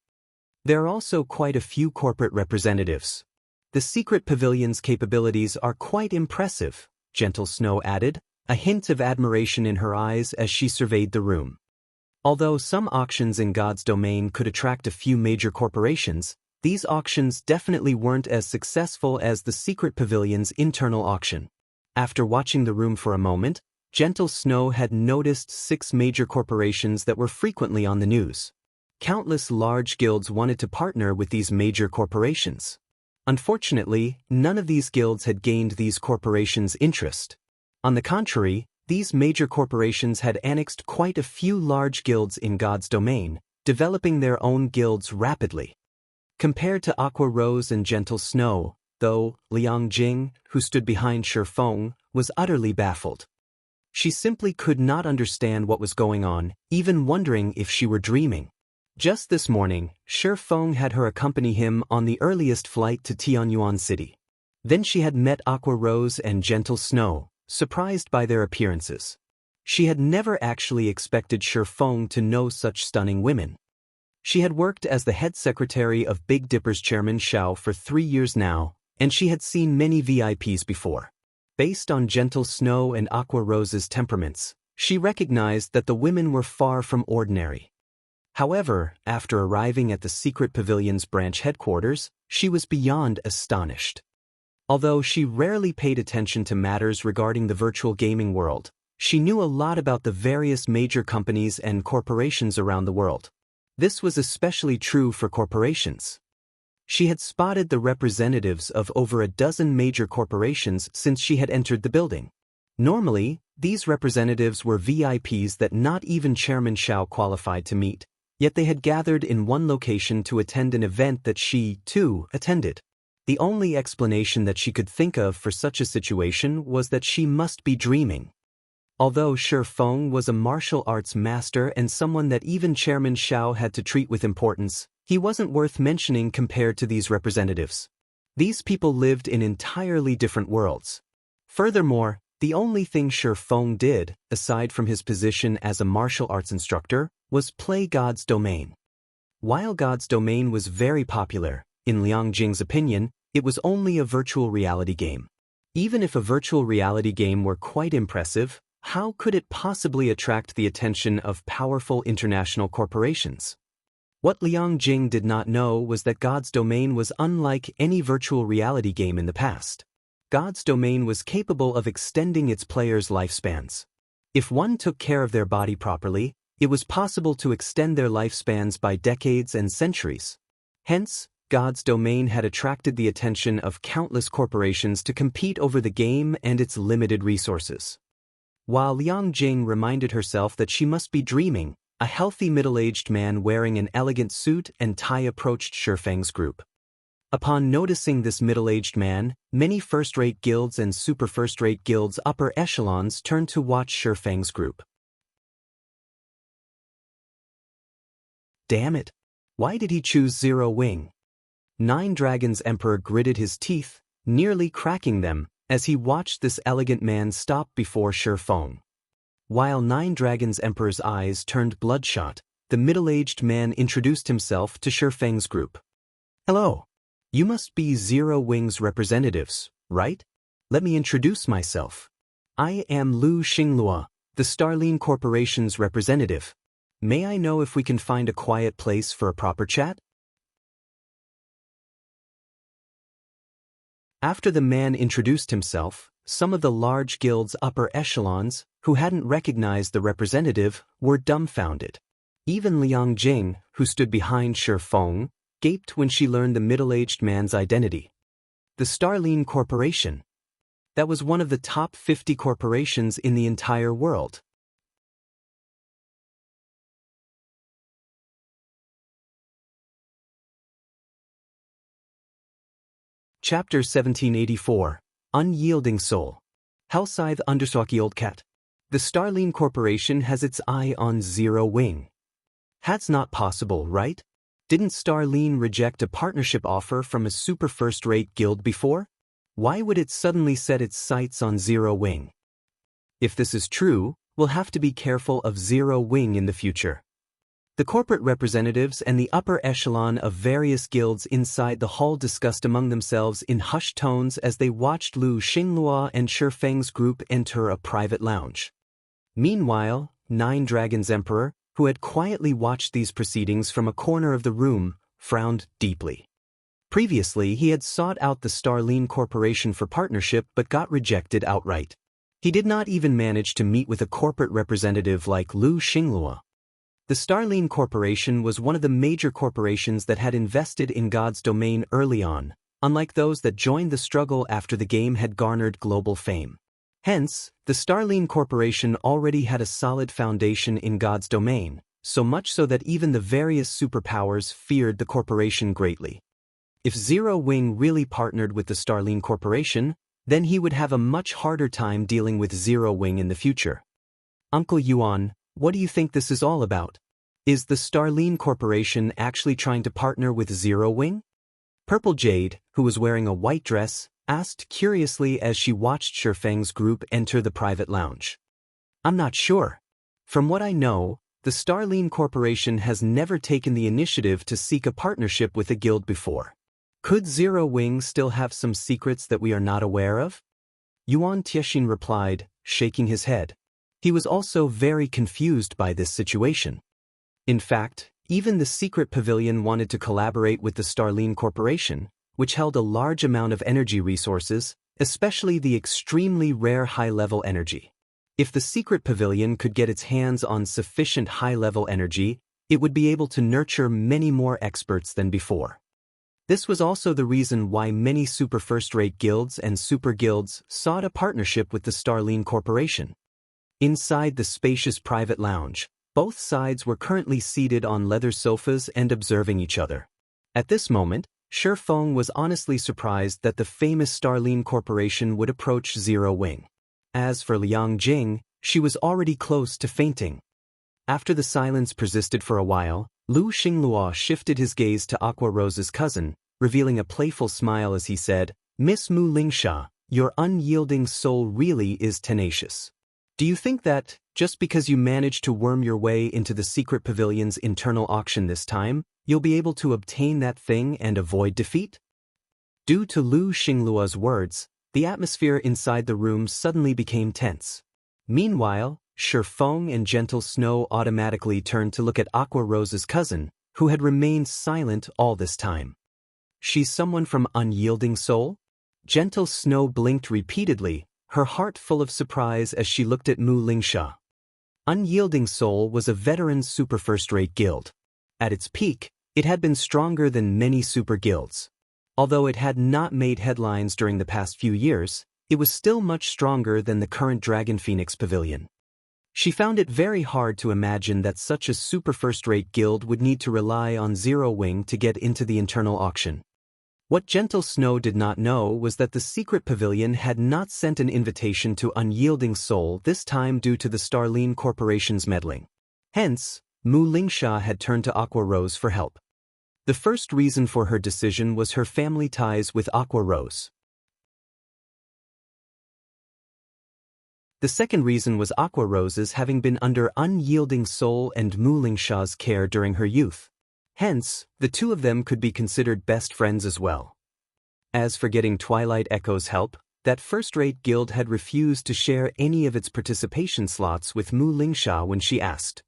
There are also quite a few corporate representatives. The secret pavilion's capabilities are quite impressive, Gentle Snow added, a hint of admiration in her eyes as she surveyed the room. Although some auctions in God's Domain could attract a few major corporations, these auctions definitely weren't as successful as the secret pavilion's internal auction. After watching the room for a moment, Gentle Snow had noticed 6 major corporations that were frequently on the news. Countless large guilds wanted to partner with these major corporations. Unfortunately, none of these guilds had gained these corporations' interest. On the contrary, these major corporations had annexed quite a few large guilds in God's Domain, developing their own guilds rapidly. Compared to Aqua Rose and Gentle Snow, though, Liang Jing, who stood behind Shi Feng, was utterly baffled. She simply could not understand what was going on, even wondering if she were dreaming. Just this morning, Shi Feng had her accompany him on the earliest flight to Tianyuan City. Then she had met Aqua Rose and Gentle Snow, surprised by their appearances. She had never actually expected Shifeng to know such stunning women. She had worked as the head secretary of Big Dipper's chairman Xiao for 3 years now, and she had seen many VIPs before. Based on gentle Snow and Aqua Rose's temperaments, she recognized that the women were far from ordinary. However, after arriving at the Secret Pavilion's branch headquarters, she was beyond astonished. Although she rarely paid attention to matters regarding the virtual gaming world, she knew a lot about the various major companies and corporations around the world. This was especially true for corporations. She had spotted the representatives of over a dozen major corporations since she had entered the building. Normally, these representatives were VIPs that not even Chairman Xiao qualified to meet, yet they had gathered in one location to attend an event that she, too, attended. The only explanation that she could think of for such a situation was that she must be dreaming. Although Shifeng was a martial arts master and someone that even Chairman Xiao had to treat with importance, he wasn't worth mentioning compared to these representatives. These people lived in entirely different worlds. Furthermore, the only thing Shifeng did, aside from his position as a martial arts instructor, was play God's Domain. While God's Domain was very popular, in Liang Jing's opinion, it was only a virtual reality game. Even if a virtual reality game were quite impressive, how could it possibly attract the attention of powerful international corporations? What Liang Jing did not know was that God's Domain was unlike any virtual reality game in the past. God's Domain was capable of extending its players' lifespans. If one took care of their body properly, it was possible to extend their lifespans by decades and centuries. Hence, God's Domain had attracted the attention of countless corporations to compete over the game and its limited resources. While Liang Jing reminded herself that she must be dreaming, a healthy middle-aged man wearing an elegant suit and tie approached Shifeng's group. Upon noticing this middle-aged man, many first-rate guilds and super first-rate guilds' upper echelons turned to watch Shifeng's group. Damn it! Why did he choose Zero Wing? Nine Dragons Emperor gritted his teeth, nearly cracking them, as he watched this elegant man stop before Shifeng. While Nine Dragons Emperor's eyes turned bloodshot, the middle-aged man introduced himself to Shifeng's group. Hello. You must be Zero Wing's representatives, right? Let me introduce myself. I am Lu Xinglua, the Starline Corporation's representative. May I know if we can find a quiet place for a proper chat? After the man introduced himself, some of the large guild's upper echelons, who hadn't recognized the representative, were dumbfounded. Even Liang Jing, who stood behind Shifeng, gaped when she learned the middle-aged man's identity. The Starline Corporation. That was one of the top 50 corporations in the entire world. Chapter 1784, Unyielding Soul. Hellscythe Understalky Old Cat. The Starline Corporation has its eye on Zero Wing. That's not possible, right? Didn't Starline reject a partnership offer from a super first-rate guild before? Why would it suddenly set its sights on Zero Wing? If this is true, we'll have to be careful of Zero Wing in the future. The corporate representatives and the upper echelon of various guilds inside the hall discussed among themselves in hushed tones as they watched Lu Xinglua and Shifeng's group enter a private lounge. Meanwhile, Nine Dragons Emperor, who had quietly watched these proceedings from a corner of the room, frowned deeply. Previously, he had sought out the Starline Corporation for partnership but got rejected outright. He did not even manage to meet with a corporate representative like Lu Xinglua. The Starline Corporation was one of the major corporations that had invested in God's Domain early on, unlike those that joined the struggle after the game had garnered global fame. Hence, the Starline Corporation already had a solid foundation in God's Domain, so much so that even the various superpowers feared the corporation greatly. If Zero Wing really partnered with the Starline Corporation, then he would have a much harder time dealing with Zero Wing in the future. Uncle Yuan, what do you think this is all about? Is the Starline Corporation actually trying to partner with Zero Wing? Purple Jade, who was wearing a white dress, asked curiously as she watched Shifeng's group enter the private lounge. I'm not sure. From what I know, the Starline Corporation has never taken the initiative to seek a partnership with a guild before. Could Zero Wing still have some secrets that we are not aware of? Yuan Tiexin replied, shaking his head. He was also very confused by this situation. In fact, even the secret pavilion wanted to collaborate with the Starline Corporation, which held a large amount of energy resources, especially the extremely rare high-level energy. If the secret pavilion could get its hands on sufficient high-level energy, it would be able to nurture many more experts than before. This was also the reason why many super first-rate guilds and super guilds sought a partnership with the Starline Corporation. Inside the spacious private lounge, both sides were currently seated on leather sofas and observing each other. At this moment, Shi Feng was honestly surprised that the famous Starline Corporation would approach Zero Wing. As for Liang Jing, she was already close to fainting. After the silence persisted for a while, Lu Xinglua shifted his gaze to Aqua Rose's cousin, revealing a playful smile as he said, "Miss Mu Lingsha, your unyielding soul really is tenacious. Do you think that, just because you managed to worm your way into the secret pavilion's internal auction this time, you'll be able to obtain that thing and avoid defeat?" Due to Lu Xinglua's words, the atmosphere inside the room suddenly became tense. Meanwhile, Shi Feng and Gentle Snow automatically turned to look at Aqua Rose's cousin, who had remained silent all this time. She's someone from Unyielding Soul? Gentle Snow blinked repeatedly, her heart full of surprise as she looked at Mu Lingsha. Unyielding Soul was a veteran super first-rate guild. At its peak, it had been stronger than many super guilds. Although it had not made headlines during the past few years, it was still much stronger than the current Dragon Phoenix Pavilion. She found it very hard to imagine that such a super first-rate guild would need to rely on Zero Wing to get into the internal auction. What Gentle Snow did not know was that the secret pavilion had not sent an invitation to Unyielding Soul this time due to the Starline Corporation's meddling. Hence, Mu Lingsha had turned to Aqua Rose for help. The first reason for her decision was her family ties with Aqua Rose. The second reason was Aqua Rose's having been under Unyielding Soul and Mu Lingsha's care during her youth. Hence, the two of them could be considered best friends as well. As for getting Twilight Echo's help, that first-rate guild had refused to share any of its participation slots with Mu Lingsha when she asked.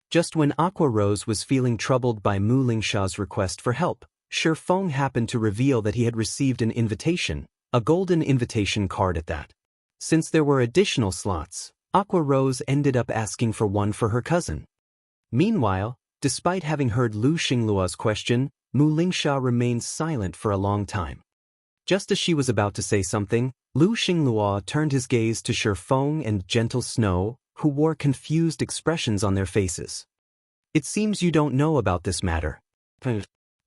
Just when Aqua Rose was feeling troubled by Mu Lingsha's request for help, Shi Feng happened to reveal that he had received an invitation, a golden invitation card at that. Since there were additional slots, Aqua Rose ended up asking for one for her cousin. Meanwhile, despite having heard Lu Xinglua's question, Mu Lingsha remained silent for a long time. Just as she was about to say something, Lu Xinglua turned his gaze to Shi Feng and Gentle Snow, who wore confused expressions on their faces. "It seems you don't know about this matter.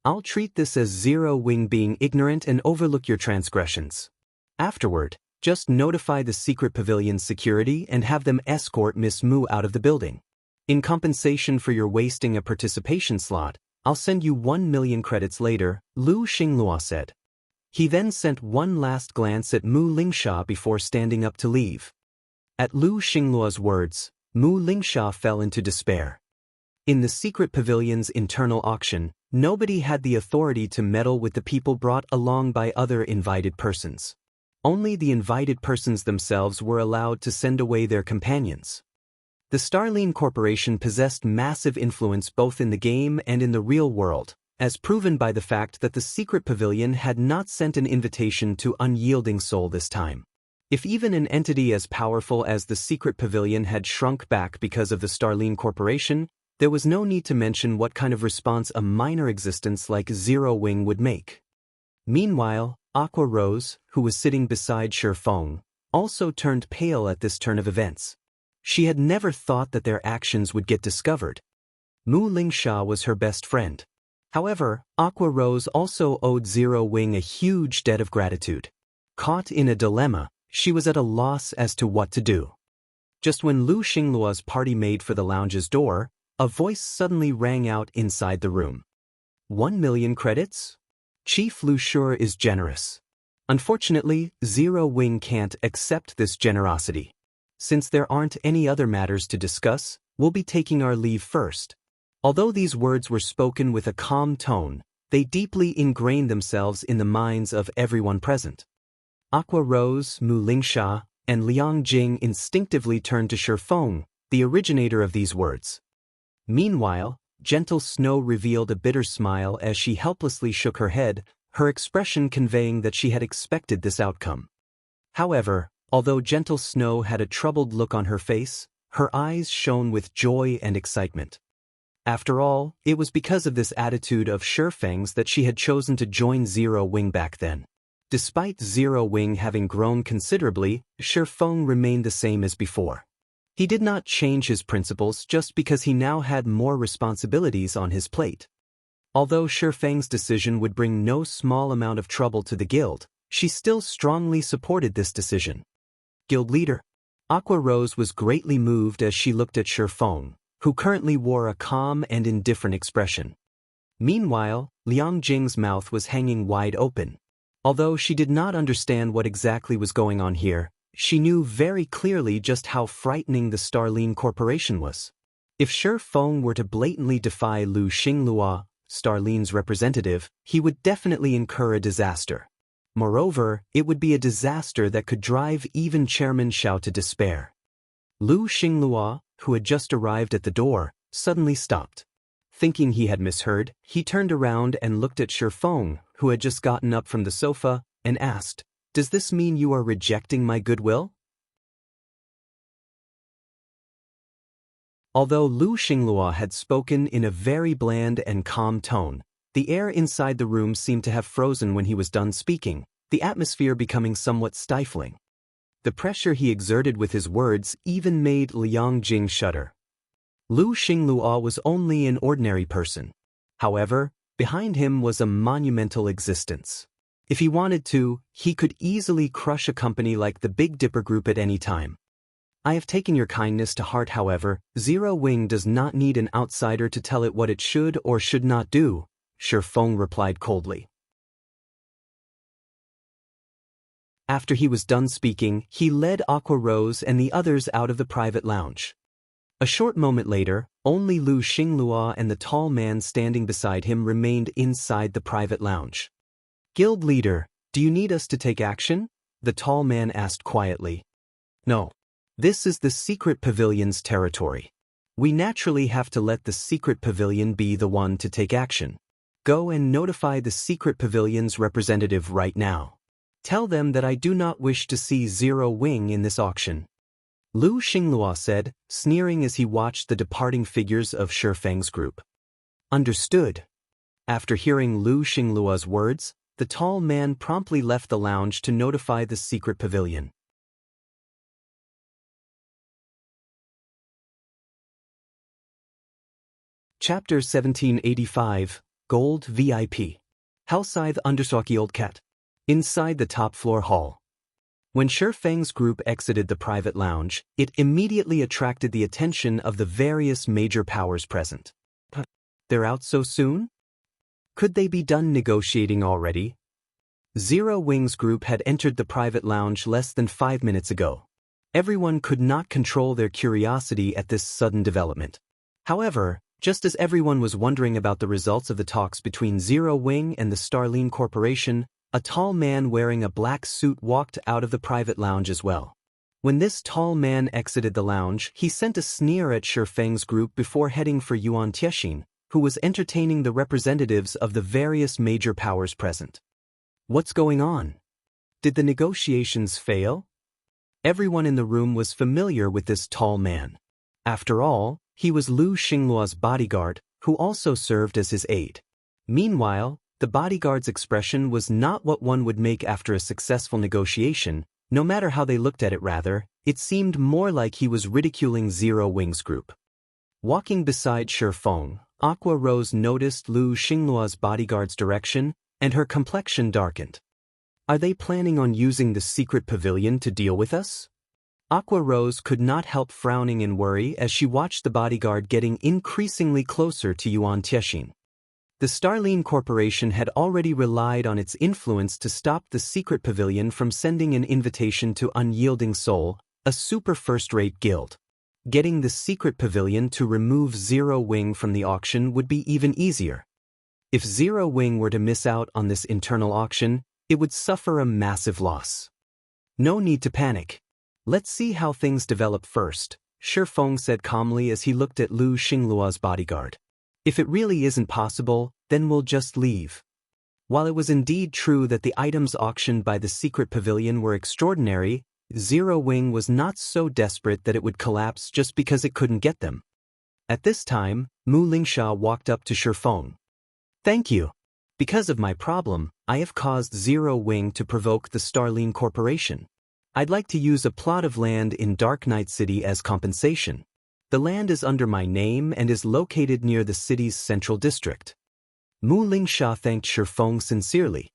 I'll treat this as Zero Wing being ignorant and overlook your transgressions. Afterward, just notify the secret pavilion's security and have them escort Miss Mu out of the building. In compensation for your wasting a participation slot, I'll send you 1 million credits later," Lu Xinglua said. He then sent one last glance at Mu Lingsha before standing up to leave. At Lu Xinglua's words, Mu Lingsha fell into despair. In the secret pavilion's internal auction, nobody had the authority to meddle with the people brought along by other invited persons. Only the invited persons themselves were allowed to send away their companions. The Starline Corporation possessed massive influence both in the game and in the real world, as proven by the fact that the secret pavilion had not sent an invitation to Unyielding Soul this time. If even an entity as powerful as the secret pavilion had shrunk back because of the Starline Corporation, there was no need to mention what kind of response a minor existence like Zero Wing would make. Meanwhile, Aqua Rose, who was sitting beside Shi Feng, also turned pale at this turn of events. She had never thought that their actions would get discovered. Mu Lingsha was her best friend. However, Aqua Rose also owed Zero Wing a huge debt of gratitude. Caught in a dilemma, she was at a loss as to what to do. Just when Lu Xinglua's party made for the lounge's door, a voice suddenly rang out inside the room. 1 million credits? Chief Lu Shur is generous. Unfortunately, Zero Wing can't accept this generosity. Since there aren't any other matters to discuss, we'll be taking our leave first. Although these words were spoken with a calm tone, they deeply ingrained themselves in the minds of everyone present. Aqua Rose, Mu Lingsha, and Liang Jing instinctively turned to Shifeng, the originator of these words. Meanwhile, Gentle Snow revealed a bitter smile as she helplessly shook her head, her expression conveying that she had expected this outcome. However, although Gentle Snow had a troubled look on her face, her eyes shone with joy and excitement. After all, it was because of this attitude of Shifeng's that she had chosen to join Zero Wing back then. Despite Zero Wing having grown considerably, Shifeng remained the same as before. He did not change his principles just because he now had more responsibilities on his plate. Although Shifeng's decision would bring no small amount of trouble to the guild, she still strongly supported this decision. Guild leader. Aqua Rose was greatly moved as she looked at Shifeng, who currently wore a calm and indifferent expression. Meanwhile, Liang Jing's mouth was hanging wide open. Although she did not understand what exactly was going on here, she knew very clearly just how frightening the Starline Corporation was. If Shifeng were to blatantly defy Lu Xinglua, Starline's representative, he would definitely incur a disaster. Moreover, it would be a disaster that could drive even Chairman Xiao to despair. Lu Xinglua, who had just arrived at the door, suddenly stopped. Thinking he had misheard, he turned around and looked at Shifeng, who had just gotten up from the sofa, and asked, "Does this mean you are rejecting my goodwill?" Although Lu Xinglua had spoken in a very bland and calm tone, the air inside the room seemed to have frozen when he was done speaking, the atmosphere becoming somewhat stifling. The pressure he exerted with his words even made Liang Jing shudder. Lu Xinglua was only an ordinary person. However, behind him was a monumental existence. If he wanted to, he could easily crush a company like the Big Dipper Group at any time. I have taken your kindness to heart, however. Zero Wing does not need an outsider to tell it what it should or should not do, Shifeng replied coldly. After he was done speaking, he led Aqua Rose and the others out of the private lounge. A short moment later, only Lu Xinglua and the tall man standing beside him remained inside the private lounge. "Guild leader, do you need us to take action?" the tall man asked quietly. "No. This is the secret pavilion's territory. We naturally have to let the secret pavilion be the one to take action. Go and notify the secret pavilion's representative right now. Tell them that I do not wish to see Zero Wing in this auction," Lu Xinglua said, sneering as he watched the departing figures of Shifeng's group. "Understood." After hearing Lu Xinglua's words, the tall man promptly left the lounge to notify the secret pavilion. Chapter 1785, Gold VIP. Hellscythe Undersaki Old Cat. Inside the top-floor hall. When Shifeng's group exited the private lounge, it immediately attracted the attention of the various major powers present. They're out so soon? Could they be done negotiating already? Zero Wing's group had entered the private lounge less than 5 minutes ago. Everyone could not control their curiosity at this sudden development. However, just as everyone was wondering about the results of the talks between Zero Wing and the Starline Corporation, a tall man wearing a black suit walked out of the private lounge as well. When this tall man exited the lounge, he sent a sneer at Shifeng's group before heading for Yuan Tiexin, who was entertaining the representatives of the various major powers present. What's going on? Did the negotiations fail? Everyone in the room was familiar with this tall man. After all, he was Lu Xinglua's bodyguard, who also served as his aide. Meanwhile, the bodyguard's expression was not what one would make after a successful negotiation. No matter how they looked at it, rather, it seemed more like he was ridiculing Zero Wing's group. Walking beside Shifeng, Aqua Rose noticed Lu Xinglua's bodyguard's direction, and her complexion darkened. Are they planning on using the secret pavilion to deal with us? Aqua Rose could not help frowning in worry as she watched the bodyguard getting increasingly closer to Yuan Tiexin. The Starline Corporation had already relied on its influence to stop the secret pavilion from sending an invitation to Unyielding Soul, a super first-rate guild. Getting the secret pavilion to remove Zero Wing from the auction would be even easier. If Zero Wing were to miss out on this internal auction, it would suffer a massive loss. No need to panic. Let's see how things develop first, Shi Feng said calmly as he looked at Lu Xingluo's bodyguard. If it really isn't possible, then we'll just leave. While it was indeed true that the items auctioned by the secret pavilion were extraordinary, Zero Wing was not so desperate that it would collapse just because it couldn't get them. At this time, Mu Lingsha walked up to Shi Feng. Thank you. Because of my problem, I have caused Zero Wing to provoke the Starline Corporation. I'd like to use a plot of land in Dark Knight City as compensation. The land is under my name and is located near the city's central district. Mu Lingsha thanked Shi Feng sincerely.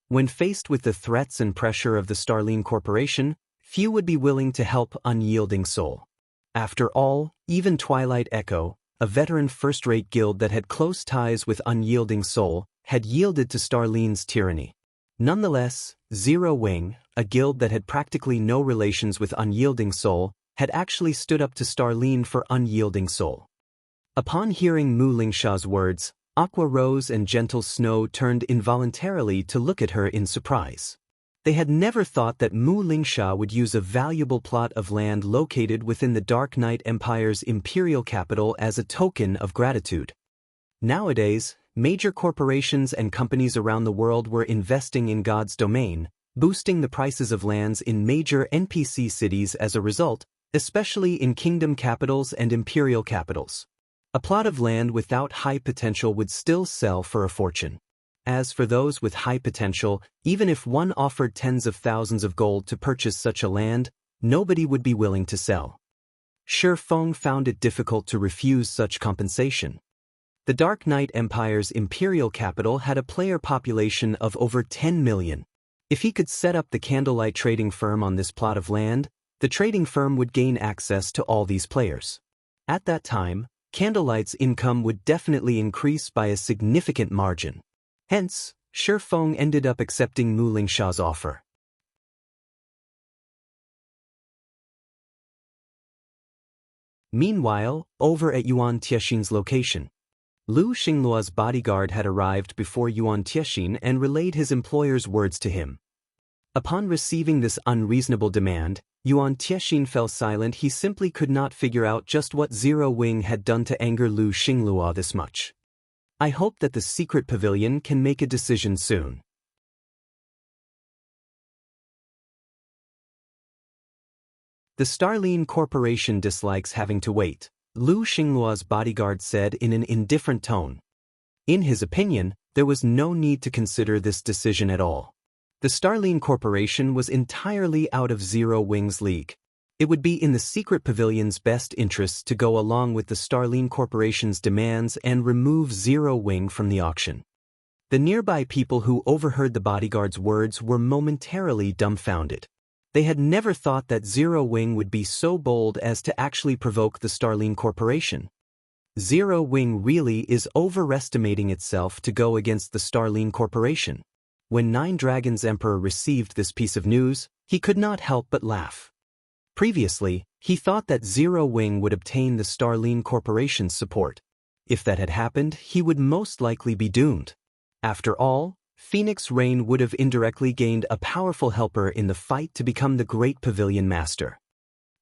When faced with the threats and pressure of the Starline Corporation, few would be willing to help Unyielding Soul. After all, even Twilight Echo, a veteran first-rate guild that had close ties with Unyielding Soul, had yielded to Starline's tyranny. Nonetheless, Zero Wing, a guild that had practically no relations with Unyielding Soul, had actually stood up to Starline for Unyielding Soul. Upon hearing Mu Lingsha's words, Aqua Rose and Gentle Snow turned involuntarily to look at her in surprise. They had never thought that Mu Lingsha would use a valuable plot of land located within the Dark Knight Empire's imperial capital as a token of gratitude. Nowadays, major corporations and companies around the world were investing in God's domain, boosting the prices of lands in major NPC cities as a result, especially in kingdom capitals and imperial capitals. A plot of land without high potential would still sell for a fortune. As for those with high potential, even if one offered tens of thousands of gold to purchase such a land, nobody would be willing to sell. Shi Feng found it difficult to refuse such compensation. The Dark Knight Empire's imperial capital had a player population of over 10 million. If he could set up the Candlelight trading firm on this plot of land, the trading firm would gain access to all these players. At that time, Candlelight's income would definitely increase by a significant margin. Hence, Shi Feng ended up accepting Mu Lingsha's offer. Meanwhile, over at Yuan Tiexin's location, Lu Xingluo's bodyguard had arrived before Yuan Tiexin and relayed his employer's words to him. Upon receiving this unreasonable demand, Yuan Tiexin fell silent. He simply could not figure out just what Zero Wing had done to anger Lu Xingluo this much. I hope that the secret pavilion can make a decision soon. The Starline Corporation dislikes having to wait, Lu Xingluo's bodyguard said in an indifferent tone. In his opinion, there was no need to consider this decision at all. The Starline Corporation was entirely out of Zero Wing's league. It would be in the secret pavilion's best interests to go along with the Starline Corporation's demands and remove Zero Wing from the auction. The nearby people who overheard the bodyguard's words were momentarily dumbfounded. They had never thought that Zero Wing would be so bold as to actually provoke the Starline Corporation. Zero Wing really is overestimating itself to go against the Starline Corporation. When Nine Dragons' Emperor received this piece of news, he could not help but laugh. Previously, he thought that Zero Wing would obtain the Starline Corporation's support. If that had happened, he would most likely be doomed. After all, Phoenix Rain would have indirectly gained a powerful helper in the fight to become the Great Pavilion Master.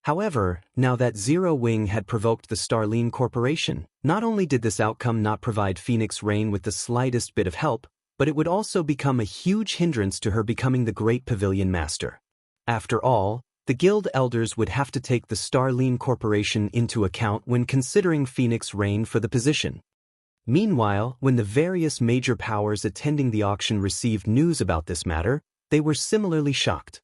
However, now that Zero Wing had provoked the Starline Corporation, not only did this outcome not provide Phoenix Rain with the slightest bit of help, but it would also become a huge hindrance to her becoming the Great Pavilion Master. After all, the guild elders would have to take the Starline Corporation into account when considering Phoenix Rain for the position. Meanwhile, when the various major powers attending the auction received news about this matter, they were similarly shocked.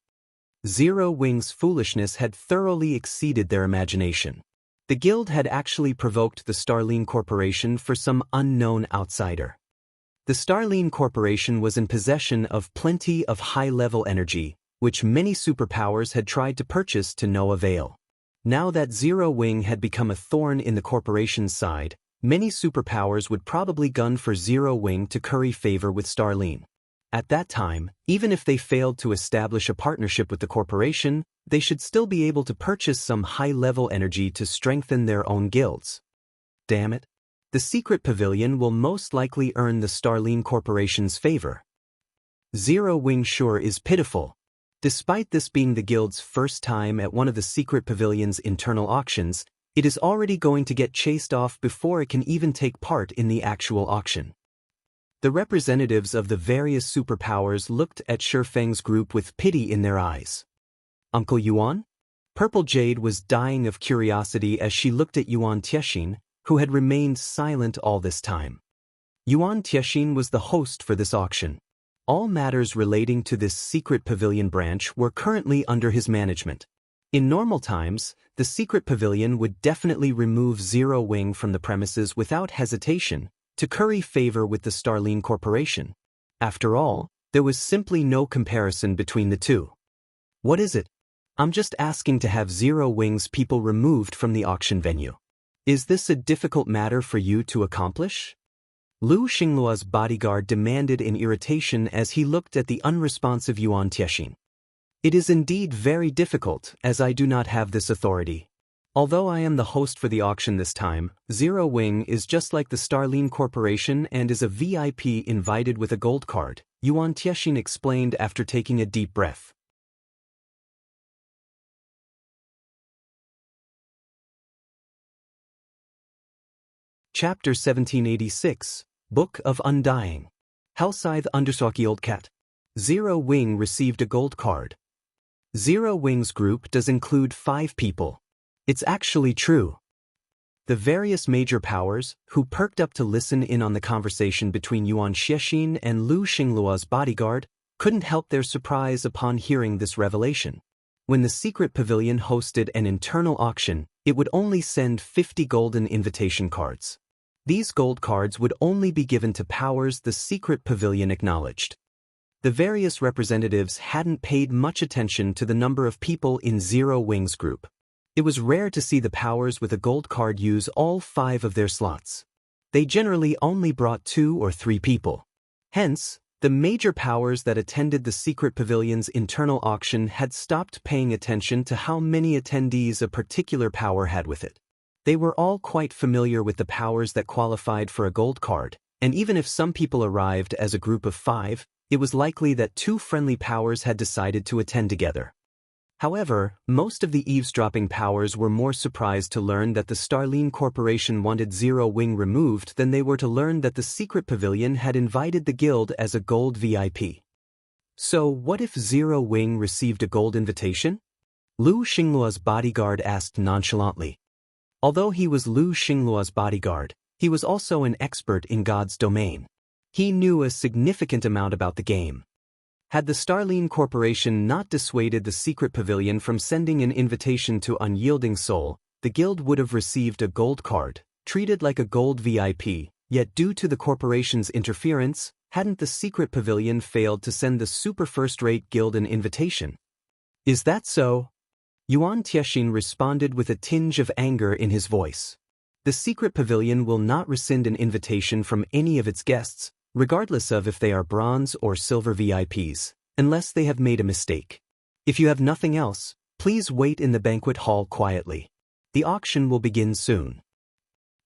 Zero Wing's foolishness had thoroughly exceeded their imagination. The guild had actually provoked the Starline Corporation for some unknown outsider. The Starline Corporation was in possession of plenty of high-level energy, which many superpowers had tried to purchase to no avail. Now that Zero Wing had become a thorn in the corporation's side, Many superpowers would probably gun for Zero Wing to curry favor with Starline. At that time, even if they failed to establish a partnership with the corporation, they should still be able to purchase some high-level energy to strengthen their own guilds. Damn it. The secret pavilion will most likely earn the Starline Corporation's favor. Zero Wing sure is pitiful. Despite this being the guild's first time at one of the secret pavilion's internal auctions, it is already going to get chased off before it can even take part in the actual auction. The representatives of the various superpowers looked at Shifeng's group with pity in their eyes. Uncle Yuan? Purple Jade was dying of curiosity as she looked at Yuan Tiexin, who had remained silent all this time. Yuan Tiexin was the host for this auction. All matters relating to this secret pavilion branch were currently under his management. In normal times, the secret pavilion would definitely remove Zero Wing from the premises without hesitation, to curry favor with the Starline Corporation. After all, there was simply no comparison between the two. What is it? I'm just asking to have Zero Wing's people removed from the auction venue. Is this a difficult matter for you to accomplish? Lu Xingluo's bodyguard demanded in irritation as he looked at the unresponsive Yuan Tiexin. It is indeed very difficult, as I do not have this authority. Although I am the host for the auction this time, Zero Wing is just like the Starline Corporation and is a VIP invited with a gold card, Yuan Tiexin explained after taking a deep breath. Chapter 1786, Book of Undying. Hellscythe _ Old Cat. Zero Wing received a gold card. Zero Wing's group does include 5 people. It's actually true. The various major powers, who perked up to listen in on the conversation between Yuan Tiexin and Lu Xingluo's bodyguard, couldn't help their surprise upon hearing this revelation. When the secret pavilion hosted an internal auction, it would only send 50 golden invitation cards. These gold cards would only be given to powers the secret pavilion acknowledged. The various representatives hadn't paid much attention to the number of people in Zero Wing's group. It was rare to see the powers with a gold card use all 5 of their slots. They generally only brought 2 or 3 people. Hence, the major powers that attended the secret pavilion's internal auction had stopped paying attention to how many attendees a particular power had with it. They were all quite familiar with the powers that qualified for a gold card, and even if some people arrived as a group of 5, it was likely that 2 friendly powers had decided to attend together. However, most of the eavesdropping powers were more surprised to learn that the Starline Corporation wanted Zero Wing removed than they were to learn that the secret pavilion had invited the guild as a gold VIP. So what if Zero Wing received a gold invitation? Lu Xingluo's bodyguard asked nonchalantly. Although he was Lu Xingluo's bodyguard, he was also an expert in God's domain. He knew a significant amount about the game. Had the Starline Corporation not dissuaded the secret pavilion from sending an invitation to Unyielding Soul, the guild would have received a gold card, treated like a gold VIP, yet due to the corporation's interference, hadn't the secret pavilion failed to send the super first-rate guild an invitation? Is that so? Yuan Tiexin responded with a tinge of anger in his voice. The secret pavilion will not rescind an invitation from any of its guests, regardless of if they are bronze or silver VIPs, unless they have made a mistake. If you have nothing else, please wait in the banquet hall quietly. The auction will begin soon.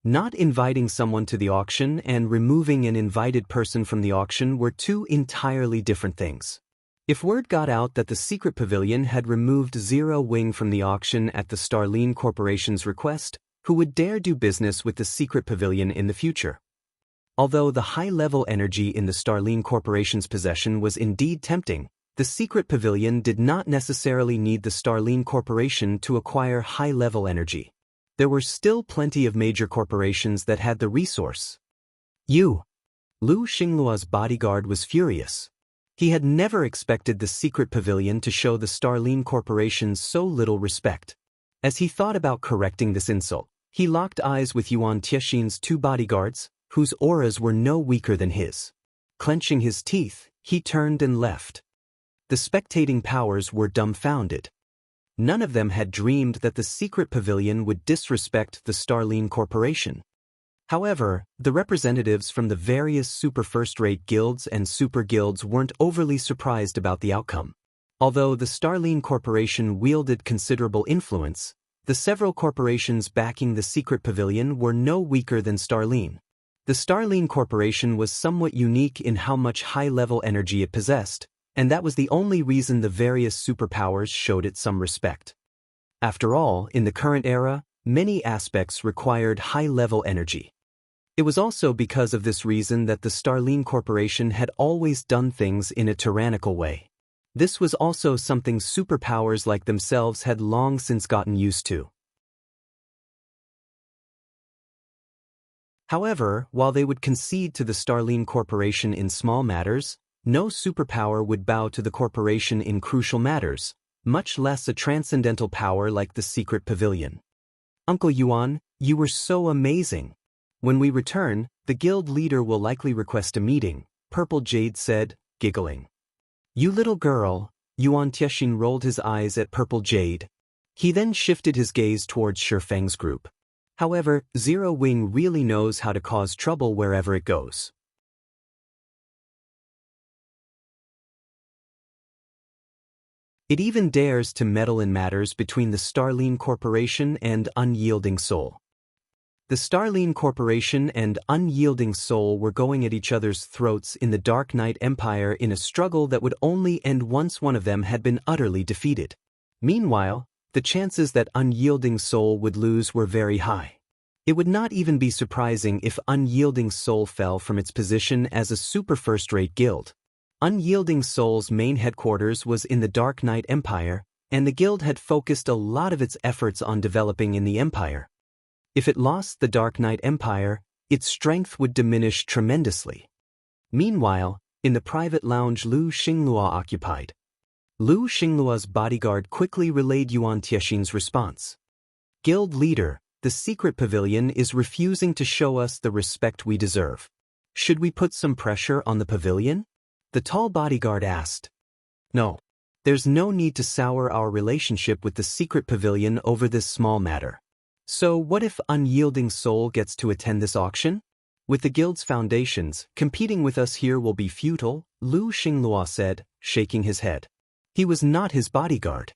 Not inviting someone to the auction and removing an invited person from the auction were 2 entirely different things. If word got out that the secret pavilion had removed Zero Wing from the auction at the Starline Corporation's request, who would dare do business with the secret pavilion in the future? Although the high-level energy in the Starline Corporation's possession was indeed tempting, the secret pavilion did not necessarily need the Starline Corporation to acquire high-level energy. There were still plenty of major corporations that had the resource. Lu Xingluo's bodyguard was furious. He had never expected the secret pavilion to show the Starline Corporation so little respect. As he thought about correcting this insult, he locked eyes with Yuan Tiexin's 2 bodyguards, whose auras were no weaker than his. Clenching his teeth, he turned and left. The spectating powers were dumbfounded. None of them had dreamed that the secret pavilion would disrespect the Starline Corporation. However, the representatives from the various super first-rate guilds and super guilds weren't overly surprised about the outcome. Although the Starline Corporation wielded considerable influence, the several corporations backing the secret pavilion were no weaker than Starline. The Starline Corporation was somewhat unique in how much high-level energy it possessed, and that was the only reason the various superpowers showed it some respect. After all, in the current era, many aspects required high-level energy. It was also because of this reason that the Starline Corporation had always done things in a tyrannical way. This was also something superpowers like themselves had long since gotten used to. However, while they would concede to the Starline Corporation in small matters, no superpower would bow to the corporation in crucial matters, much less a transcendental power like the secret pavilion. Uncle Yuan, you were so amazing. When we return, the guild leader will likely request a meeting, Purple Jade said, giggling. You little girl, Yuan Tiexin rolled his eyes at Purple Jade. He then shifted his gaze towards Shifeng's group. However, Zero Wing really knows how to cause trouble wherever it goes. It even dares to meddle in matters between the Starline Corporation and Unyielding Soul. The Starline Corporation and Unyielding Soul were going at each other's throats in the Dark Knight Empire in a struggle that would only end once one of them had been utterly defeated. Meanwhile, the chances that Unyielding Soul would lose were very high. It would not even be surprising if Unyielding Soul fell from its position as a super first-rate guild. Unyielding Soul's main headquarters was in the Dark Knight Empire, and the guild had focused a lot of its efforts on developing in the Empire. If it lost the Dark Knight Empire, its strength would diminish tremendously. Meanwhile, in the private lounge Lu Xinglua occupied, Lu Xinglua's bodyguard quickly relayed Yuan Tiexin's response. Guild leader, the secret pavilion is refusing to show us the respect we deserve. Should we put some pressure on the pavilion? The tall bodyguard asked. No. There's no need to sour our relationship with the secret pavilion over this small matter. So what if Unyielding Soul gets to attend this auction? With the guild's foundations, competing with us here will be futile, Lu Xinglua said, shaking his head. He was not his bodyguard.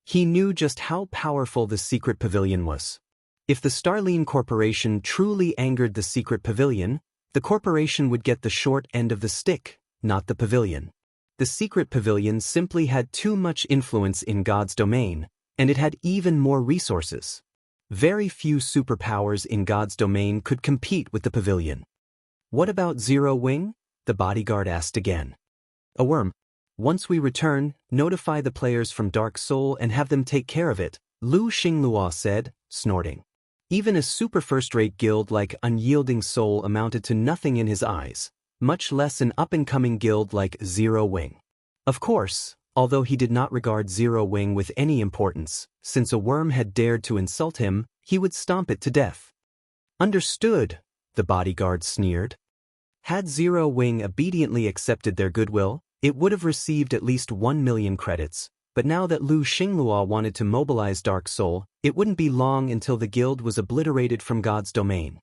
He knew just how powerful the secret pavilion was. If the Starline Corporation truly angered the secret pavilion, the corporation would get the short end of the stick, not the pavilion. The secret pavilion simply had too much influence in God's domain, and it had even more resources. Very few superpowers in God's domain could compete with the pavilion. What about Zero Wing? The bodyguard asked again. A worm. Once we return, notify the players from Dark Soul and have them take care of it, Lu Xinglua said, snorting. Even a super first-rate guild like Unyielding Soul amounted to nothing in his eyes, much less an up-and-coming guild like Zero Wing. Of course, although he did not regard Zero Wing with any importance, since a worm had dared to insult him, he would stomp it to death. Understood, the bodyguard sneered. Had Zero Wing obediently accepted their goodwill, it would have received at least 1 million credits, but now that Lu Xinglua wanted to mobilize Dark Soul, it wouldn't be long until the guild was obliterated from God's domain.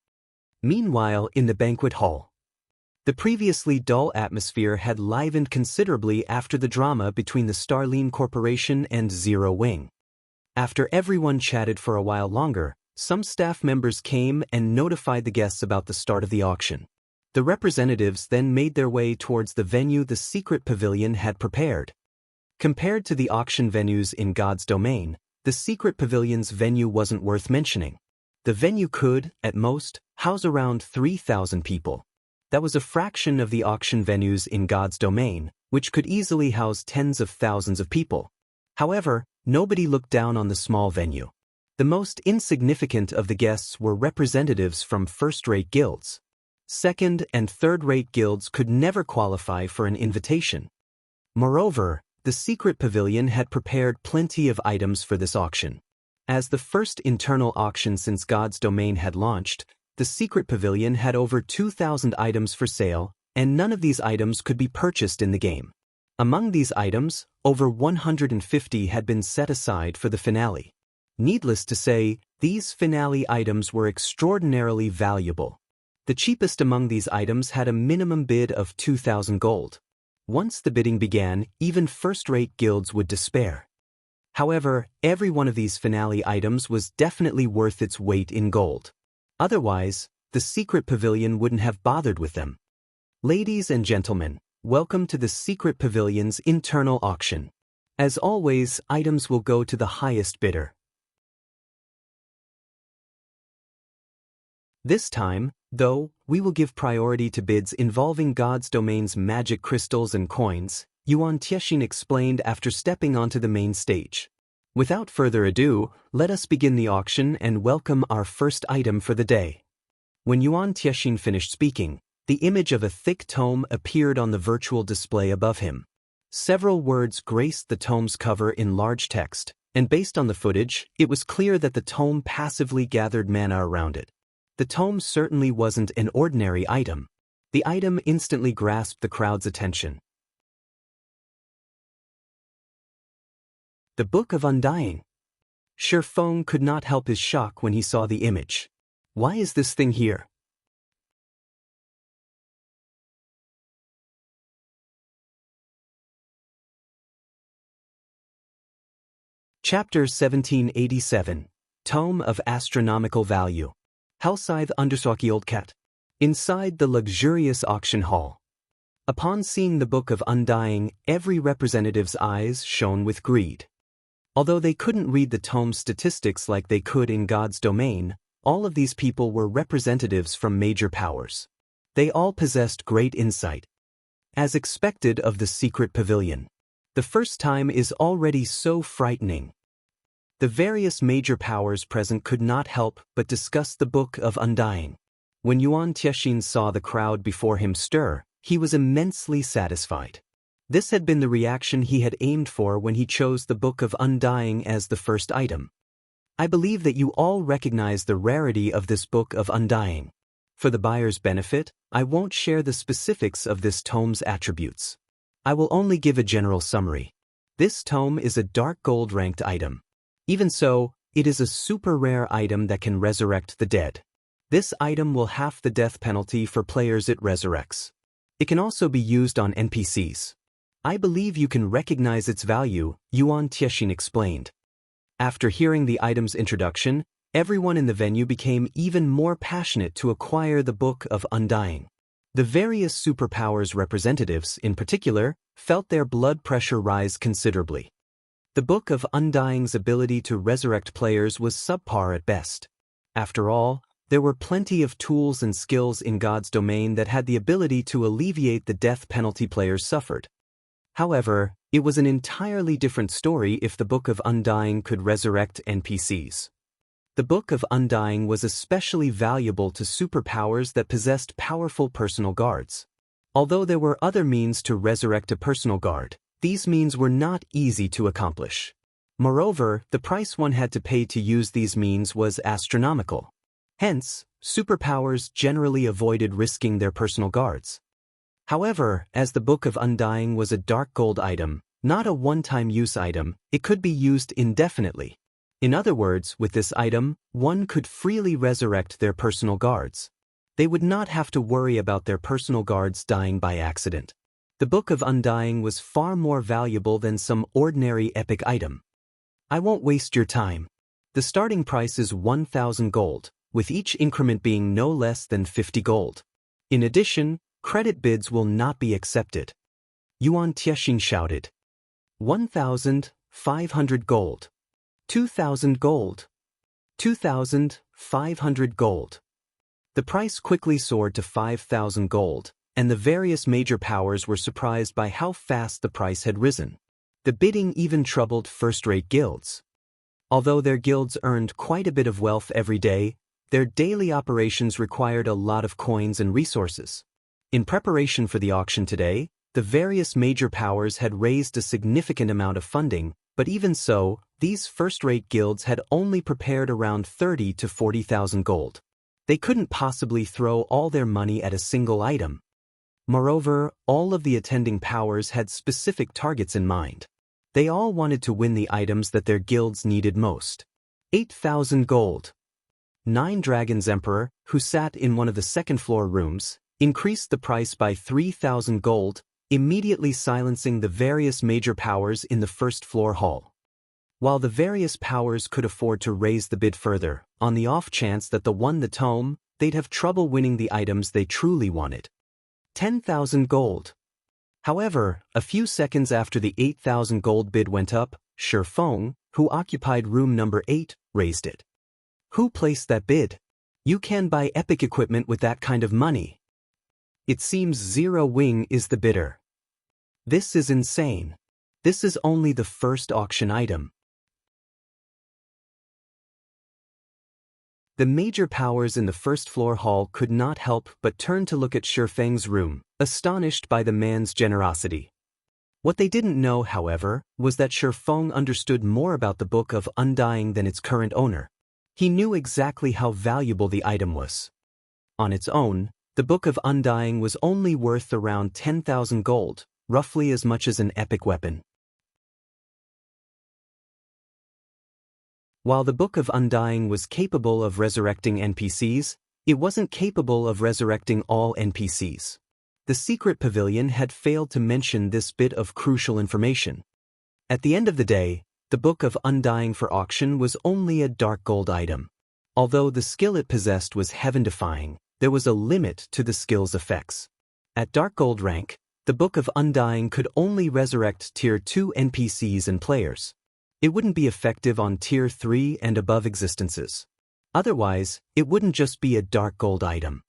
Meanwhile, in the banquet hall, the previously dull atmosphere had livened considerably after the drama between the Starline Corporation and Zero Wing. After everyone chatted for a while longer, some staff members came and notified the guests about the start of the auction. The representatives then made their way towards the venue the secret pavilion had prepared. Compared to the auction venues in God's domain, the secret pavilion's venue wasn't worth mentioning. The venue could, at most, house around 3,000 people. That was a fraction of the auction venues in God's domain, which could easily house tens of thousands of people. However, nobody looked down on the small venue. The most insignificant of the guests were representatives from first-rate guilds. Second- and third-rate guilds could never qualify for an invitation. Moreover, the secret pavilion had prepared plenty of items for this auction. As the first internal auction since God's domain had launched, the secret pavilion had over 2,000 items for sale, and none of these items could be purchased in the game. Among these items, over 150 had been set aside for the finale. Needless to say, these finale items were extraordinarily valuable. The cheapest among these items had a minimum bid of 2,000 gold. Once the bidding began, even first-rate guilds would despair. However, every one of these finale items was definitely worth its weight in gold. Otherwise, the secret pavilion wouldn't have bothered with them. Ladies and gentlemen, welcome to the secret pavilion's internal auction. As always, items will go to the highest bidder. This time, though, we will give priority to bids involving God's domain's magic crystals and coins, Yuan Tiexin explained after stepping onto the main stage. Without further ado, let us begin the auction and welcome our first item for the day. When Yuan Tiexin finished speaking, the image of a thick tome appeared on the virtual display above him. Several words graced the tome's cover in large text, and based on the footage, it was clear that the tome passively gathered mana around it. The tome certainly wasn't an ordinary item. The item instantly grasped the crowd's attention. The Book of Undying. Shifeng could not help his shock when he saw the image. Why is this thing here? Chapter 1787. Tome of Astronomical Value. Hellscythe _ Old Cat. Inside the luxurious auction hall. Upon seeing the Book of Undying, every representative's eyes shone with greed. Although they couldn't read the tome's statistics like they could in God's domain, all of these people were representatives from major powers. They all possessed great insight. As expected of the secret pavilion. The first time is already so frightening. The various major powers present could not help but discuss the Book of Undying. When Yuan Tiexin saw the crowd before him stir, he was immensely satisfied. This had been the reaction he had aimed for when he chose the Book of Undying as the first item. I believe that you all recognize the rarity of this Book of Undying. For the buyer's benefit, I won't share the specifics of this tome's attributes. I will only give a general summary. This tome is a dark gold ranked item. Even so, it is a super rare item that can resurrect the dead. This item will halve the death penalty for players it resurrects. It can also be used on NPCs. I believe you can recognize its value, Yuan Tiexin explained. After hearing the item's introduction, everyone in the venue became even more passionate to acquire the Book of Undying. The various superpowers representatives, in particular, felt their blood pressure rise considerably. The Book of Undying's ability to resurrect players was subpar at best. After all, there were plenty of tools and skills in God's domain that had the ability to alleviate the death penalty players suffered. However, it was an entirely different story if the Book of Undying could resurrect NPCs. The Book of Undying was especially valuable to superpowers that possessed powerful personal guards. Although there were other means to resurrect a personal guard, these means were not easy to accomplish. Moreover, the price one had to pay to use these means was astronomical. Hence, superpowers generally avoided risking their personal guards. However, as the Book of Undying was a dark gold item, not a one-time use item, it could be used indefinitely. In other words, with this item, one could freely resurrect their personal guards. They would not have to worry about their personal guards dying by accident. The Book of Undying was far more valuable than some ordinary epic item. I won't waste your time. The starting price is 1,000 gold, with each increment being no less than 50 gold. In addition, credit bids will not be accepted. Yuan Tiexin shouted. 1,500 gold. 2,000 gold. 2,500 gold. The price quickly soared to 5,000 gold, and the various major powers were surprised by how fast the price had risen. The bidding even troubled first-rate guilds. Although their guilds earned quite a bit of wealth every day, their daily operations required a lot of coins and resources. In preparation for the auction today, the various major powers had raised a significant amount of funding, but even so, these first-rate guilds had only prepared around 30 to 40,000 gold. They couldn't possibly throw all their money at a single item. Moreover, all of the attending powers had specific targets in mind. They all wanted to win the items that their guilds needed most. 8,000 gold. Nine Dragons Emperor, who sat in one of the second-floor rooms, increased the price by 3,000 gold, immediately silencing the various major powers in the first-floor hall. While the various powers could afford to raise the bid further, on the off chance that they won the tome, they'd have trouble winning the items they truly wanted. 10,000 gold. However, a few seconds after the 8,000 gold bid went up, Shi Feng, who occupied room number 8, raised it. Who placed that bid? You can buy epic equipment with that kind of money. It seems Zero Wing is the bidder. This is insane. This is only the first auction item. The major powers in the first-floor hall could not help but turn to look at Shi Feng's room, astonished by the man's generosity. What they didn't know, however, was that Shi Feng understood more about the Book of Undying than its current owner. He knew exactly how valuable the item was. On its own, the Book of Undying was only worth around 10,000 gold, roughly as much as an epic weapon. While the Book of Undying was capable of resurrecting NPCs, it wasn't capable of resurrecting all NPCs. The secret pavilion had failed to mention this bit of crucial information. At the end of the day, the Book of Undying for auction was only a dark gold item. Although the skill it possessed was heaven-defying, there was a limit to the skill's effects. At dark gold rank, the Book of Undying could only resurrect Tier 2 NPCs and players. It wouldn't be effective on Tier 3 and above existences. Otherwise, it wouldn't just be a dark gold item.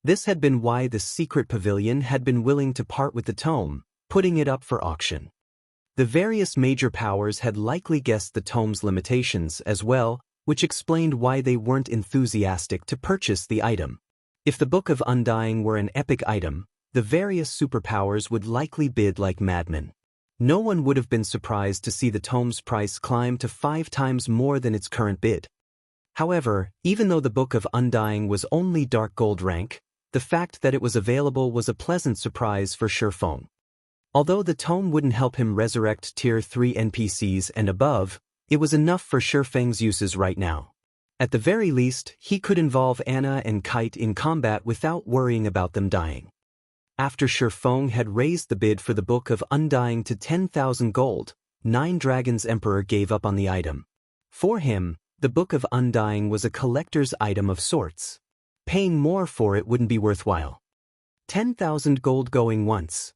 This had been why the secret pavilion had been willing to part with the tome, putting it up for auction. The various major powers had likely guessed the tome's limitations as well, which explained why they weren't enthusiastic to purchase the item. If the Book of Undying were an epic item, the various superpowers would likely bid like madmen. No one would have been surprised to see the tome's price climb to 5 times more than its current bid. However, even though the Book of Undying was only dark gold rank, the fact that it was available was a pleasant surprise for Shi Feng. Although the tome wouldn't help him resurrect Tier 3 NPCs and above, it was enough for Shi Feng's uses right now. At the very least, he could involve Anna and Kite in combat without worrying about them dying. After Shi Feng had raised the bid for the Book of Undying to 10,000 gold, Nine Dragons Emperor gave up on the item. For him, the Book of Undying was a collector's item of sorts. Paying more for it wouldn't be worthwhile. 10,000 gold going once.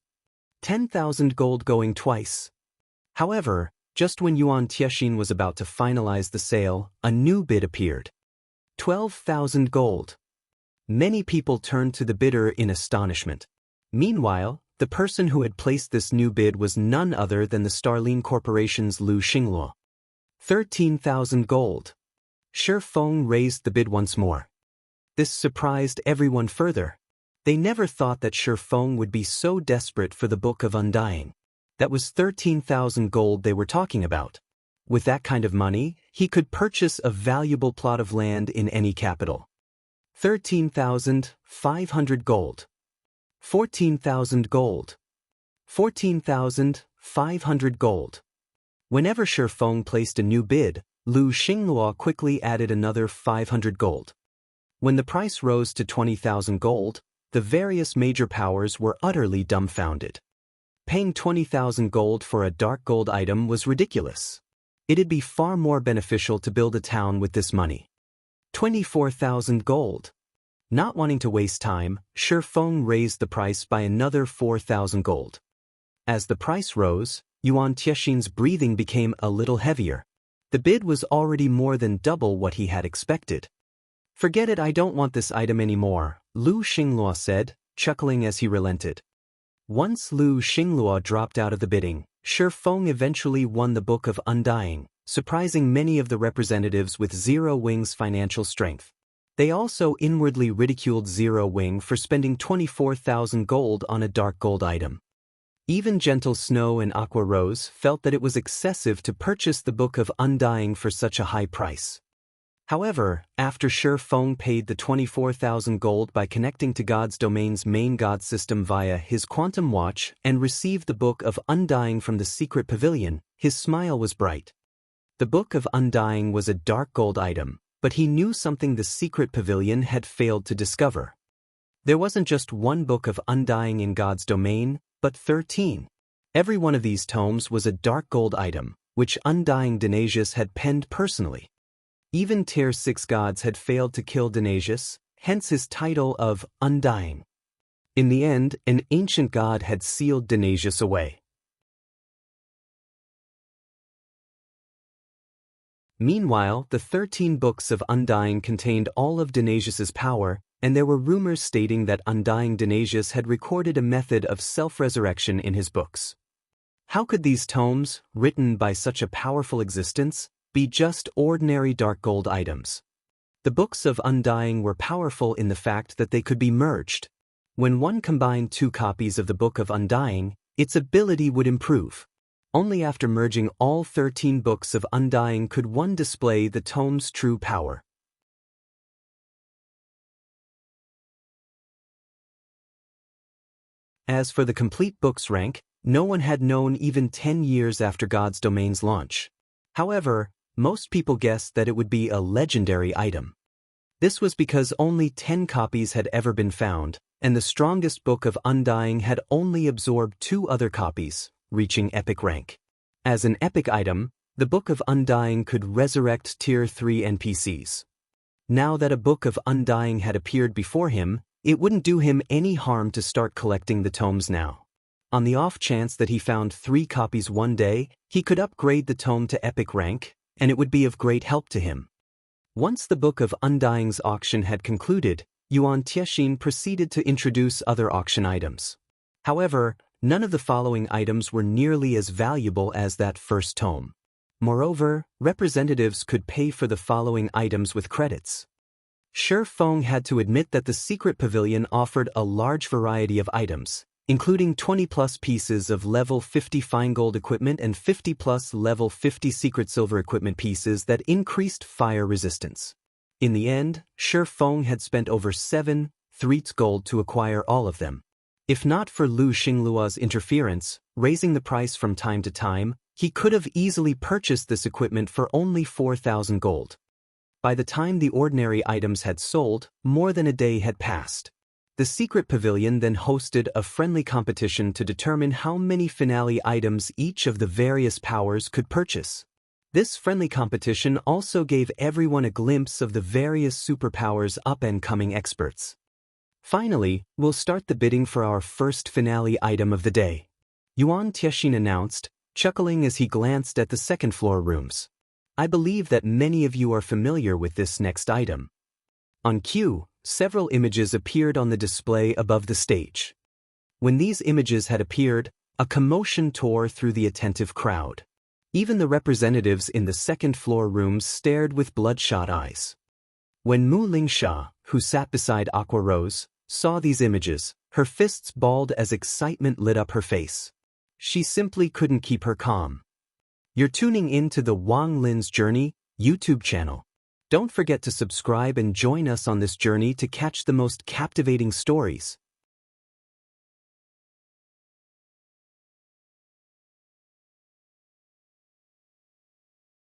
10,000 gold going twice. However, just when Yuan Tiexian was about to finalize the sale, a new bid appeared. 12,000 gold. Many people turned to the bidder in astonishment. Meanwhile, the person who had placed this new bid was none other than the Starline Corporation's Lu Xingluo. 13,000 gold. Shi Feng raised the bid once more. This surprised everyone further. They never thought that Shi Feng would be so desperate for the Book of Undying. That was 13,000 gold they were talking about. With that kind of money, he could purchase a valuable plot of land in any capital. 13,500 gold. 14,000 gold. 14,500 gold. Whenever Shi Feng placed a new bid, Lu Xingluo quickly added another 500 gold. When the price rose to 20,000 gold, the various major powers were utterly dumbfounded. Paying 20,000 gold for a dark gold item was ridiculous. It'd be far more beneficial to build a town with this money. 24,000 gold. Not wanting to waste time, Shi Feng raised the price by another 4,000 gold. As the price rose, Yuan Tiexian's breathing became a little heavier. The bid was already more than double what he had expected. "Forget it, I don't want this item anymore," Lu Xingluo said, chuckling as he relented. Once Lu Xingluo dropped out of the bidding, Shi Feng eventually won the Book of Undying, surprising many of the representatives with Zero Wing's financial strength. They also inwardly ridiculed Zero Wing for spending 24,000 gold on a dark gold item. Even Gentle Snow and Aqua Rose felt that it was excessive to purchase the Book of Undying for such a high price. However, after Shi Feng paid the 24,000 gold by connecting to God's domain's main god system via his quantum watch and received the Book of Undying from the secret pavilion, his smile was bright. The Book of Undying was a dark gold item, but he knew something the secret pavilion had failed to discover. There wasn't just one book of Undying in God's domain, but 13. Every one of these tomes was a dark gold item, which Undying Dionysius had penned personally. Even Tier 6 gods had failed to kill Dionysius, hence his title of Undying. In the end, an ancient god had sealed Dionysius away. Meanwhile, the 13 books of Undying contained all of Dionysius's power, and there were rumors stating that Undying Dionysius had recorded a method of self-resurrection in his books. How could these tomes, written by such a powerful existence, be just ordinary dark gold items? The books of Undying were powerful in the fact that they could be merged. When one combined 2 copies of the Book of Undying, its ability would improve. Only after merging all 13 books of Undying could one display the tome's true power. As for the complete books rank, no one had known even 10 years after God's Domain's launch. However, most people guessed that it would be a legendary item. This was because only 10 copies had ever been found, and the strongest book of Undying had only absorbed 2 other copies, reaching epic rank. As an epic item, the Book of Undying could resurrect Tier 3 NPCs. Now that a Book of Undying had appeared before him, it wouldn't do him any harm to start collecting the tomes now. On the off chance that he found 3 copies one day, he could upgrade the tome to epic rank, and it would be of great help to him. Once the Book of Undying's auction had concluded, Yuan Tiexin proceeded to introduce other auction items. However, none of the following items were nearly as valuable as that first tome. Moreover, representatives could pay for the following items with credits. Shi Feng had to admit that the secret pavilion offered a large variety of items, including 20-plus pieces of level 50 fine gold equipment and 50-plus level 50 secret silver equipment pieces that increased fire resistance. In the end, Shi Feng had spent over 7 threats gold to acquire all of them. If not for Lu Xingluo's interference, raising the price from time to time, he could have easily purchased this equipment for only 4,000 gold. By the time the ordinary items had sold, more than a day had passed. The secret pavilion then hosted a friendly competition to determine how many finale items each of the various powers could purchase. This friendly competition also gave everyone a glimpse of the various superpowers' up-and-coming experts. Finally, we'll start the bidding for our first finale item of the day, Yuan Tiexin announced, chuckling as he glanced at the second-floor rooms. I believe that many of you are familiar with this next item. On cue, several images appeared on the display above the stage. When these images had appeared, a commotion tore through the attentive crowd. Even the representatives in the second-floor rooms stared with bloodshot eyes. When Mu Lingsha, who sat beside Aqua Rose, saw these images, her fists balled as excitement lit up her face. She simply couldn't keep her calm. You're tuning in to the Wang Lin's Journey YouTube channel. Don't forget to subscribe and join us on this journey to catch the most captivating stories.